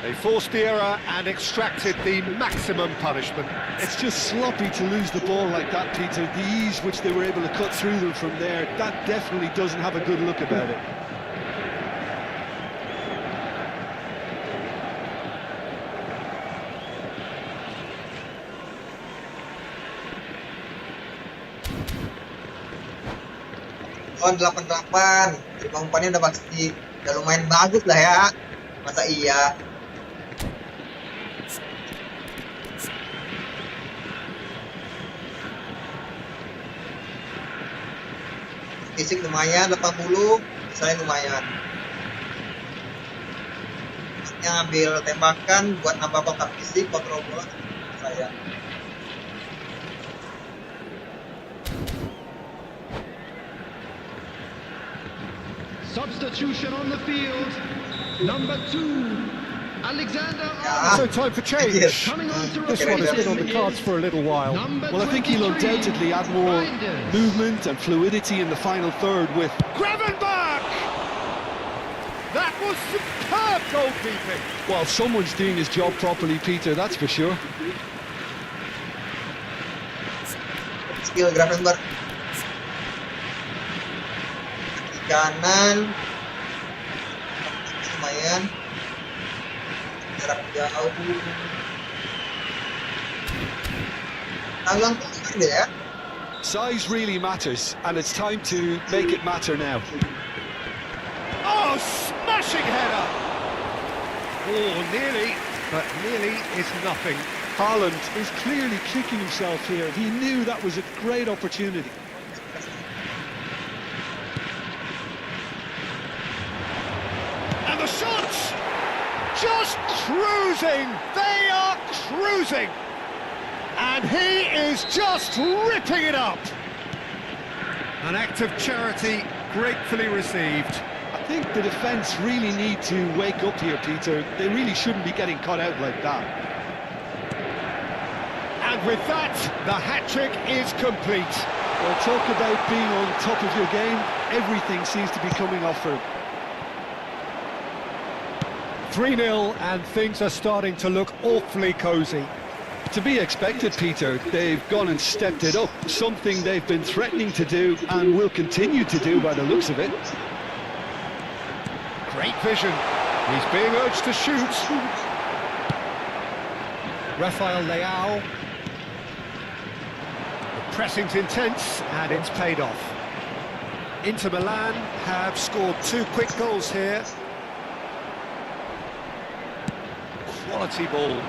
They forced the error and extracted the maximum punishment. It's just sloppy to lose the ball like that, Peter. The ease which they were able to cut through them from there, that definitely doesn't have a good look about it. Oh, 88. Jadi umpannya udah pasti udah lumayan bagus lah ya. Masa iya? Fisik lumayan, 80, misalnya lumayan. Maksudnya ambil tembakan buat nambah kontak fisik, kontrol bola, saya. Substitution on the field. Number 2, Alexander. So time for change. Yes. Coming on to This one has been on the cards for a little while. Well, I think he'll undoubtedly add more movement and fluidity in the final third with... Gravenberg! That was superb goalkeeping. Well, someone's doing his job properly, Peter, that's for sure. Skill Gravenberg. Kanan. Lumayan. Jarak jauh. Agak besar deh ya. Size really matters, and it's time to make it matter now. Oh, smashing header! Oh, nearly, but nearly is nothing. Haaland is clearly kicking himself here. He knew that was a great opportunity. just cruising. They are cruising. And he is just ripping it up. An act of charity gratefully received. I think the defence really need to wake up here, Peter. They really shouldn't be getting caught out like that. And with that, the hat-trick is complete. Well, talk about being on top of your game. Everything seems to be coming off for him. 3-0, and things are starting to look awfully cosy. To be expected, Peter. They've gone and stepped it up, something they've been threatening to do and will continue to do by the looks of it. Great vision. He's being urged to shoot. Rafael Leao. The pressing's intense, and it's paid off. Inter Milan have scored 2 quick goals here. Quality ball.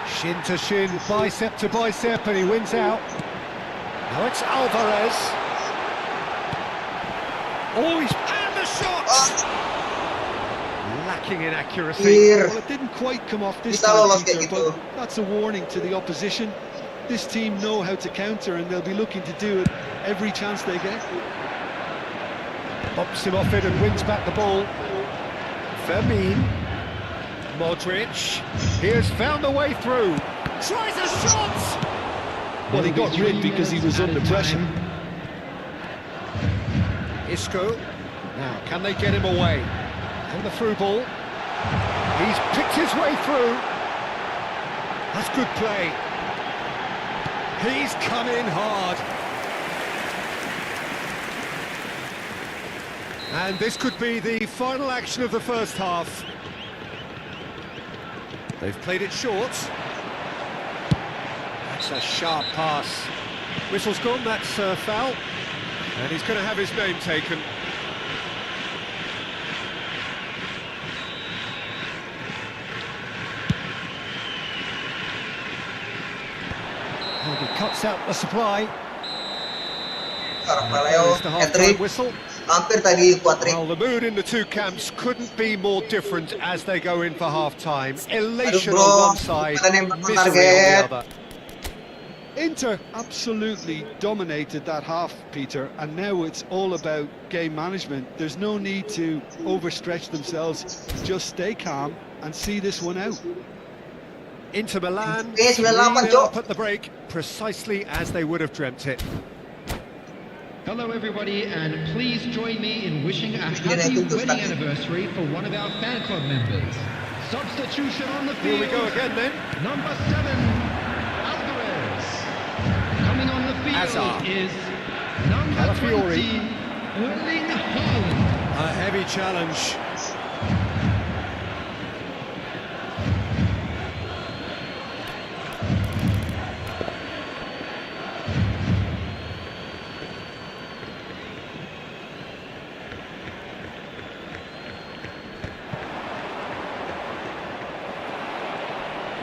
Shin to shin, bicep to bicep, and he wins out. Now it's Alvarez. Oh, and the shot! Lacking in accuracy. Well, it didn't quite come off this time, Peter, but that's a warning to the opposition. This team know how to counter, and they'll be looking to do it every chance they get. Bops him off it and wins back the ball. Firmino. Modric, he has found a way through. Tries a shot! Well, he got rid because he was under pressure. Isco. Now, can they get him away? And the through ball. He's picked his way through. That's good play. He's come in hard. And this could be the final action of the first half. They've played it short. That's a sharp pass. Whistle's gone, that's a foul. And he's going to have his name taken. And he cuts out the supply. There's the half-time whistle. Well, the mood in the two camps couldn't be more different as they go in for half-time. Elation on one side, misery on the other. Inter absolutely dominated that half, Peter, and now it's all about game management. There's no need to overstretch themselves. Just stay calm and see this one out. Inter Milan 3-0 up at the break, precisely as they would have dreamt it. Hello everybody, and please join me in wishing a happy wedding anniversary for one of our fan club members. Substitution on the field. Here we go again then. Number 7, Alvarez. Coming on the field Hazard. is number Calafiori. 20, Erling Haaland. A heavy challenge.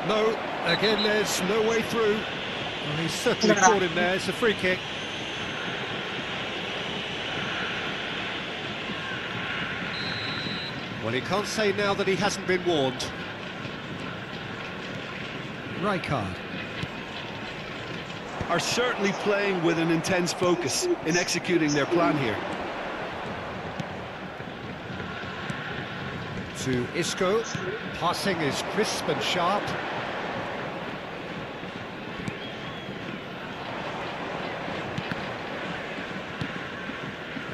No, again there's no way through. Well, he's certainly caught him there, it's a free kick. Well, he can't say now that he hasn't been warned. Rijkaard. Are certainly playing with an intense focus in executing their plan here. To Isco. Passing is crisp and sharp.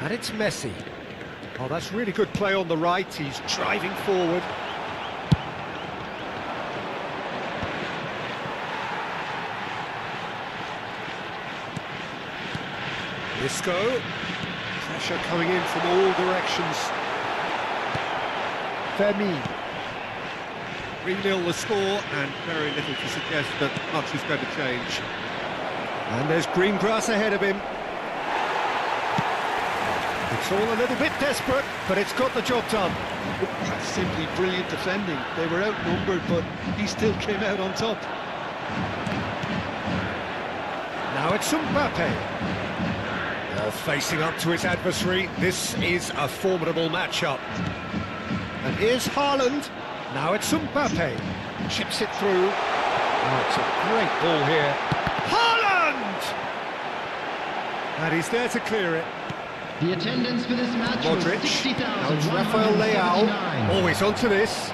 And it's Messi. Oh, that's really good play on the right. He's driving forward. Isco. Pressure coming in from all directions. Firmino. 3-0 the score, and very little to suggest that much is going to change. And there's green grass ahead of him. It's all a little bit desperate, but it's got the job done. That's simply brilliant defending. They were outnumbered, but he still came out on top. Now it's Mbappe. Well, facing up to his adversary, this is a formidable matchup. And here's Haaland. Now it's Mbappe. Chips it through. Oh, it's a great ball here. Haaland! And he's there to clear it. The attendance for this match was Modric. Now it's Rafael 60,179. Leao. Always onto this.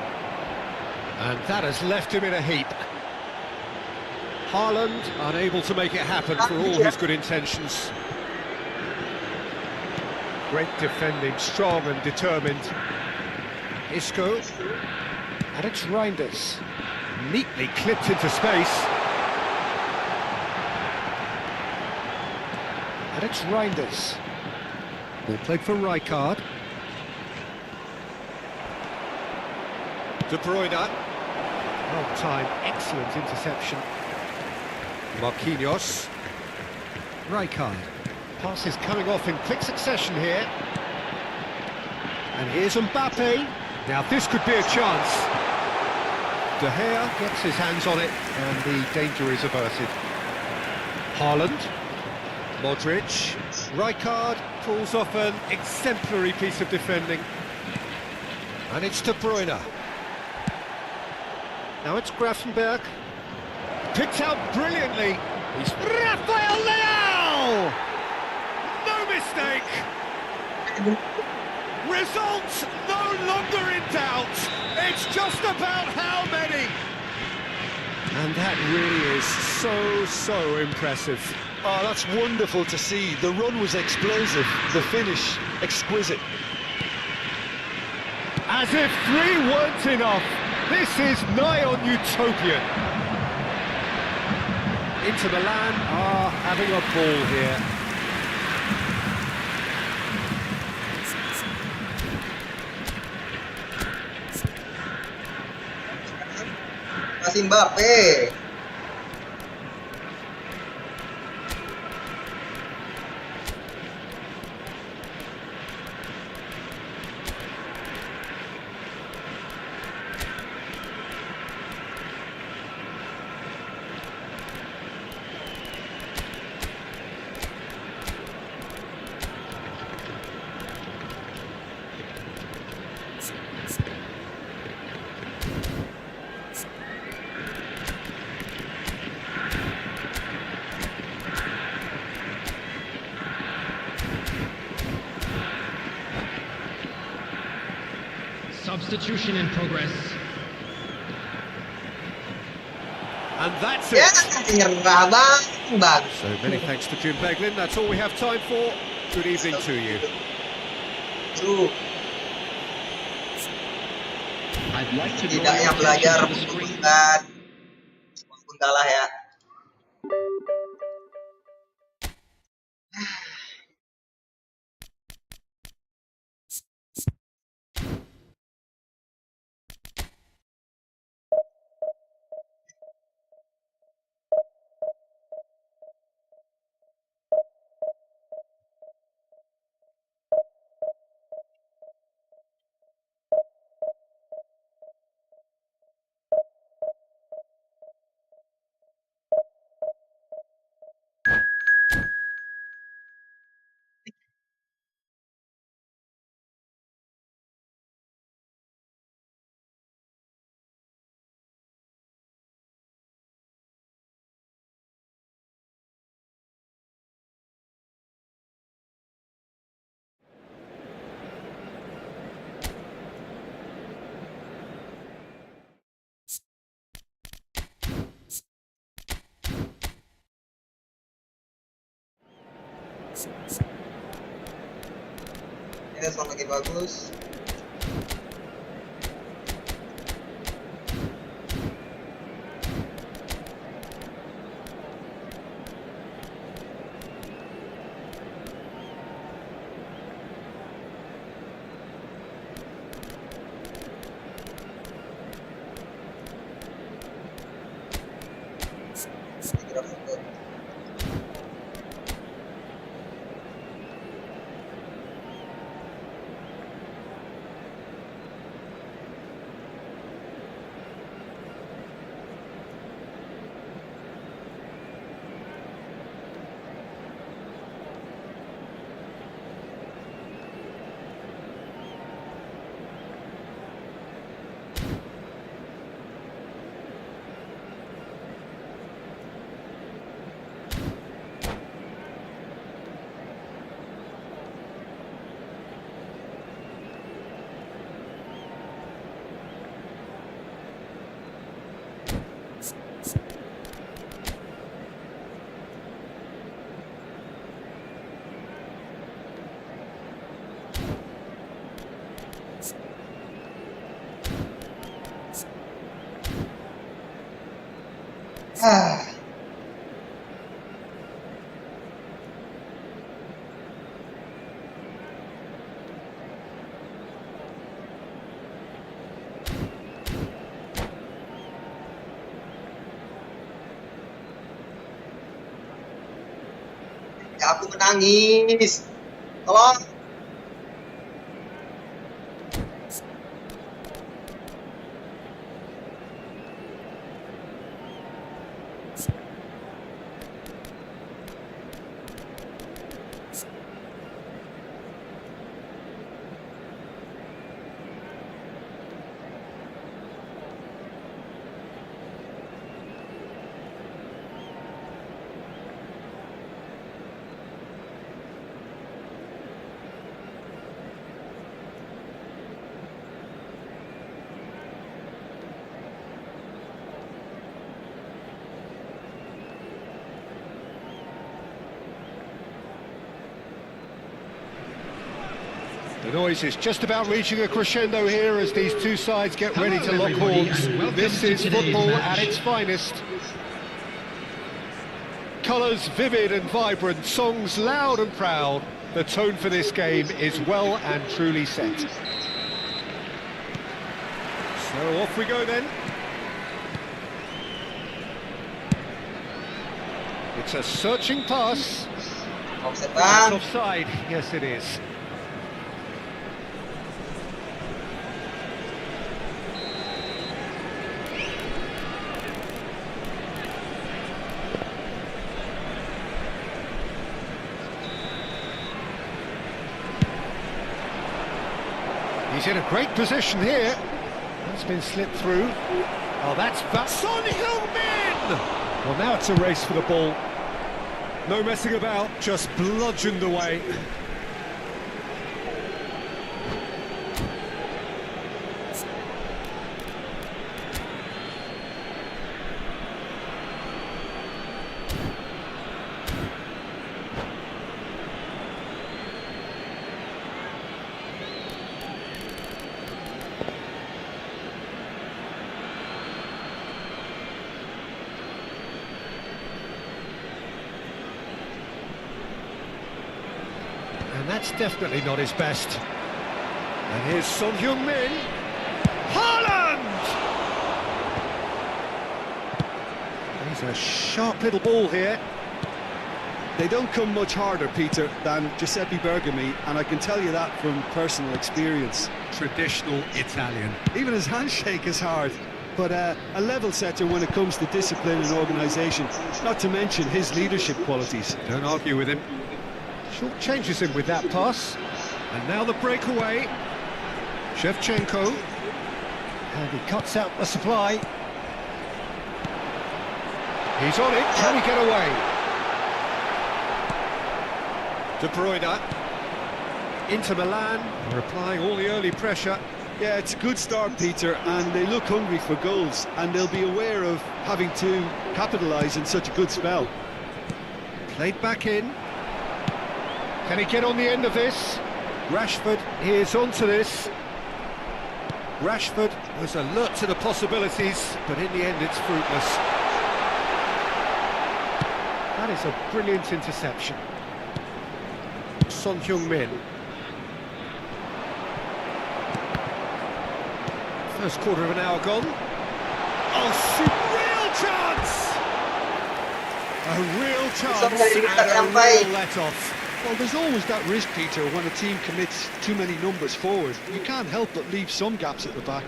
And that has left him in a heap. Haaland unable to make it happen for all his good intentions. Great defending, strong and determined. Isco. And it's Reinders. Neatly clipped into space. And it's Reinders. Ball played for Rijkaard. De Bruyne. Well timed, excellent interception. Marquinhos. Rijkaard. Passes coming off in quick succession here. And here's Mbappe. Now this could be a chance. De Gea gets his hands on it and the danger is averted. Haaland. Modric. Rijkaard pulls off an exemplary piece of defending. And it's De Bruyne. Now it's Grafenberg. Picked out brilliantly. He's Rafael Leao! No mistake! Results no longer in doubt. It's just about how many. And that really is so impressive. Oh, that's wonderful to see. The run was explosive, the finish exquisite. As if 3 weren't enough, this is nigh on utopian. Inter Milan are having a ball here. Masih Mbappe. Substitution in progress. And that's Ya, it. nyerah bang. So many thanks to Jim Beglin. That's all we have time for. Good evening to you. Tuh, I'd like to draw tidaknya your belajar attention to the screen. memutuskan walaupun kalah ya. Ini respon lagi bagus. Segera mundur. Ah. Ya, aku menangis. Tolong. The noise is just about reaching a crescendo here as these two sides get ready to lock horns. This is football at its finest. Colours vivid and vibrant, songs loud and proud. The tone for this game is well and truly set. So off we go then. It's a searching pass. Offside, It's Bang. offside, yes it is. He's in a great position here. That's been slipped through. Oh, that's Son Heung-min! Well, now it's a race for the ball. No messing about, just bludgeoned away. And that's definitely not his best. And here's Son Heung-min. Haaland! He's a sharp little ball here. They don't come much harder, Peter, than Giuseppe Bergomi, and I can tell you that from personal experience. Traditional Italian. Even his handshake is hard, but a level setter when it comes to discipline and organisation, not to mention his leadership qualities. Don't argue with him. Short changes him with that pass. And now the breakaway. Shevchenko. And he cuts out the supply. He's on it. Can he get away? De Bruyne. Inter Milan are applying all the early pressure. Yeah, it's a good start, Peter, and they look hungry for goals, and they'll be aware of having to capitalise in such a good spell. Played back in. Can he get on the end of this? Rashford is onto this. Rashford was alert to the possibilities, but in the end it's fruitless. That is a brilliant interception. Son Heung-min. First quarter of an hour gone. Oh, real chance! A real chance and a real let-off. Well, there's always that risk, Peter, when a team commits too many numbers forward. You can't help but leave some gaps at the back.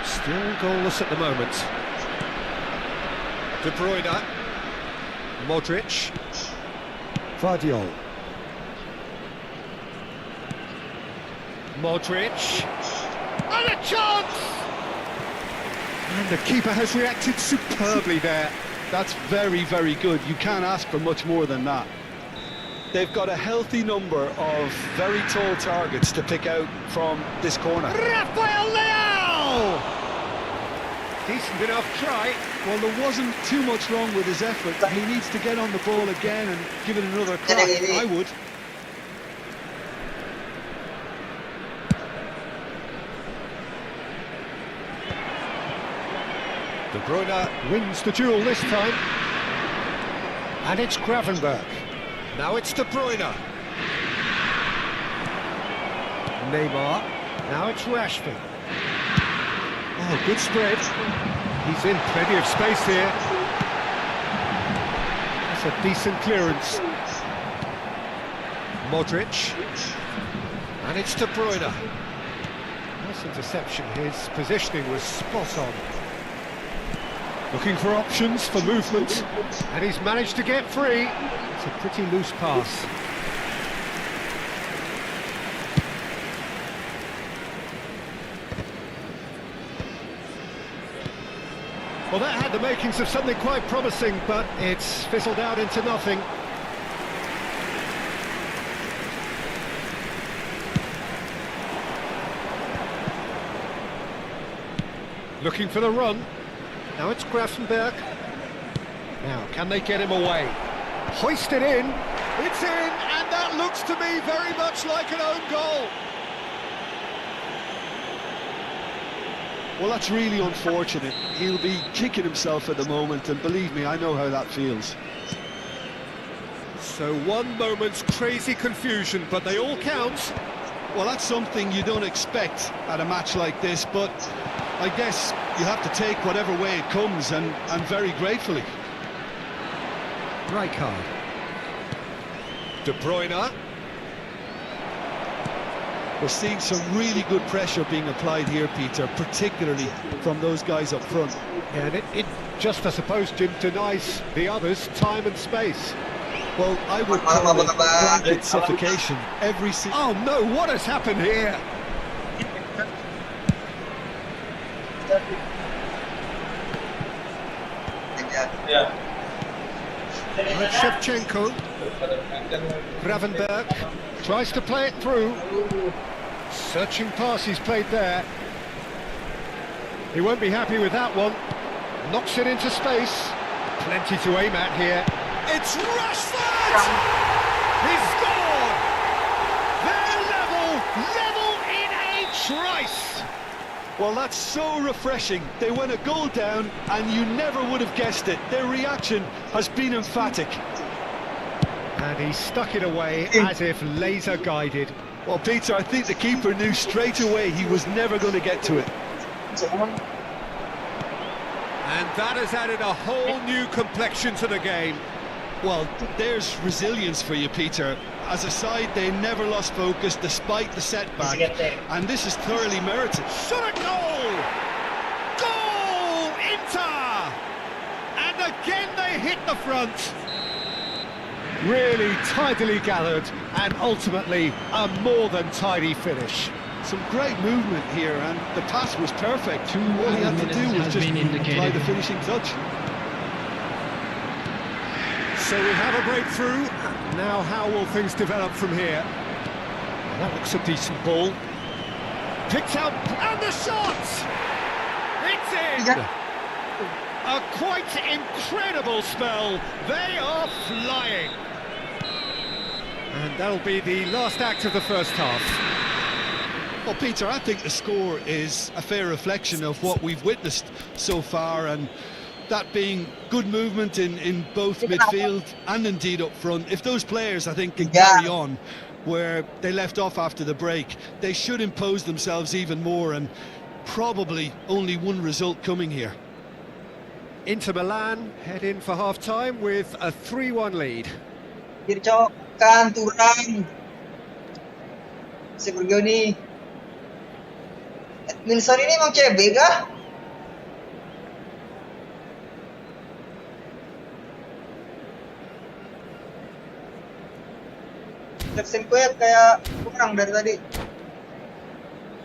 Still goalless at the moment. De Bruyne. Modric. Vardiol. Modric. And a chance! And the keeper has reacted superbly there. That's very, very good. You can't ask for much more than that. They've got a healthy number of very tall targets to pick out from this corner. Rafael Leao! Decent enough try. Well, there wasn't too much wrong with his effort. He needs to get on the ball again and give it another crack. I would. De Bruyne wins the duel this time. And it's Gravenberch. Now it's De Bruyne. Neymar. Now it's Rashford. Oh, good spread. He's in plenty of space here. That's a decent clearance. Modric. And it's De Bruyne. Nice interception. His positioning was spot on. Looking for options for movement. And he's managed to get free. It's a pretty loose pass. Well, that had the makings of something quite promising, but it's fizzled out into nothing. Looking for the run. Now it's Gravenberch. Now, can they get him away? Hoisted in. It's in, and that looks to me very much like an own goal. Well, that's really unfortunate. He'll be kicking himself at the moment, and believe me, I know how that feels. So one moment's crazy confusion, but they all count. Well, that's something you don't expect at a match like this, but I guess you have to take whatever way it comes, and very gratefully. Rijkaard. De Bruyne. We're seeing some really good pressure being applied here, Peter, particularly from those guys up front. Yeah, and it just, I suppose, Jim, denies the others time and space. Well, I would call it blanket suffocation. Oh no, what has happened here? Yeah. Right, Shevchenko. Gravenberch tries to play it through. Searching pass he's played there. He won't be happy with that one. Knocks it into space. Plenty to aim at here. It's Rashford! He's scored! They're level in a trice! Well, that's so refreshing. They went a goal down, and you never would have guessed it. Their reaction has been emphatic. And he stuck it away as if laser guided. Well, Peter, I think the keeper knew straight away he was never going to get to it. And that has added a whole new complexion to the game. Well, there's resilience for you, Peter. As a side, they never lost focus despite the setback, and this is thoroughly merited. Shot at goal! Goal! Inter! And again they hit the front. Really tidily gathered, and ultimately a more than tidy finish. Some great movement here, and the pass was perfect. All he had to do was just apply the finishing touch. So we have a breakthrough. Now how will things develop from here? That looks a decent ball. Picked out, and the shot! It's in! A quite incredible spell. They are flying. And that'll be the last act of the first half. Well, Peter, I think the score is a fair reflection of what we've witnessed so far, and that being good movement in both midfield and indeed up front. If those players, I think, can carry on where they left off after the break, they should impose themselves even more, and probably only one result coming here. Inter Milan head in for half-time with a 3-1 lead. Dircokan turang. Si Bergoni. Wilson ini emang CB kah? Interception gue kayak kurang dari tadi.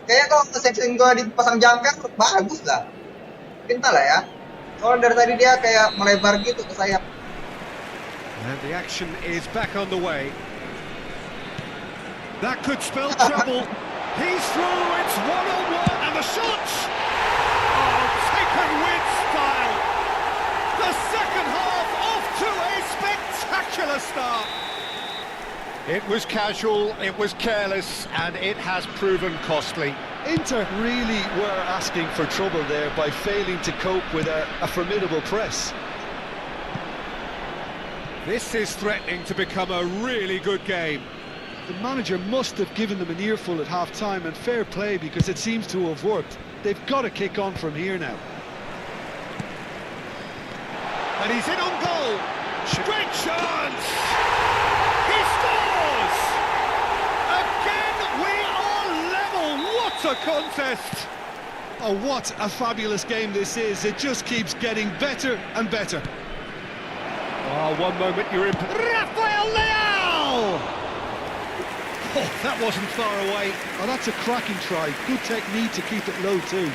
Kayaknya kalau interception gue dipasang jangkar bagus lah. Pintar lah ya. Soalnya dari tadi dia kayak melebar gitu ke sayap. And the action is back on the way. That could spell trouble. He's through, it's one-on-one, and the shots! Oh, taken with style. The second half off to a spectacular start. It was casual, it was careless, and it has proven costly. Inter really were asking for trouble there by failing to cope with a formidable press. This is threatening to become a really good game. The manager must have given them an earful at half-time, and fair play, because it seems to have worked. They've got to kick on from here now. And he's in on goal. Great chance! He scores! Again, we are level. What a contest! Oh, what a fabulous game this is. It just keeps getting better and better. Oh, one moment you're in... Rafael Leal! Oh, that wasn't far away. Oh, that's a cracking try. Good technique to keep it low too.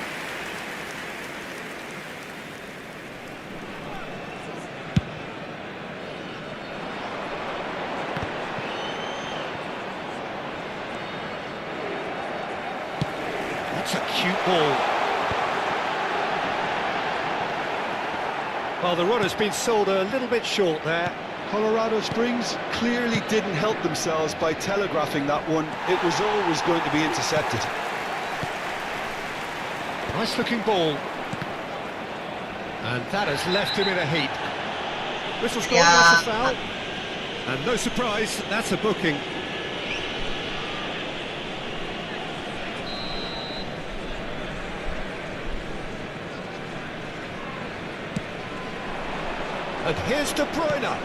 That's a cute ball. Well, the run has been sold a little bit short there. Colorado Springs clearly didn't help themselves by telegraphing that one. It was always going to be intercepted. Nice looking ball. And that has left him in a heap. Whistle's gone, that's a foul. And no surprise, that's a booking. And here's De Bruyne.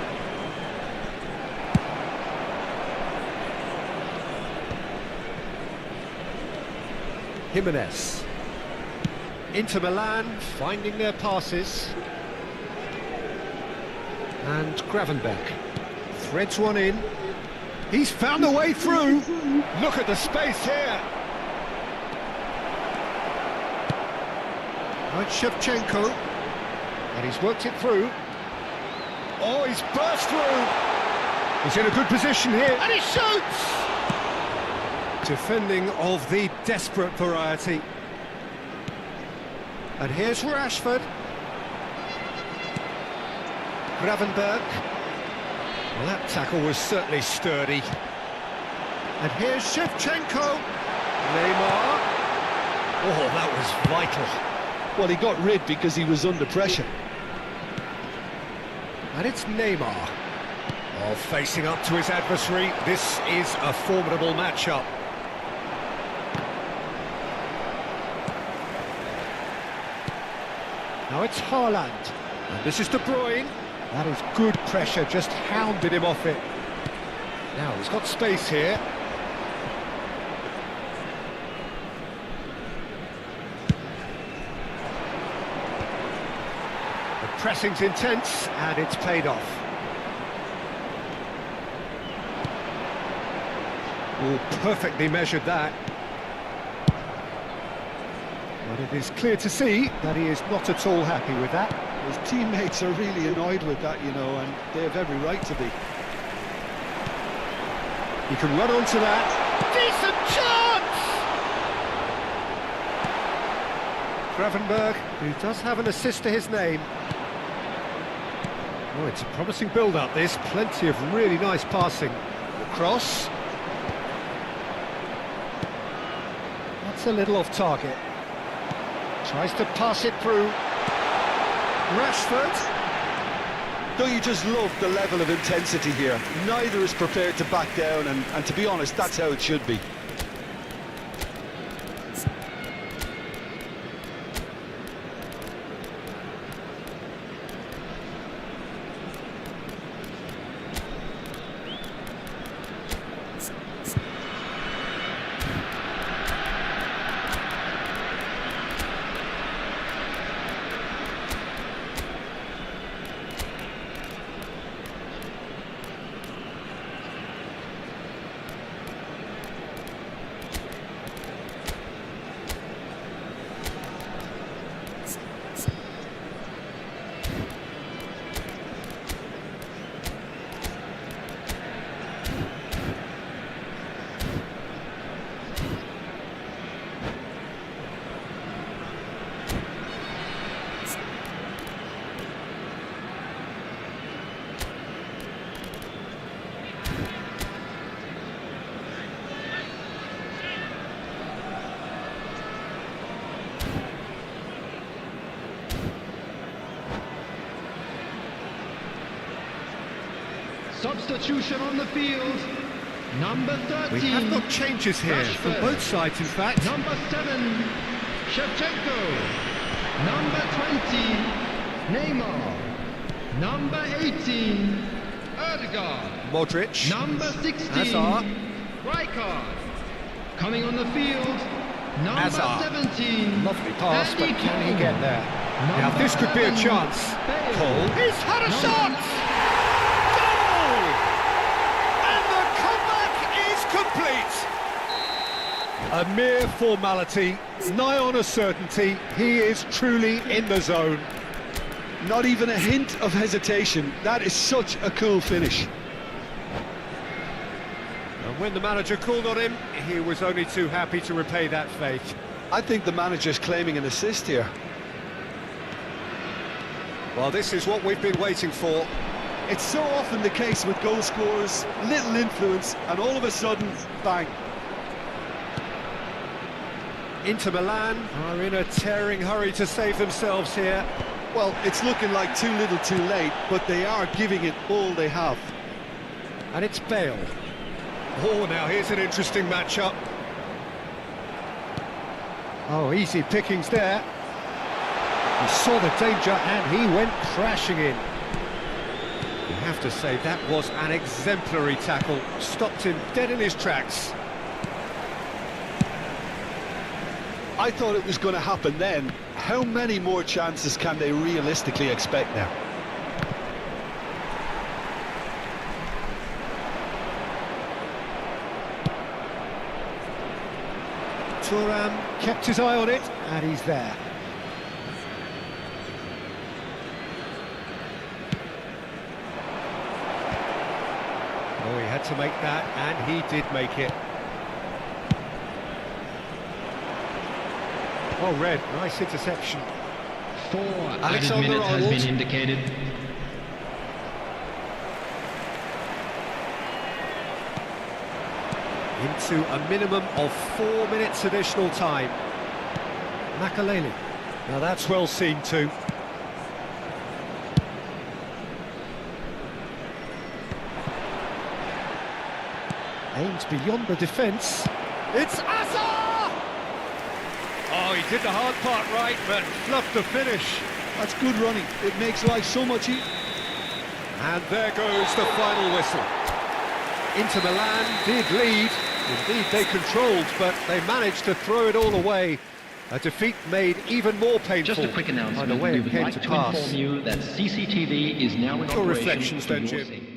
Jimenez. Inter Milan finding their passes. And Gravenberch threads one in. He's found a way through. Look at the space here. Now it's Shevchenko. And he's worked it through. Oh, he's burst through. He's in a good position here. And he shoots! Defending of the desperate variety. And here's Rashford. Gravenberch. Well, that tackle was certainly sturdy. And here's Shevchenko. Neymar. Oh, that was vital. Well, he got rid because he was under pressure. And it's Neymar. Oh, facing up to his adversary. This is a formidable matchup. Now it's Haaland. And this is De Bruyne. That is good pressure, just hounded him off it. Now he's got space here. The pressing's intense, and it's paid off. Oh, perfectly measured that. But it is clear to see that he is not at all happy with that. His teammates are really annoyed with that, you know, and they have every right to be. He can run onto that. Decent chance! Gravenberch, who does have an assist to his name. Oh, it's a promising build-up, this. Plenty of really nice passing. The cross. That's a little off target. Tries to pass it through. Rashford. Don't you just love the level of intensity here? Neither is prepared to back down, and to be honest, that's how it should be. Substitution on the field. Number 13. We have got changes here from Rashford. both sides, in fact. Number 7, Shevchenko. Number 20, Neymar. Number 18, Erdegaard. Modric. Number 16, Hazard. Rijkaard. Coming on the field, number Hazard. 17. Lovely pass, but Andy can he Cole. get there? Now Number this could be a 11, chance. Bale. Cole. He's had a Number- shot! Goal! And the comeback is complete! A mere formality, nigh on a certainty. He is truly in the zone. Not even a hint of hesitation. That is such a cool finish. And when the manager called on him, he was only too happy to repay that faith. I think the manager's claiming an assist here. Well, this is what we've been waiting for. It's so often the case with goal scorers, little influence, and all of a sudden, bang. Inter Milan are in a tearing hurry to save themselves here. Well, it's looking like too little too late, but they are giving it all they have. And it's Bale. Oh, now here's an interesting matchup. Oh, easy pickings there. He saw the danger and he went crashing in. You have to say that was an exemplary tackle. Stopped him dead in his tracks. I thought it was going to happen then. How many more chances can they realistically expect now? Thuram kept his eye on it, and he's there. Oh, he had to make that, and he did make it. Oh, Red, nice interception. 4 added Alexander minutes has Arnold. been indicated. Into a minimum of 4 minutes additional time. Makaleli. Now that's well seen too. Aims beyond the defence. It's Asa! Oh, he did the hard part right, but fluffed the finish. That's good running. It makes life so much easier. And there goes the final whistle. Inter Milan did lead. Indeed, they controlled, but they managed to throw it all away. A defeat made even more painful Just a quick by the announcement. way We it would came like to to pass. inform you that CCTV is now in Your operation reflections for then, your Jim. safety.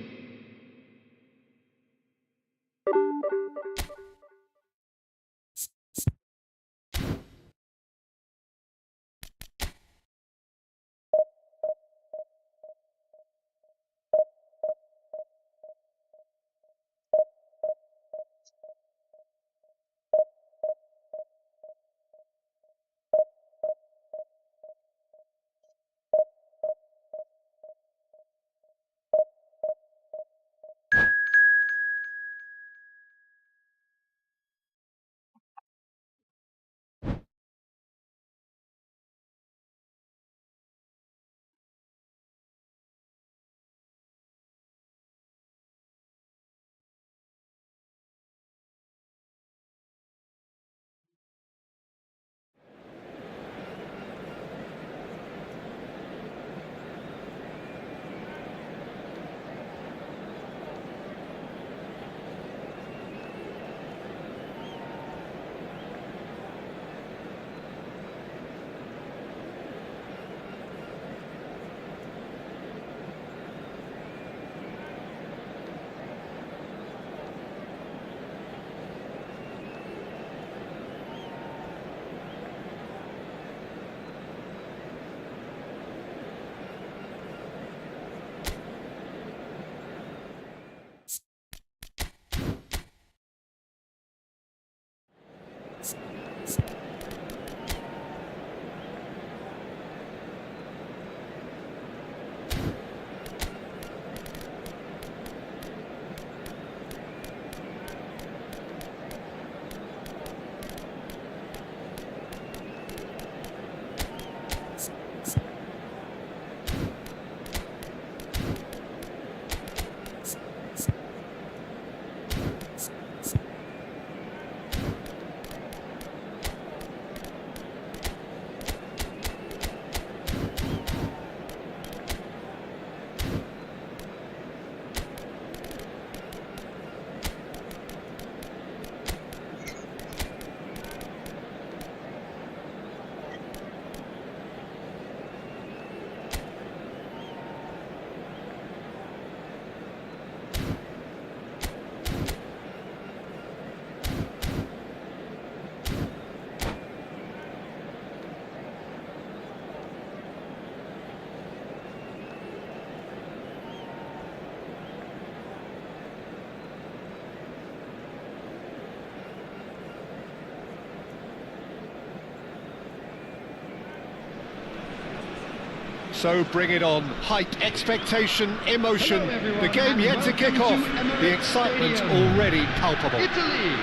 So bring it on. Hype, expectation, emotion. Hello, everyone, The game and yet to kick off. welcome to The Emirates excitement Stadium. already palpable. Italy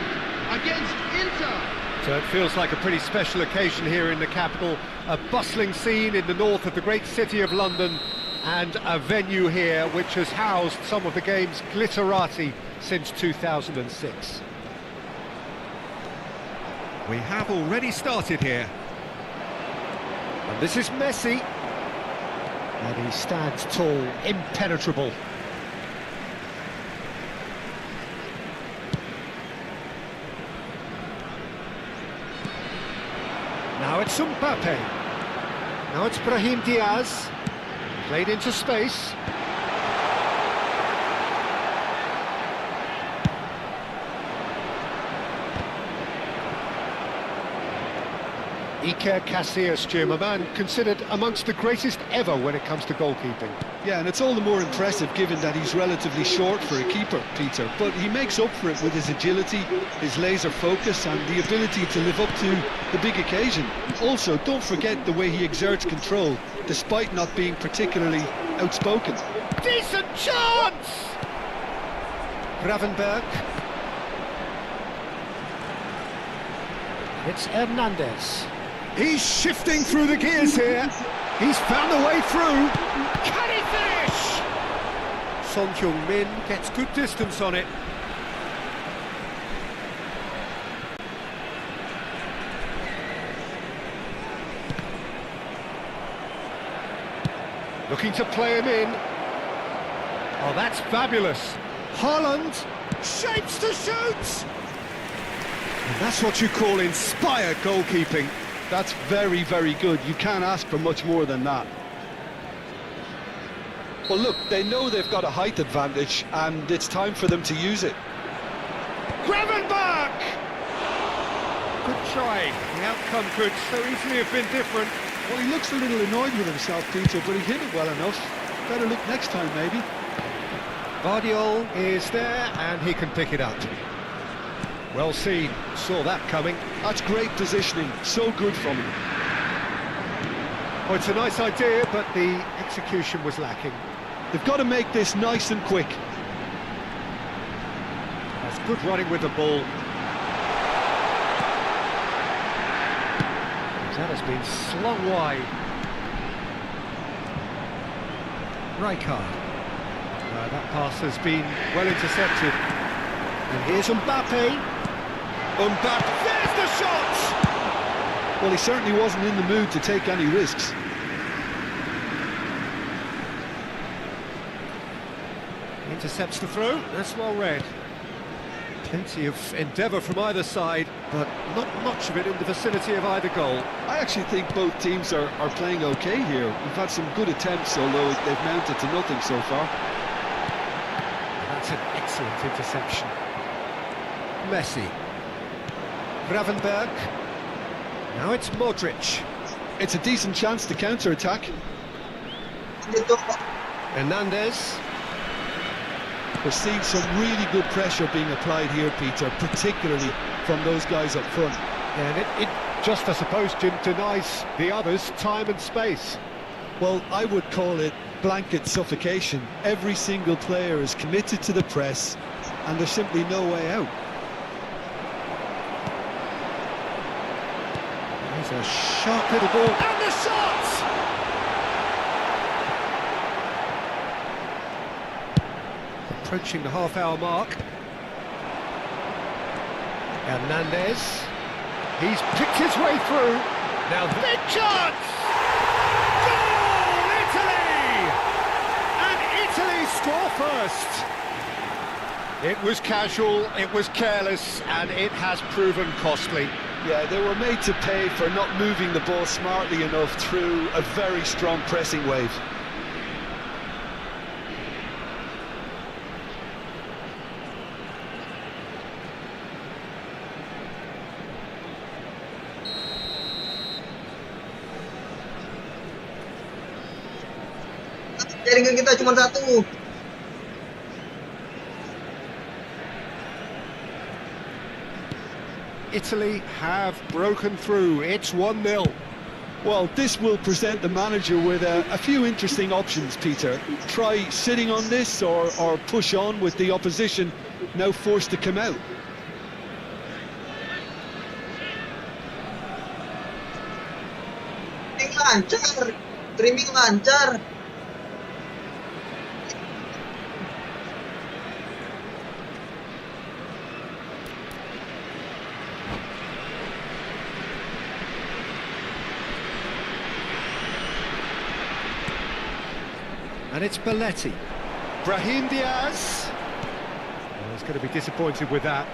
against Inter. So it feels like a pretty special occasion here in the capital. A bustling scene in the north of the great city of London, and a venue here which has housed some of the game's glitterati since 2006. We have already started here. And this is Messi. And he stands tall, impenetrable. Now it's Mbappe. Now it's Brahim Diaz. Played into space. Iker Casillas, Jim, a man considered amongst the greatest ever when it comes to goalkeeping. Yeah, and it's all the more impressive given that he's relatively short for a keeper, Peter. But he makes up for it with his agility, his laser focus and the ability to live up to the big occasion. Also, don't forget the way he exerts control, despite not being particularly outspoken. Decent chance! Gravenberg. It's Hernandez. He's shifting through the gears here. He's found a way through. Can he finish? Son Heung-min gets good distance on it. Looking to play him in. Oh, that's fabulous. Haaland shapes to shoot. And that's what you call inspired goalkeeping. That's very, very good. You can't ask for much more than that. Well, look, they know they've got a height advantage, and it's time for them to use it. Gravenberg! Good try. The outcome could so easily have been different. Well, he looks a little annoyed with himself, Peter, but he hit it well enough. Better look next time, maybe. Vardiol is there, and he can pick it up. Well seen. Saw that coming. That's great positioning. So good from him. Oh, it's a nice idea, but the execution was lacking. They've got to make this nice and quick. That's good running with the ball. That has been slung wide. Rijkaard. That pass has been well intercepted. And here's Mbappe. Mbappe, there's the shot! Well, he certainly wasn't in the mood to take any risks. Intercepts the throw, that's well read. Plenty of endeavour from either side, but not much of it in the vicinity of either goal. I actually think both teams are playing okay here. We've had some good attempts, although they've mounted to nothing so far. That's an excellent interception. Messi. Gravenberg. Now it's Modric. It's a decent chance to counter-attack. Hernandez. We're seeing some really good pressure being applied here, Peter, particularly from those guys up front. And it just, I suppose, denies the others time and space. Well, I would call it blanket suffocation. Every single player is committed to the press, and there's simply no way out. There's a sharp little ball. And the shot! Approaching the half-hour mark. Hernandez. He's picked his way through. Now big chance! Goal, Italy! And Italy score first. It was casual, it was careless, and it has proven costly. Yeah, they were made to pay for not moving the ball smartly enough through a very strong pressing wave. Jaringan kita cuma satu. Italy have broken through. It's 1-0. Well, this will present the manager with a few interesting options, Peter. Try sitting on this or push on with the opposition now forced to come out. Streaming lancar. And it's Belletti. Brahim Diaz. Oh, he's going to be disappointed with that.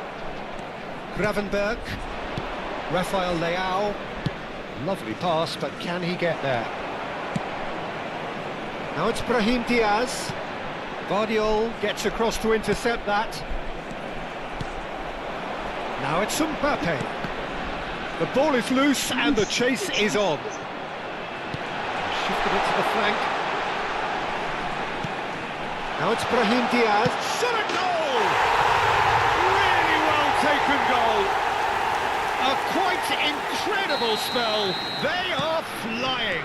Gravenberg. Rafael Leao. Lovely pass, but can he get there? Now it's Brahim Diaz. Guardiol gets across to intercept that. Now it's Mbappe. The ball is loose and the chase is on. Shifted it to the flank. Now it's Brahim Diaz. Shot a goal! Really well taken goal. A quite incredible spell. They are flying.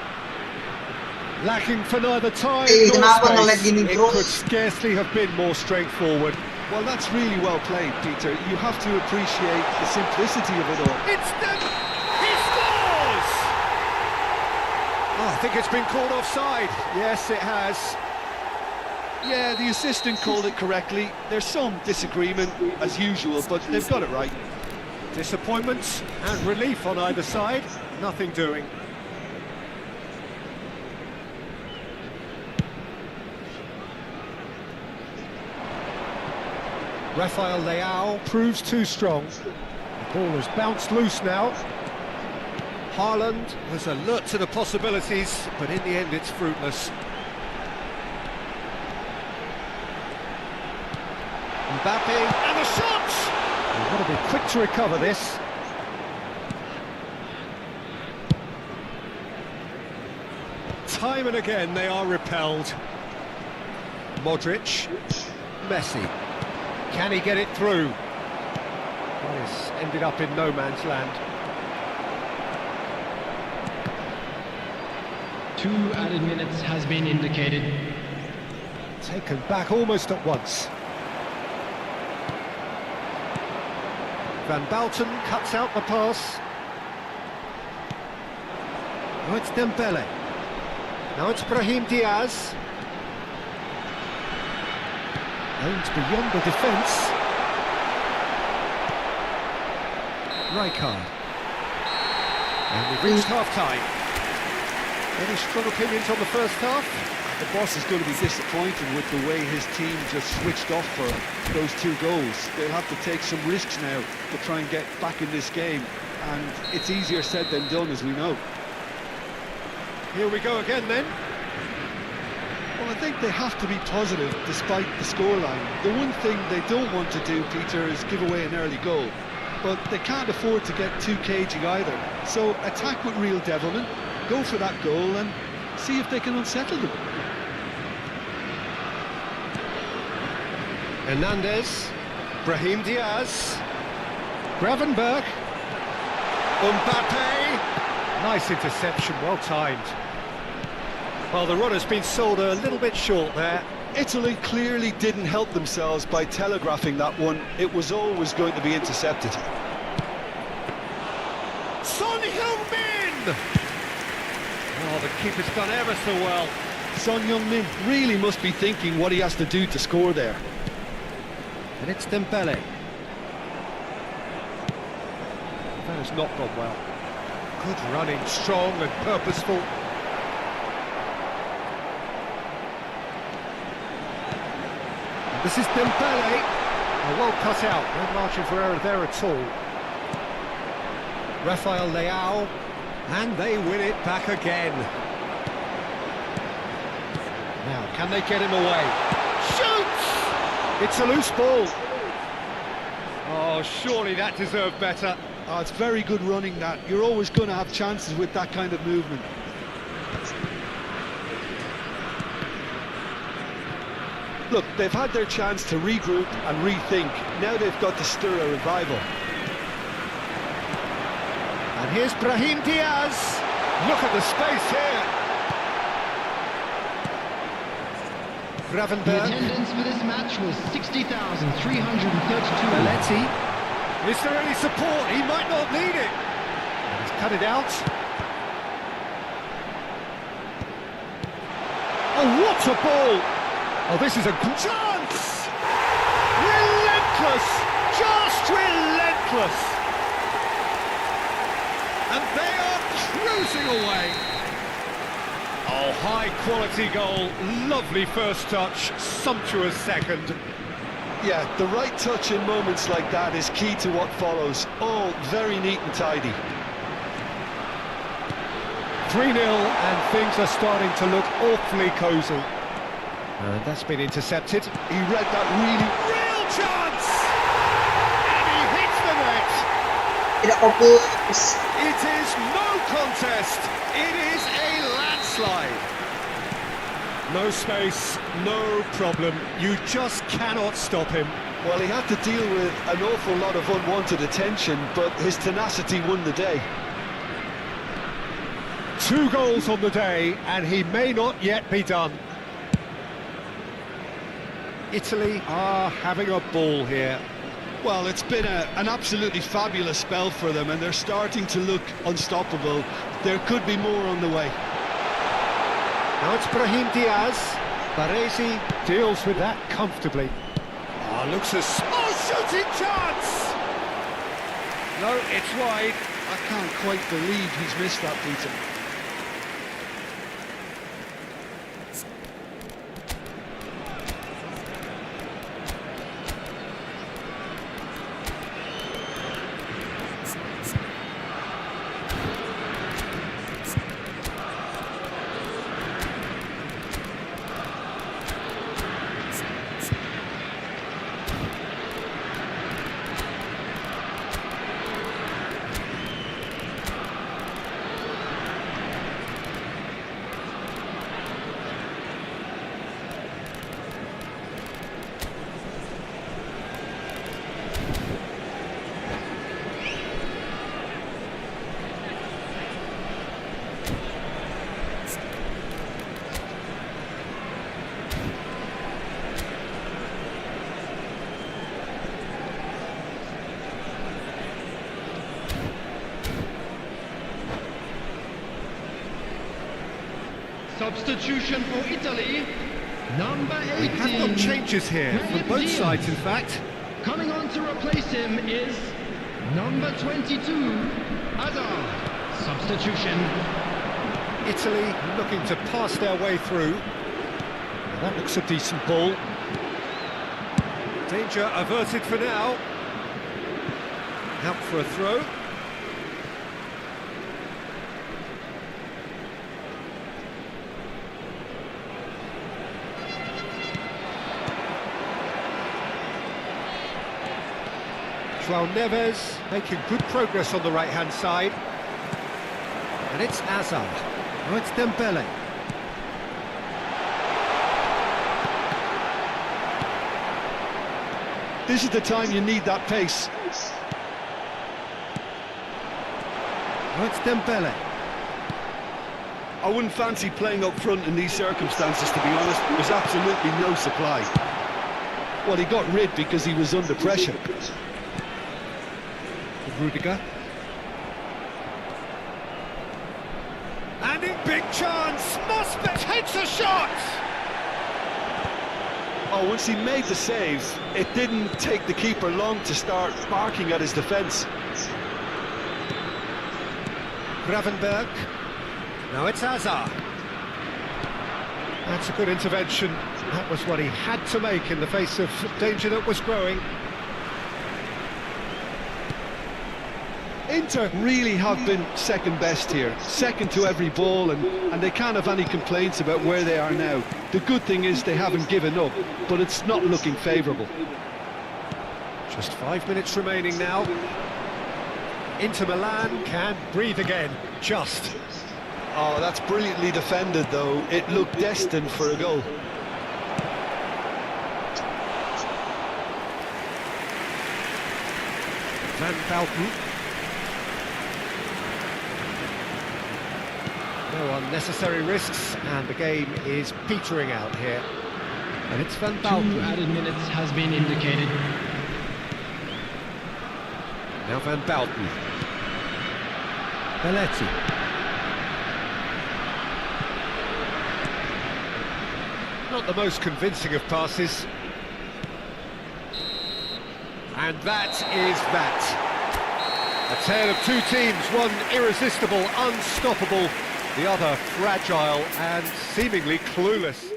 Lacking for neither time nor space. It could scarcely have been more straightforward. Well, that's really well played, Peter. You have to appreciate the simplicity of it all. It's them! He scores! Oh, I think it's been called offside. Yes, it has. Yeah, the assistant called it correctly. There's some disagreement, as usual, but they've got it right. Disappointments and relief on either side. Nothing doing. Rafael Leao proves too strong. The ball has bounced loose now. Haaland was alert to the possibilities, but in the end it's fruitless. Mbappe, and the shot! You've got to be quick to recover this. Time and again they are repelled. Modric, Messi. Can he get it through? Well, it's ended up in no man's land. 2 added minutes has been indicated. Taken back almost at once. Van Balten cuts out the pass. Now it's Dembele. Now it's Brahim Diaz. Aimed beyond the defence. Rijkaard. And we've reached half-time. Any strong opinions on the first half? The boss is going to be disappointed with the way his team just switched off for those 2 goals. They'll have to take some risks now to try and get back in this game, and it's easier said than done, as we know. Here we go again then. Well, I think they have to be positive despite the scoreline. The one thing they don't want to do, Peter, is give away an early goal. But they can't afford to get too cagey either. So attack with real devilment, go for that goal and see if they can unsettle them. Hernandez, Brahim Diaz, Gravenberg, Mbappe. Nice interception, well timed. Well, the run has been sold a little bit short there. Italy clearly didn't help themselves by telegraphing that one. It was always going to be intercepted. Son Heung-min! Oh, the keeper's done ever so well. Son Heung-min really must be thinking what he has to do to score there. And it's Dembele. That has not gone well. Good running, strong and purposeful. This is Dembele. Well cut out, no margin for error there at all. Rafael Leao, and they win it back again. Now, can they get him away? Shoots! It's a loose ball. Oh, surely that deserved better. Oh, it's very good running, that. You're always going to have chances with that kind of movement. Look, they've had their chance to regroup and rethink. Now they've got to stir a revival. And here's Brahim Diaz. Look at the space here. The Gravenberg. attendance for this match was 60,332. Belletti. Is there any support? He might not need it. He's cut it out. Oh, what a ball! Oh, this is a good chance! Relentless! Just relentless! And they are cruising away. Oh, high-quality goal. Lovely first touch, sumptuous second. Yeah, the right touch in moments like that is key to what follows. All very neat and tidy. 3-0, and things are starting to look awfully cosy. And that's been intercepted. He read that really... Real chance! And he hits the net! Tidak fokus. It is no contest! It is a landslide! No space, no problem. You just cannot stop him. Well, he had to deal with an awful lot of unwanted attention, but his tenacity won the day. 2 goals on the day, and he may not yet be done. Italy are having a ball here. Well, it's been an absolutely fabulous spell for them, and they're starting to look unstoppable. There could be more on the way. Now it's Brahim Diaz. Baresi deals with that comfortably. Oh, looks as... Oh, shooting chance! No, it's wide. I can't quite believe he's missed that, Peter. Substitution for Italy, number 18. We have got changes here from both sides, in fact. Coming on to replace him is number 22, Hazard. Substitution. Italy looking to pass their way through. Now that looks a decent ball. Danger averted for now. Out for a throw. João Neves making good progress on the right-hand side. And it's Hazard. Oh, it's Dembele. This is the time you need that pace. Oh, it's Dembele. I wouldn't fancy playing up front in these circumstances, to be honest. There's absolutely no supply. Well, he got rid because he was under pressure. Rudiger. And in big chance, must be, takes a shot! Oh, once he made the save, it didn't take the keeper long to start barking at his defence. Gravenberg. Now it's Hazard. That's a good intervention. That was what he had to make in the face of danger that was growing. Inter really have been second best here, second to every ball, and they can't have any complaints about where they are now. The good thing is they haven't given up, but it's not looking favourable. Just 5 minutes remaining now. Inter Milan can breathe again, just. Oh, that's brilliantly defended though. It looked destined for a goal. Van Valken. No unnecessary risks, and the game is petering out here. And it's Van 2 Bouten. added minutes has been indicated. Now Van Bouten. Belletti. Not the most convincing of passes. And that is that. A tale of two teams, one irresistible, unstoppable, the other fragile and seemingly clueless.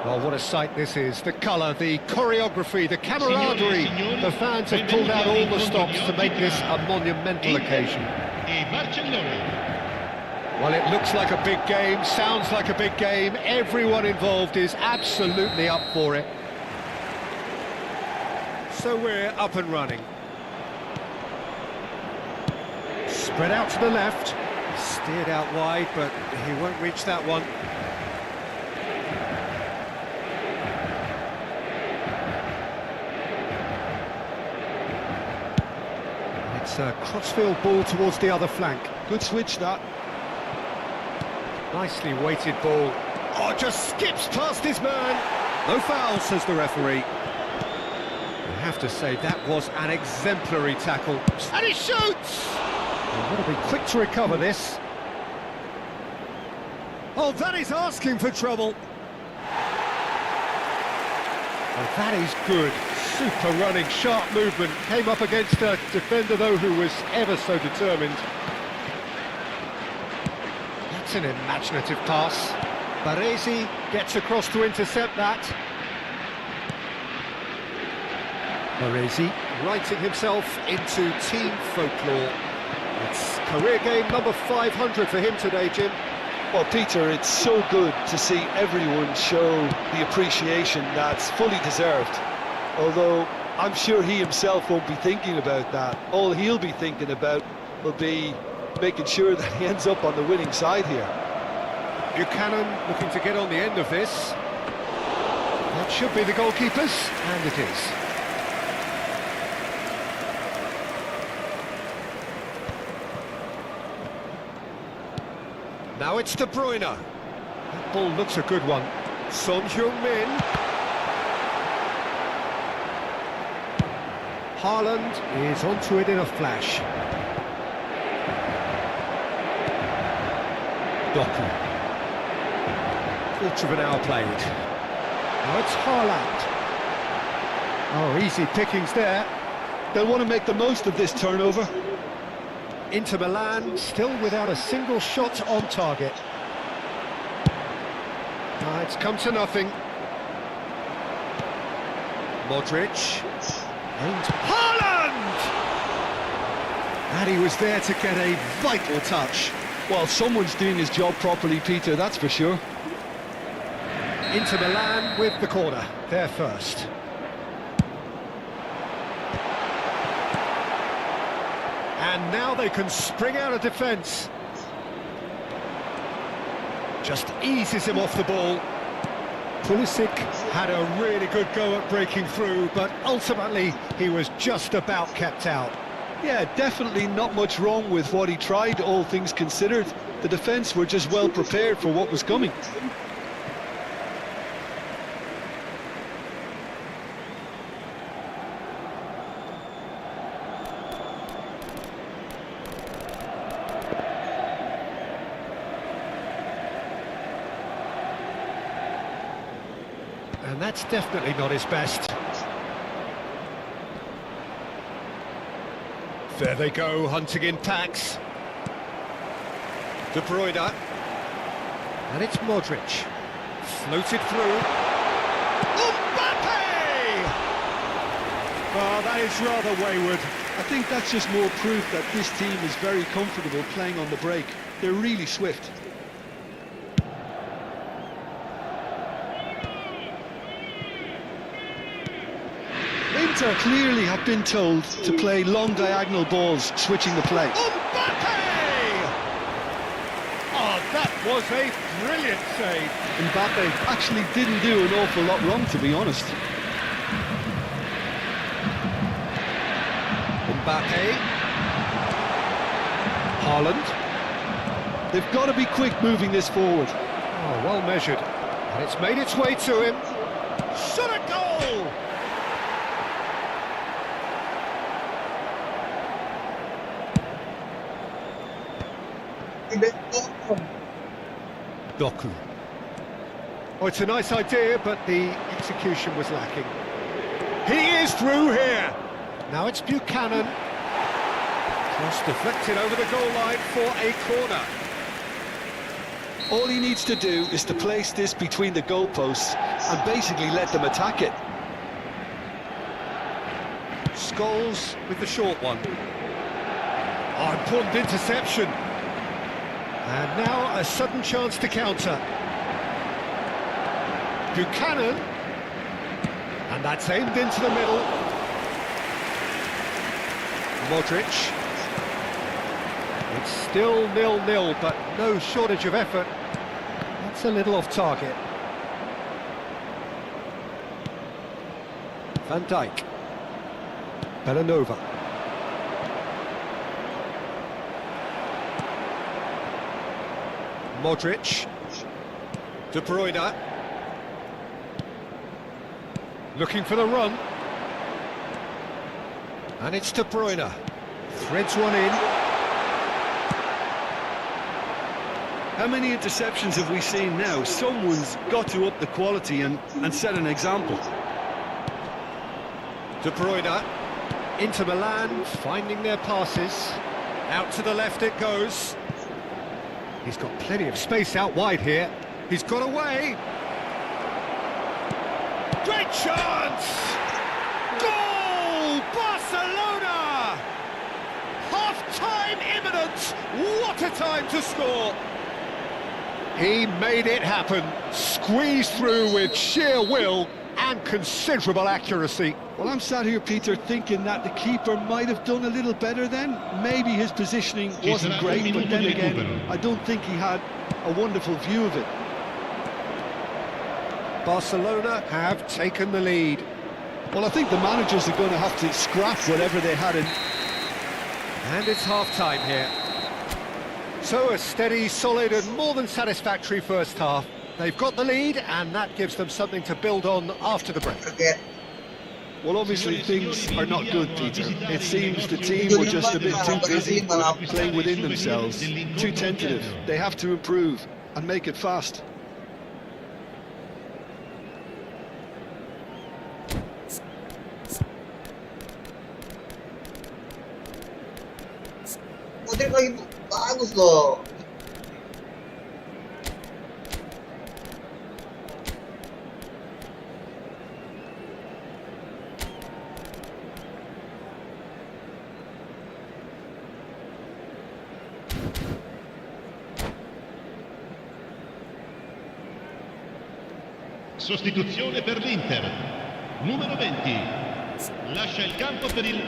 Well, what a sight this is. The colour, the choreography, the camaraderie. The fans have pulled out all the stops to make this a monumental occasion. Well, it looks like a big game, sounds like a big game. Everyone involved is absolutely up for it. So we're up and running. Spread out to the left. Steered out wide, but he won't reach that one. It's a crossfield ball towards the other flank. Good switch, that. Nicely weighted ball. Oh, just skips past his man. No foul, says the referee. I have to say, that was an exemplary tackle. And he shoots! He'll got to be quick to recover this. Oh, that is asking for trouble. And that is good. Super running, sharp movement. Came up against a defender, though, who was ever so determined. That's an imaginative pass. Baresi gets across to intercept that. Baresi writing himself into team folklore. It's career game number 500 for him today, Jim. Well, Peter, it's so good to see everyone show the appreciation that's fully deserved. Although I'm sure he himself won't be thinking about that. All he'll be thinking about will be making sure that he ends up on the winning side here. Buchanan looking to get on the end of this. That should be the goalkeeper's, and it is. Now it's De Bruyne. That ball looks a good one. Son Heung-min. Haaland is onto it in a flash. Doku. Quarter of an hour played. Now it's Haaland. Oh, easy pickings there. They'll want to make the most of this turnover. Inter Milan still without a single shot on target. It's come to nothing. Modric. And Haaland! And he was there to get a vital touch. Well, someone's doing his job properly, Peter, that's for sure. Inter Milan with the corner, they're first. And now they can spring out of defence. Just eases him off the ball. Pulisic had a really good go at breaking through, but ultimately he was just about kept out. Yeah, definitely not much wrong with what he tried, all things considered. The defence were just well prepared for what was coming. And that's definitely not his best. There they go, hunting in packs. De Bruyne. And it's Modric. Floated through. Mbappe! Oh, that is rather wayward. I think that's just more proof that this team is very comfortable playing on the break. They're really swift. Inter clearly have been told to play long diagonal balls, switching the play. Mbappe! Oh, that was a brilliant save. Mbappe actually didn't do an awful lot wrong, to be honest. Mbappe. Haaland. They've got to be quick moving this forward. Oh, well measured. And it's made its way to him. Shot a goal! Doku. Oh, it's a nice idea, but the execution was lacking. He is through here. Now it's Buchanan. Cross deflected over the goal line for a corner. All he needs to do is to place this between the goalposts and basically let them attack it. Scholes with the short one. Oh, important interception. And now a sudden chance to counter. Buchanan. And that's aimed into the middle. Modric. It's still 0-0, but no shortage of effort. That's a little off target. Van Dijk. Bellanova. Modric. De Bruyne. Looking for the run. And it's De Bruyne. Threads one in. How many interceptions have we seen now? Someone's got to up the quality and set an example. De Bruyne. Inter Milan finding their passes. Out to the left it goes. He's got plenty of space out wide here. He's got away. Great chance! Goal! Barcelona! Half-time imminent! What a time to score! He made it happen, squeezed through with sheer will and considerable accuracy. Well, I'm sat here, Peter, thinking that the keeper might have done a little better then. Maybe his positioning wasn't great, but then again, I don't think he had a wonderful view of it. Barcelona have taken the lead. Well, I think the managers are going to have to scrap whatever they had in. And it's half-time here. So a steady, solid and more than satisfactory first half. They've got the lead and that gives them something to build on after the break. Well, obviously things are not good, Peter. It seems the team were just a bit too busy playing within themselves, too tentative. They have to improve and make it fast. Modric lagi bagus loh. Sostituzione per l'Inter. Numero 20. Lascia il campo per il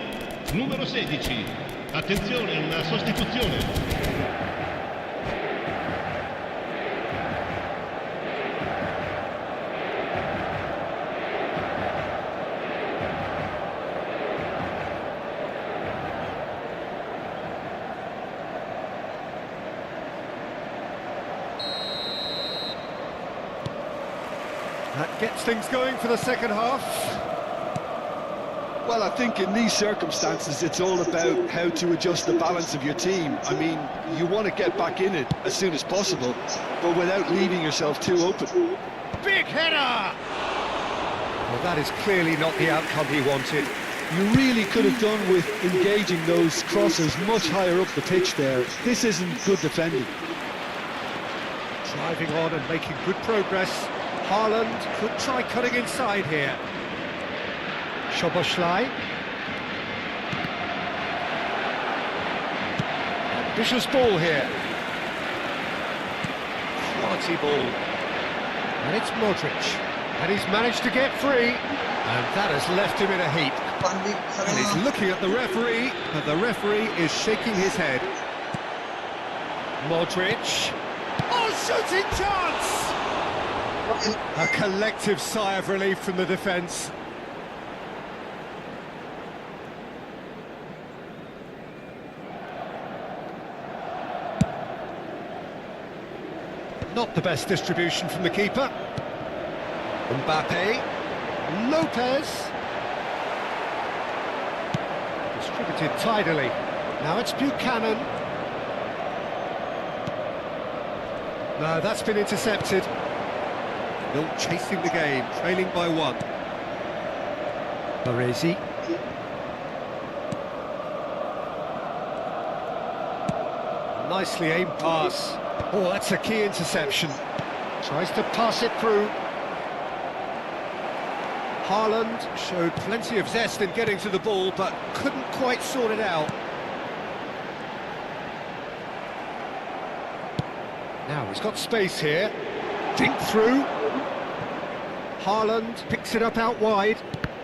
numero 16. Attenzione, una sostituzione. That gets things going for the second half. Well, I think in these circumstances, it's all about how to adjust the balance of your team. I mean, you want to get back in it as soon as possible, but without leaving yourself too open. Big header! Well, that is clearly not the outcome he wanted. You really could have done with engaging those crosses much higher up the pitch there. This isn't good defending. Driving on and making good progress. Haaland could try cutting inside here. Szoboszlai. Ambitious ball here. Quality ball. And it's Modric. And he's managed to get free. And that has left him in a heap. And he's looking at the referee, and the referee is shaking his head. Modric. Oh, shooting chance! A collective sigh of relief from the defence. Not the best distribution from the keeper. Mbappe. Lopez. Distributed tidily. Now it's Buchanan. No, that's been intercepted. Still chasing the game, trailing by one. Baresi. Nicely aimed pass. Oh, that's a key interception. Tries to pass it through. Haaland showed plenty of zest in getting to the ball, but couldn't quite sort it out. Now he's got space here. Dink through. Haaland picks it up out wide.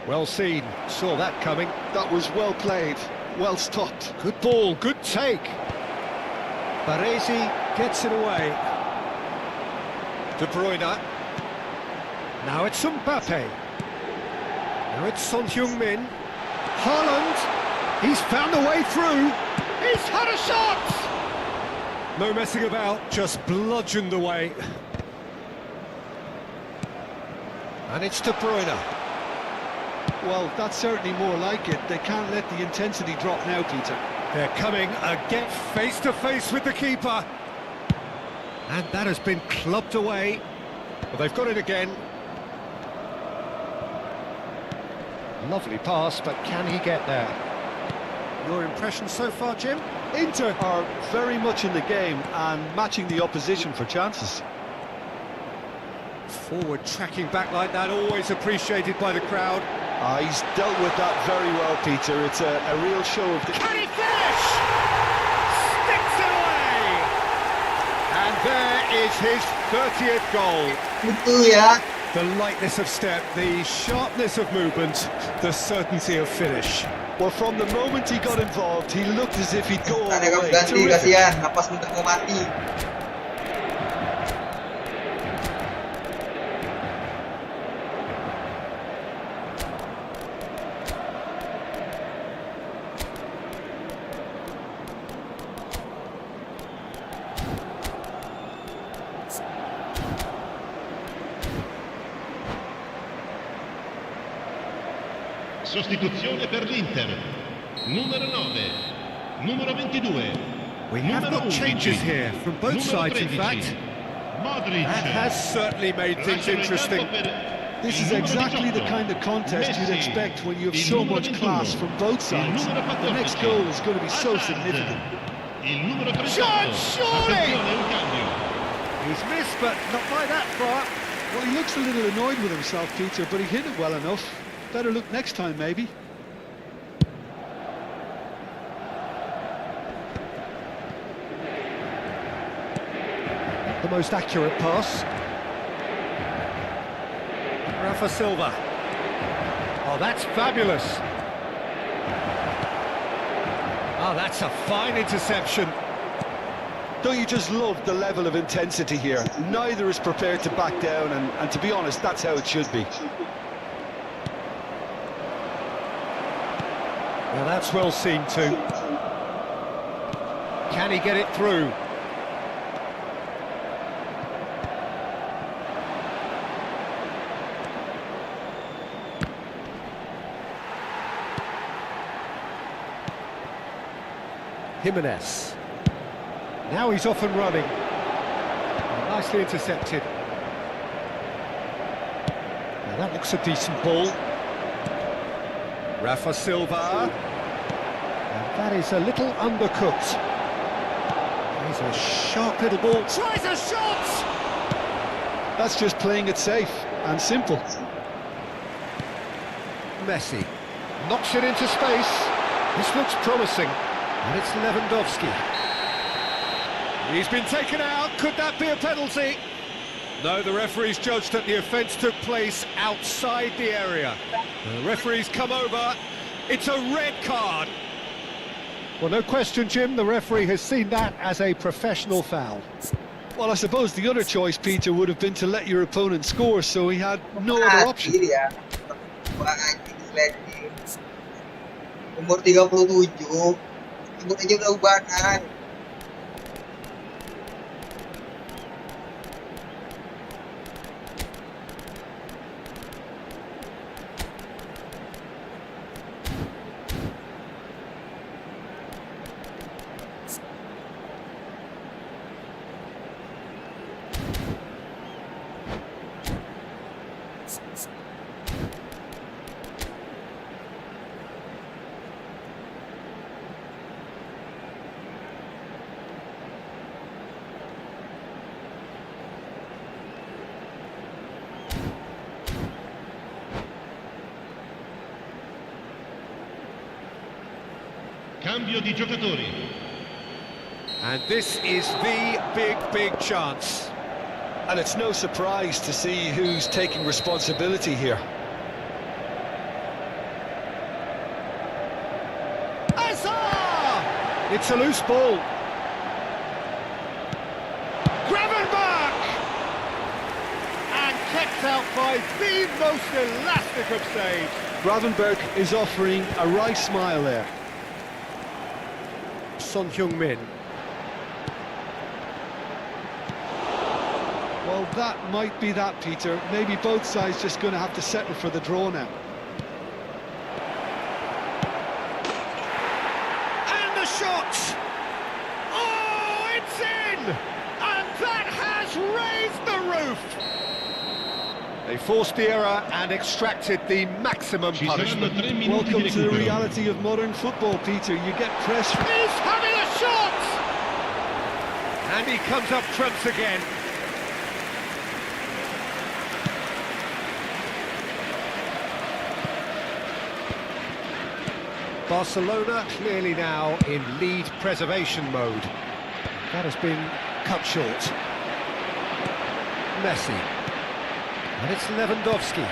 Well seen, saw that coming. That was well played, well stopped. Good ball, good take. Baresi gets it away. De Bruyne. Now it's Mbappe. Now it's Son Heung-min. Haaland. He's found a way through. He's had a shot! No messing about, just bludgeoned away. And it's De Bruyne. Well, that's certainly more like it. They can't let the intensity drop now, Peter. They're coming again face-to-face with the keeper. And that has been clubbed away. But they've got it again. Lovely pass, but can he get there? Your impression so far, Jim? Inter are very much in the game and matching the opposition for chances. Forward tracking back like that, always appreciated by the crowd. He's dealt with that very well, Peter. It's a real show of... Can he finish? Sticks it away! And There is his 30th goal. Itu ya. The lightness of step, the sharpness of movement, the certainty of finish. Well, from the moment he got involved, he looked as if he'd go all Ada the kamu way. ganti, Terrific. kasihan. Napas minta mau mati. Sostituzione per l'Inter. Numero 9. Numero 22. We have Numero got changes 11. here from both Numero sides, in 13. fact. Modric. That has certainly made things Lasciano il interesting. campo per This il is numero exactly the 18. kind of contest you'd Messi. expect when you have Il so numero much 21. class from both sides. Il numero 14. The next goal is going to be so Hazard. significant. Il numero 38. Shot, surely! Attenzione, un cambio. He's missed, but not by that far. Well, he looks a little annoyed with himself, Peter, but he hit it well enough. Better look next time, maybe. The most accurate pass. Rafa Silva. Oh, that's fabulous. Oh, that's a fine interception. Don't you just love the level of intensity here? Neither is prepared to back down, and to be honest, that's how it should be. Well, that's well seen too. Can he get it through? Jimenez. Now he's off and running. Nicely intercepted. Now that looks a decent ball. Rafa Silva. And that is a little undercooked. He's a sharp little ball. Tries a shot! That's just playing it safe and simple. Messi knocks it into space. This looks promising. And it's Lewandowski. He's been taken out. Could that be a penalty? No, the referee's judged that the offence took place outside the area. The referee's come over. It's a red card. Well, no question, Jim, the referee has seen that as a professional foul. Well, I suppose the other choice, Peter, would have been to let your opponent score, so he had no other option. Mati dia. Wah, anjing seleksi. Umur 37. Ibu aja udah ubahan. Cambio di giocatori. And this is the big chance. And it's no surprise to see who's taking responsibility here. Hazard! It's a loose ball. Gravenberch! And kept out by the most elastic of saves. Gravenberch is offering a wry smile there. Son Heung-min. Well, that might be that, Peter. Maybe both sides just going to have to settle for the draw now. And the shot! Oh, it's in! And that has raised the roof! They forced the error and extracted the maximum Ci saranno punishment. 3 minuti Welcome di to the recupero. reality of modern football, Peter. You get press. He's having a shot! And he comes up trumps again. Barcelona clearly now in lead preservation mode. That has been cut short. Messi. And it's Lewandowski.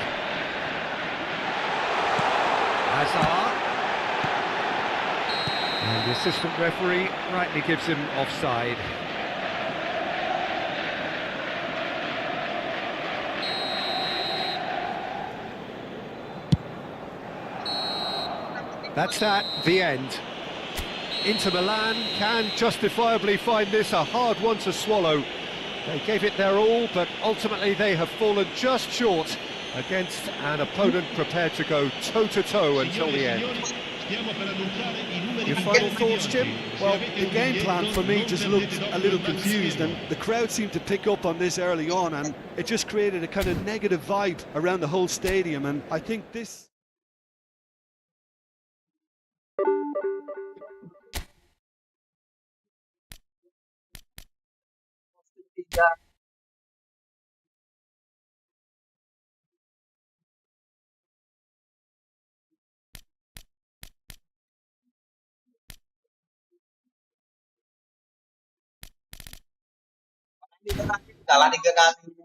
Hazard. And the assistant referee rightly gives him offside. That's that, the end. Inter Milan can justifiably find this a hard one to swallow. They gave it their all, but ultimately they have fallen just short against an opponent prepared to go toe-to-toe until the end. Your final thoughts, Jim? Well, the game plan for me just looked a little confused, and the crowd seemed to pick up on this early on, and it just created a kind of negative vibe around the whole stadium, and I think this... Tiga. Kalah 3 kali.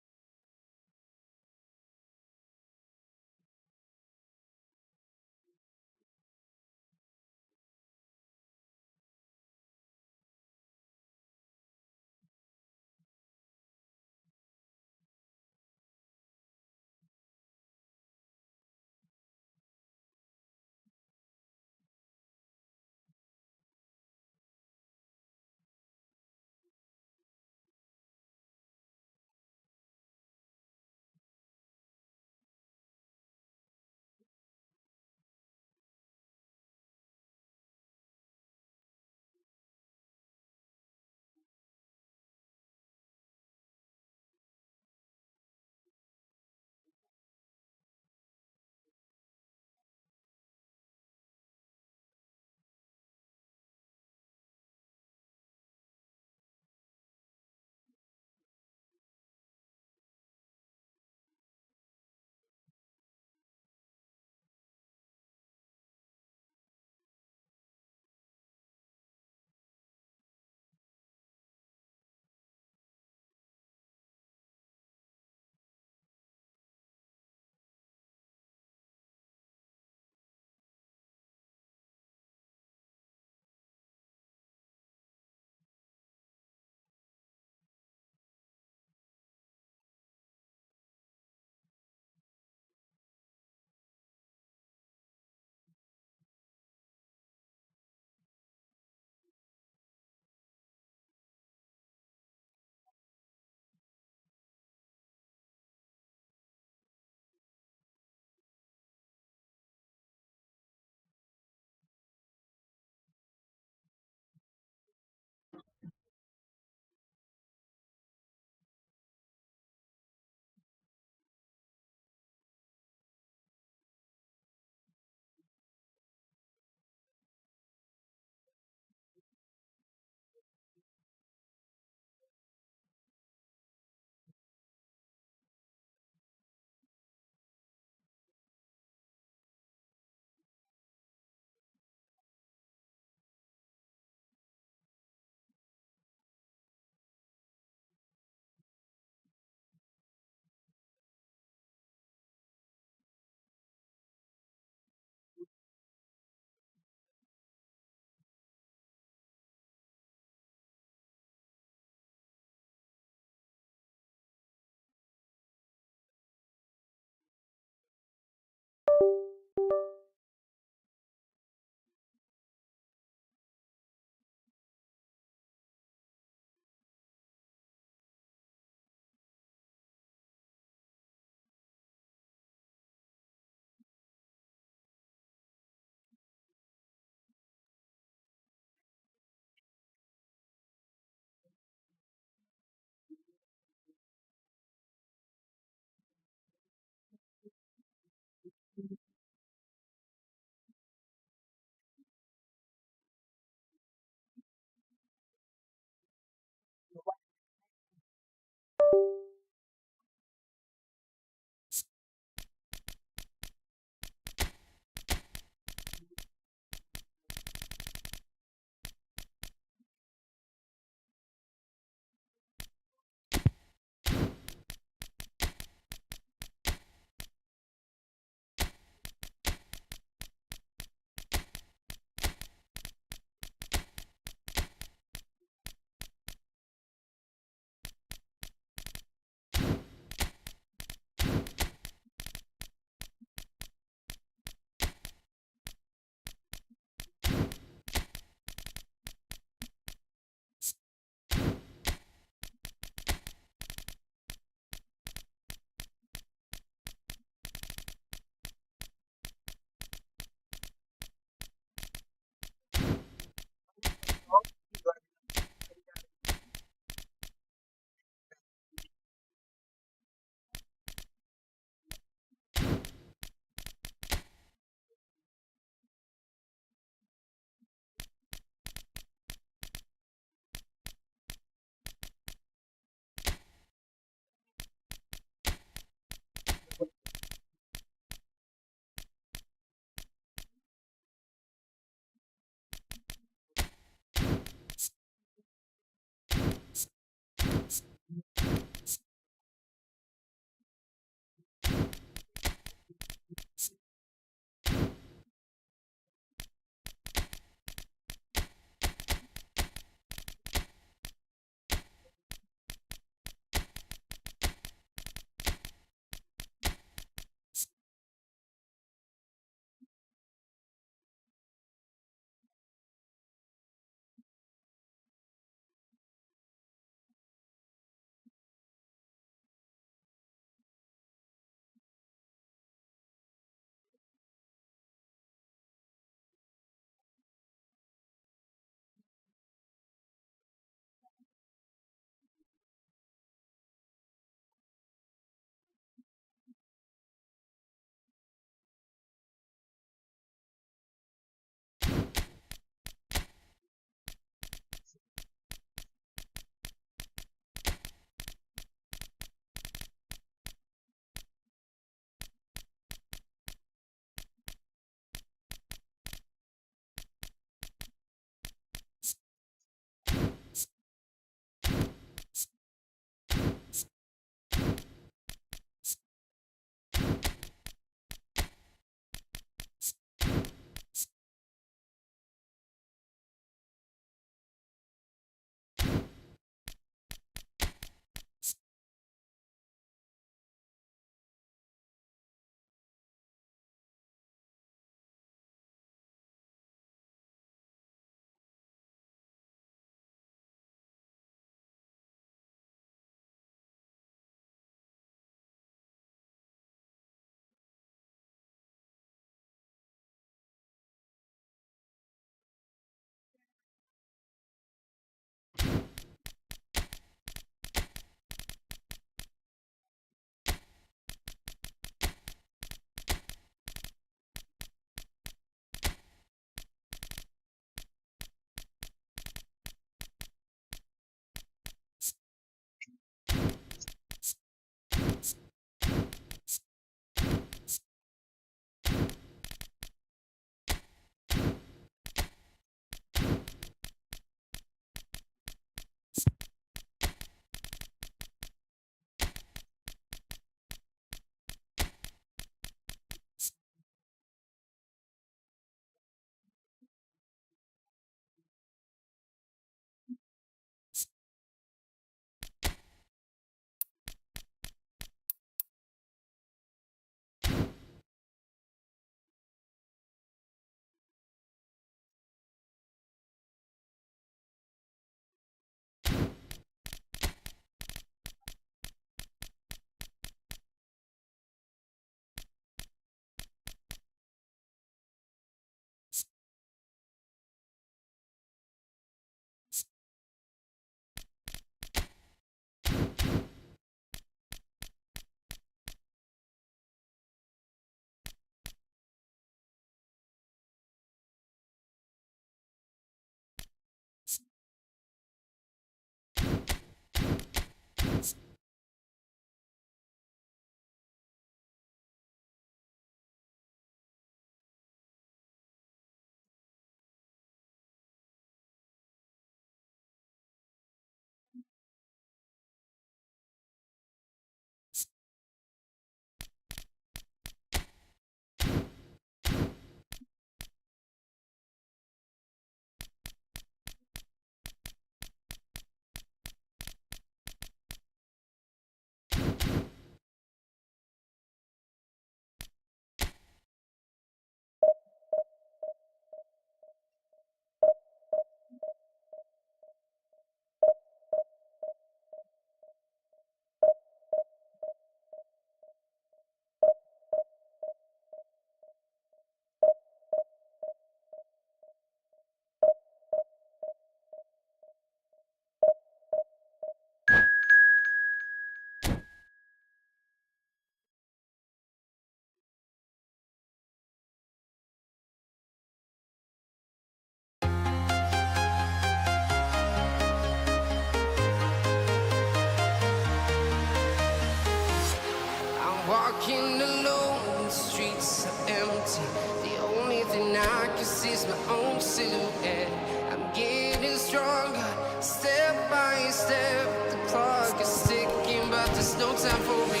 chase my own silhouette. I'm getting stronger, step by step. The clock is ticking, but there's no time for me.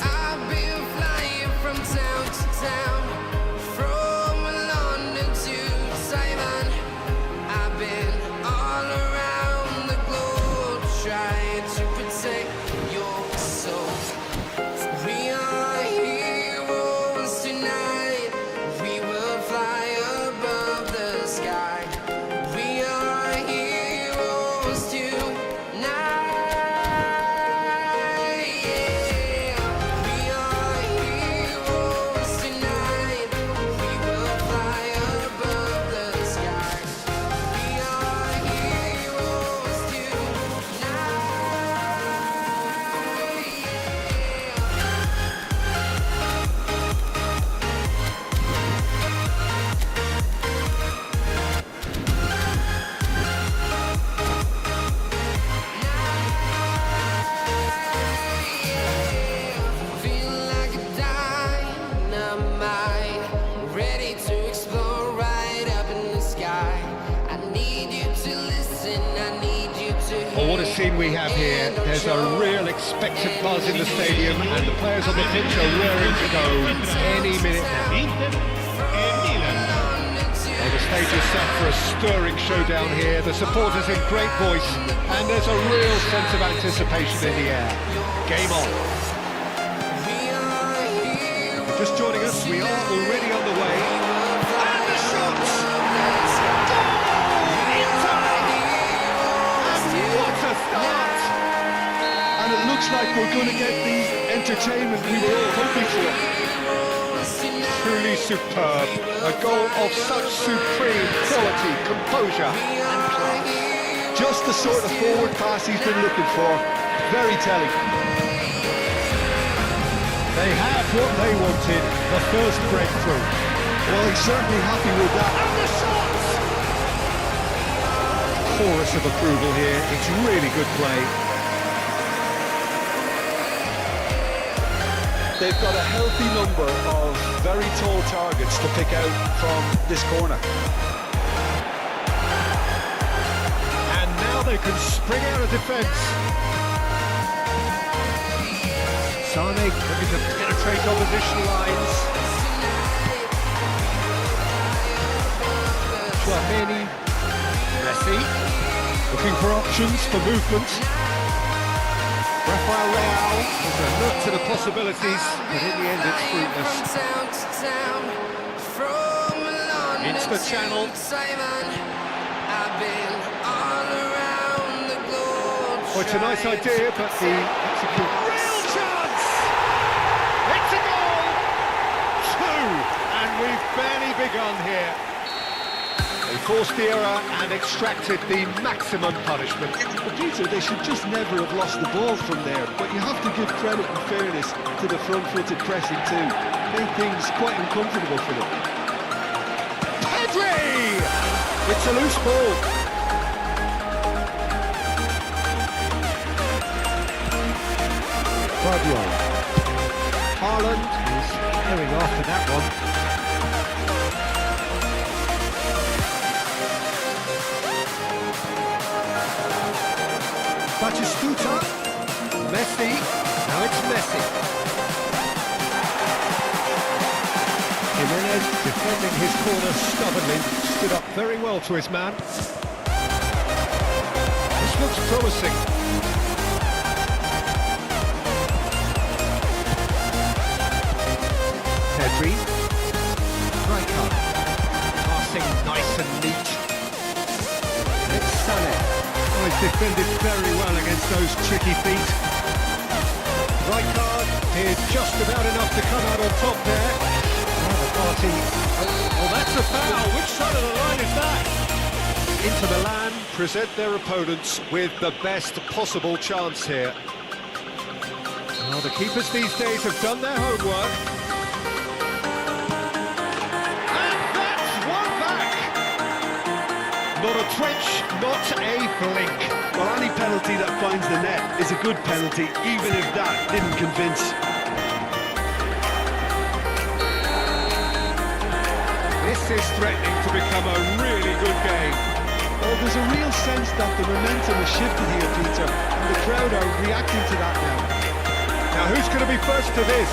I've been flying from town to town, from London to Taiwan. I've been all around the globe trying to protect your soul. We are heroes tonight. We will fly above the sky. We are heroes tonight. Yeah. We are heroes tonight. We will fly above the sky. We are heroes tonight. Feel like a dynamite, ready to explode right up in the sky. I need you to listen, I need you to hear. Well, what a scene we have here. There's a real expectant buzz in the stadium, and the players on the pitch are raring to go any minute now. Inter e Milan. Well, the stage is set for a stirring showdown here. The supporters in great voice, and there's a real sense of anticipation in the air. Game on. Just joining us, we are already on the way. And the shots! What a start! And it looks like we're going to get the entertainment we were all hoping for. Truly superb. A goal of such supreme quality, composure and class. Just the sort of forward pass he's been looking for. Very telling. They have what they wanted, the first breakthrough. Well, he's certainly happy with that. And the shots! Chorus of approval here. It's really good play. They've got a healthy number of very tall targets to pick out from this corner. And now they can spring out of defence. Sane looking to penetrate opposition lines. Chouameni. Messi. Looking for options for movement. Rafael Leao with a look to the possibilities, but in the end it's fruitless. It's the channel. Well, it's a nice idea, but the execute. Real chance! It's a goal! Two! And we've barely begun here. They forced the error and extracted the maximum punishment. Peter, they should just never have lost the ball from there, but you have to give credit and fairness to the front-footed pressing too. Made things quite uncomfortable for them. Pedri! It's a loose ball. Guardiola. Haaland is airing off in that one. Batistuta, Messi, now it's Messi. Jimenez defending his corner stubbornly, stood up very well to his man. This looks promising. Pedri, Rijkaard, passing nice and neat. It's Sané. Oh, he's defended very well against those tricky feet. Rijkaard did just about enough to come out on top there. Now the party. Oh, that's a foul. Which side of the line is that? Inter Milan present their opponents with the best possible chance here. Well, the keepers these days have done their homework. And that's one back! Not a twitch, not a blink. Well, any penalty that finds the net is a good penalty, even if that didn't convince. This This is threatening to become a really good game. Well, there's a real sense that the momentum has shifted here, Peter, and the crowd are reacting to that now. Now who's going to be first to this?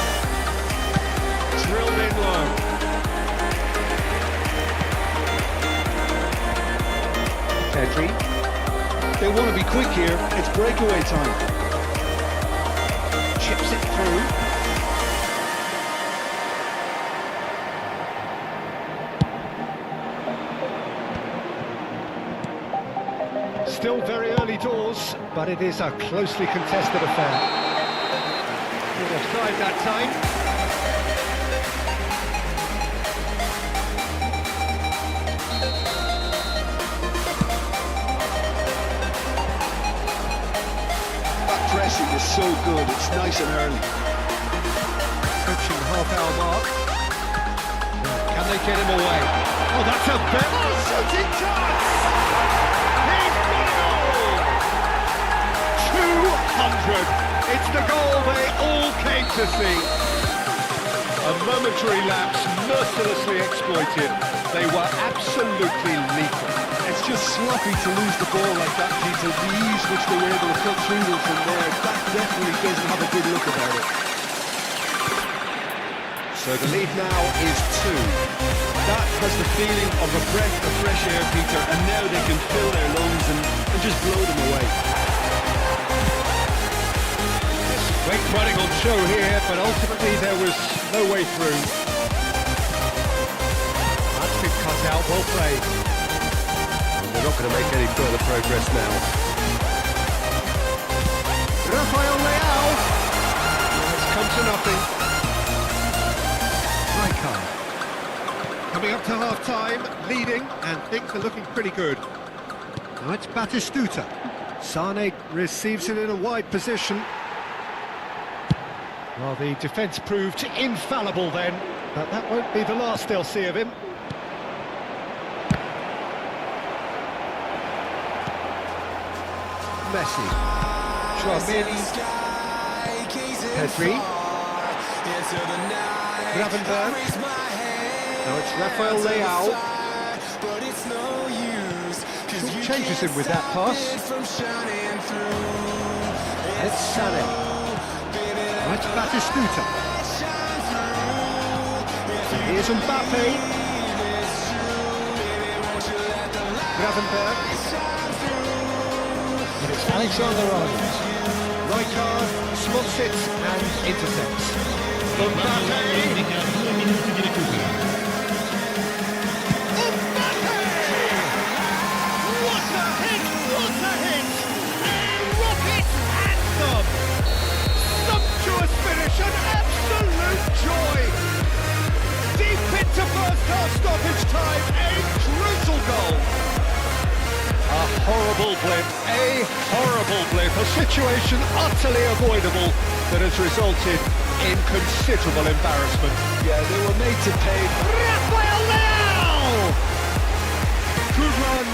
Drilled in low. Pedri. They want to be quick here. It's breakaway time. Chips it through. Still very early doors, but it is a closely contested affair. Good offside that time. Pressing is so good, it's nice and early. Approaching the half-hour mark. Can they get him away? Oh, that's a better shooting chance! He's got it all! 200! It's the goal they all came to see. A momentary lapse, mercilessly exploited. They were absolutely lethal. It's just sloppy to lose the ball like that, Peter. The ease which they were able to cut through them from there, that definitely doesn't have a good look about it. So the lead now is 2. That has the feeling of a breath of fresh air, Peter, and now they can fill their lungs and just blow them away. Great running on show here, but ultimately there was no way through. That's been cut out, well played. They're not going to make any further progress now. Rafael Leao. It's come to nothing. Rijkaard. Coming up to half-time, leading, and things are looking pretty good. Now it's Batistuta. Sane receives it in a wide position. Well, the defence proved infallible then, but that won't be the last they'll see of him. Messi, Chouameni, Pedri, Gravenberg. Now it's Rafael Leao. Short changes him with that pass. It's Sané. Now it's Batistuta. Here's Mbappe. Gravenberg. It's Alexander-Arnold. Rijkaard spots it and intercepts. Mbappe! What a hit! What a hit! A rocket anthem! Sumptuous finish, an absolute joy! Deep into first half stoppage time, a crucial goal! A horrible blip, a situation utterly avoidable that has resulted in considerable embarrassment. Yeah, they were made to pay. Rafael Leao! Good run.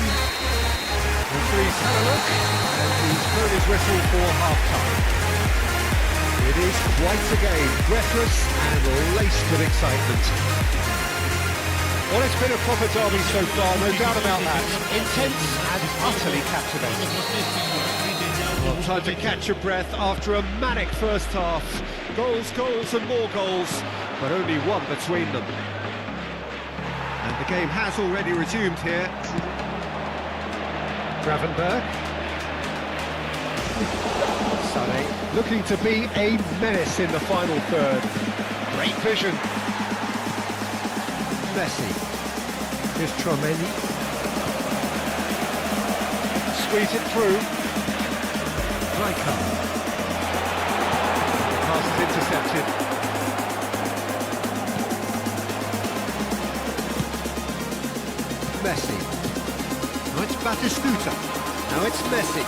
Referee's had a look, and he's blown his whistle for half-time. It is quite a game, breathless and laced with excitement. Well, it's been a proper derby so far, no doubt about that. Intense and utterly captivating. Well, time to catch your breath after a manic first half. Goals, goals and more goals, but only one between them. And the game has already resumed here. Gravenberg. Sané looking to be a menace in the final third. Great vision. Messi. Here's Chouameni. Squeeze it through. Rijkaard. Pass is intercepted. Messi. Now it's Batistuta. Now it's Messi.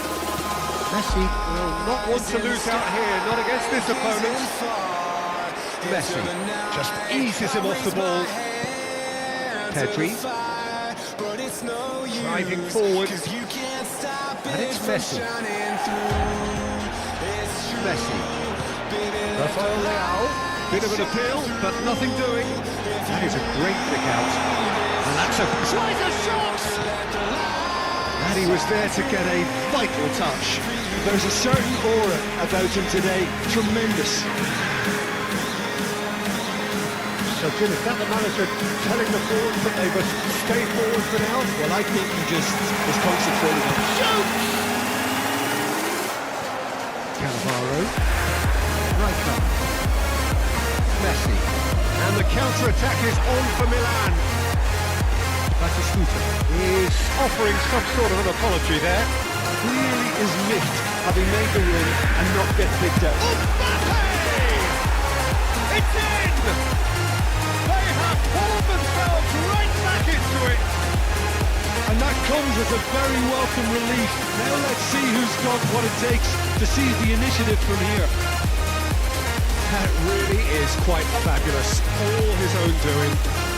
Messi will not want to lose out here, not against this opponent. Messi just eases him off the ball. Pedri driving forward, and it's Messi. Messi, Rafael Leao. Bit of an appeal, but nothing doing. That is a great kick out. And that's a tries a shot! And he was there to get a vital touch. There's a certain aura about him today. Tremendous. So, Jim, is that the manager telling the forwards that they must stay forward for now? Well, I think he just is concentrating on Shoots! Cannavaro. Rijkaard. Messi. And the counter-attack is on for Milan. Batistuta is offering some sort of an apology there. clearly is miffed having made the run and not get picked out. Mbappe! It's in! They have pulled themselves right back into it. And that comes as a very welcome relief. Now let's see who's got what it takes to seize the initiative from here. That really is quite fabulous. All his own doing.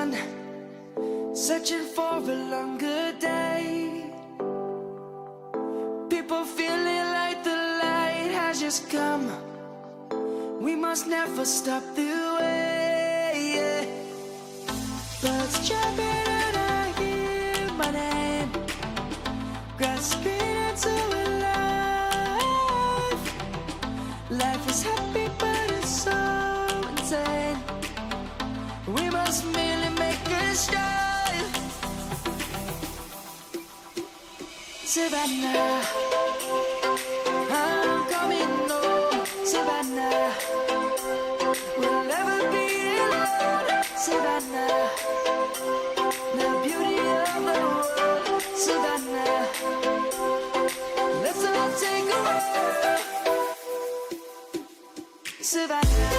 sun, searching for a longer day. People feeling like the light has just come. We must never stop the way. Birds chirping and I hear my name, grasping into life. Life is happy but it's so insane. We must merely make a start. Savannah, I'm coming home. Savannah, we'll never be alone. Savannah, the beauty of the world. Savannah, let's all take a walk. Savannah.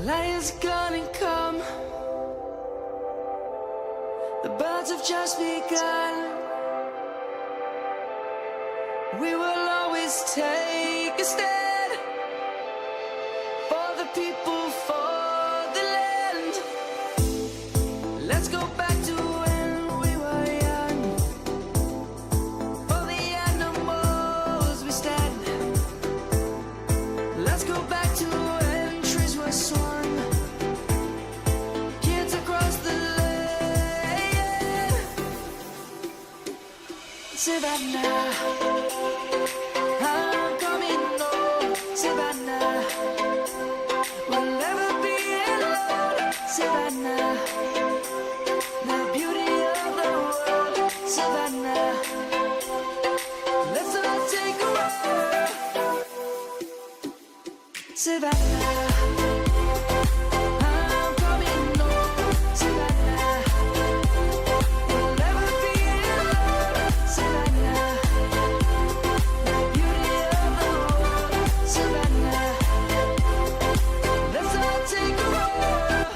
Lion's gonna come. The birds have just begun. We will always take a stand for the people, for the land. Let's go back to when we were young. For the animals we stand. Let's go back to when trees were swung. Kids across the land. Savannah, I'm coming home. Savannah, we'll never be alone. Savannah, the beauty of the world. Savannah, let's all take a walk. Savannah, I'm coming home. Savannah, we'll never be alone. Savannah, the beauty of the world. Savannah, let's all take a walk.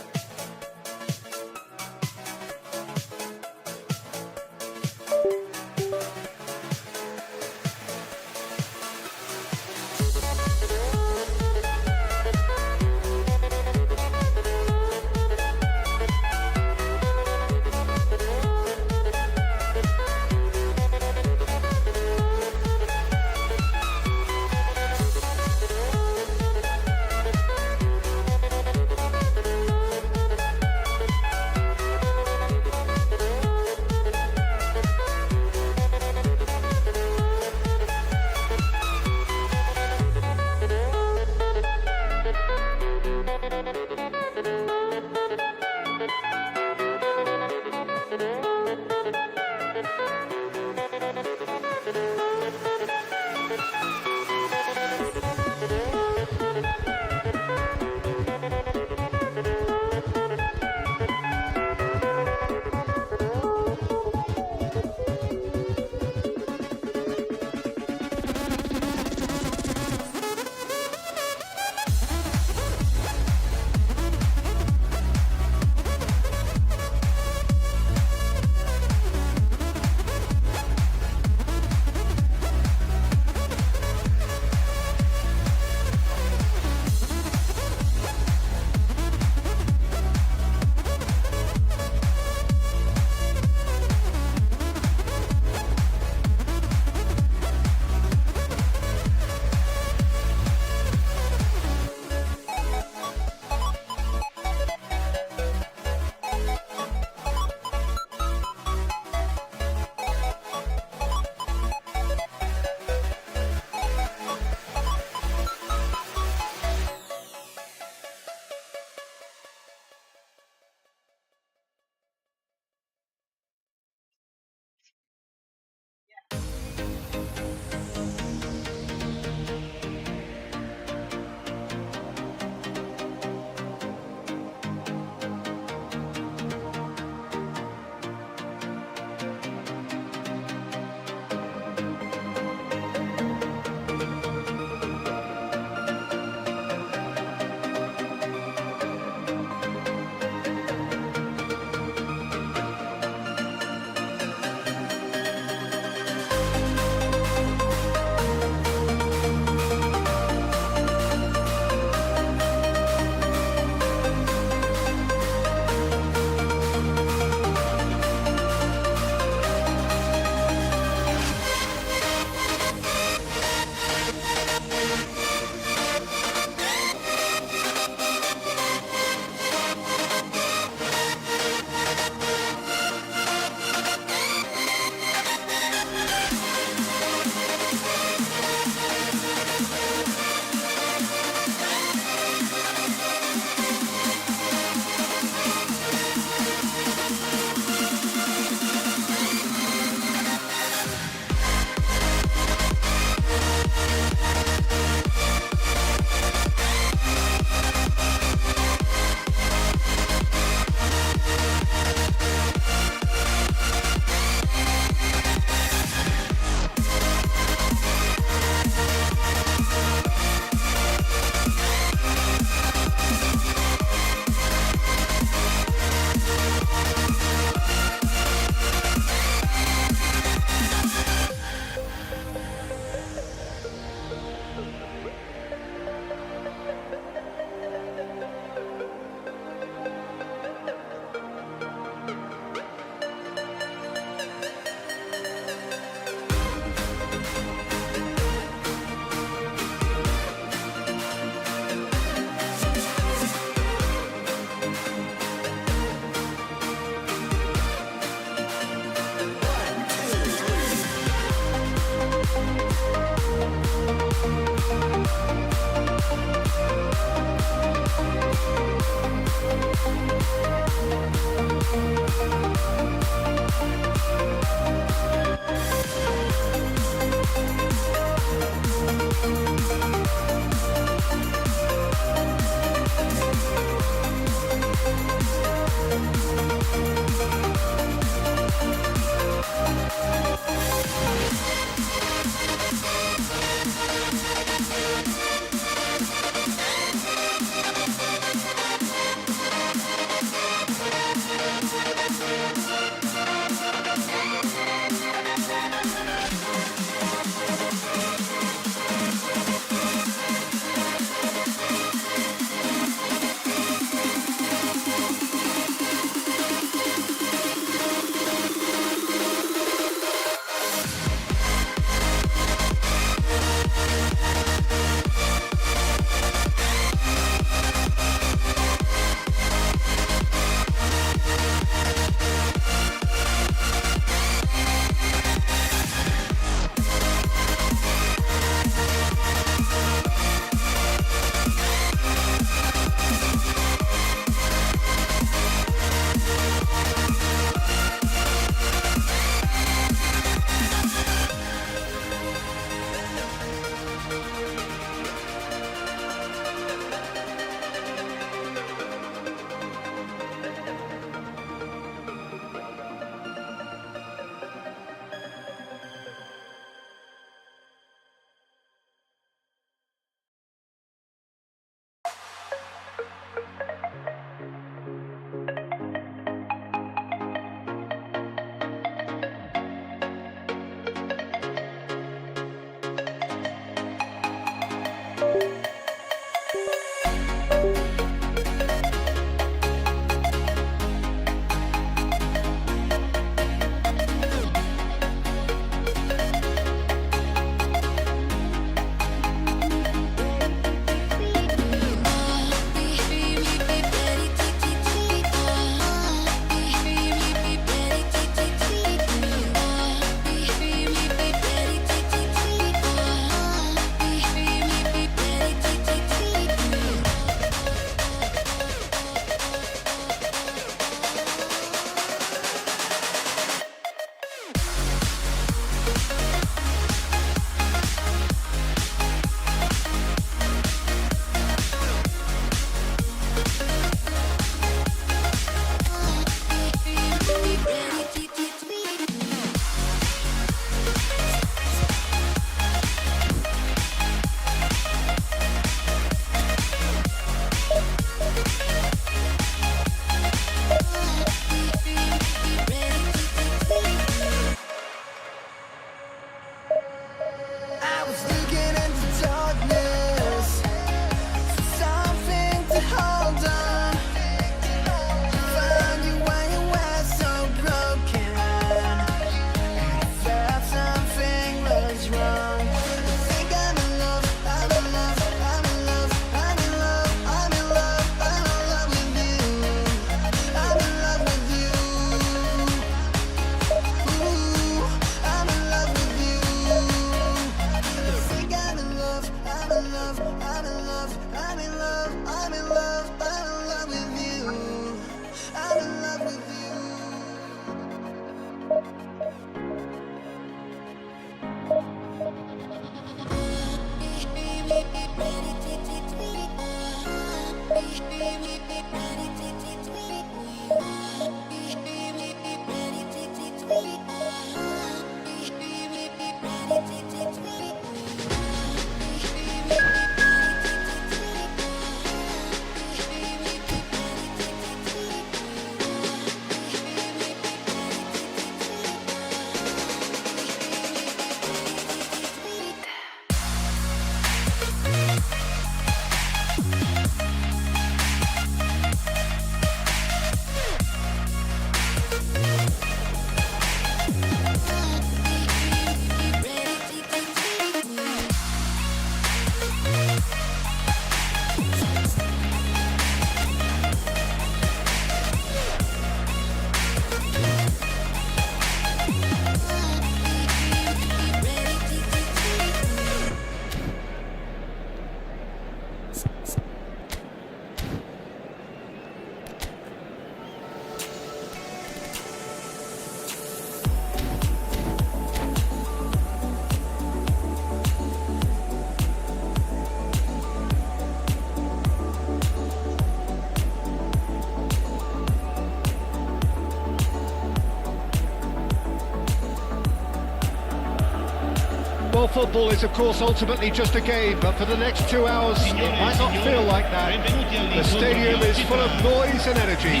Well, football is, of course, ultimately just a game, but for the next 2 hours, it might not feel like that. The stadium is full of noise and energy.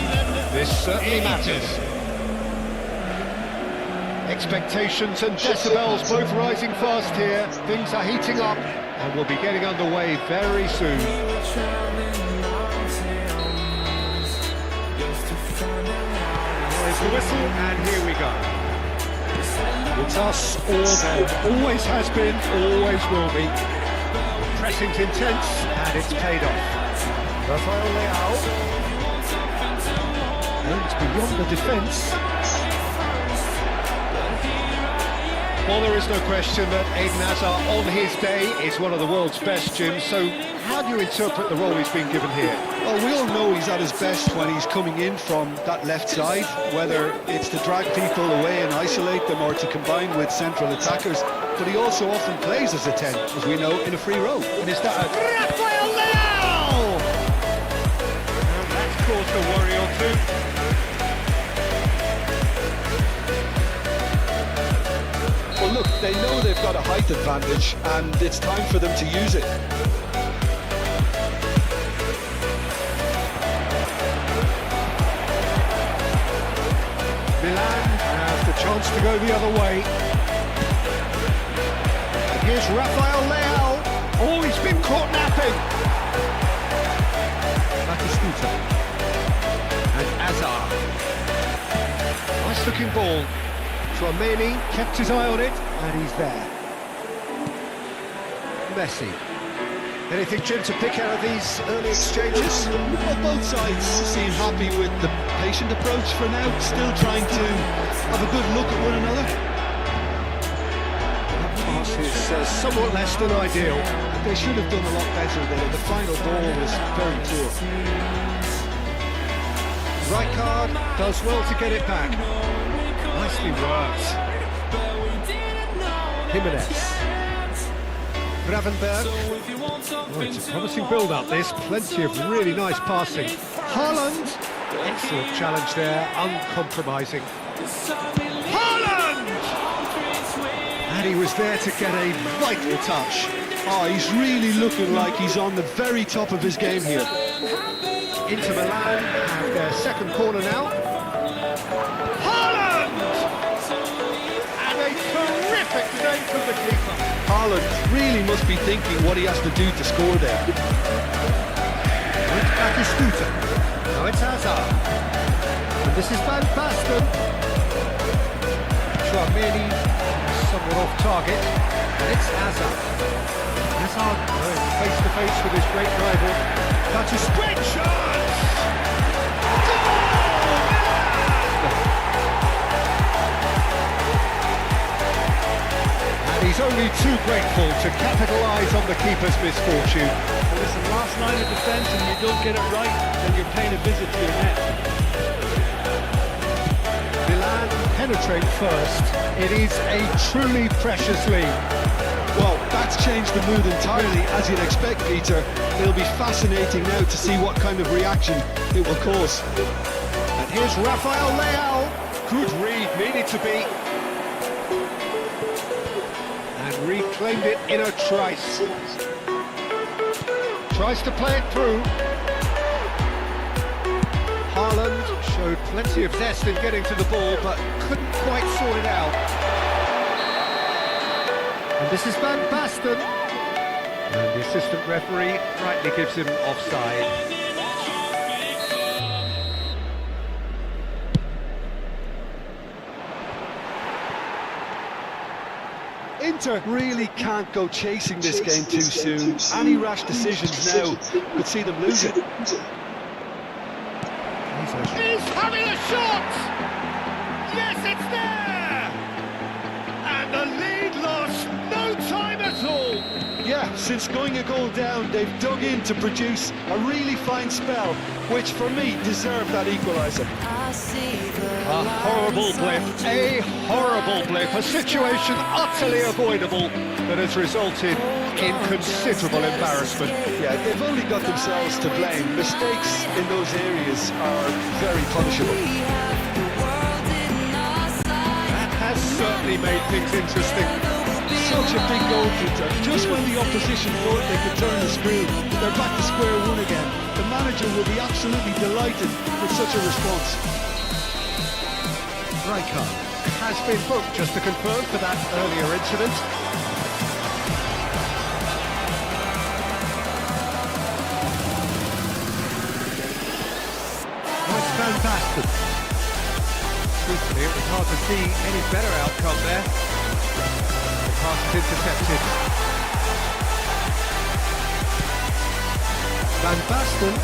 This certainly matters. Expectations and decibels both rising fast here. Things are heating up, and we'll be getting underway very soon. There's the whistle, and here we go. It's us or them. Always has been, always will be. Pressing's intense, and it's paid off. Rafael Leao. And it's beyond the defence. Well, there is no question that Eden Hazard, on his day, is one of the world's best, Jim. So, how do you interpret the role he's been given here? Well, we all know he's at his best when he's coming in from that left side, whether it's to drag people away and isolate them or to combine with central attackers. But he also often plays as a 10, as we know, in a free role. And is that a Rafael Leao? And that's caused a worry or two. Well, look, they know they've got a height advantage, and it's time for them to use it. Milan has the chance to go the other way. And here's Rafael Leao. Oh, he's been caught napping. Batistuta. And Hazard. Nice looking ball. Tchouaméni kept his eye on it, and he's there. Messi. Anything, Jim, to pick out of these early exchanges? Well, both sides seem happy with the patient approach for now, still trying to have a good look at one another. That pass is somewhat less than ideal. They should have done a lot better there. The final ball was very poor. Rijkaard does well to get it back. Nicely worked. Jimenez. Gravenberg. Oh, it's a promising build-up, this. Plenty of really nice passing. Haaland. Excellent challenge there, uncompromising. Haaland! And he was there to get a vital touch. Oh, he's really looking like he's on the very top of his game here. Inter Milan have their second corner now. Haaland! And a terrific save from the keeper. Haaland really must be thinking what he has to do to score there. It's Batistuta. Now it's Hazard. And this is Van Basten. Tchouaméni somewhat off target. And it's Hazard. Hazard going face to face with his great rival. That's a great chance! And he's only too grateful to capitalise on the keeper's misfortune. Well, listen, last line of defence and you don't get it right, then you're paying a visit to your net. Milan penetrate first. It is a truly precious lead. Well, that's changed the mood entirely, as you'd expect, Peter. It'll be fascinating now to see what kind of reaction it will cause. And here's Rafael Leao. Good read, needed to be. And reclaimed it in a trice. Tries to play it through. Haaland showed plenty of zest in getting to the ball, but couldn't quite sort it out. And this is Van Basten. And the assistant referee rightly gives him offside. Inter really can't go chasing this game too soon. Any rash decisions now could see them lose it. He's having a shot! Yes, it's there! And the lead lost no time at all! Yeah, since going a goal down, they've dug in to produce a really fine spell, which for me deserved that equaliser. A horrible blip, a situation utterly avoidable that has resulted in considerable embarrassment. Yeah, they've only got themselves to blame. Mistakes in those areas are very punishable. That has certainly made things interesting. So such a big goal, Peter. Just when the opposition thought they could turn the screw, they're back to square one again. The manager will be absolutely delighted with such a response. Rijkaard has been booked, just to confirm, for that earlier incident. It's Van Basten. Truthfully, it was hard to see any better outcome there. The pass is intercepted. Van Basten.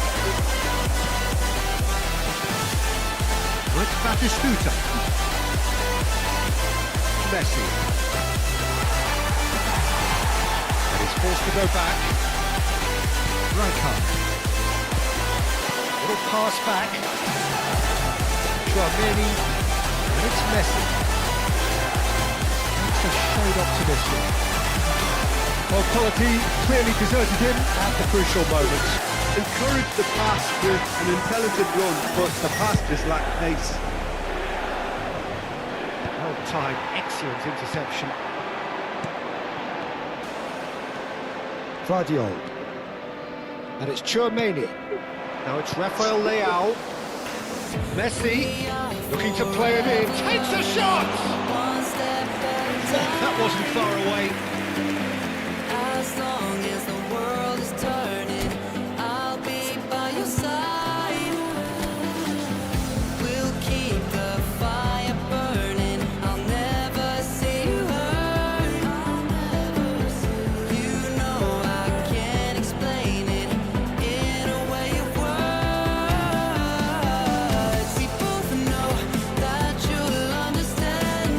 It's Batistuta. Messi. And he's forced to go back. Rijkaard. Little pass back. Tchouaméni. And it's Messi. That's a shade optimistic. Well, quality clearly deserted him at the crucial moment. Encouraged the pass with an intelligent run, but the pass just lacked pace. Well timed, excellent interception. Vardiol. And it's Tchouaméni. Now it's Rafael Leao. Messi looking to play it in. Takes a shot! That wasn't far away. As long as the world is turning, I'll be by your side. We'll keep the fire burning. I'll never see you hurt. You know I can't explain it in a way of words. We both know that you'll understand.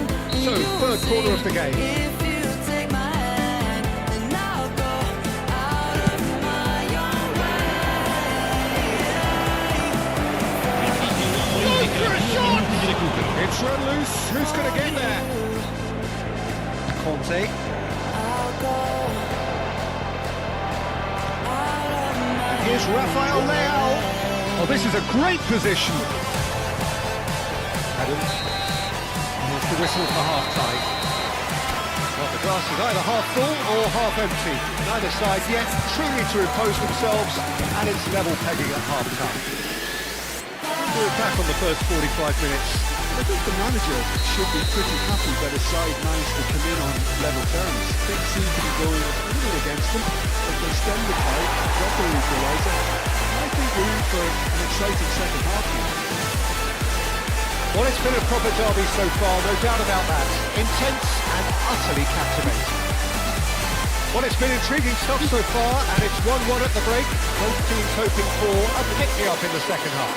So, third quarter of the game. If you take my hand, then I'll go out of my own way. It's run loose. Who's going to get there? Conte. I'll go out of my Here's Rafael Leao. Oh, this is a great position. Adams. Here's the whistle for half-time. Well, the glass is either half full or half empty. Neither side yet truly to impose themselves, and it's level pegging at half-time. We're back on the first 45 minutes. I think the manager should be pretty happy that his side managed to come in on level terms. Things seem to be going a little against them, but they stem the tide, got their equaliser. I think we're in for an exciting second half here. Well, it's been a proper derby so far, no doubt about that. Intense and utterly captivating. Well, it's been intriguing stuff so far, and it's 1-1 at the break. Both teams hoping for a pick-me-up in the second half.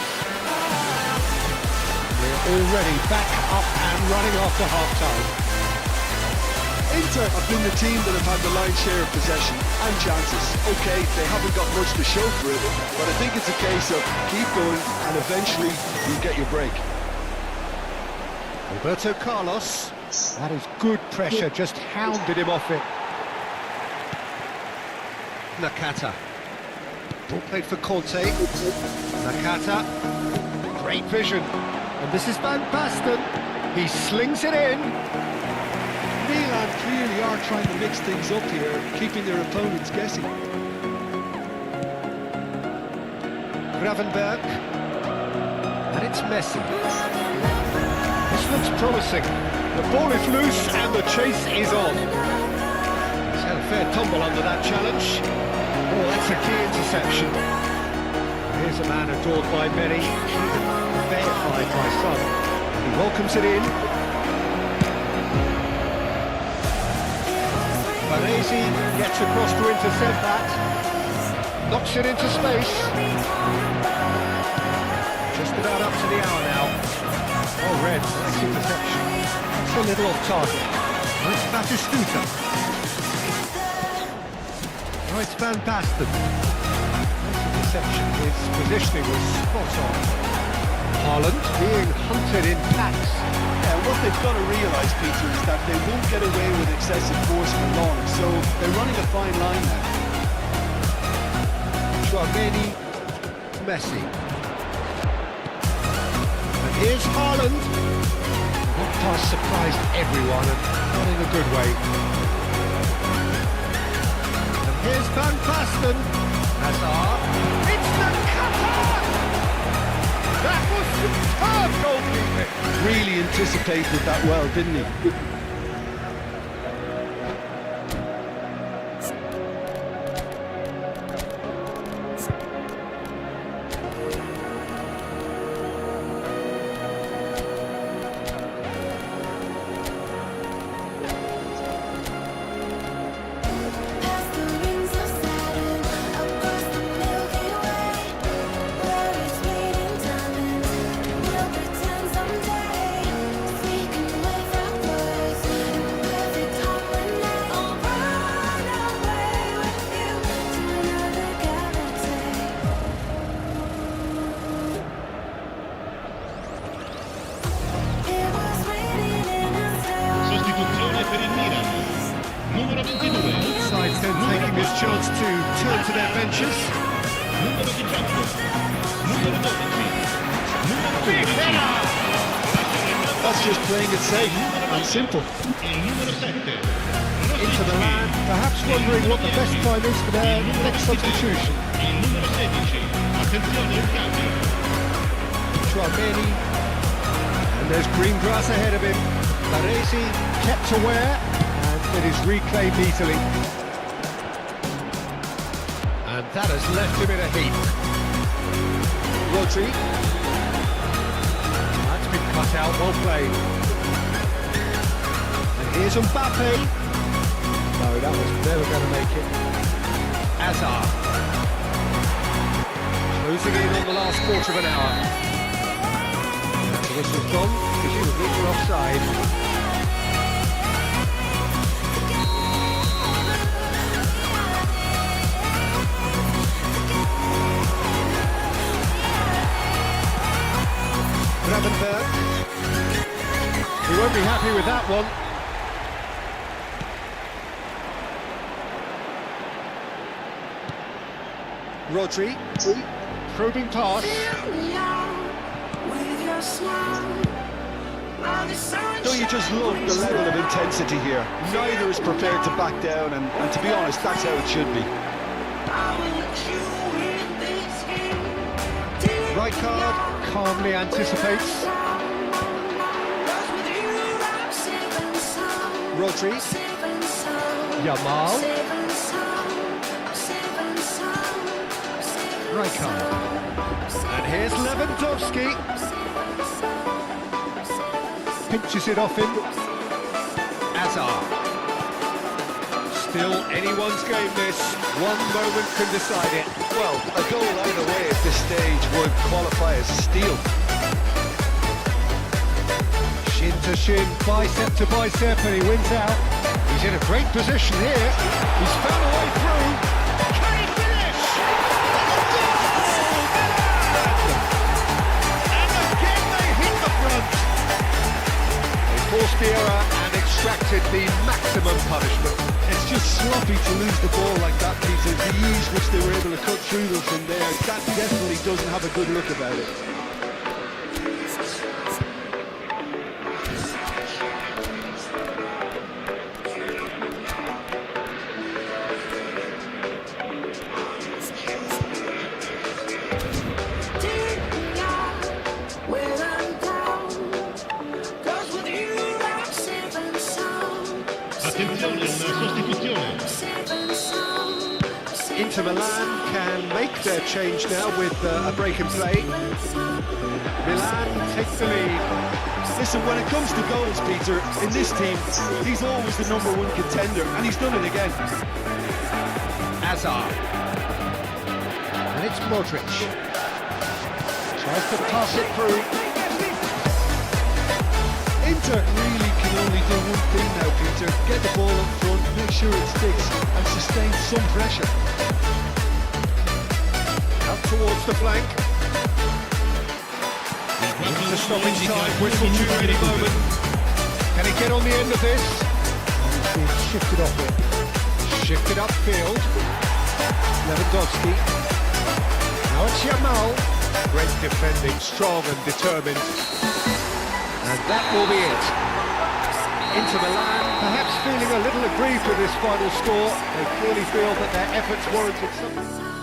We're already back up and running after half-time. Inter have been the team that have had the lion's share of possession and chances. Okay, they haven't got much to show for it, but I think it's a case of keep going and eventually you'll get your break. Roberto Carlos. That is good pressure, just hounded him off it. Nakata. Ball played for Conte. Nakata. Great vision. And this is Van Basten. He slings it in. Milan clearly are trying to mix things up here, keeping their opponents guessing. Gravenberg. And it's Messi. This looks promising. The ball is loose and the chase is on. He's had a fair tumble under that challenge. Oh, that's a key interception. Here's a man adored by many, even deified by some. He welcomes it in. Baresi gets across to intercept that. Knocks it into space. Just about up to the hour now. Oh, red, nice interception. It's a little off target. Oh, it's Batistuta. Oh, it's Van Basten. Nice interception. His positioning was spot on. Haaland being hunted in packs. Yeah, what they've got to realise, Peter, is that they won't get away with excessive force for long, so they're running a fine line now. Tchouaméni, Messi. And here's Haaland. That pass surprised everyone, and not in a good way. Here's Van Basten. Hazard. It's the cutter! That was superb goalkeeping. Really anticipated that well, didn't he? Sostituzione per il Milan. Numero 22. Sides then taking this chance to turn to their benches. Numero 18. Numero 12. Numero 15. That's just playing it safe and simple. Il numero 7. Into the land, perhaps wondering what the best time is for their next substitution. Il numero 16. Attenzione al cambio. Trameni. And there's green grass ahead of him. Baresi kept aware, and it is reclaimed easily. And that has left him in a heap. Rodri. That's been cut out, well played. And here's Mbappe. No, that was never going to make it. Hazard. Closing in on the last quarter of an hour. The whistle's gone, presumably for offside. Gravenberg. He won't be happy with that one. Rodri. Probing pass. Don't you just love the level of intensity here? Neither is prepared to back down, and to be honest, that's how it should be. Rijkaard calmly anticipates. Rodri. Yamal. Rijkaard. And here's Lewandowski. Pinches it off him. Hazard. Still anyone's game this. One moment can decide it. Well, a goal either way at this stage would qualify as a steal. Shin to shin, bicep to bicep, and he wins out. He's in a great position here. He's found a way through. Can he finish? And again they hit the front. They forced the error and extracted the maximum punishment. It's just sloppy to lose the ball like that, Peter. The ease which they were able to cut through them from there, that definitely doesn't have a good look about it. Attenzione, una sostituzione. Inter Milan can make their change now with a break in play. Milan take the lead. Listen, when it comes to goals, Peter, in this team, he's always the #1 contender, and he's done it again. Hazard. And it's Modric. Tries to pass it through. Inter really can only do one thing now, Peter. Get the ball up front, make sure it sticks, and sustain some pressure. Out towards the flank. The stoppage time, whistle due any moment. Can he get on the end of this? He's being shifted off it. Shifted upfield. Lewandowski. Now it's Yamal. Great defending, strong and determined. And that will be it. Inter Milan perhaps feeling a little aggrieved with this final score. They clearly feel that their efforts warranted something.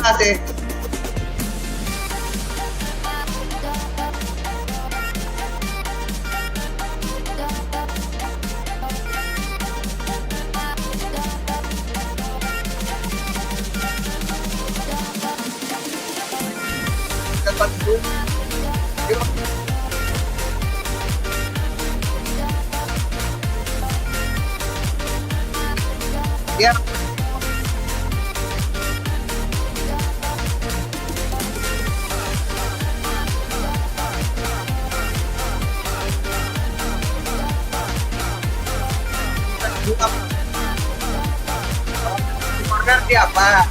Kasi dapat itu dia corner dia apa?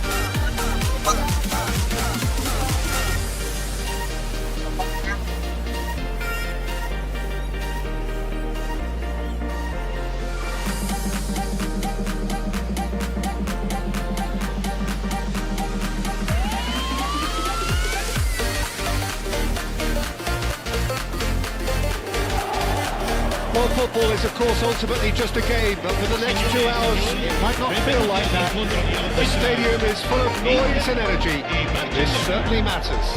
Well, football is, of course, ultimately just a game, but for the next 2 hours, it might not feel like that. The stadium is full of noise and energy. This certainly matters.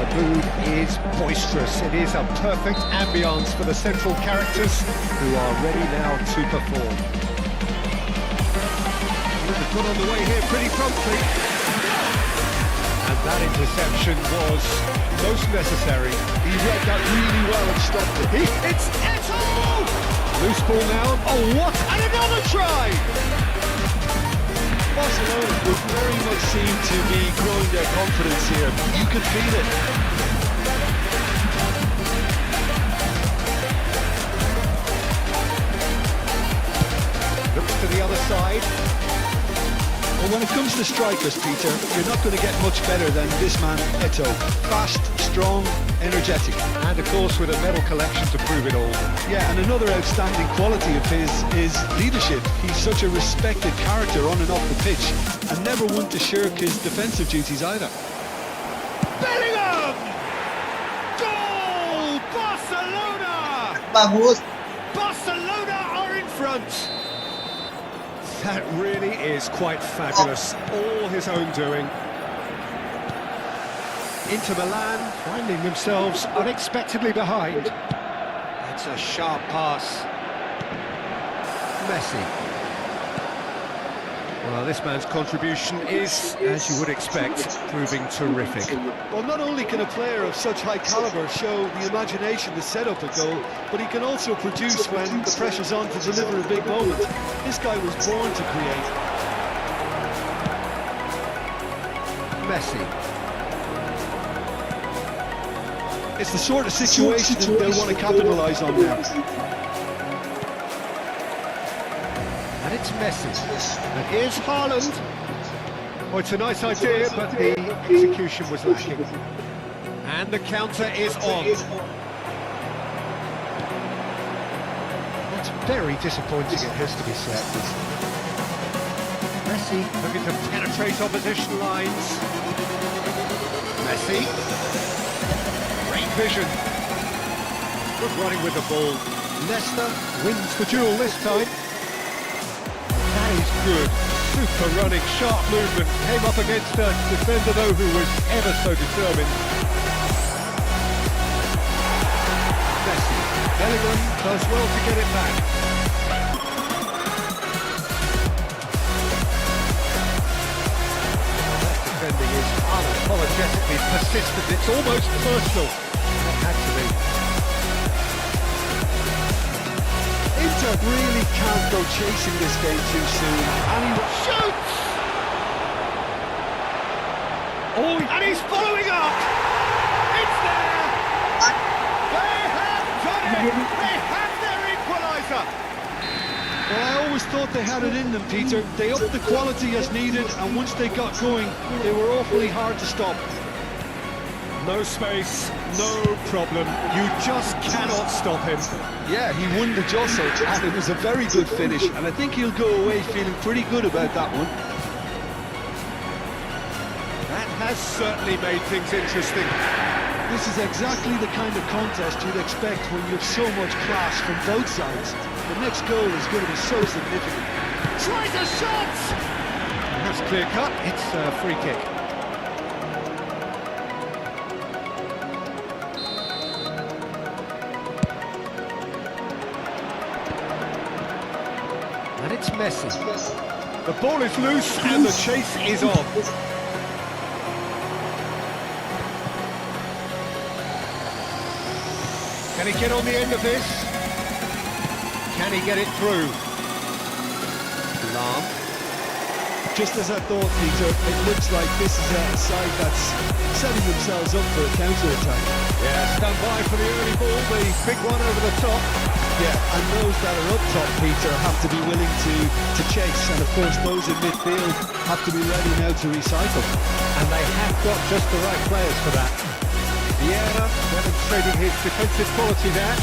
The mood is boisterous. It is a perfect ambience for the central characters who are ready now to perform. Got on the way here pretty promptly. And that interception was most necessary. He read that really well and stopped it. It's Eto! Loose ball now. Oh, what? And another try! Barcelona would very much seem to be growing their confidence here. You could feel it. Looks to the other side. Well, when it comes to strikers, Peter, you're not going to get much better than this man, Eto. Fast, strong, energetic. And of course with a medal collection to prove it all. Yeah, and another outstanding quality of his is leadership. He's such a respected character on and off the pitch, and never one to shirk his defensive duties either. Bellingham! Goal! Barcelona! Bagus. Barcelona are in front. That really is quite fabulous. All his own doing. Inter Milan finding themselves unexpectedly behind. That's a sharp pass. Messi. Well, this man's contribution is, as you would expect, proving terrific. Well, not only can a player of such high calibre show the imagination to set up a goal, but he can also produce when the pressure's on to deliver a big moment. This guy was born to create. Messi. It's the sort of situation that they'll want to capitalise on now. And it's Messi. And here's Haaland. Oh, it's a nice idea, but the execution was lacking. And the counter is on. That's very disappointing, it has to be said. Messi looking to penetrate opposition lines. Messi. Great vision. Good running with the ball. Leicester wins the duel this time. That is good. Super running, sharp movement. Came up against a defender though who was ever so determined. Messi. Bellingham does well to get it back. That defending is unapologetically persistent. It's almost personal. It had to be. Inter really can't go chasing this game too soon. And he Shoots! Oh, and he's following up! It's there! They have done it! They have their equaliser! Well, I always thought they had it in them, Peter. They upped the quality as needed, and once they got going, they were awfully hard to stop. No space, no problem. You just cannot stop him. Yeah, he won the jostle, and it was a very good finish, and I think he'll go away feeling pretty good about that one. That has certainly made things interesting. This is exactly the kind of contest you'd expect when you have so much class from both sides. The next goal is going to be so significant. Tries a shot! That's clear cut. It's a free kick. And it's Messi. The ball is loose and the chase is on. Can he get on the end of this? Can he get it through? Lam. Just as I thought, Peter, it looks like this is a side that's setting themselves up for a counter-attack. Yeah, stand by for the early ball, the big one over the top. Yeah, and those that are up top, Peter, have to be willing to chase, and of course those in midfield have to be ready now to recycle. And they have got just the right players for that. Vieira demonstrating his defensive quality there.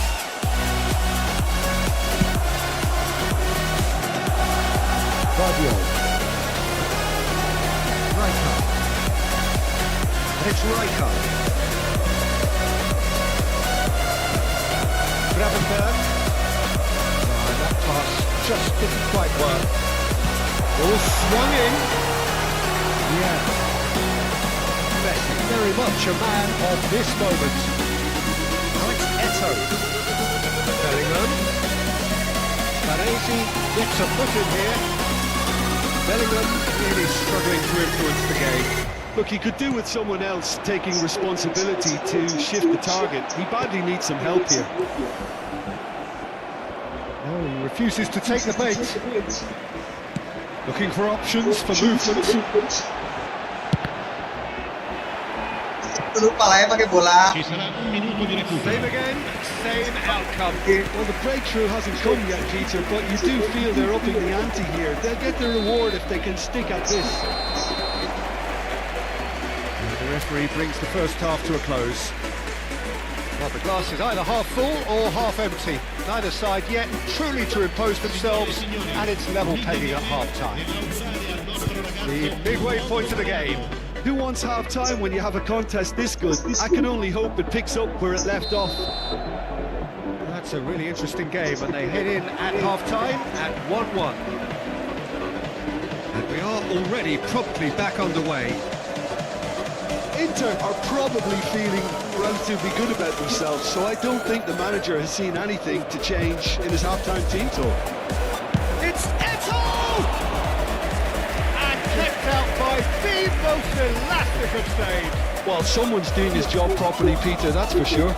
Guardiola. Rijkaard. And it's Rijkaard. Gravenberg. Oh, that pass just didn't quite work. Ball swung in. Yeah. Messi, very much a man of this moment. Now it's Eto'o. Bellingham. Baresi gets a foot in here. Bellingham really struggling to influence the game. Look, he could do with someone else taking responsibility to shift the target. He badly needs some help here. Oh, he refuses to take the bait. Looking for options for movement. Lupa lah ya pakai bola. Ci sarà un minuto di recupero. Same again, same outcome. Well, the breakthrough hasn't come yet, Peter, but you do feel they're upping the ante here. They'll get their reward if they can stick at this. And the referee brings the first half to a close. Well, the glass is either half full or half empty. Neither side yet truly to impose themselves, and it's level pegging at half-time. The midway point of the game. Who wants half-time when you have a contest this good? I can only hope it picks up where it left off. That's a really interesting game, and they head in at half-time at 1-1. And we are already promptly back underway. Inter are probably feeling relatively good about themselves, so I don't think the manager has seen anything to change in his half-time team talk. It's Eto'o! most elastic of saves. Well, someone's doing his job properly, Peter, that's for sure.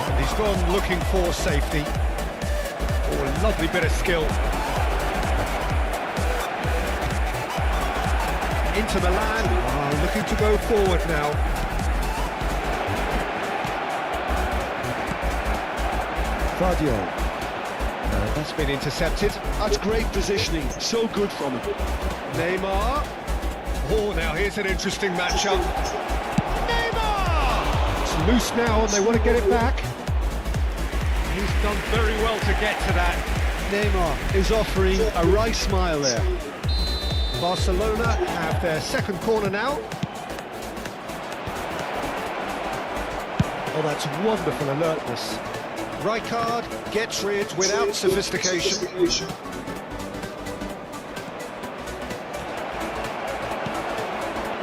And he's gone looking for safety. Oh, a lovely bit of skill. Into Milan, looking to go forward now. Fadio. That's been intercepted. That's great positioning, so good from him. Neymar. Oh, now here's an interesting matchup. Neymar! It's loose now and they want to get it back. He's done very well to get to that. Neymar is offering a right smile there. Barcelona have their second corner now. Oh, that's wonderful alertness. Rijkaard gets rid without sophistication.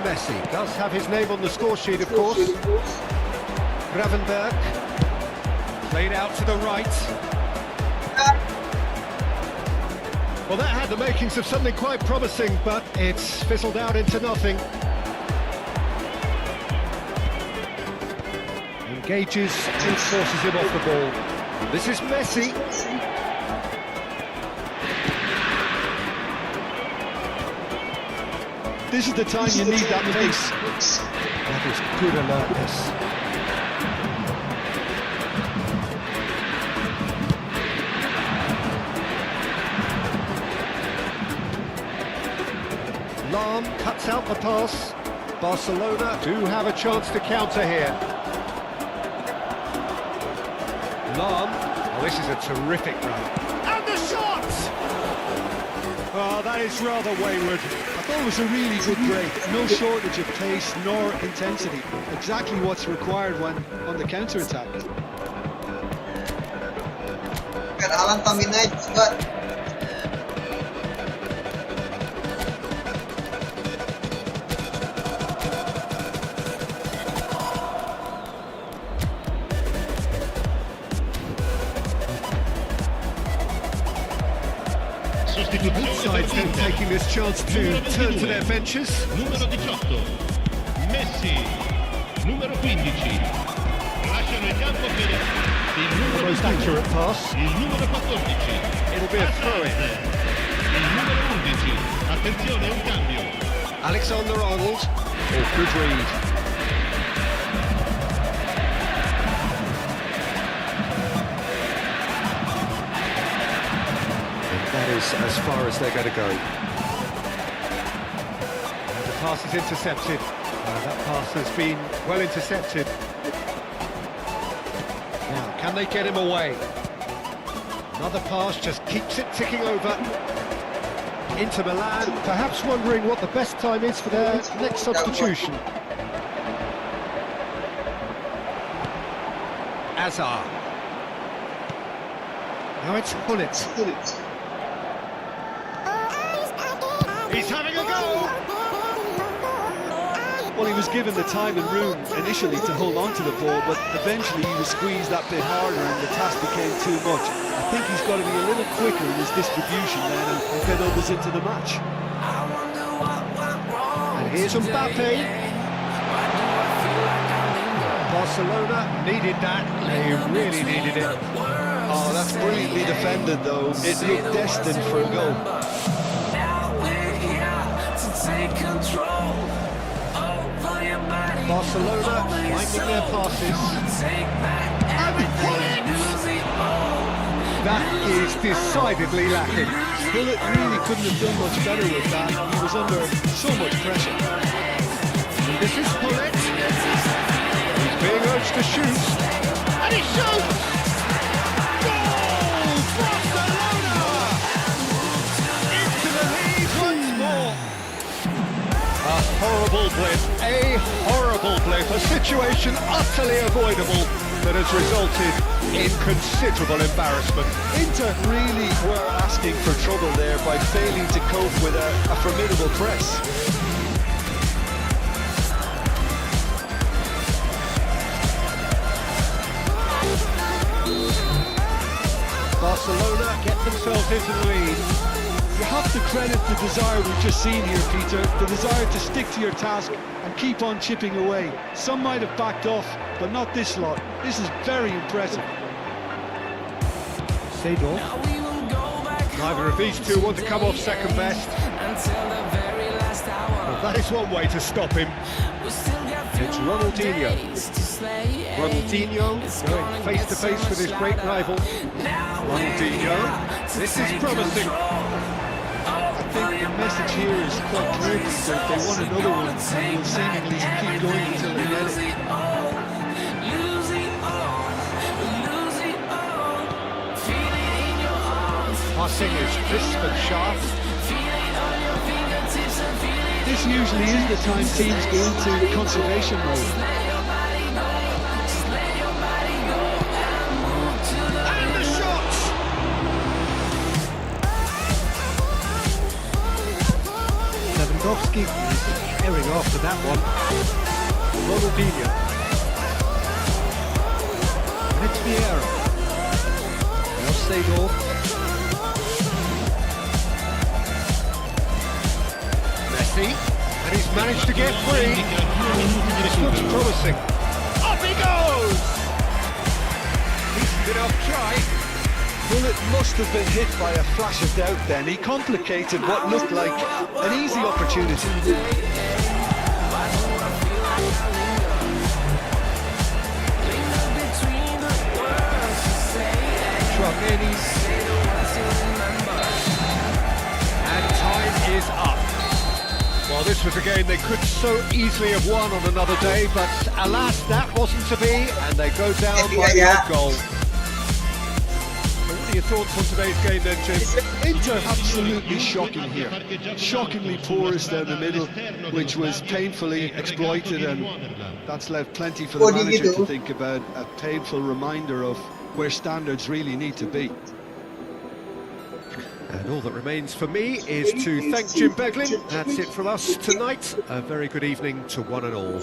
Messi does have his name on the score sheet, of course. Gravenberg played out to the right. Well, that had the makings of something quite promising, but it's fizzled out into nothing. Engages and forces him off the ball. This is Messi. This is the time you need that pace. That is good alertness. Lahm cuts out the pass. Barcelona do have a chance to counter here. Lahm, oh, this is a terrific run. And the shot! Oh, that is rather wayward. I thought it was a really good break. No shortage of pace nor intensity. Exactly what's required when on the counter-attack. Alan Taminay juga. Both sides then taking this chance to turn to their benches. Numero 18, Messi. Numero 15, lasciano il campo per il numero Most 2, accurate pass. il numero 14. It'll be a throw-in. Il numero 11, attenzione, un cambio. Alexander-Arnold. Oh, good read. That is as far as they're going to go. And the pass is intercepted. That pass has been well intercepted. Now, can they get him away? Another pass just keeps it ticking over. Into Milan, perhaps wondering what the best time is for their next substitution. Azar. Now it's Gullit. He's having a go! Well, he was given the time and room initially to hold on to the ball, but eventually he was squeezed that bit harder and the task became too much. I think he's got to be a little quicker in his distribution then and get others into the match. And here's Mbappe. Barcelona needed that. They really needed it. Oh, that's brilliantly defended though. It looked destined for a goal. Barcelona finding their passes. And that is decidedly lacking. Gullit really couldn't have done much better with that. He was under so much pressure. This is Gullit. He's being urged to shoot. And he shoots! Goal! Barcelona! Into the lead once more. A horrible blip, a situation utterly avoidable that has resulted in considerable embarrassment. Inter really were asking for trouble there by failing to cope with a formidable press. Barcelona get themselves into the lead. You have to credit the desire we've just seen here, Peter, the desire to stick to your task and keep on chipping away. Some might have backed off, but not this lot. This is very impressive. Seedorf. Neither of these two want to come off second best. Well, that is one way to stop him. It's Ronaldinho. Ronaldinho going face to face with his great rival. Ronaldinho. This is promising. I think the message here is quite clear, Peter. If they want another one, they will seemingly keep going until they get it. Passing is crisp and sharp. This usually is the time teams go into conservation mode. And the shot! Lewandowski is tearing after that one. Ronaldinho. And it's Vieira. Now Seedorf. And he's managed to get free. This looks promising. Up he goes! Decent enough try. Well, it must have been hit by a flash of doubt then. He complicated what looked like an easy opportunity. Tchouaméni. And time is up. Well, this was a game they could so easily have won on another day, but alas, that wasn't to be, and they go down by one goal. What are your thoughts on today's game then, Tim? Inter absolutely shocking here. Shockingly porous down the middle, which was painfully exploited, and that's left plenty for the manager to think about. A painful reminder of where standards really need to be. And all that remains for me is to thank Jim Beglin. That's it from us tonight. A very good evening to one and all.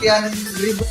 Sekian ribu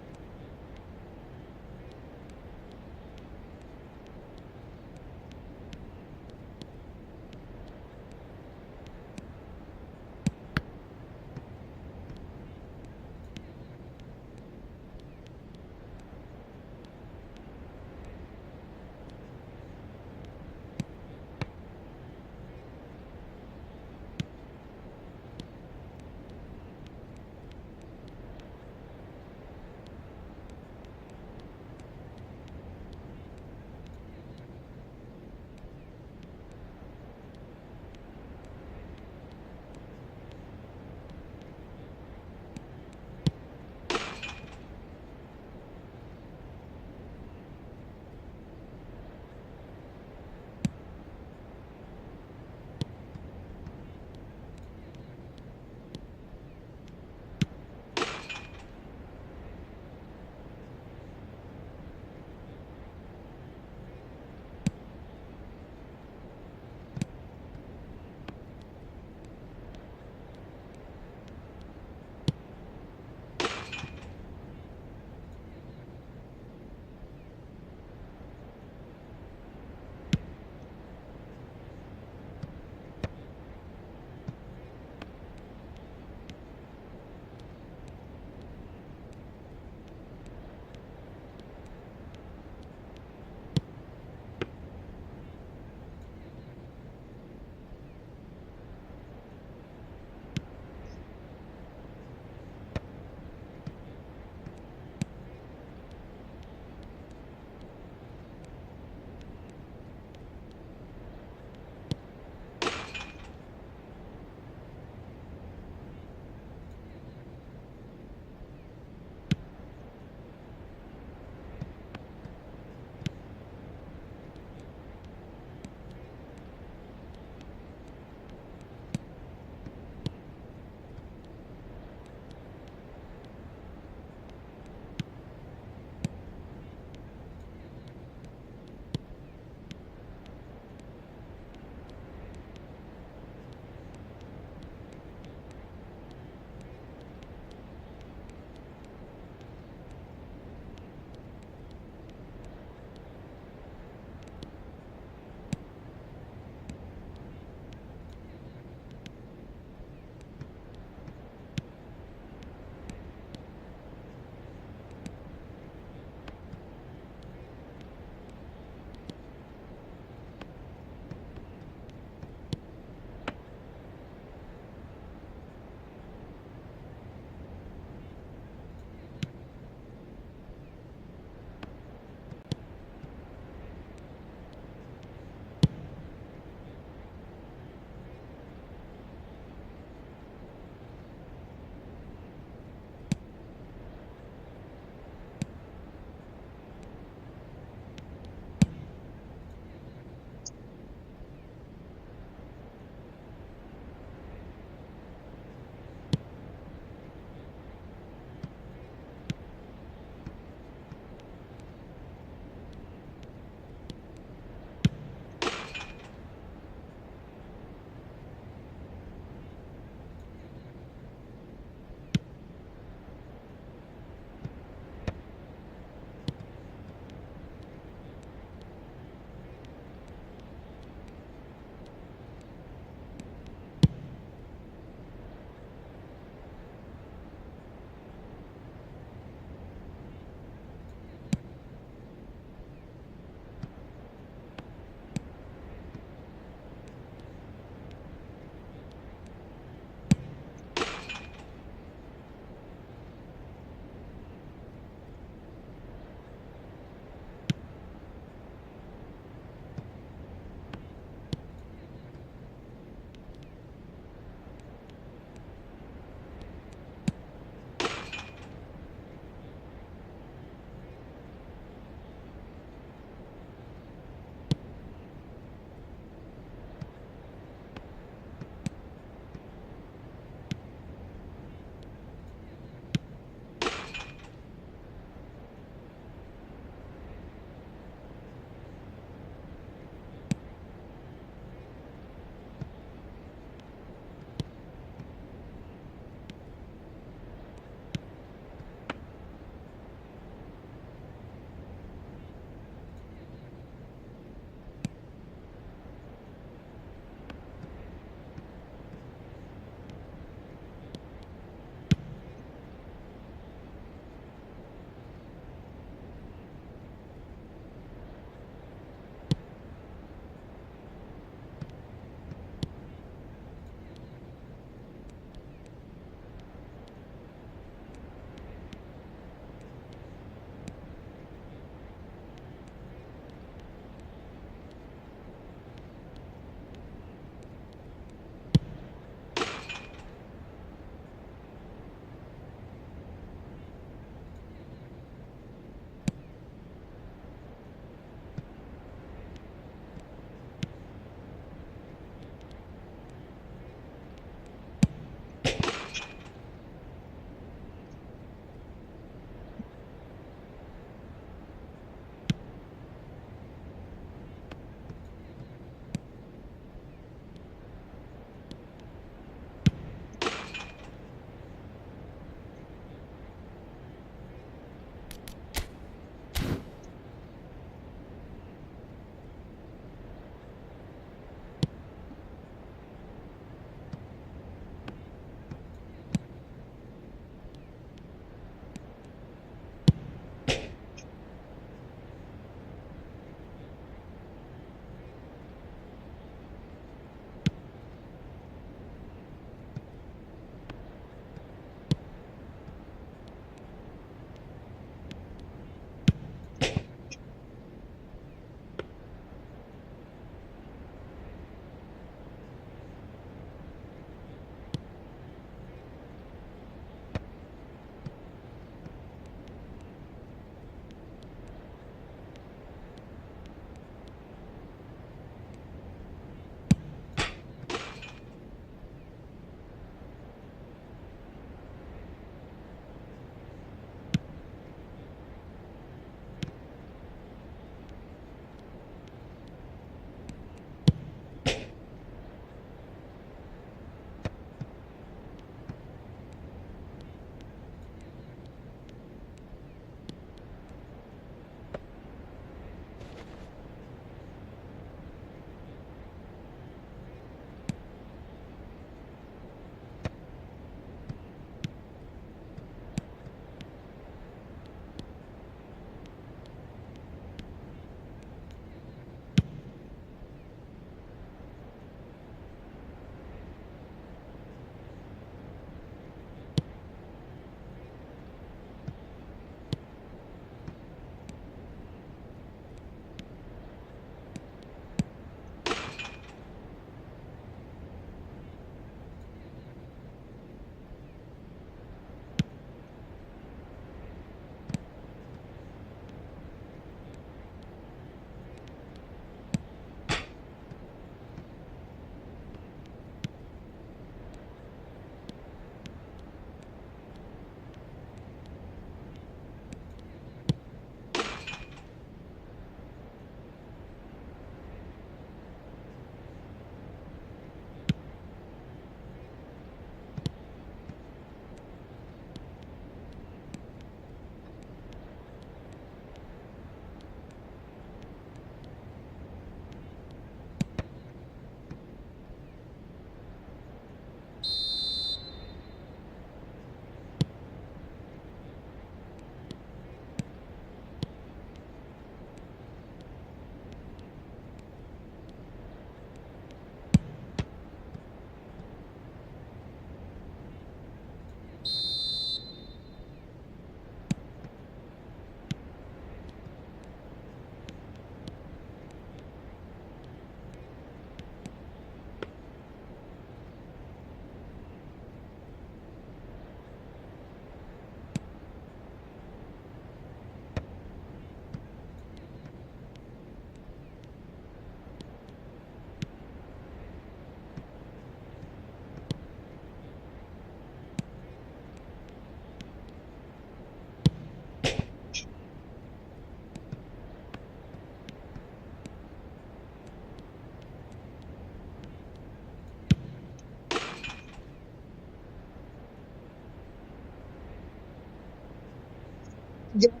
Jangan.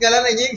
Jalan anjing.